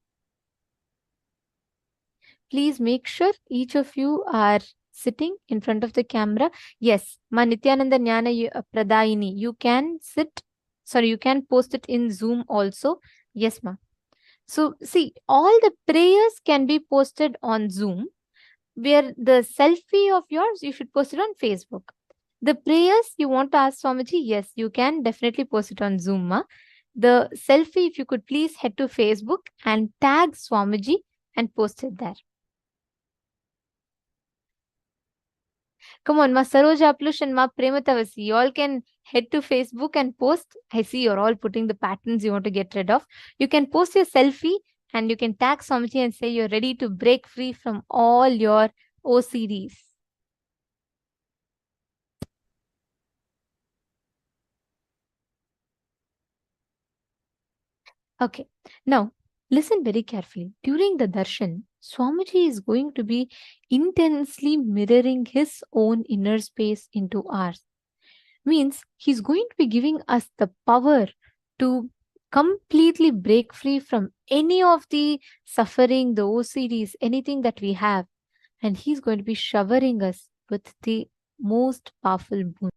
[SPEAKER 7] Please make sure each of you are sitting in front of the camera. Yes, Ma Nithyananda Jnana Pradayini, you can sit, sorry, you can post it in Zoom also. Yes, ma. So, see, all the prayers can be posted on Zoom, where the selfie of yours, you should post it on Facebook. The prayers you want to ask Swamiji, yes, you can definitely post it on Zoom. Ma. The selfie, if you could please head to Facebook and tag Swamiji and post it there. Come on, Ma Saroja Aplush and Ma Prematavasi, you all can head to Facebook and post. I see you're all putting the patterns you want to get rid of. You can post your selfie and you can tag Swamiji and say you're ready to break free from all your OCDs. Okay, now listen very carefully. During the darshan, Swamiji is going to be intensely mirroring his own inner space into ours. Means he's going to be giving us the power to completely break free from any of the suffering, the OCDs, anything that we have. And he's going to be showering us with the most powerful boon.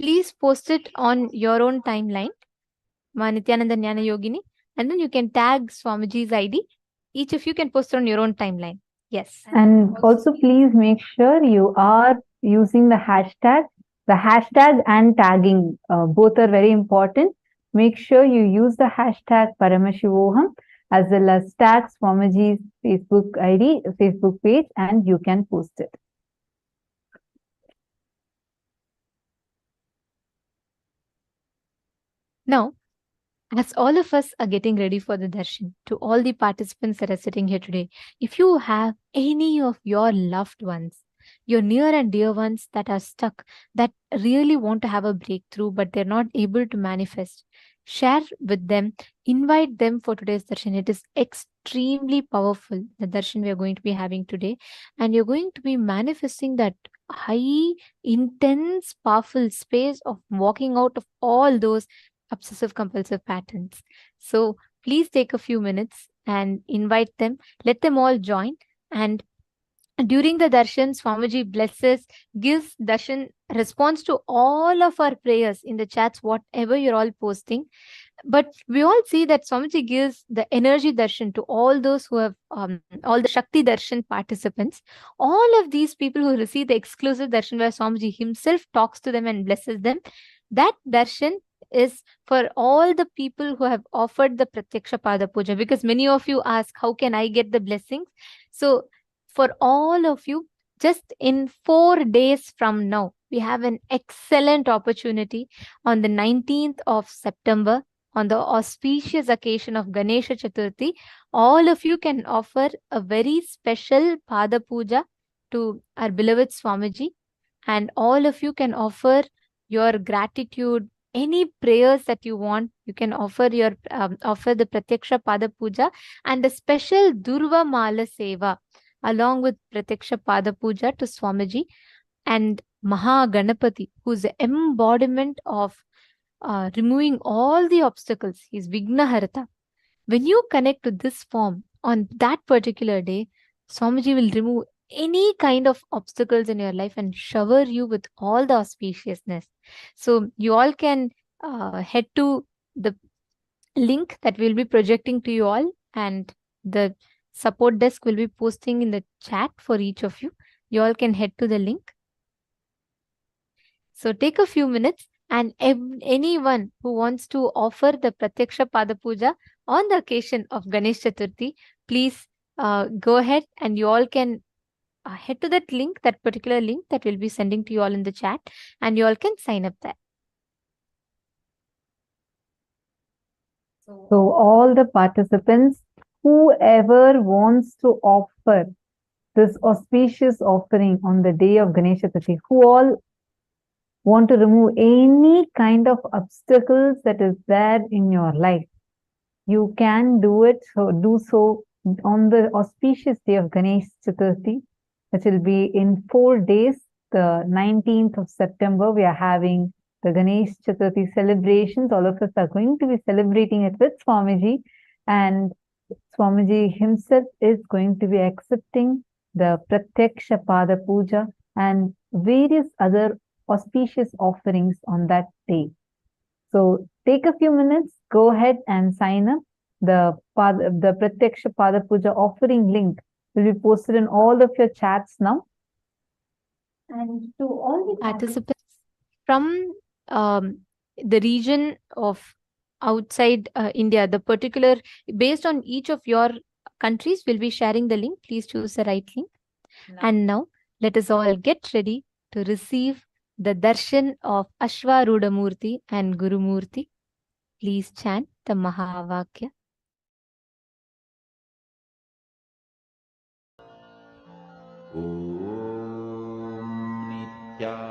[SPEAKER 7] please post it on your own timeline, Nithyananda Jnana Yogini, and then you can tag Swamiji's ID. Each of you can post it on your own timeline. Yes.
[SPEAKER 8] And also, please make sure you are using the hashtag. The hashtag and tagging, both are very important. Make sure you use the hashtag Paramashivoham as well as tag Swamiji's Facebook ID, Facebook page, and you can post it.
[SPEAKER 7] Now, as all of us are getting ready for the darshan, to all the participants that are sitting here today, if you have any of your loved ones, your near and dear ones that are stuck, that really want to have a breakthrough, but they're not able to manifest, share with them, invite them for today's darshan. It is extremely powerful, the darshan we are going to be having today. And you're going to be manifesting that high, intense, powerful space of walking out of all those obsessive compulsive patterns. So please take a few minutes and invite them. Let them all join. And during the darshan, Swamiji blesses, gives darshan response to all of our prayers in the chats, whatever you're all posting. But we all see that Swamiji gives the energy darshan to all those who have, all the Shakti darshan participants. All of these people who receive the exclusive darshan where Swamiji himself talks to them and blesses them, that darshan is for all the people who have offered the Pratyaksha Pada Puja, because many of you ask, how can I get the blessings? So for all of you, just in 4 days from now, we have an excellent opportunity on the 19th of September, on the auspicious occasion of Ganesha Chaturthi. All of you can offer a very special Pada Puja to our beloved Swamiji, and all of you can offer your gratitude, any prayers that you want. You can offer your offer the Pratyaksha Pada Puja and a special Durva Mala Seva along with Pratyaksha Pada Puja to Swamiji. And Maha Ganapati, who's the embodiment of removing all the obstacles. He's Vignaharata. When you connect to this form on that particular day, Swamiji will remove any kind of obstacles in your life and shower you with all the auspiciousness. So you all can head to the link that we'll be projecting to you all, and the support desk will be posting in the chat for each of you. You all can head to the link. So take a few minutes, and anyone who wants to offer the Pratyaksha Pada Puja on the occasion of Ganesh Chaturthi, please go ahead and you all can head to that link, that particular link that we'll be sending to you all in the chat, and you all can sign up there.
[SPEAKER 8] So all the participants, whoever wants to offer this auspicious offering on the day of Ganesha Chaturthi, who all want to remove any kind of obstacles that is there in your life, you can do it. So do so on the auspicious day of Ganesh Chaturthi, which will be in 4 days. The 19th of September, we are having the Ganesh Chaturthi celebrations. All of us are going to be celebrating it with Swamiji, and Swamiji himself is going to be accepting the Pratyaksha Pada Puja and various other auspicious offerings on that day. So take a few minutes, go ahead and sign up. The Pratyaksha Pada Puja offering link will be posted in all of your chats now. And to all the
[SPEAKER 7] Participants from the region of outside India, the particular, based on each of your countries, will be sharing the link. Please choose the right link. And now let us all get ready to receive the darshan of Ashwarudha Murti and Guru Murti. Please chant the Mahavakya.
[SPEAKER 5] Om Nithyananda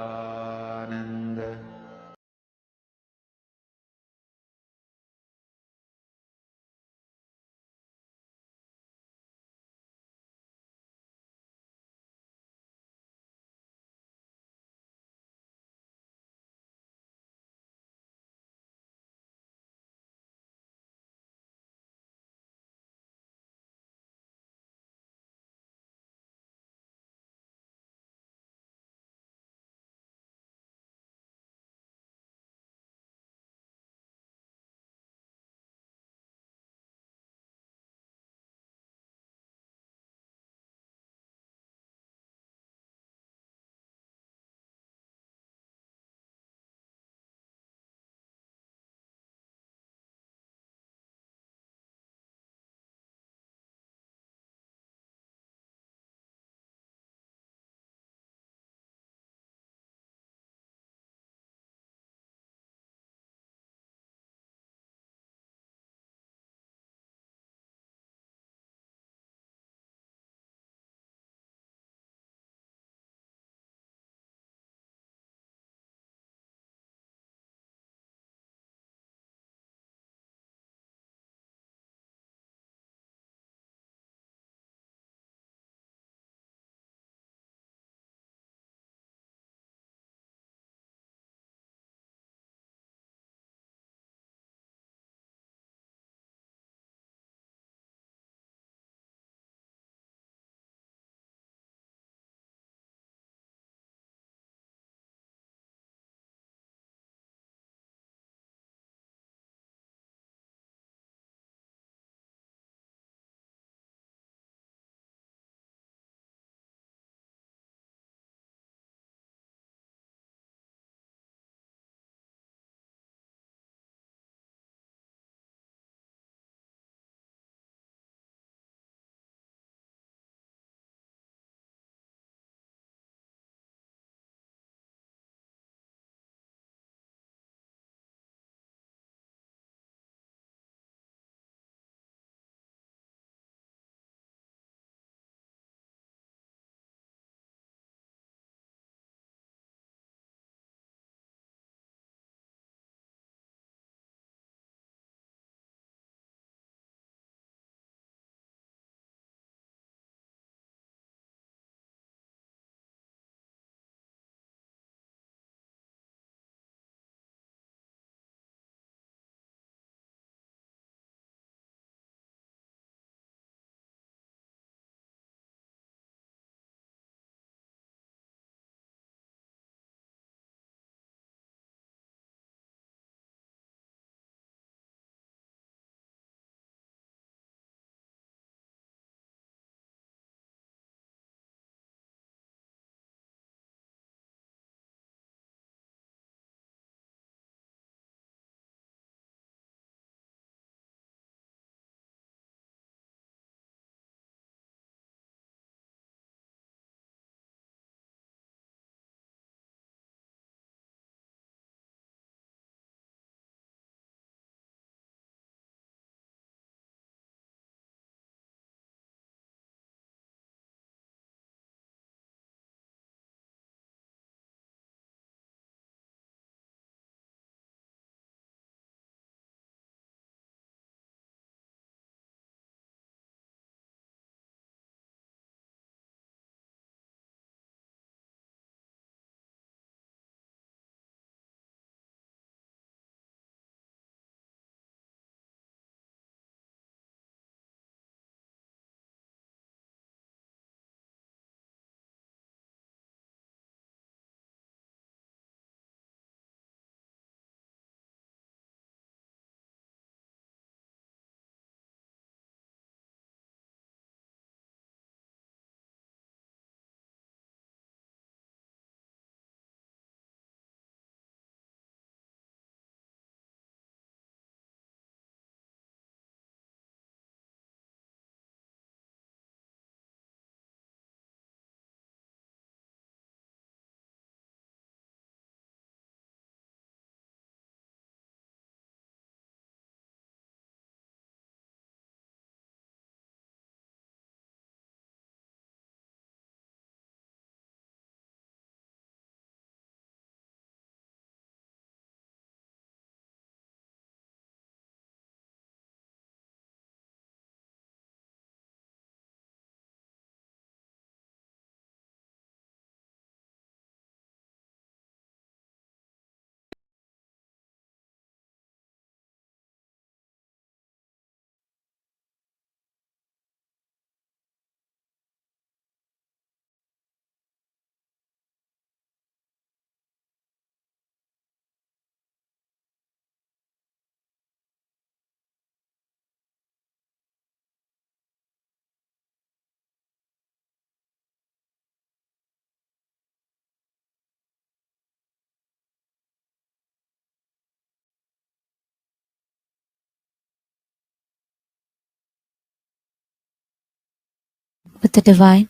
[SPEAKER 12] with the divine,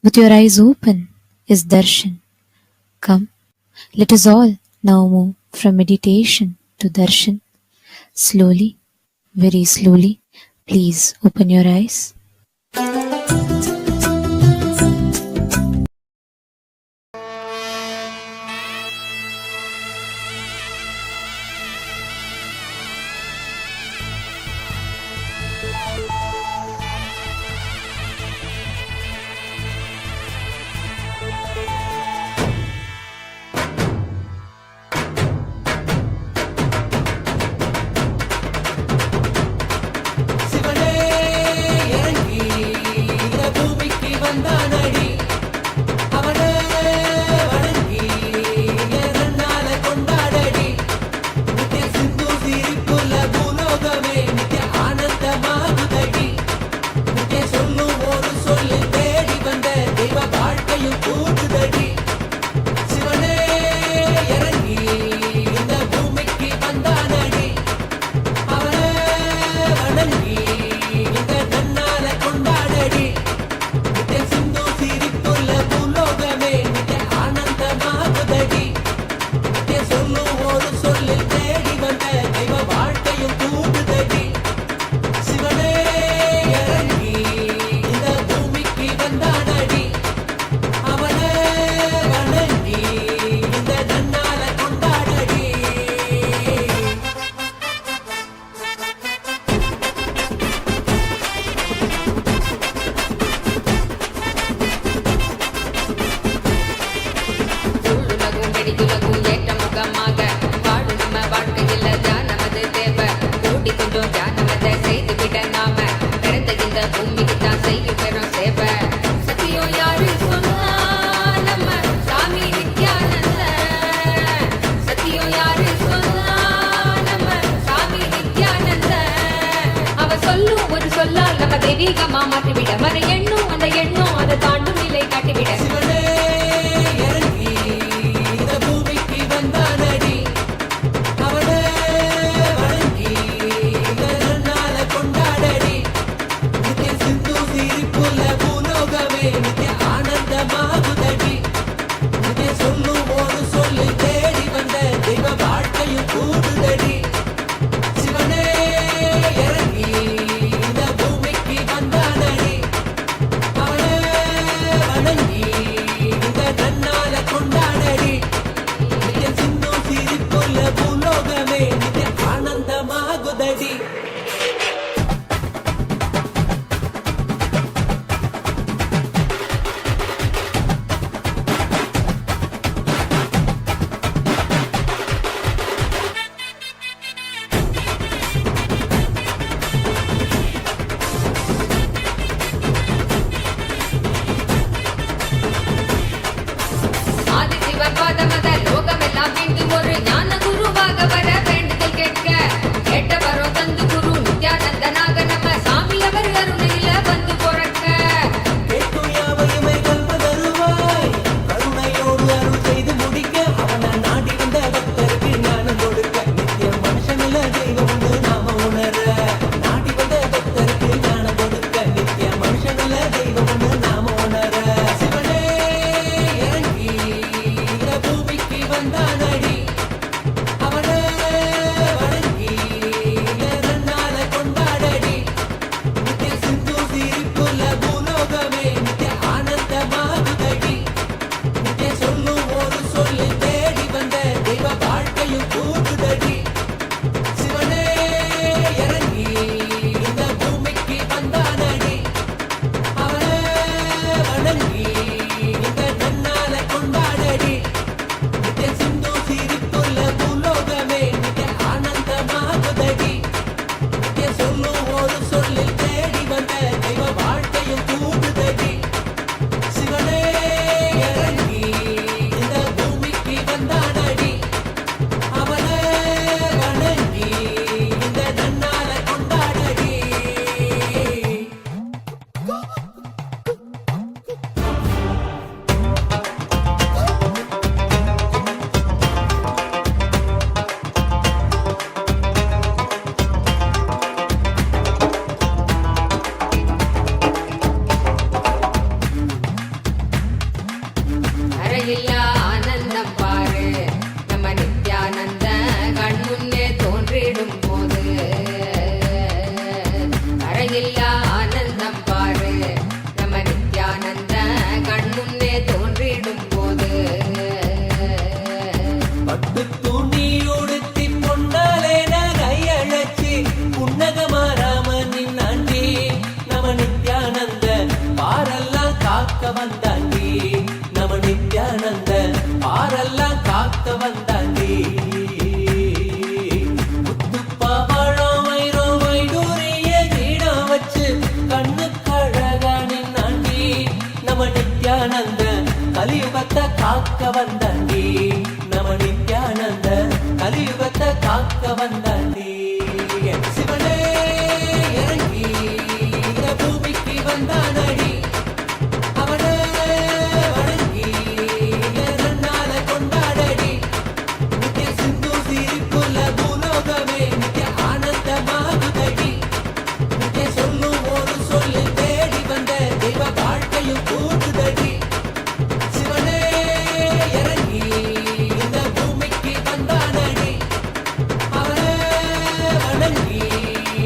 [SPEAKER 12] with your eyes open, is darshan. Come, let us all now move from meditation to darshan. Slowly, very slowly, please open your eyes.
[SPEAKER 10] தடையில்லா ஆனந்தம் பாரு நம்ம நித்யானந்த கண் முன்னே தோன்றிடும் போது. தடையில்லா ஆனந்தம் பாரு நம்ம நித்யானந்த கண் முன்னே தோன்றிடும் போது.
[SPEAKER 13] பட்டு துணி உடுத்தி பொன்னாலே கையழைச்சி புன்னகமாராமனின் ஆண்டி நம நித்யானந்த பாரெல்லாம் காக்க வந்தாண்டி. நம நித்யானந்த பாரெல்லாம் காக்க வந்தாண்டி. முத்துப்பாவழம் வைரம் வைடூரிய நீடம் வச்சு கண்ணு கழகானின் ஆண்டி நம நித்யானந்த கலியுகத்தை காக்க வந்தாண்டி. நம நித்யானந்த கலியுகத்தை காக்க வந்தாண்டி. சிவனே இறங்கி இந்த பூமிக்கு வந்தானடி. அவனே வணங்கி நன்னால கொண்டாடடி. நித்திய சிந்து சிரிப்புள்ள பூலோகமே நித்திய ஆனந்தமாகுதடி. நித்திய சொல்லும் ஒரு சொல்லு தேடி வந்த தெய்வ வாழ்க்கையும் கூட்டுதடி. சிவனே இறங்கி இந்த பூமிக்கு வந்தானடி. அவனே வணங்கி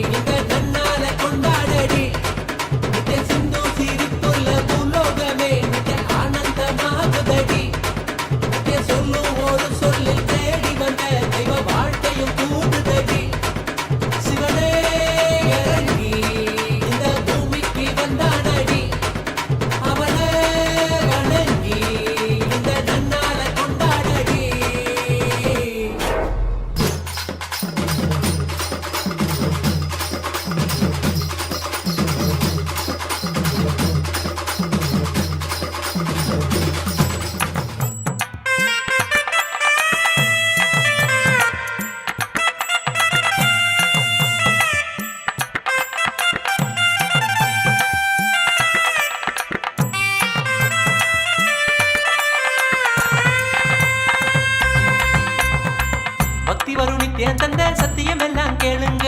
[SPEAKER 13] இந்த நன்னால கொண்டாடடி. நித்திய சிந்து சிரிப்புள்ள பூலோகமே நித்திய ஆனந்தமாகுதடி. நித்திய சொல்லும் ஒரு சொல்லு தேடி வந்த தெய்வ வாழ்க்கையும் கூட்டுதடி. சிவனே இறங்கி இந்த பூமிக்கு வந்தானடி. அவனே வணங்கி இந்த நன்னால கொண்டாடடி. பக்தி வரும் நித்தியம் தந்த சத்தியம் எல்லாம் கேளுங்க.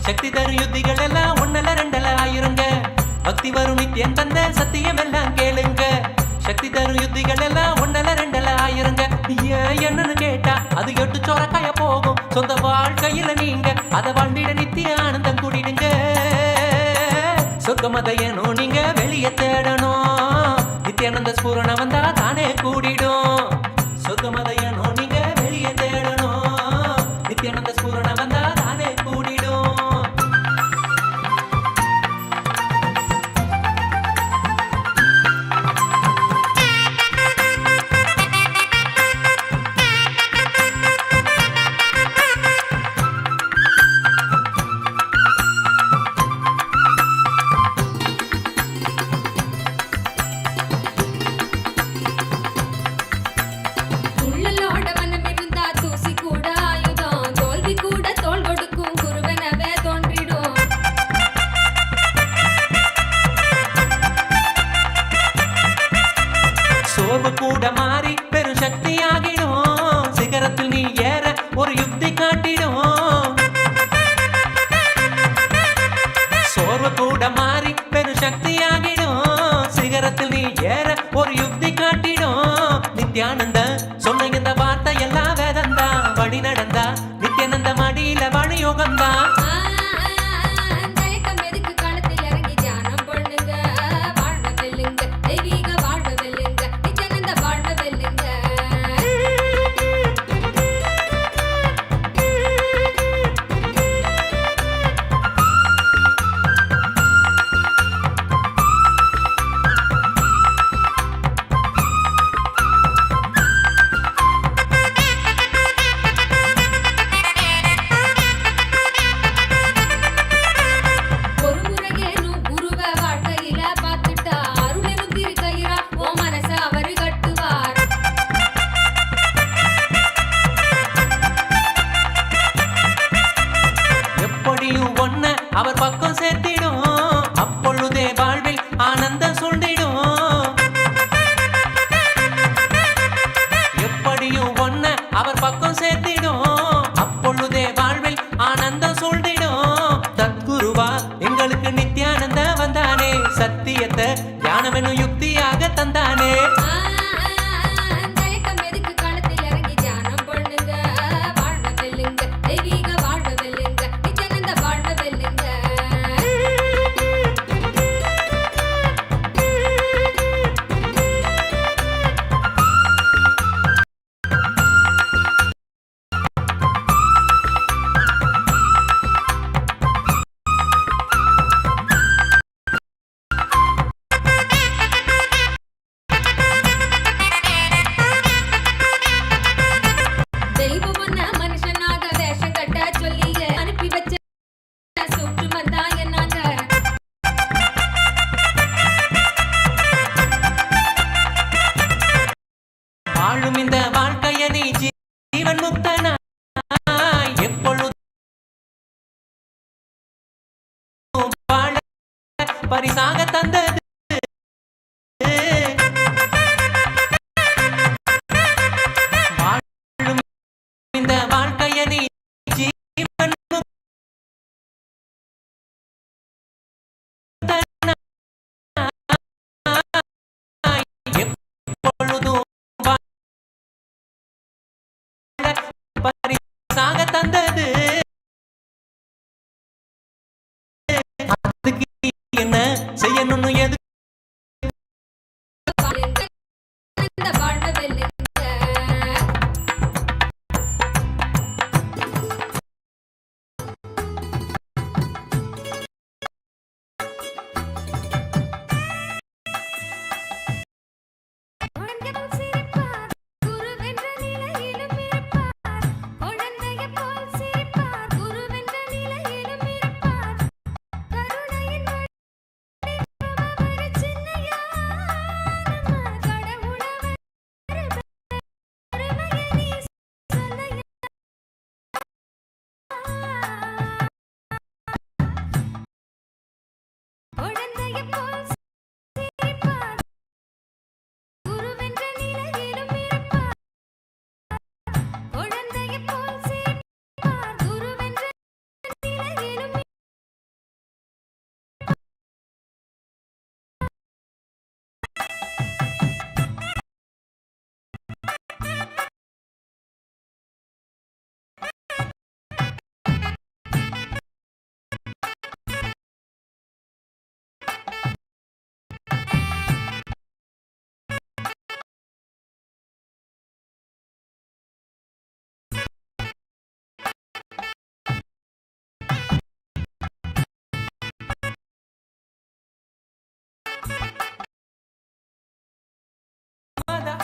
[SPEAKER 13] சக்தி தரும் யுத்திகள் எல்லாம் ஒன்னல ரெண்டல ஆயிருங்க. பக்தி வரும் நித்தியம் தந்த சத்தியம் எல்லாம் கேளுங்க. சக்தி தரும் யுத்திகள் எல்லாம் ஒன்னல ரெண்டல ஆயிருங்க. ஏன் என்னன்னு கேட்டா அது எட்டு சோரக்காய போகும். சொந்த வாழ்க்கையில நீங்க அதை வாழ்ந்திட நித்திய ஆனந்தம் கூடிடுங்க. சொர்க்கமதையனும் நீங்க வெளியே தேடணும். நித்யானந்த ஸ்பூரண வந்தா தானே கூடிடும். சொர்க்கமதையனும் நீங்க வெளியே தேடணும். நித்யானந்த ஸ்பூரண வந்தா தானே கூடிடும்.
[SPEAKER 10] உள்ளலோட மனம் இருந்தா தூசி கூட ஆயுதம். தோல்வி கூட தோள் கொடுக்கும் குருவனவே தோன்றிடும்.
[SPEAKER 13] சோர்வு கூட மாறி பெரும் சக்தி ஆகிடும். சிகரத்தில் நீ ஏற ஒரு யுக்தி காட்டிடும். சோர்வு கூட மாறி பெரும் சக்தி ஆகிடும். சிகரத்தில் நீ ஏற ஒரு யுக்தி காட்டிடும். நித்யானந்த சொன்ன இந்த வார்த்தை எல்லாம் வேதந்தா. வழி நடந்தா நித்யானந்த மடியில வழியோகந்தா.
[SPEAKER 10] தயக்கம் எதுக்கு களத்தில் இறங்கி தியானம் பண்ணுங்க. வாழ்வ வெல்லுங்க தெய்வீக வாழ்வ வெல்லுங்க. நித்யானந்த வாழ்வ வெல்லுங்க. ஒரு முறையேனும் குருவ வாழ்க்கையில பார்த்துட்டா அருளெனும் திருக்கயிறா ஓ மனச அவரு கட்டுவார்.
[SPEAKER 13] எப்படியும் ஒன்ன அவர் பக்கம் சேர்த்திடும். அப்பொழுதே வாழ்வில் ஆனந்தம் சொல்லிடும். எப்படியும் ஒன்ன அவர் பக்கம் சேர்த்திடும். அப்பொழுதே வாழ்வில் ஆனந்தம் சொல்லிடும். தத்குருவா எங்களுக்கு நித்யானந்த வந்தானே. சத்தியத்தை ஞானம் என்னும் யுக்தியாக தந்தானே. வாழும் இந்த வாழ்க்கைய நீ ஜீவன் முக்தனாய் எப்பொழுதும் வாழ பரிசாக தந்தது வாழும் இந்த வாழ்க்கைய நீ ஜீவன் முக்தனாய் எப்பொழுதும் வாழ பரிசாக தந்தது. அதுக்கு என்ன செய்யணும்னு எது
[SPEAKER 10] வாழ வெல்லுங்க. குழந்தைகள் சிரிப்பார், குருவென்ற நிலையிலும் இருப்பார். குழந்தையைப் போல் சிரிப்பார், குருவென்ற நிலையிலும் இருப்பார். கருணையின் வடிவமவர் சின்னையா, நம்ம கடவுளவர் பெருமையை நீ சொல்லையா. குழந்தையைப் போல் சிரிப்பார், குருவென்ற நிலையிலும் இருப்பார். குழந்தையைப் போல் சிரிப்பார், குருவென்ற நிலையிலும்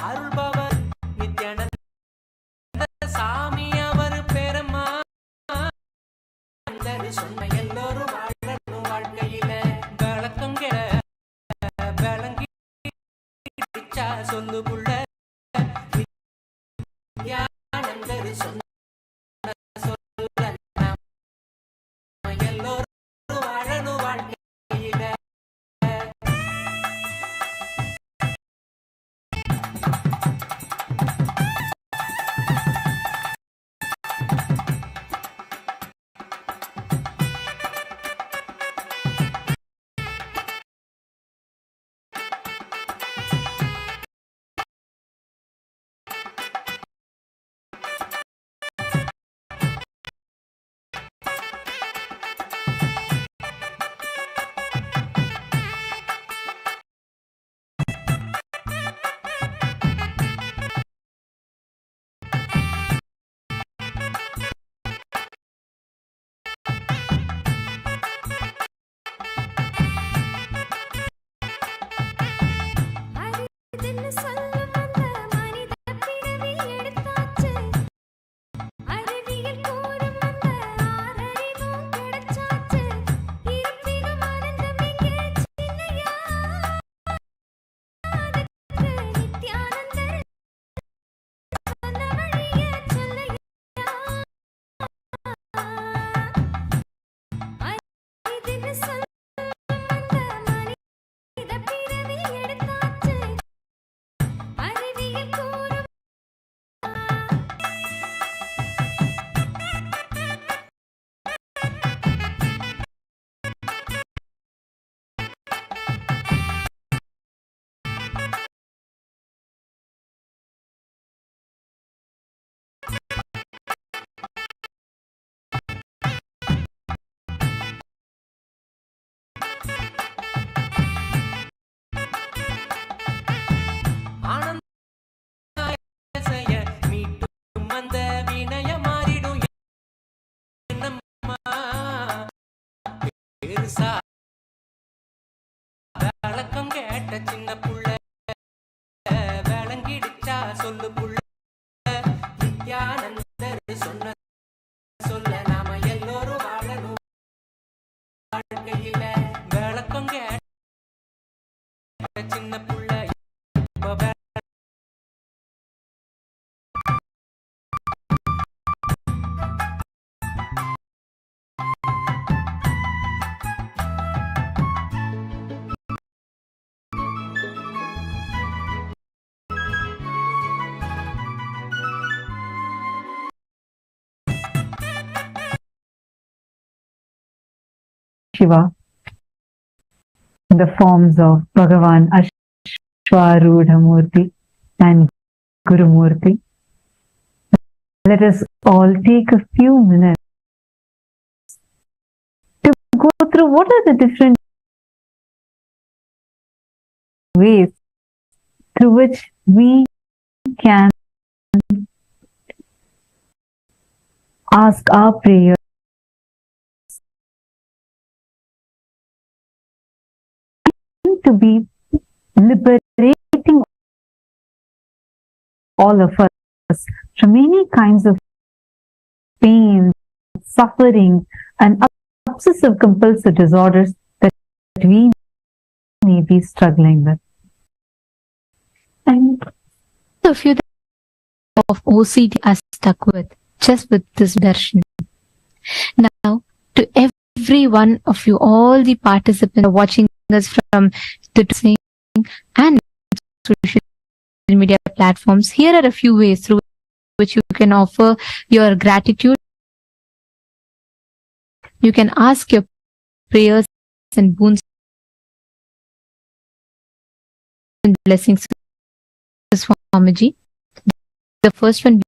[SPEAKER 13] அருள்பவர் நித்யானந்த சாமி அவர் பெருமா சொன்ன எல்லோரும் வாழணும் வாழ்க்கையில விளக்கம் கெட விளங்கி சொல்லு புள்ள நித்யானந்தர் சொன்ன சொல்ல நாம எல்லோரும் வாழணும் வாழ்க்கையில.
[SPEAKER 10] அரிதுன்னு சொல்லும் அந்த மனித பிறவி எடுத்தாச்சு. அறிவியல் கூறும் அந்த ஆறறிவும் கிடைச்சாச்சு. இருப்பினும் ஆனந்தம் எங்கே சின்னையா, அதுக்கு நித்யானந்தர் சொன்ன வழியை சொல்லையா. அரிதுன்னு சொல்லும் அந்த மனித பிறவி எடுத்தாச்சு. அறிவியல் கூறும்
[SPEAKER 13] ஆனந்த செய்ய மீட்டும் அந்த வினய மாறிடும் என்னம்மா பெருசா விளக்கம் கேட்ட சின்ன புள்ள விளங்கிடுச்சா சொல்லு புள்ள நித்யானந்தர் சொன்ன சொல்ல நாம எல்லோரும் வாழணும் வாழ்க்கையில விளக்கம் கேட்ட சின்ன புள்ள
[SPEAKER 8] Shiva in the forms of Bhagavan Ashwarudha Murti and Guru Murti. Let us all take a few minutes to go through what are the different ways through which we can ask our prayers to be liberating all of us from many kinds of pain, suffering, and obsessive compulsive disorders that we may be struggling with.
[SPEAKER 7] And a few of OCD are stuck with just with this darshan. Now, to every one of you, all the participants watching us from the and social media platforms, here are a few ways through which you can offer your gratitude. You can ask your prayers and boons and blessings to Swamiji. The first one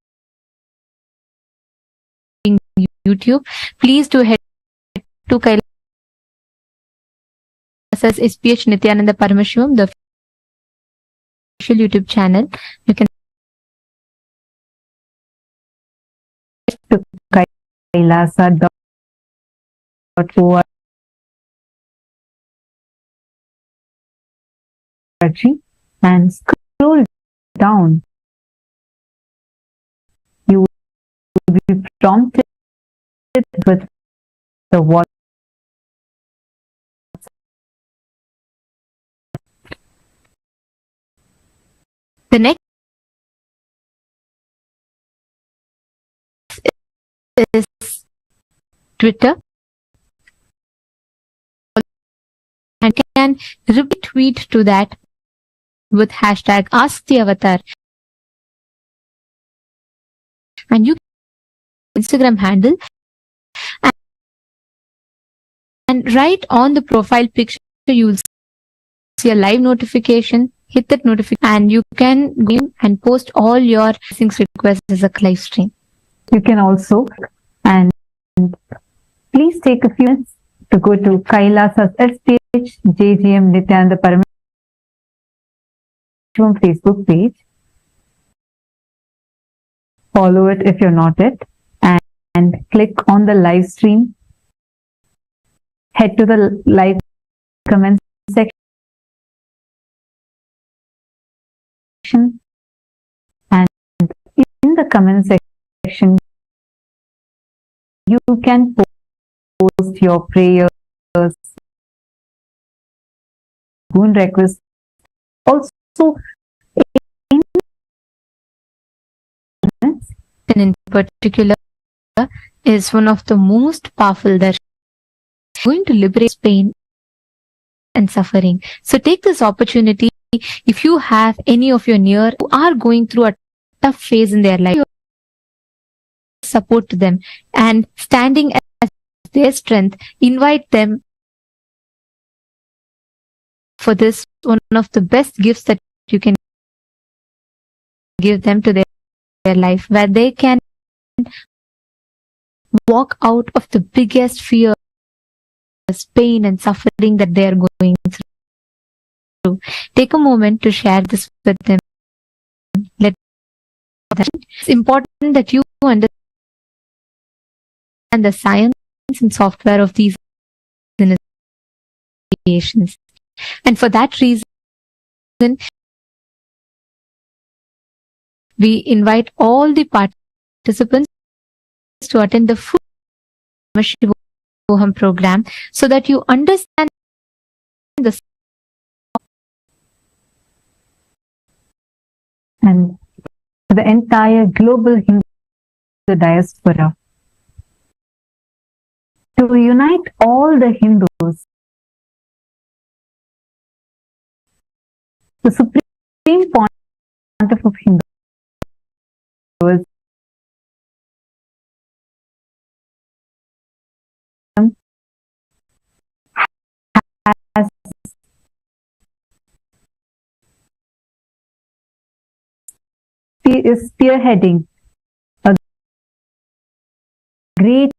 [SPEAKER 7] being YouTube. Please do head to Kailasa's SPH Nithyananda Paramashivam, the official YouTube channel. You can
[SPEAKER 8] To kailasa.org and scroll down. You will be prompted with the what
[SPEAKER 7] the next is Twitter, and can retweet to that with hashtag #AskTheAvatar, and you Instagram handle and right on the profile picture you will see a live notification. Hit that notification and you can go and post all your blessings requests as a live stream.
[SPEAKER 8] you can also, and please take a few minutes to go to Kailasa's SPH JGM Nithyananda Paramashivam Facebook page. Follow it if you're not it, and click on the live stream. Head to the live comment section and in the comment section you can post your prayers, boon requests. Also,
[SPEAKER 7] in particular is one of the most powerful that is going to liberate pain and suffering. So take this opportunity. If you have any of your near who are going through a tough phase in their life, support to them and standing as their strength, invite them for this one of the best gifts that you can give them to their life, where they can walk out of the biggest fear, pain and suffering that they are going through. Take a moment to share this with them. It's important that you understand the science and software of these initiations. And for that reason, we invite all the participants to attend the full Paramashivoham program so that you understand the
[SPEAKER 8] and the entire global Hindu diaspora, to unite all the Hindus, the Supreme Pontiff of Hinduism is spearheading a great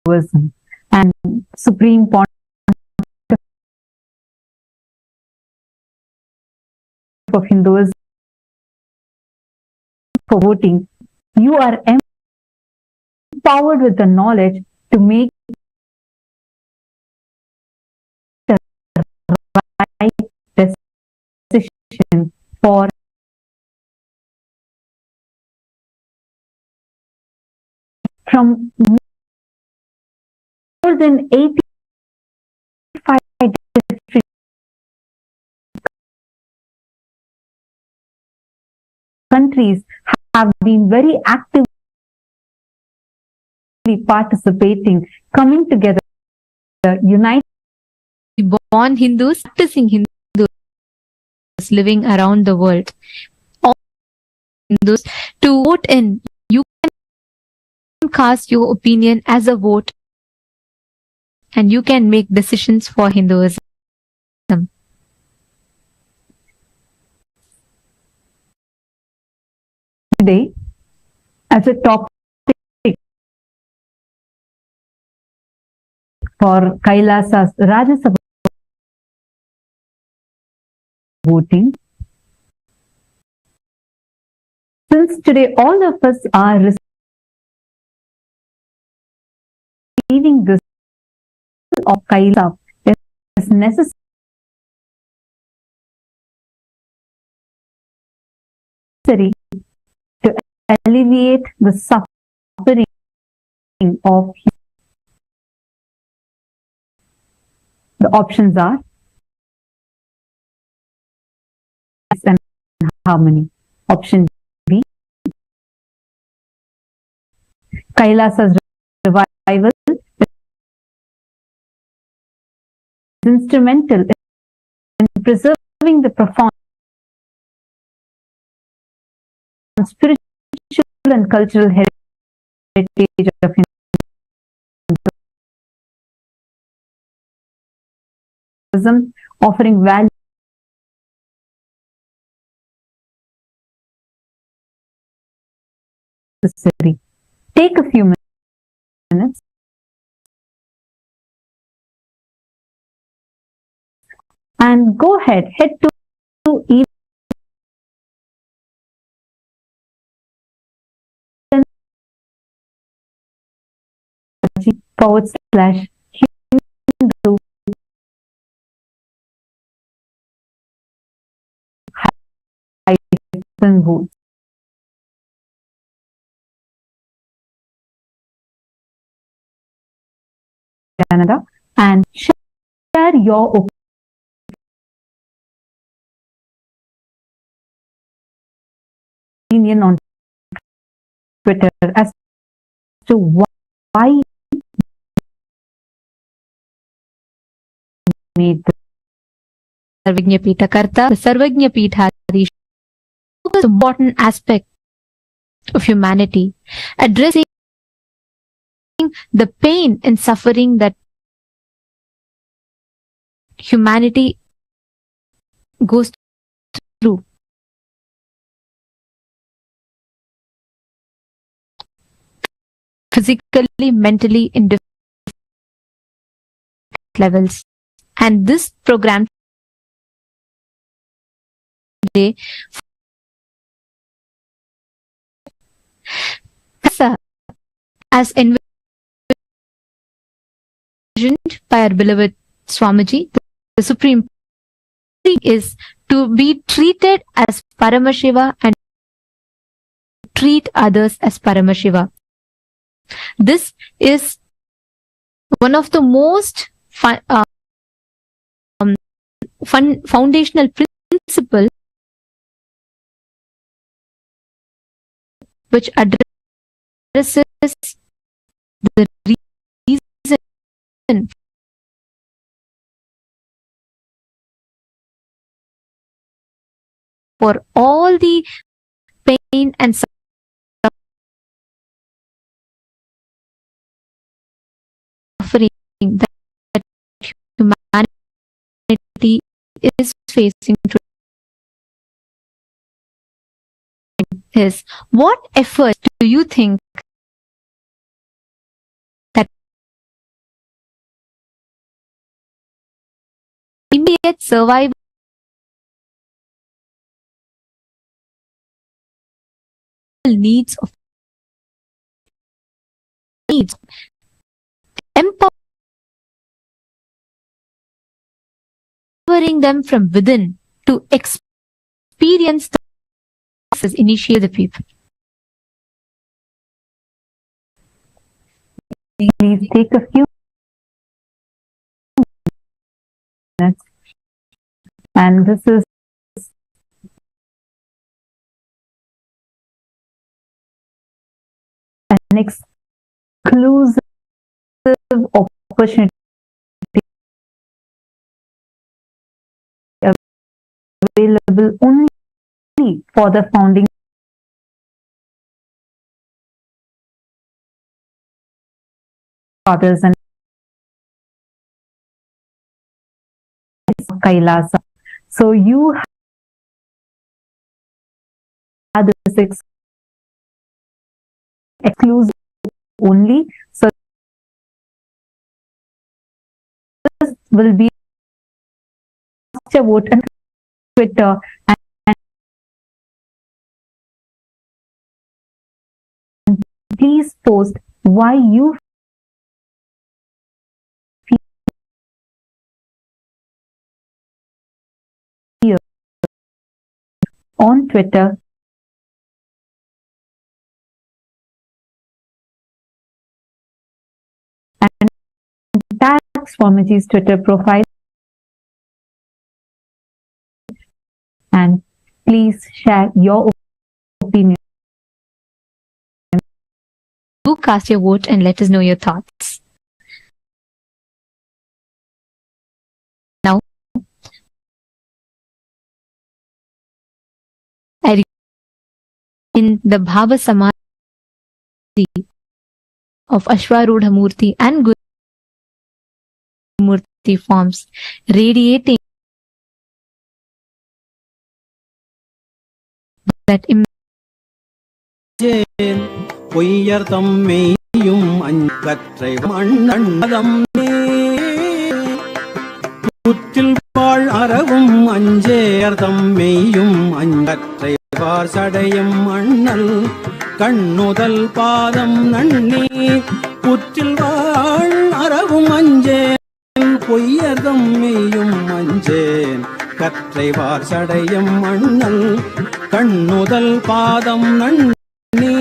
[SPEAKER 8] wisdom and supreme point of Hinduism for voting. You are empowered with the knowledge to make the right decision for from more than 85 district countries have been very actively participating, coming together, united.
[SPEAKER 7] Born Hindus, practicing Hindus living around the world. All Hindus to vote in. You can cast your opinion as a vote and you can make decisions for Hinduism.
[SPEAKER 8] Today, as a topic for Kailasa's Rajya Sabha voting, since today all of us are receiving this of Kailasa, it is necessary to alleviate the suffering of. The options are peace and harmony. Option B, Kailasa's revival is instrumental in preserving the profound spiritual and cultural heritage of Hinduism, offering value necessary. Take a few minutes and go ahead, head to /Hindu votes. Canada and share your opinion on Twitter as to why made the
[SPEAKER 7] Sarvagnya Pita Karta, the Sarvagnya Pithadhish, most important aspect of humanity, addressing the pain and suffering that humanity goes through. Physically, mentally, in different levels. And this program today as envisioned by our beloved Swamiji, the Supreme is to be treated as Paramashiva and treat others as Paramashiva. This is one of the most foundational principle which addresses the reason for all the pain and suffering that humanity is facing is, what effort do you think that immediate survival needs of needs empowering them from within to experience the process, initiate the people?
[SPEAKER 8] Please take a few minutes, and this is an exclusive opportunity available only for the founding fathers and Kailasa. So you have this exclusive only. So this will be a vote on Twitter, and please post why you feel on Twitter. And tag Swamiji's Twitter profile, and please share your opinion.
[SPEAKER 7] Do cast your vote and let us know your thoughts. Now, in the Bhava Samadhi of Ashwarudha Murti and Guru Murti forms, radiating that
[SPEAKER 14] பொய்யர் தம்மெய்யும் அஞ்சற்றை மண்ணதம் புத்தில் வாழ் அறவும் அஞ்சேர் தம்மெய்யும் அஞ்சற்றை வார்சடையும் அண்ணல் கண்ணுதல் பாதம் நன்னி புற்றில் வாழ் அறவும் அஞ்சேன் பொய்யர் தம்மெய்யும் அஞ்சேன் கற்றை வார்சடையும் அண்ணல் கண்ணுதல் பாதம் நன்னி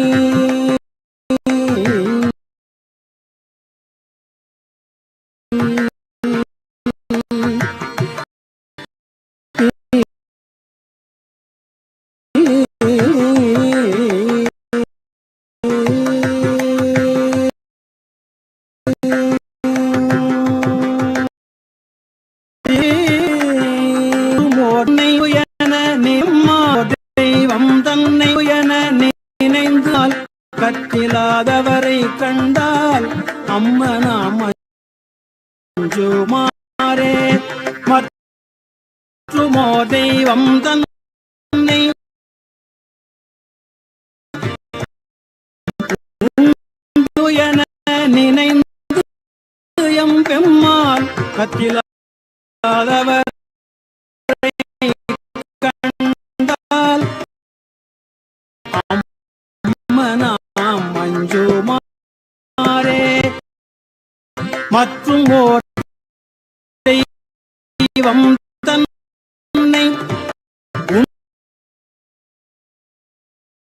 [SPEAKER 14] கற்றிலாதவரை கண்டால் அம்மனாம் அஞ்சுமாறே மற்றுமோ தெய்வம் தன்னை என நினைந்து எம் பெம்மாள் கற்றிலாதவர் கண்டால் அம்மனாம் அஞ்சுமாறே மற்றும் ஓர் தெய்வம் தன்னை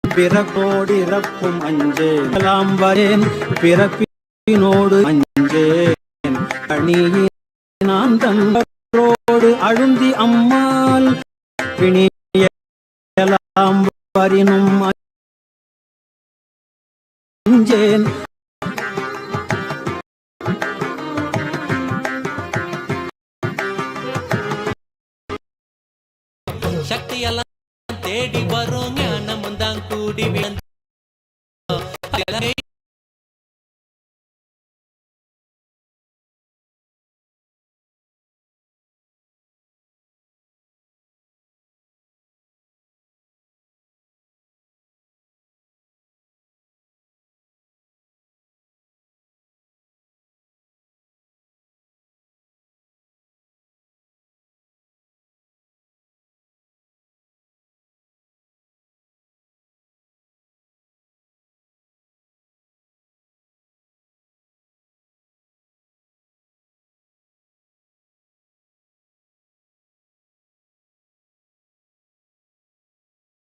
[SPEAKER 14] பிறப்போடிறப்பும் அஞ்சேலாம் வரேன் பிறப்பினோடு அஞ்சேன் அணியினான் தன்னோடு அழுந்தி அம்மாள் பிணியலாம் வரினும் அஞ்சேன்
[SPEAKER 13] சக்தியெல்லாம் தேடி வரும் ஞானமும் தான் கூடி விழுந்து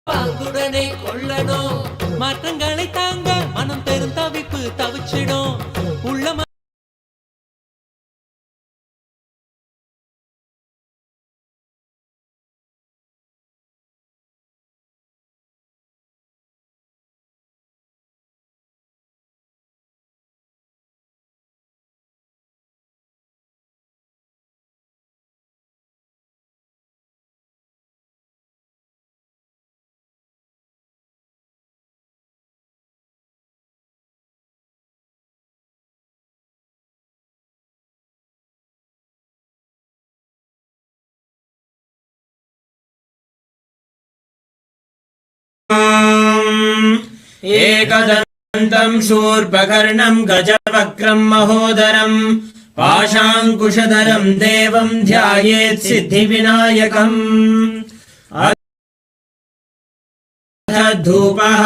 [SPEAKER 13] பாங்குடனே கொள்ளணும் மாற்றங்களை தாங்க மனம் பெரும் தவிப்பு தவிச்சிடும் உள்ள
[SPEAKER 2] एकदन्तं शूर्पकर्णं गजवक्त्रं महोदरं पाशाङ्कुशधरं देवं ध्यायेत् सिद्धिविनायकम् अथ धूपः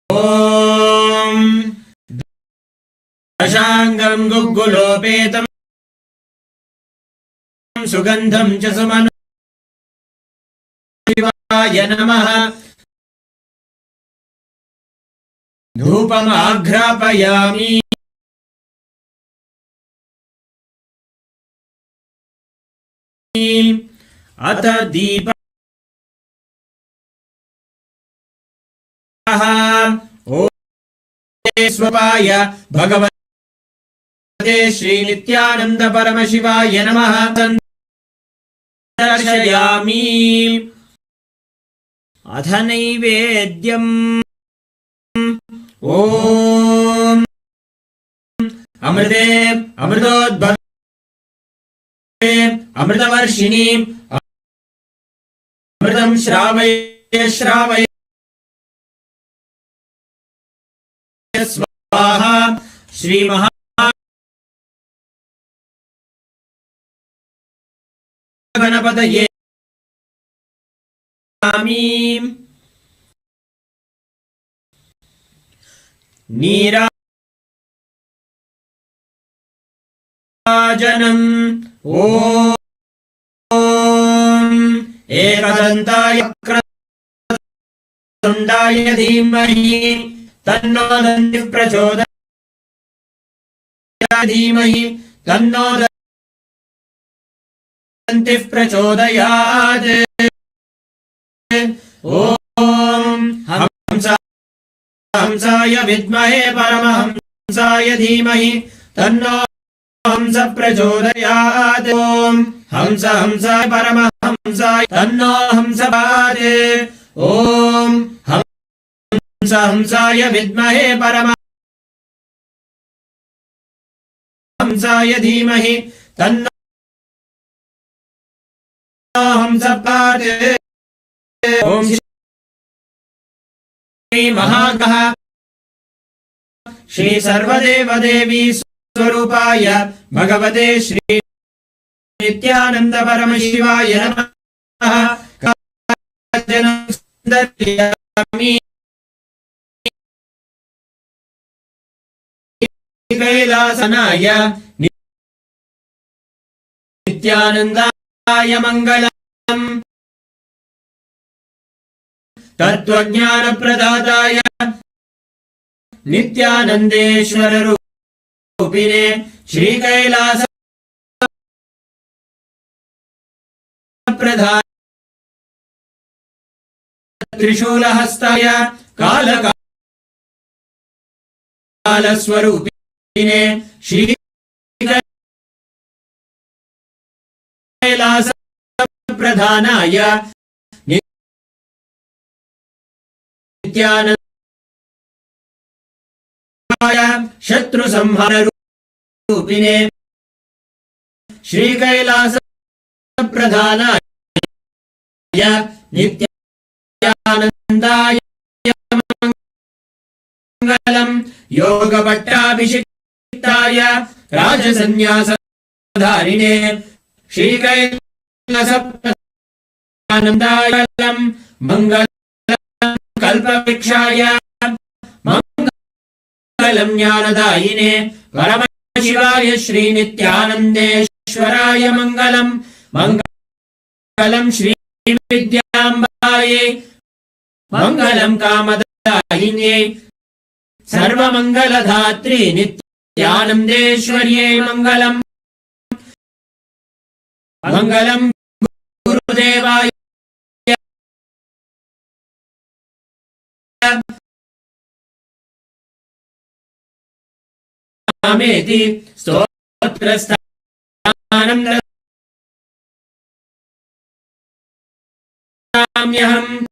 [SPEAKER 2] ॐ दशाङ्गं गुग्गुलोपेतं सुगन्धं च सुमन नमः धूपमाघ्रापयामि अथ दीपः ॐ स्वपाय भगवते श्री नित्यानंद परमशिवाय नमः दर्शयामि अथ नैवेद्यम् ॐ अमृते अमृतोद्भवे अमृतवर्षिणी अमृतं श्रावय श्रावय स्वाहा श्रीमहा गणपतये नीराजनम् ॐ एकदन्ताय वक्रतुण्डाय धीमहि तन्नो दन्तिः प्रचोदयात् धीमहि तन्नो दन्तिः प्रचोदयात् ॐ हंसाय विद्महे परमहंसाय धीमहि तन्नो हंस प्रचोदयात् ॐ हंसाय परमहंसाय तन्नो हंस प्रचोदयात् ॐ हंसाय विद्महे परमहंसाय धीमहि तन्नो हंस प्रचोदयात् ॐ श्री महागः श्री सर्वदेवदेवी स्वरूपाय भगवते श्री नित्यानंद परमशिवाय नमः कैलासनाय नित्यानंदाय मंगलम् तत्त्वज्ञान प्रदाताय नित्यानंदेश्वर रूपिणे श्री कैलास प्रधान त्रिशूलहस्ताय कालस्वरूपिणे श्री कैलास प्रधानाय नित्यानंदाय शत्रु संहार रूपिणे श्री कैलास प्रधानाय नित्यानंदाय मंगलम् योग पट्टाभिषिक्ताय राजसन्न्यासधारिणे श्री कैलास प्रधानानंदाय मंगल कल्पवृक्षाय मंगलम् ज्ञानदायिने परमशिवाय श्री नित्यानंदेश्वराय मंगलम्
[SPEAKER 15] मङ्गलं श्रीविद्याम्बायै मङ्गलं कामदायिन्यै सर्वमङ्गलधात्री नित्यानन्देश्वर्यै मङ्गलम् मङ्गलं गुरुदेवाय आमेति स्तोत्रस्थानं ददाम्यहम्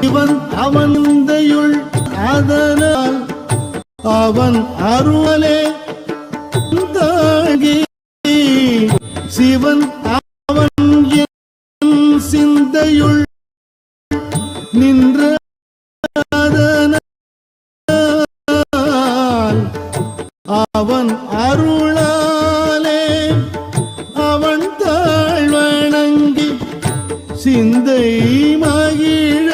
[SPEAKER 14] இவன் அவந்தையுள் அதனால் அவன் அருளே தாங்கி சிவன் அவன் என் சிந்தையுள் நின்ற அவன் அருளாலே அவன் தாழ்வணங்கி சிந்தை மகிழ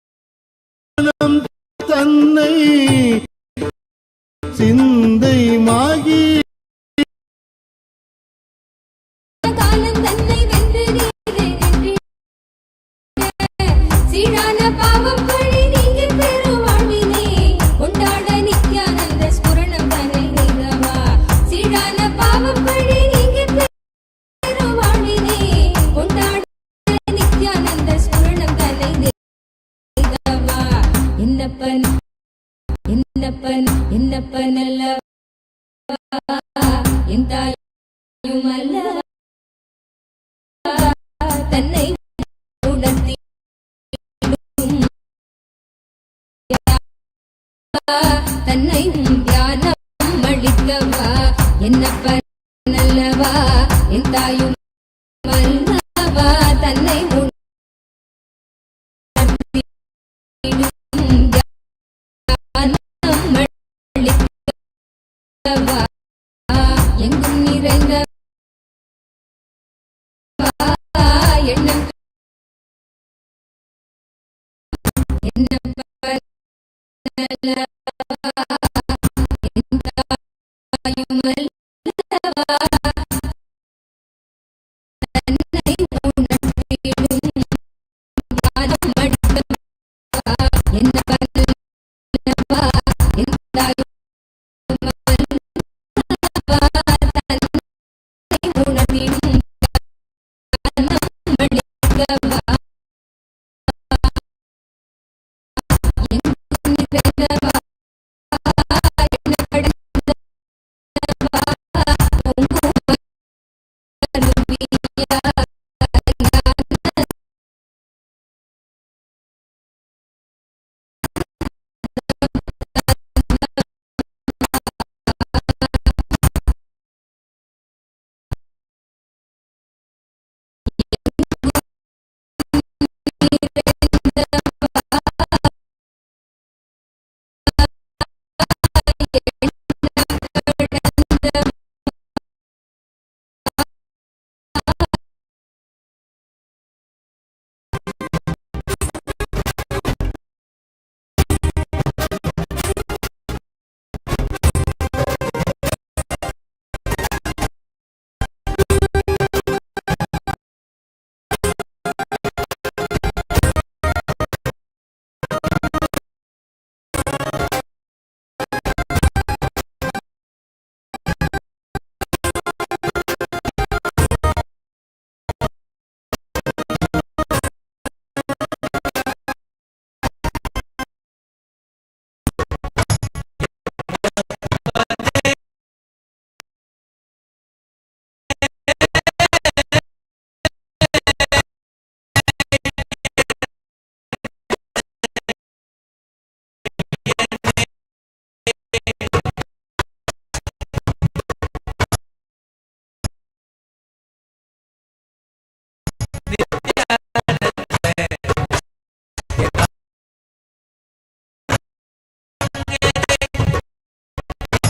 [SPEAKER 14] சிவபுராணம் தன்னை சிந்தை மாகி
[SPEAKER 10] காலம் தன்னை வென்று சீரான பாவம் பழி நீங்கி பெருவாழ்வினே கொண்டாட நித்யானந்த ஸ்புரணம் தன்னை நிகவா சீரான பாவம் பழி நீங்கி பெருவாழ்வினே கொண்டாட நித்யானந்த ஸ்புரணம் தன்னை நிகவா என்னப்பன் என்னப்பன் என்னப்பன் அல்லவா என் தாயும் அல்லவா தன்னை உணர்த்தி தன்னை தியானம் அளிக்கவா என்னப்பன் அல்லவா என் தாயும் அல்லவா தன்னை உணர்த்தி தியானம் அளிக்கவா எங்கும் நிறைந்த எண்ணம் என்னப்பன் அல்லவா என் தாயும் அல்லவா தன்னை உணர்த்திடும் தியானம் அளிக்கவா என்னப்பன் அல்லவா என் தாயும் அல்லவா தன்னை உணர்த்திடும்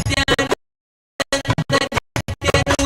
[SPEAKER 10] தியானம் அளிக்கவா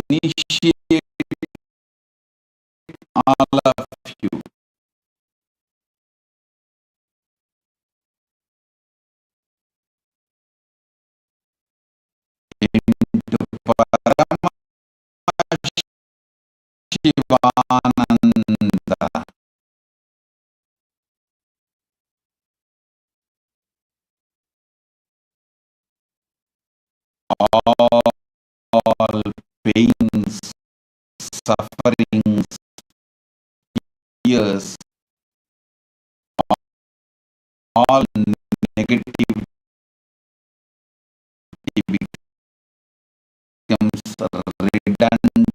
[SPEAKER 5] initiate all of you into Paramashivoham. All pains, sufferings, fears, all negativity becomes redundant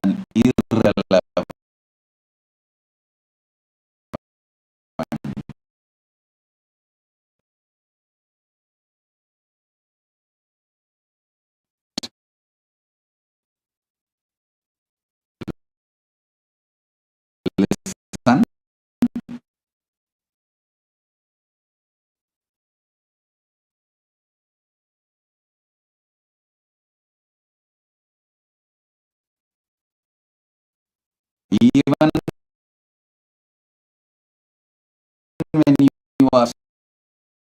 [SPEAKER 5] and irrelevant. Listen. Even when you are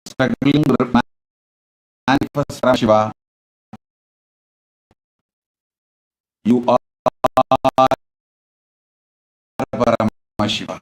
[SPEAKER 5] struggling to manifest Paramashiva, you are Paramashiva.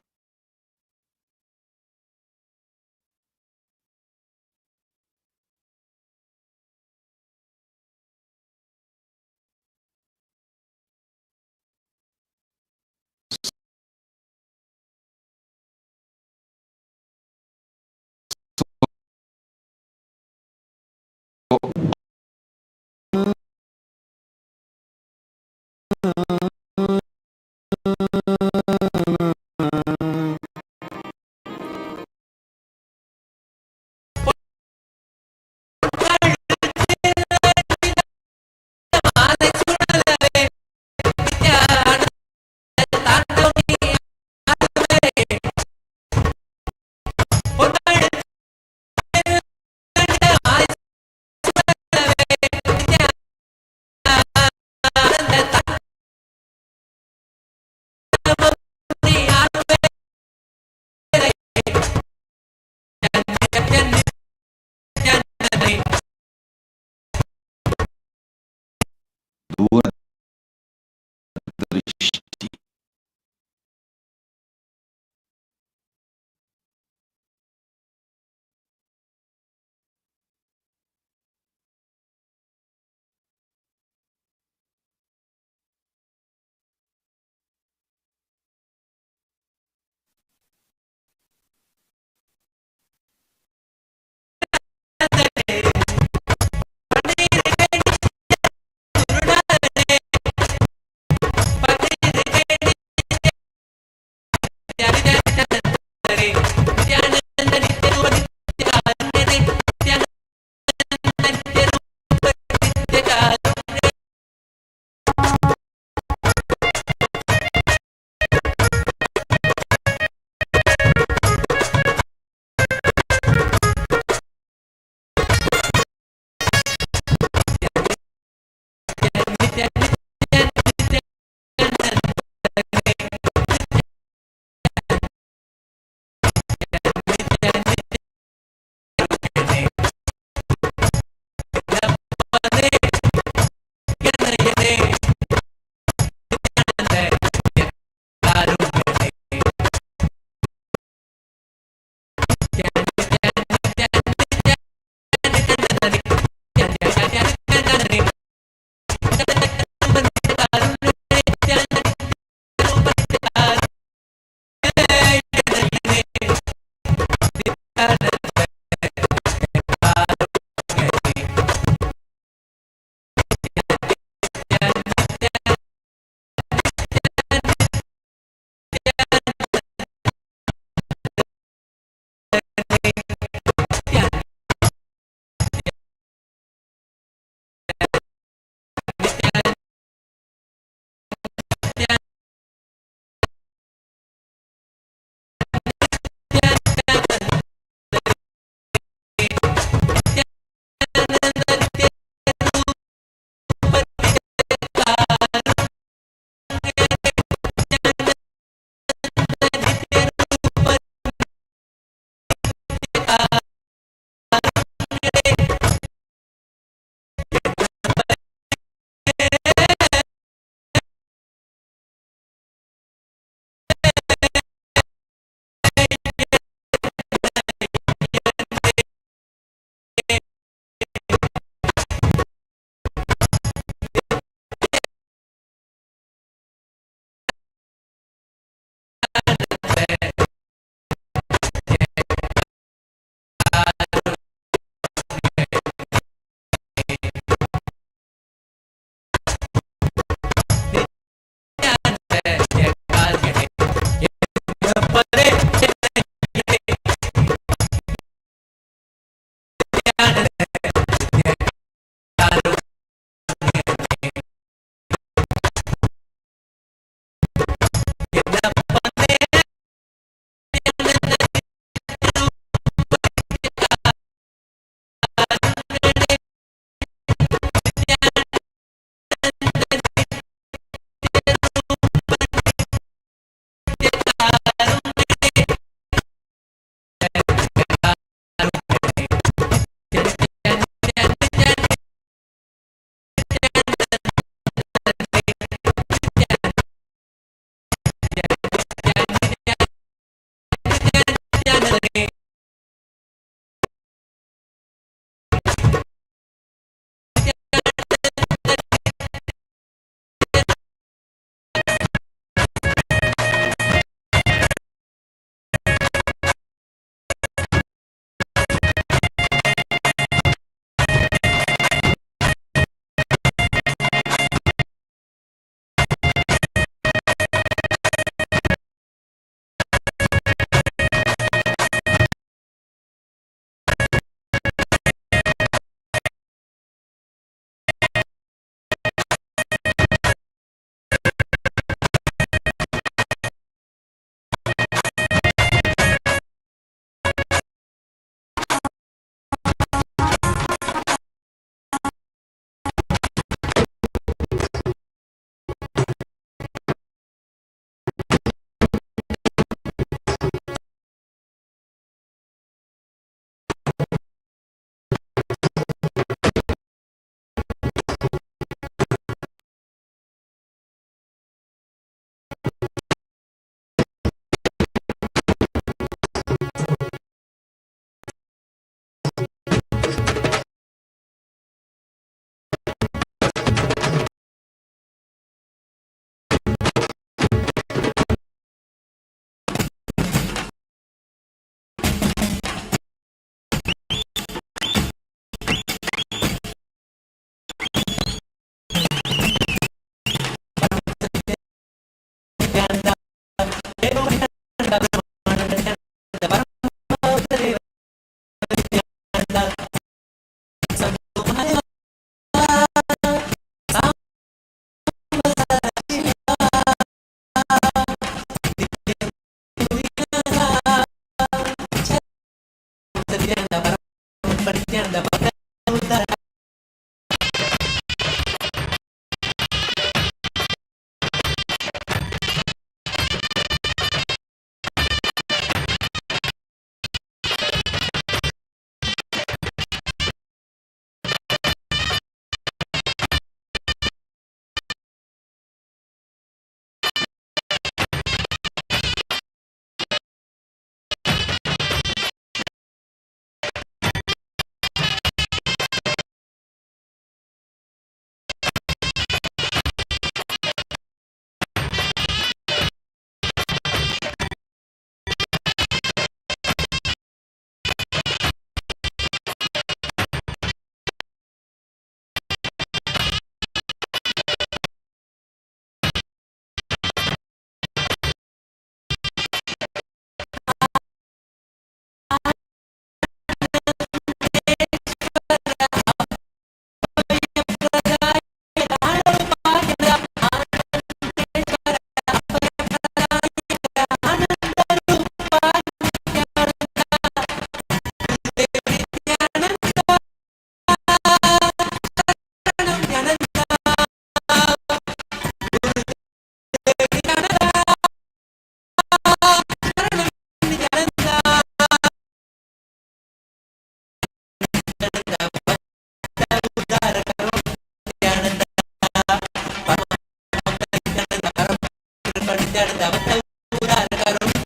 [SPEAKER 13] Nityananda வந்த ஊரார் கருண்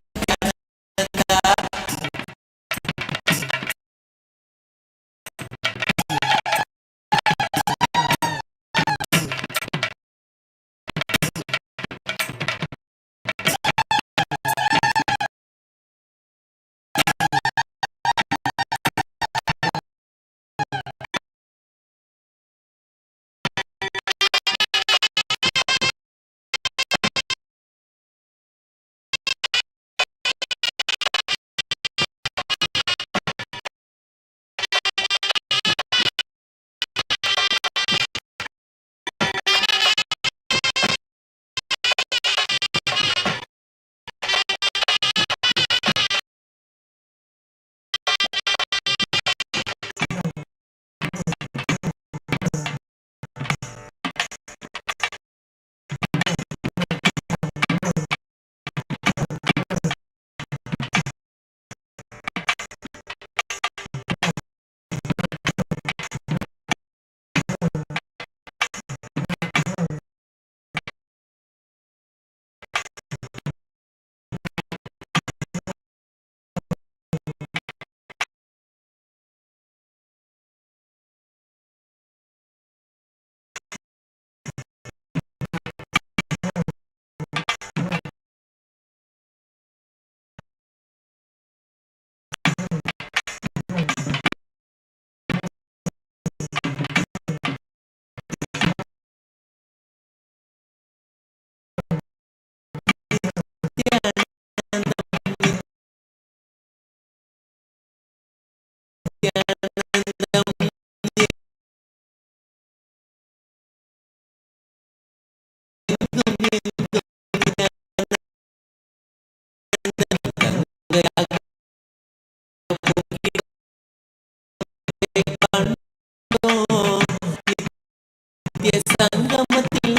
[SPEAKER 13] சங்கமத்தில்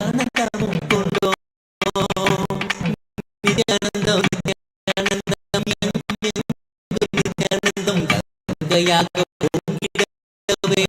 [SPEAKER 13] ஆனந்தமும் கொண்டோ நித்யானந்தம் நித்யானந்தம் நித்யானந்தம் கங்கையாக பொங்கிடவே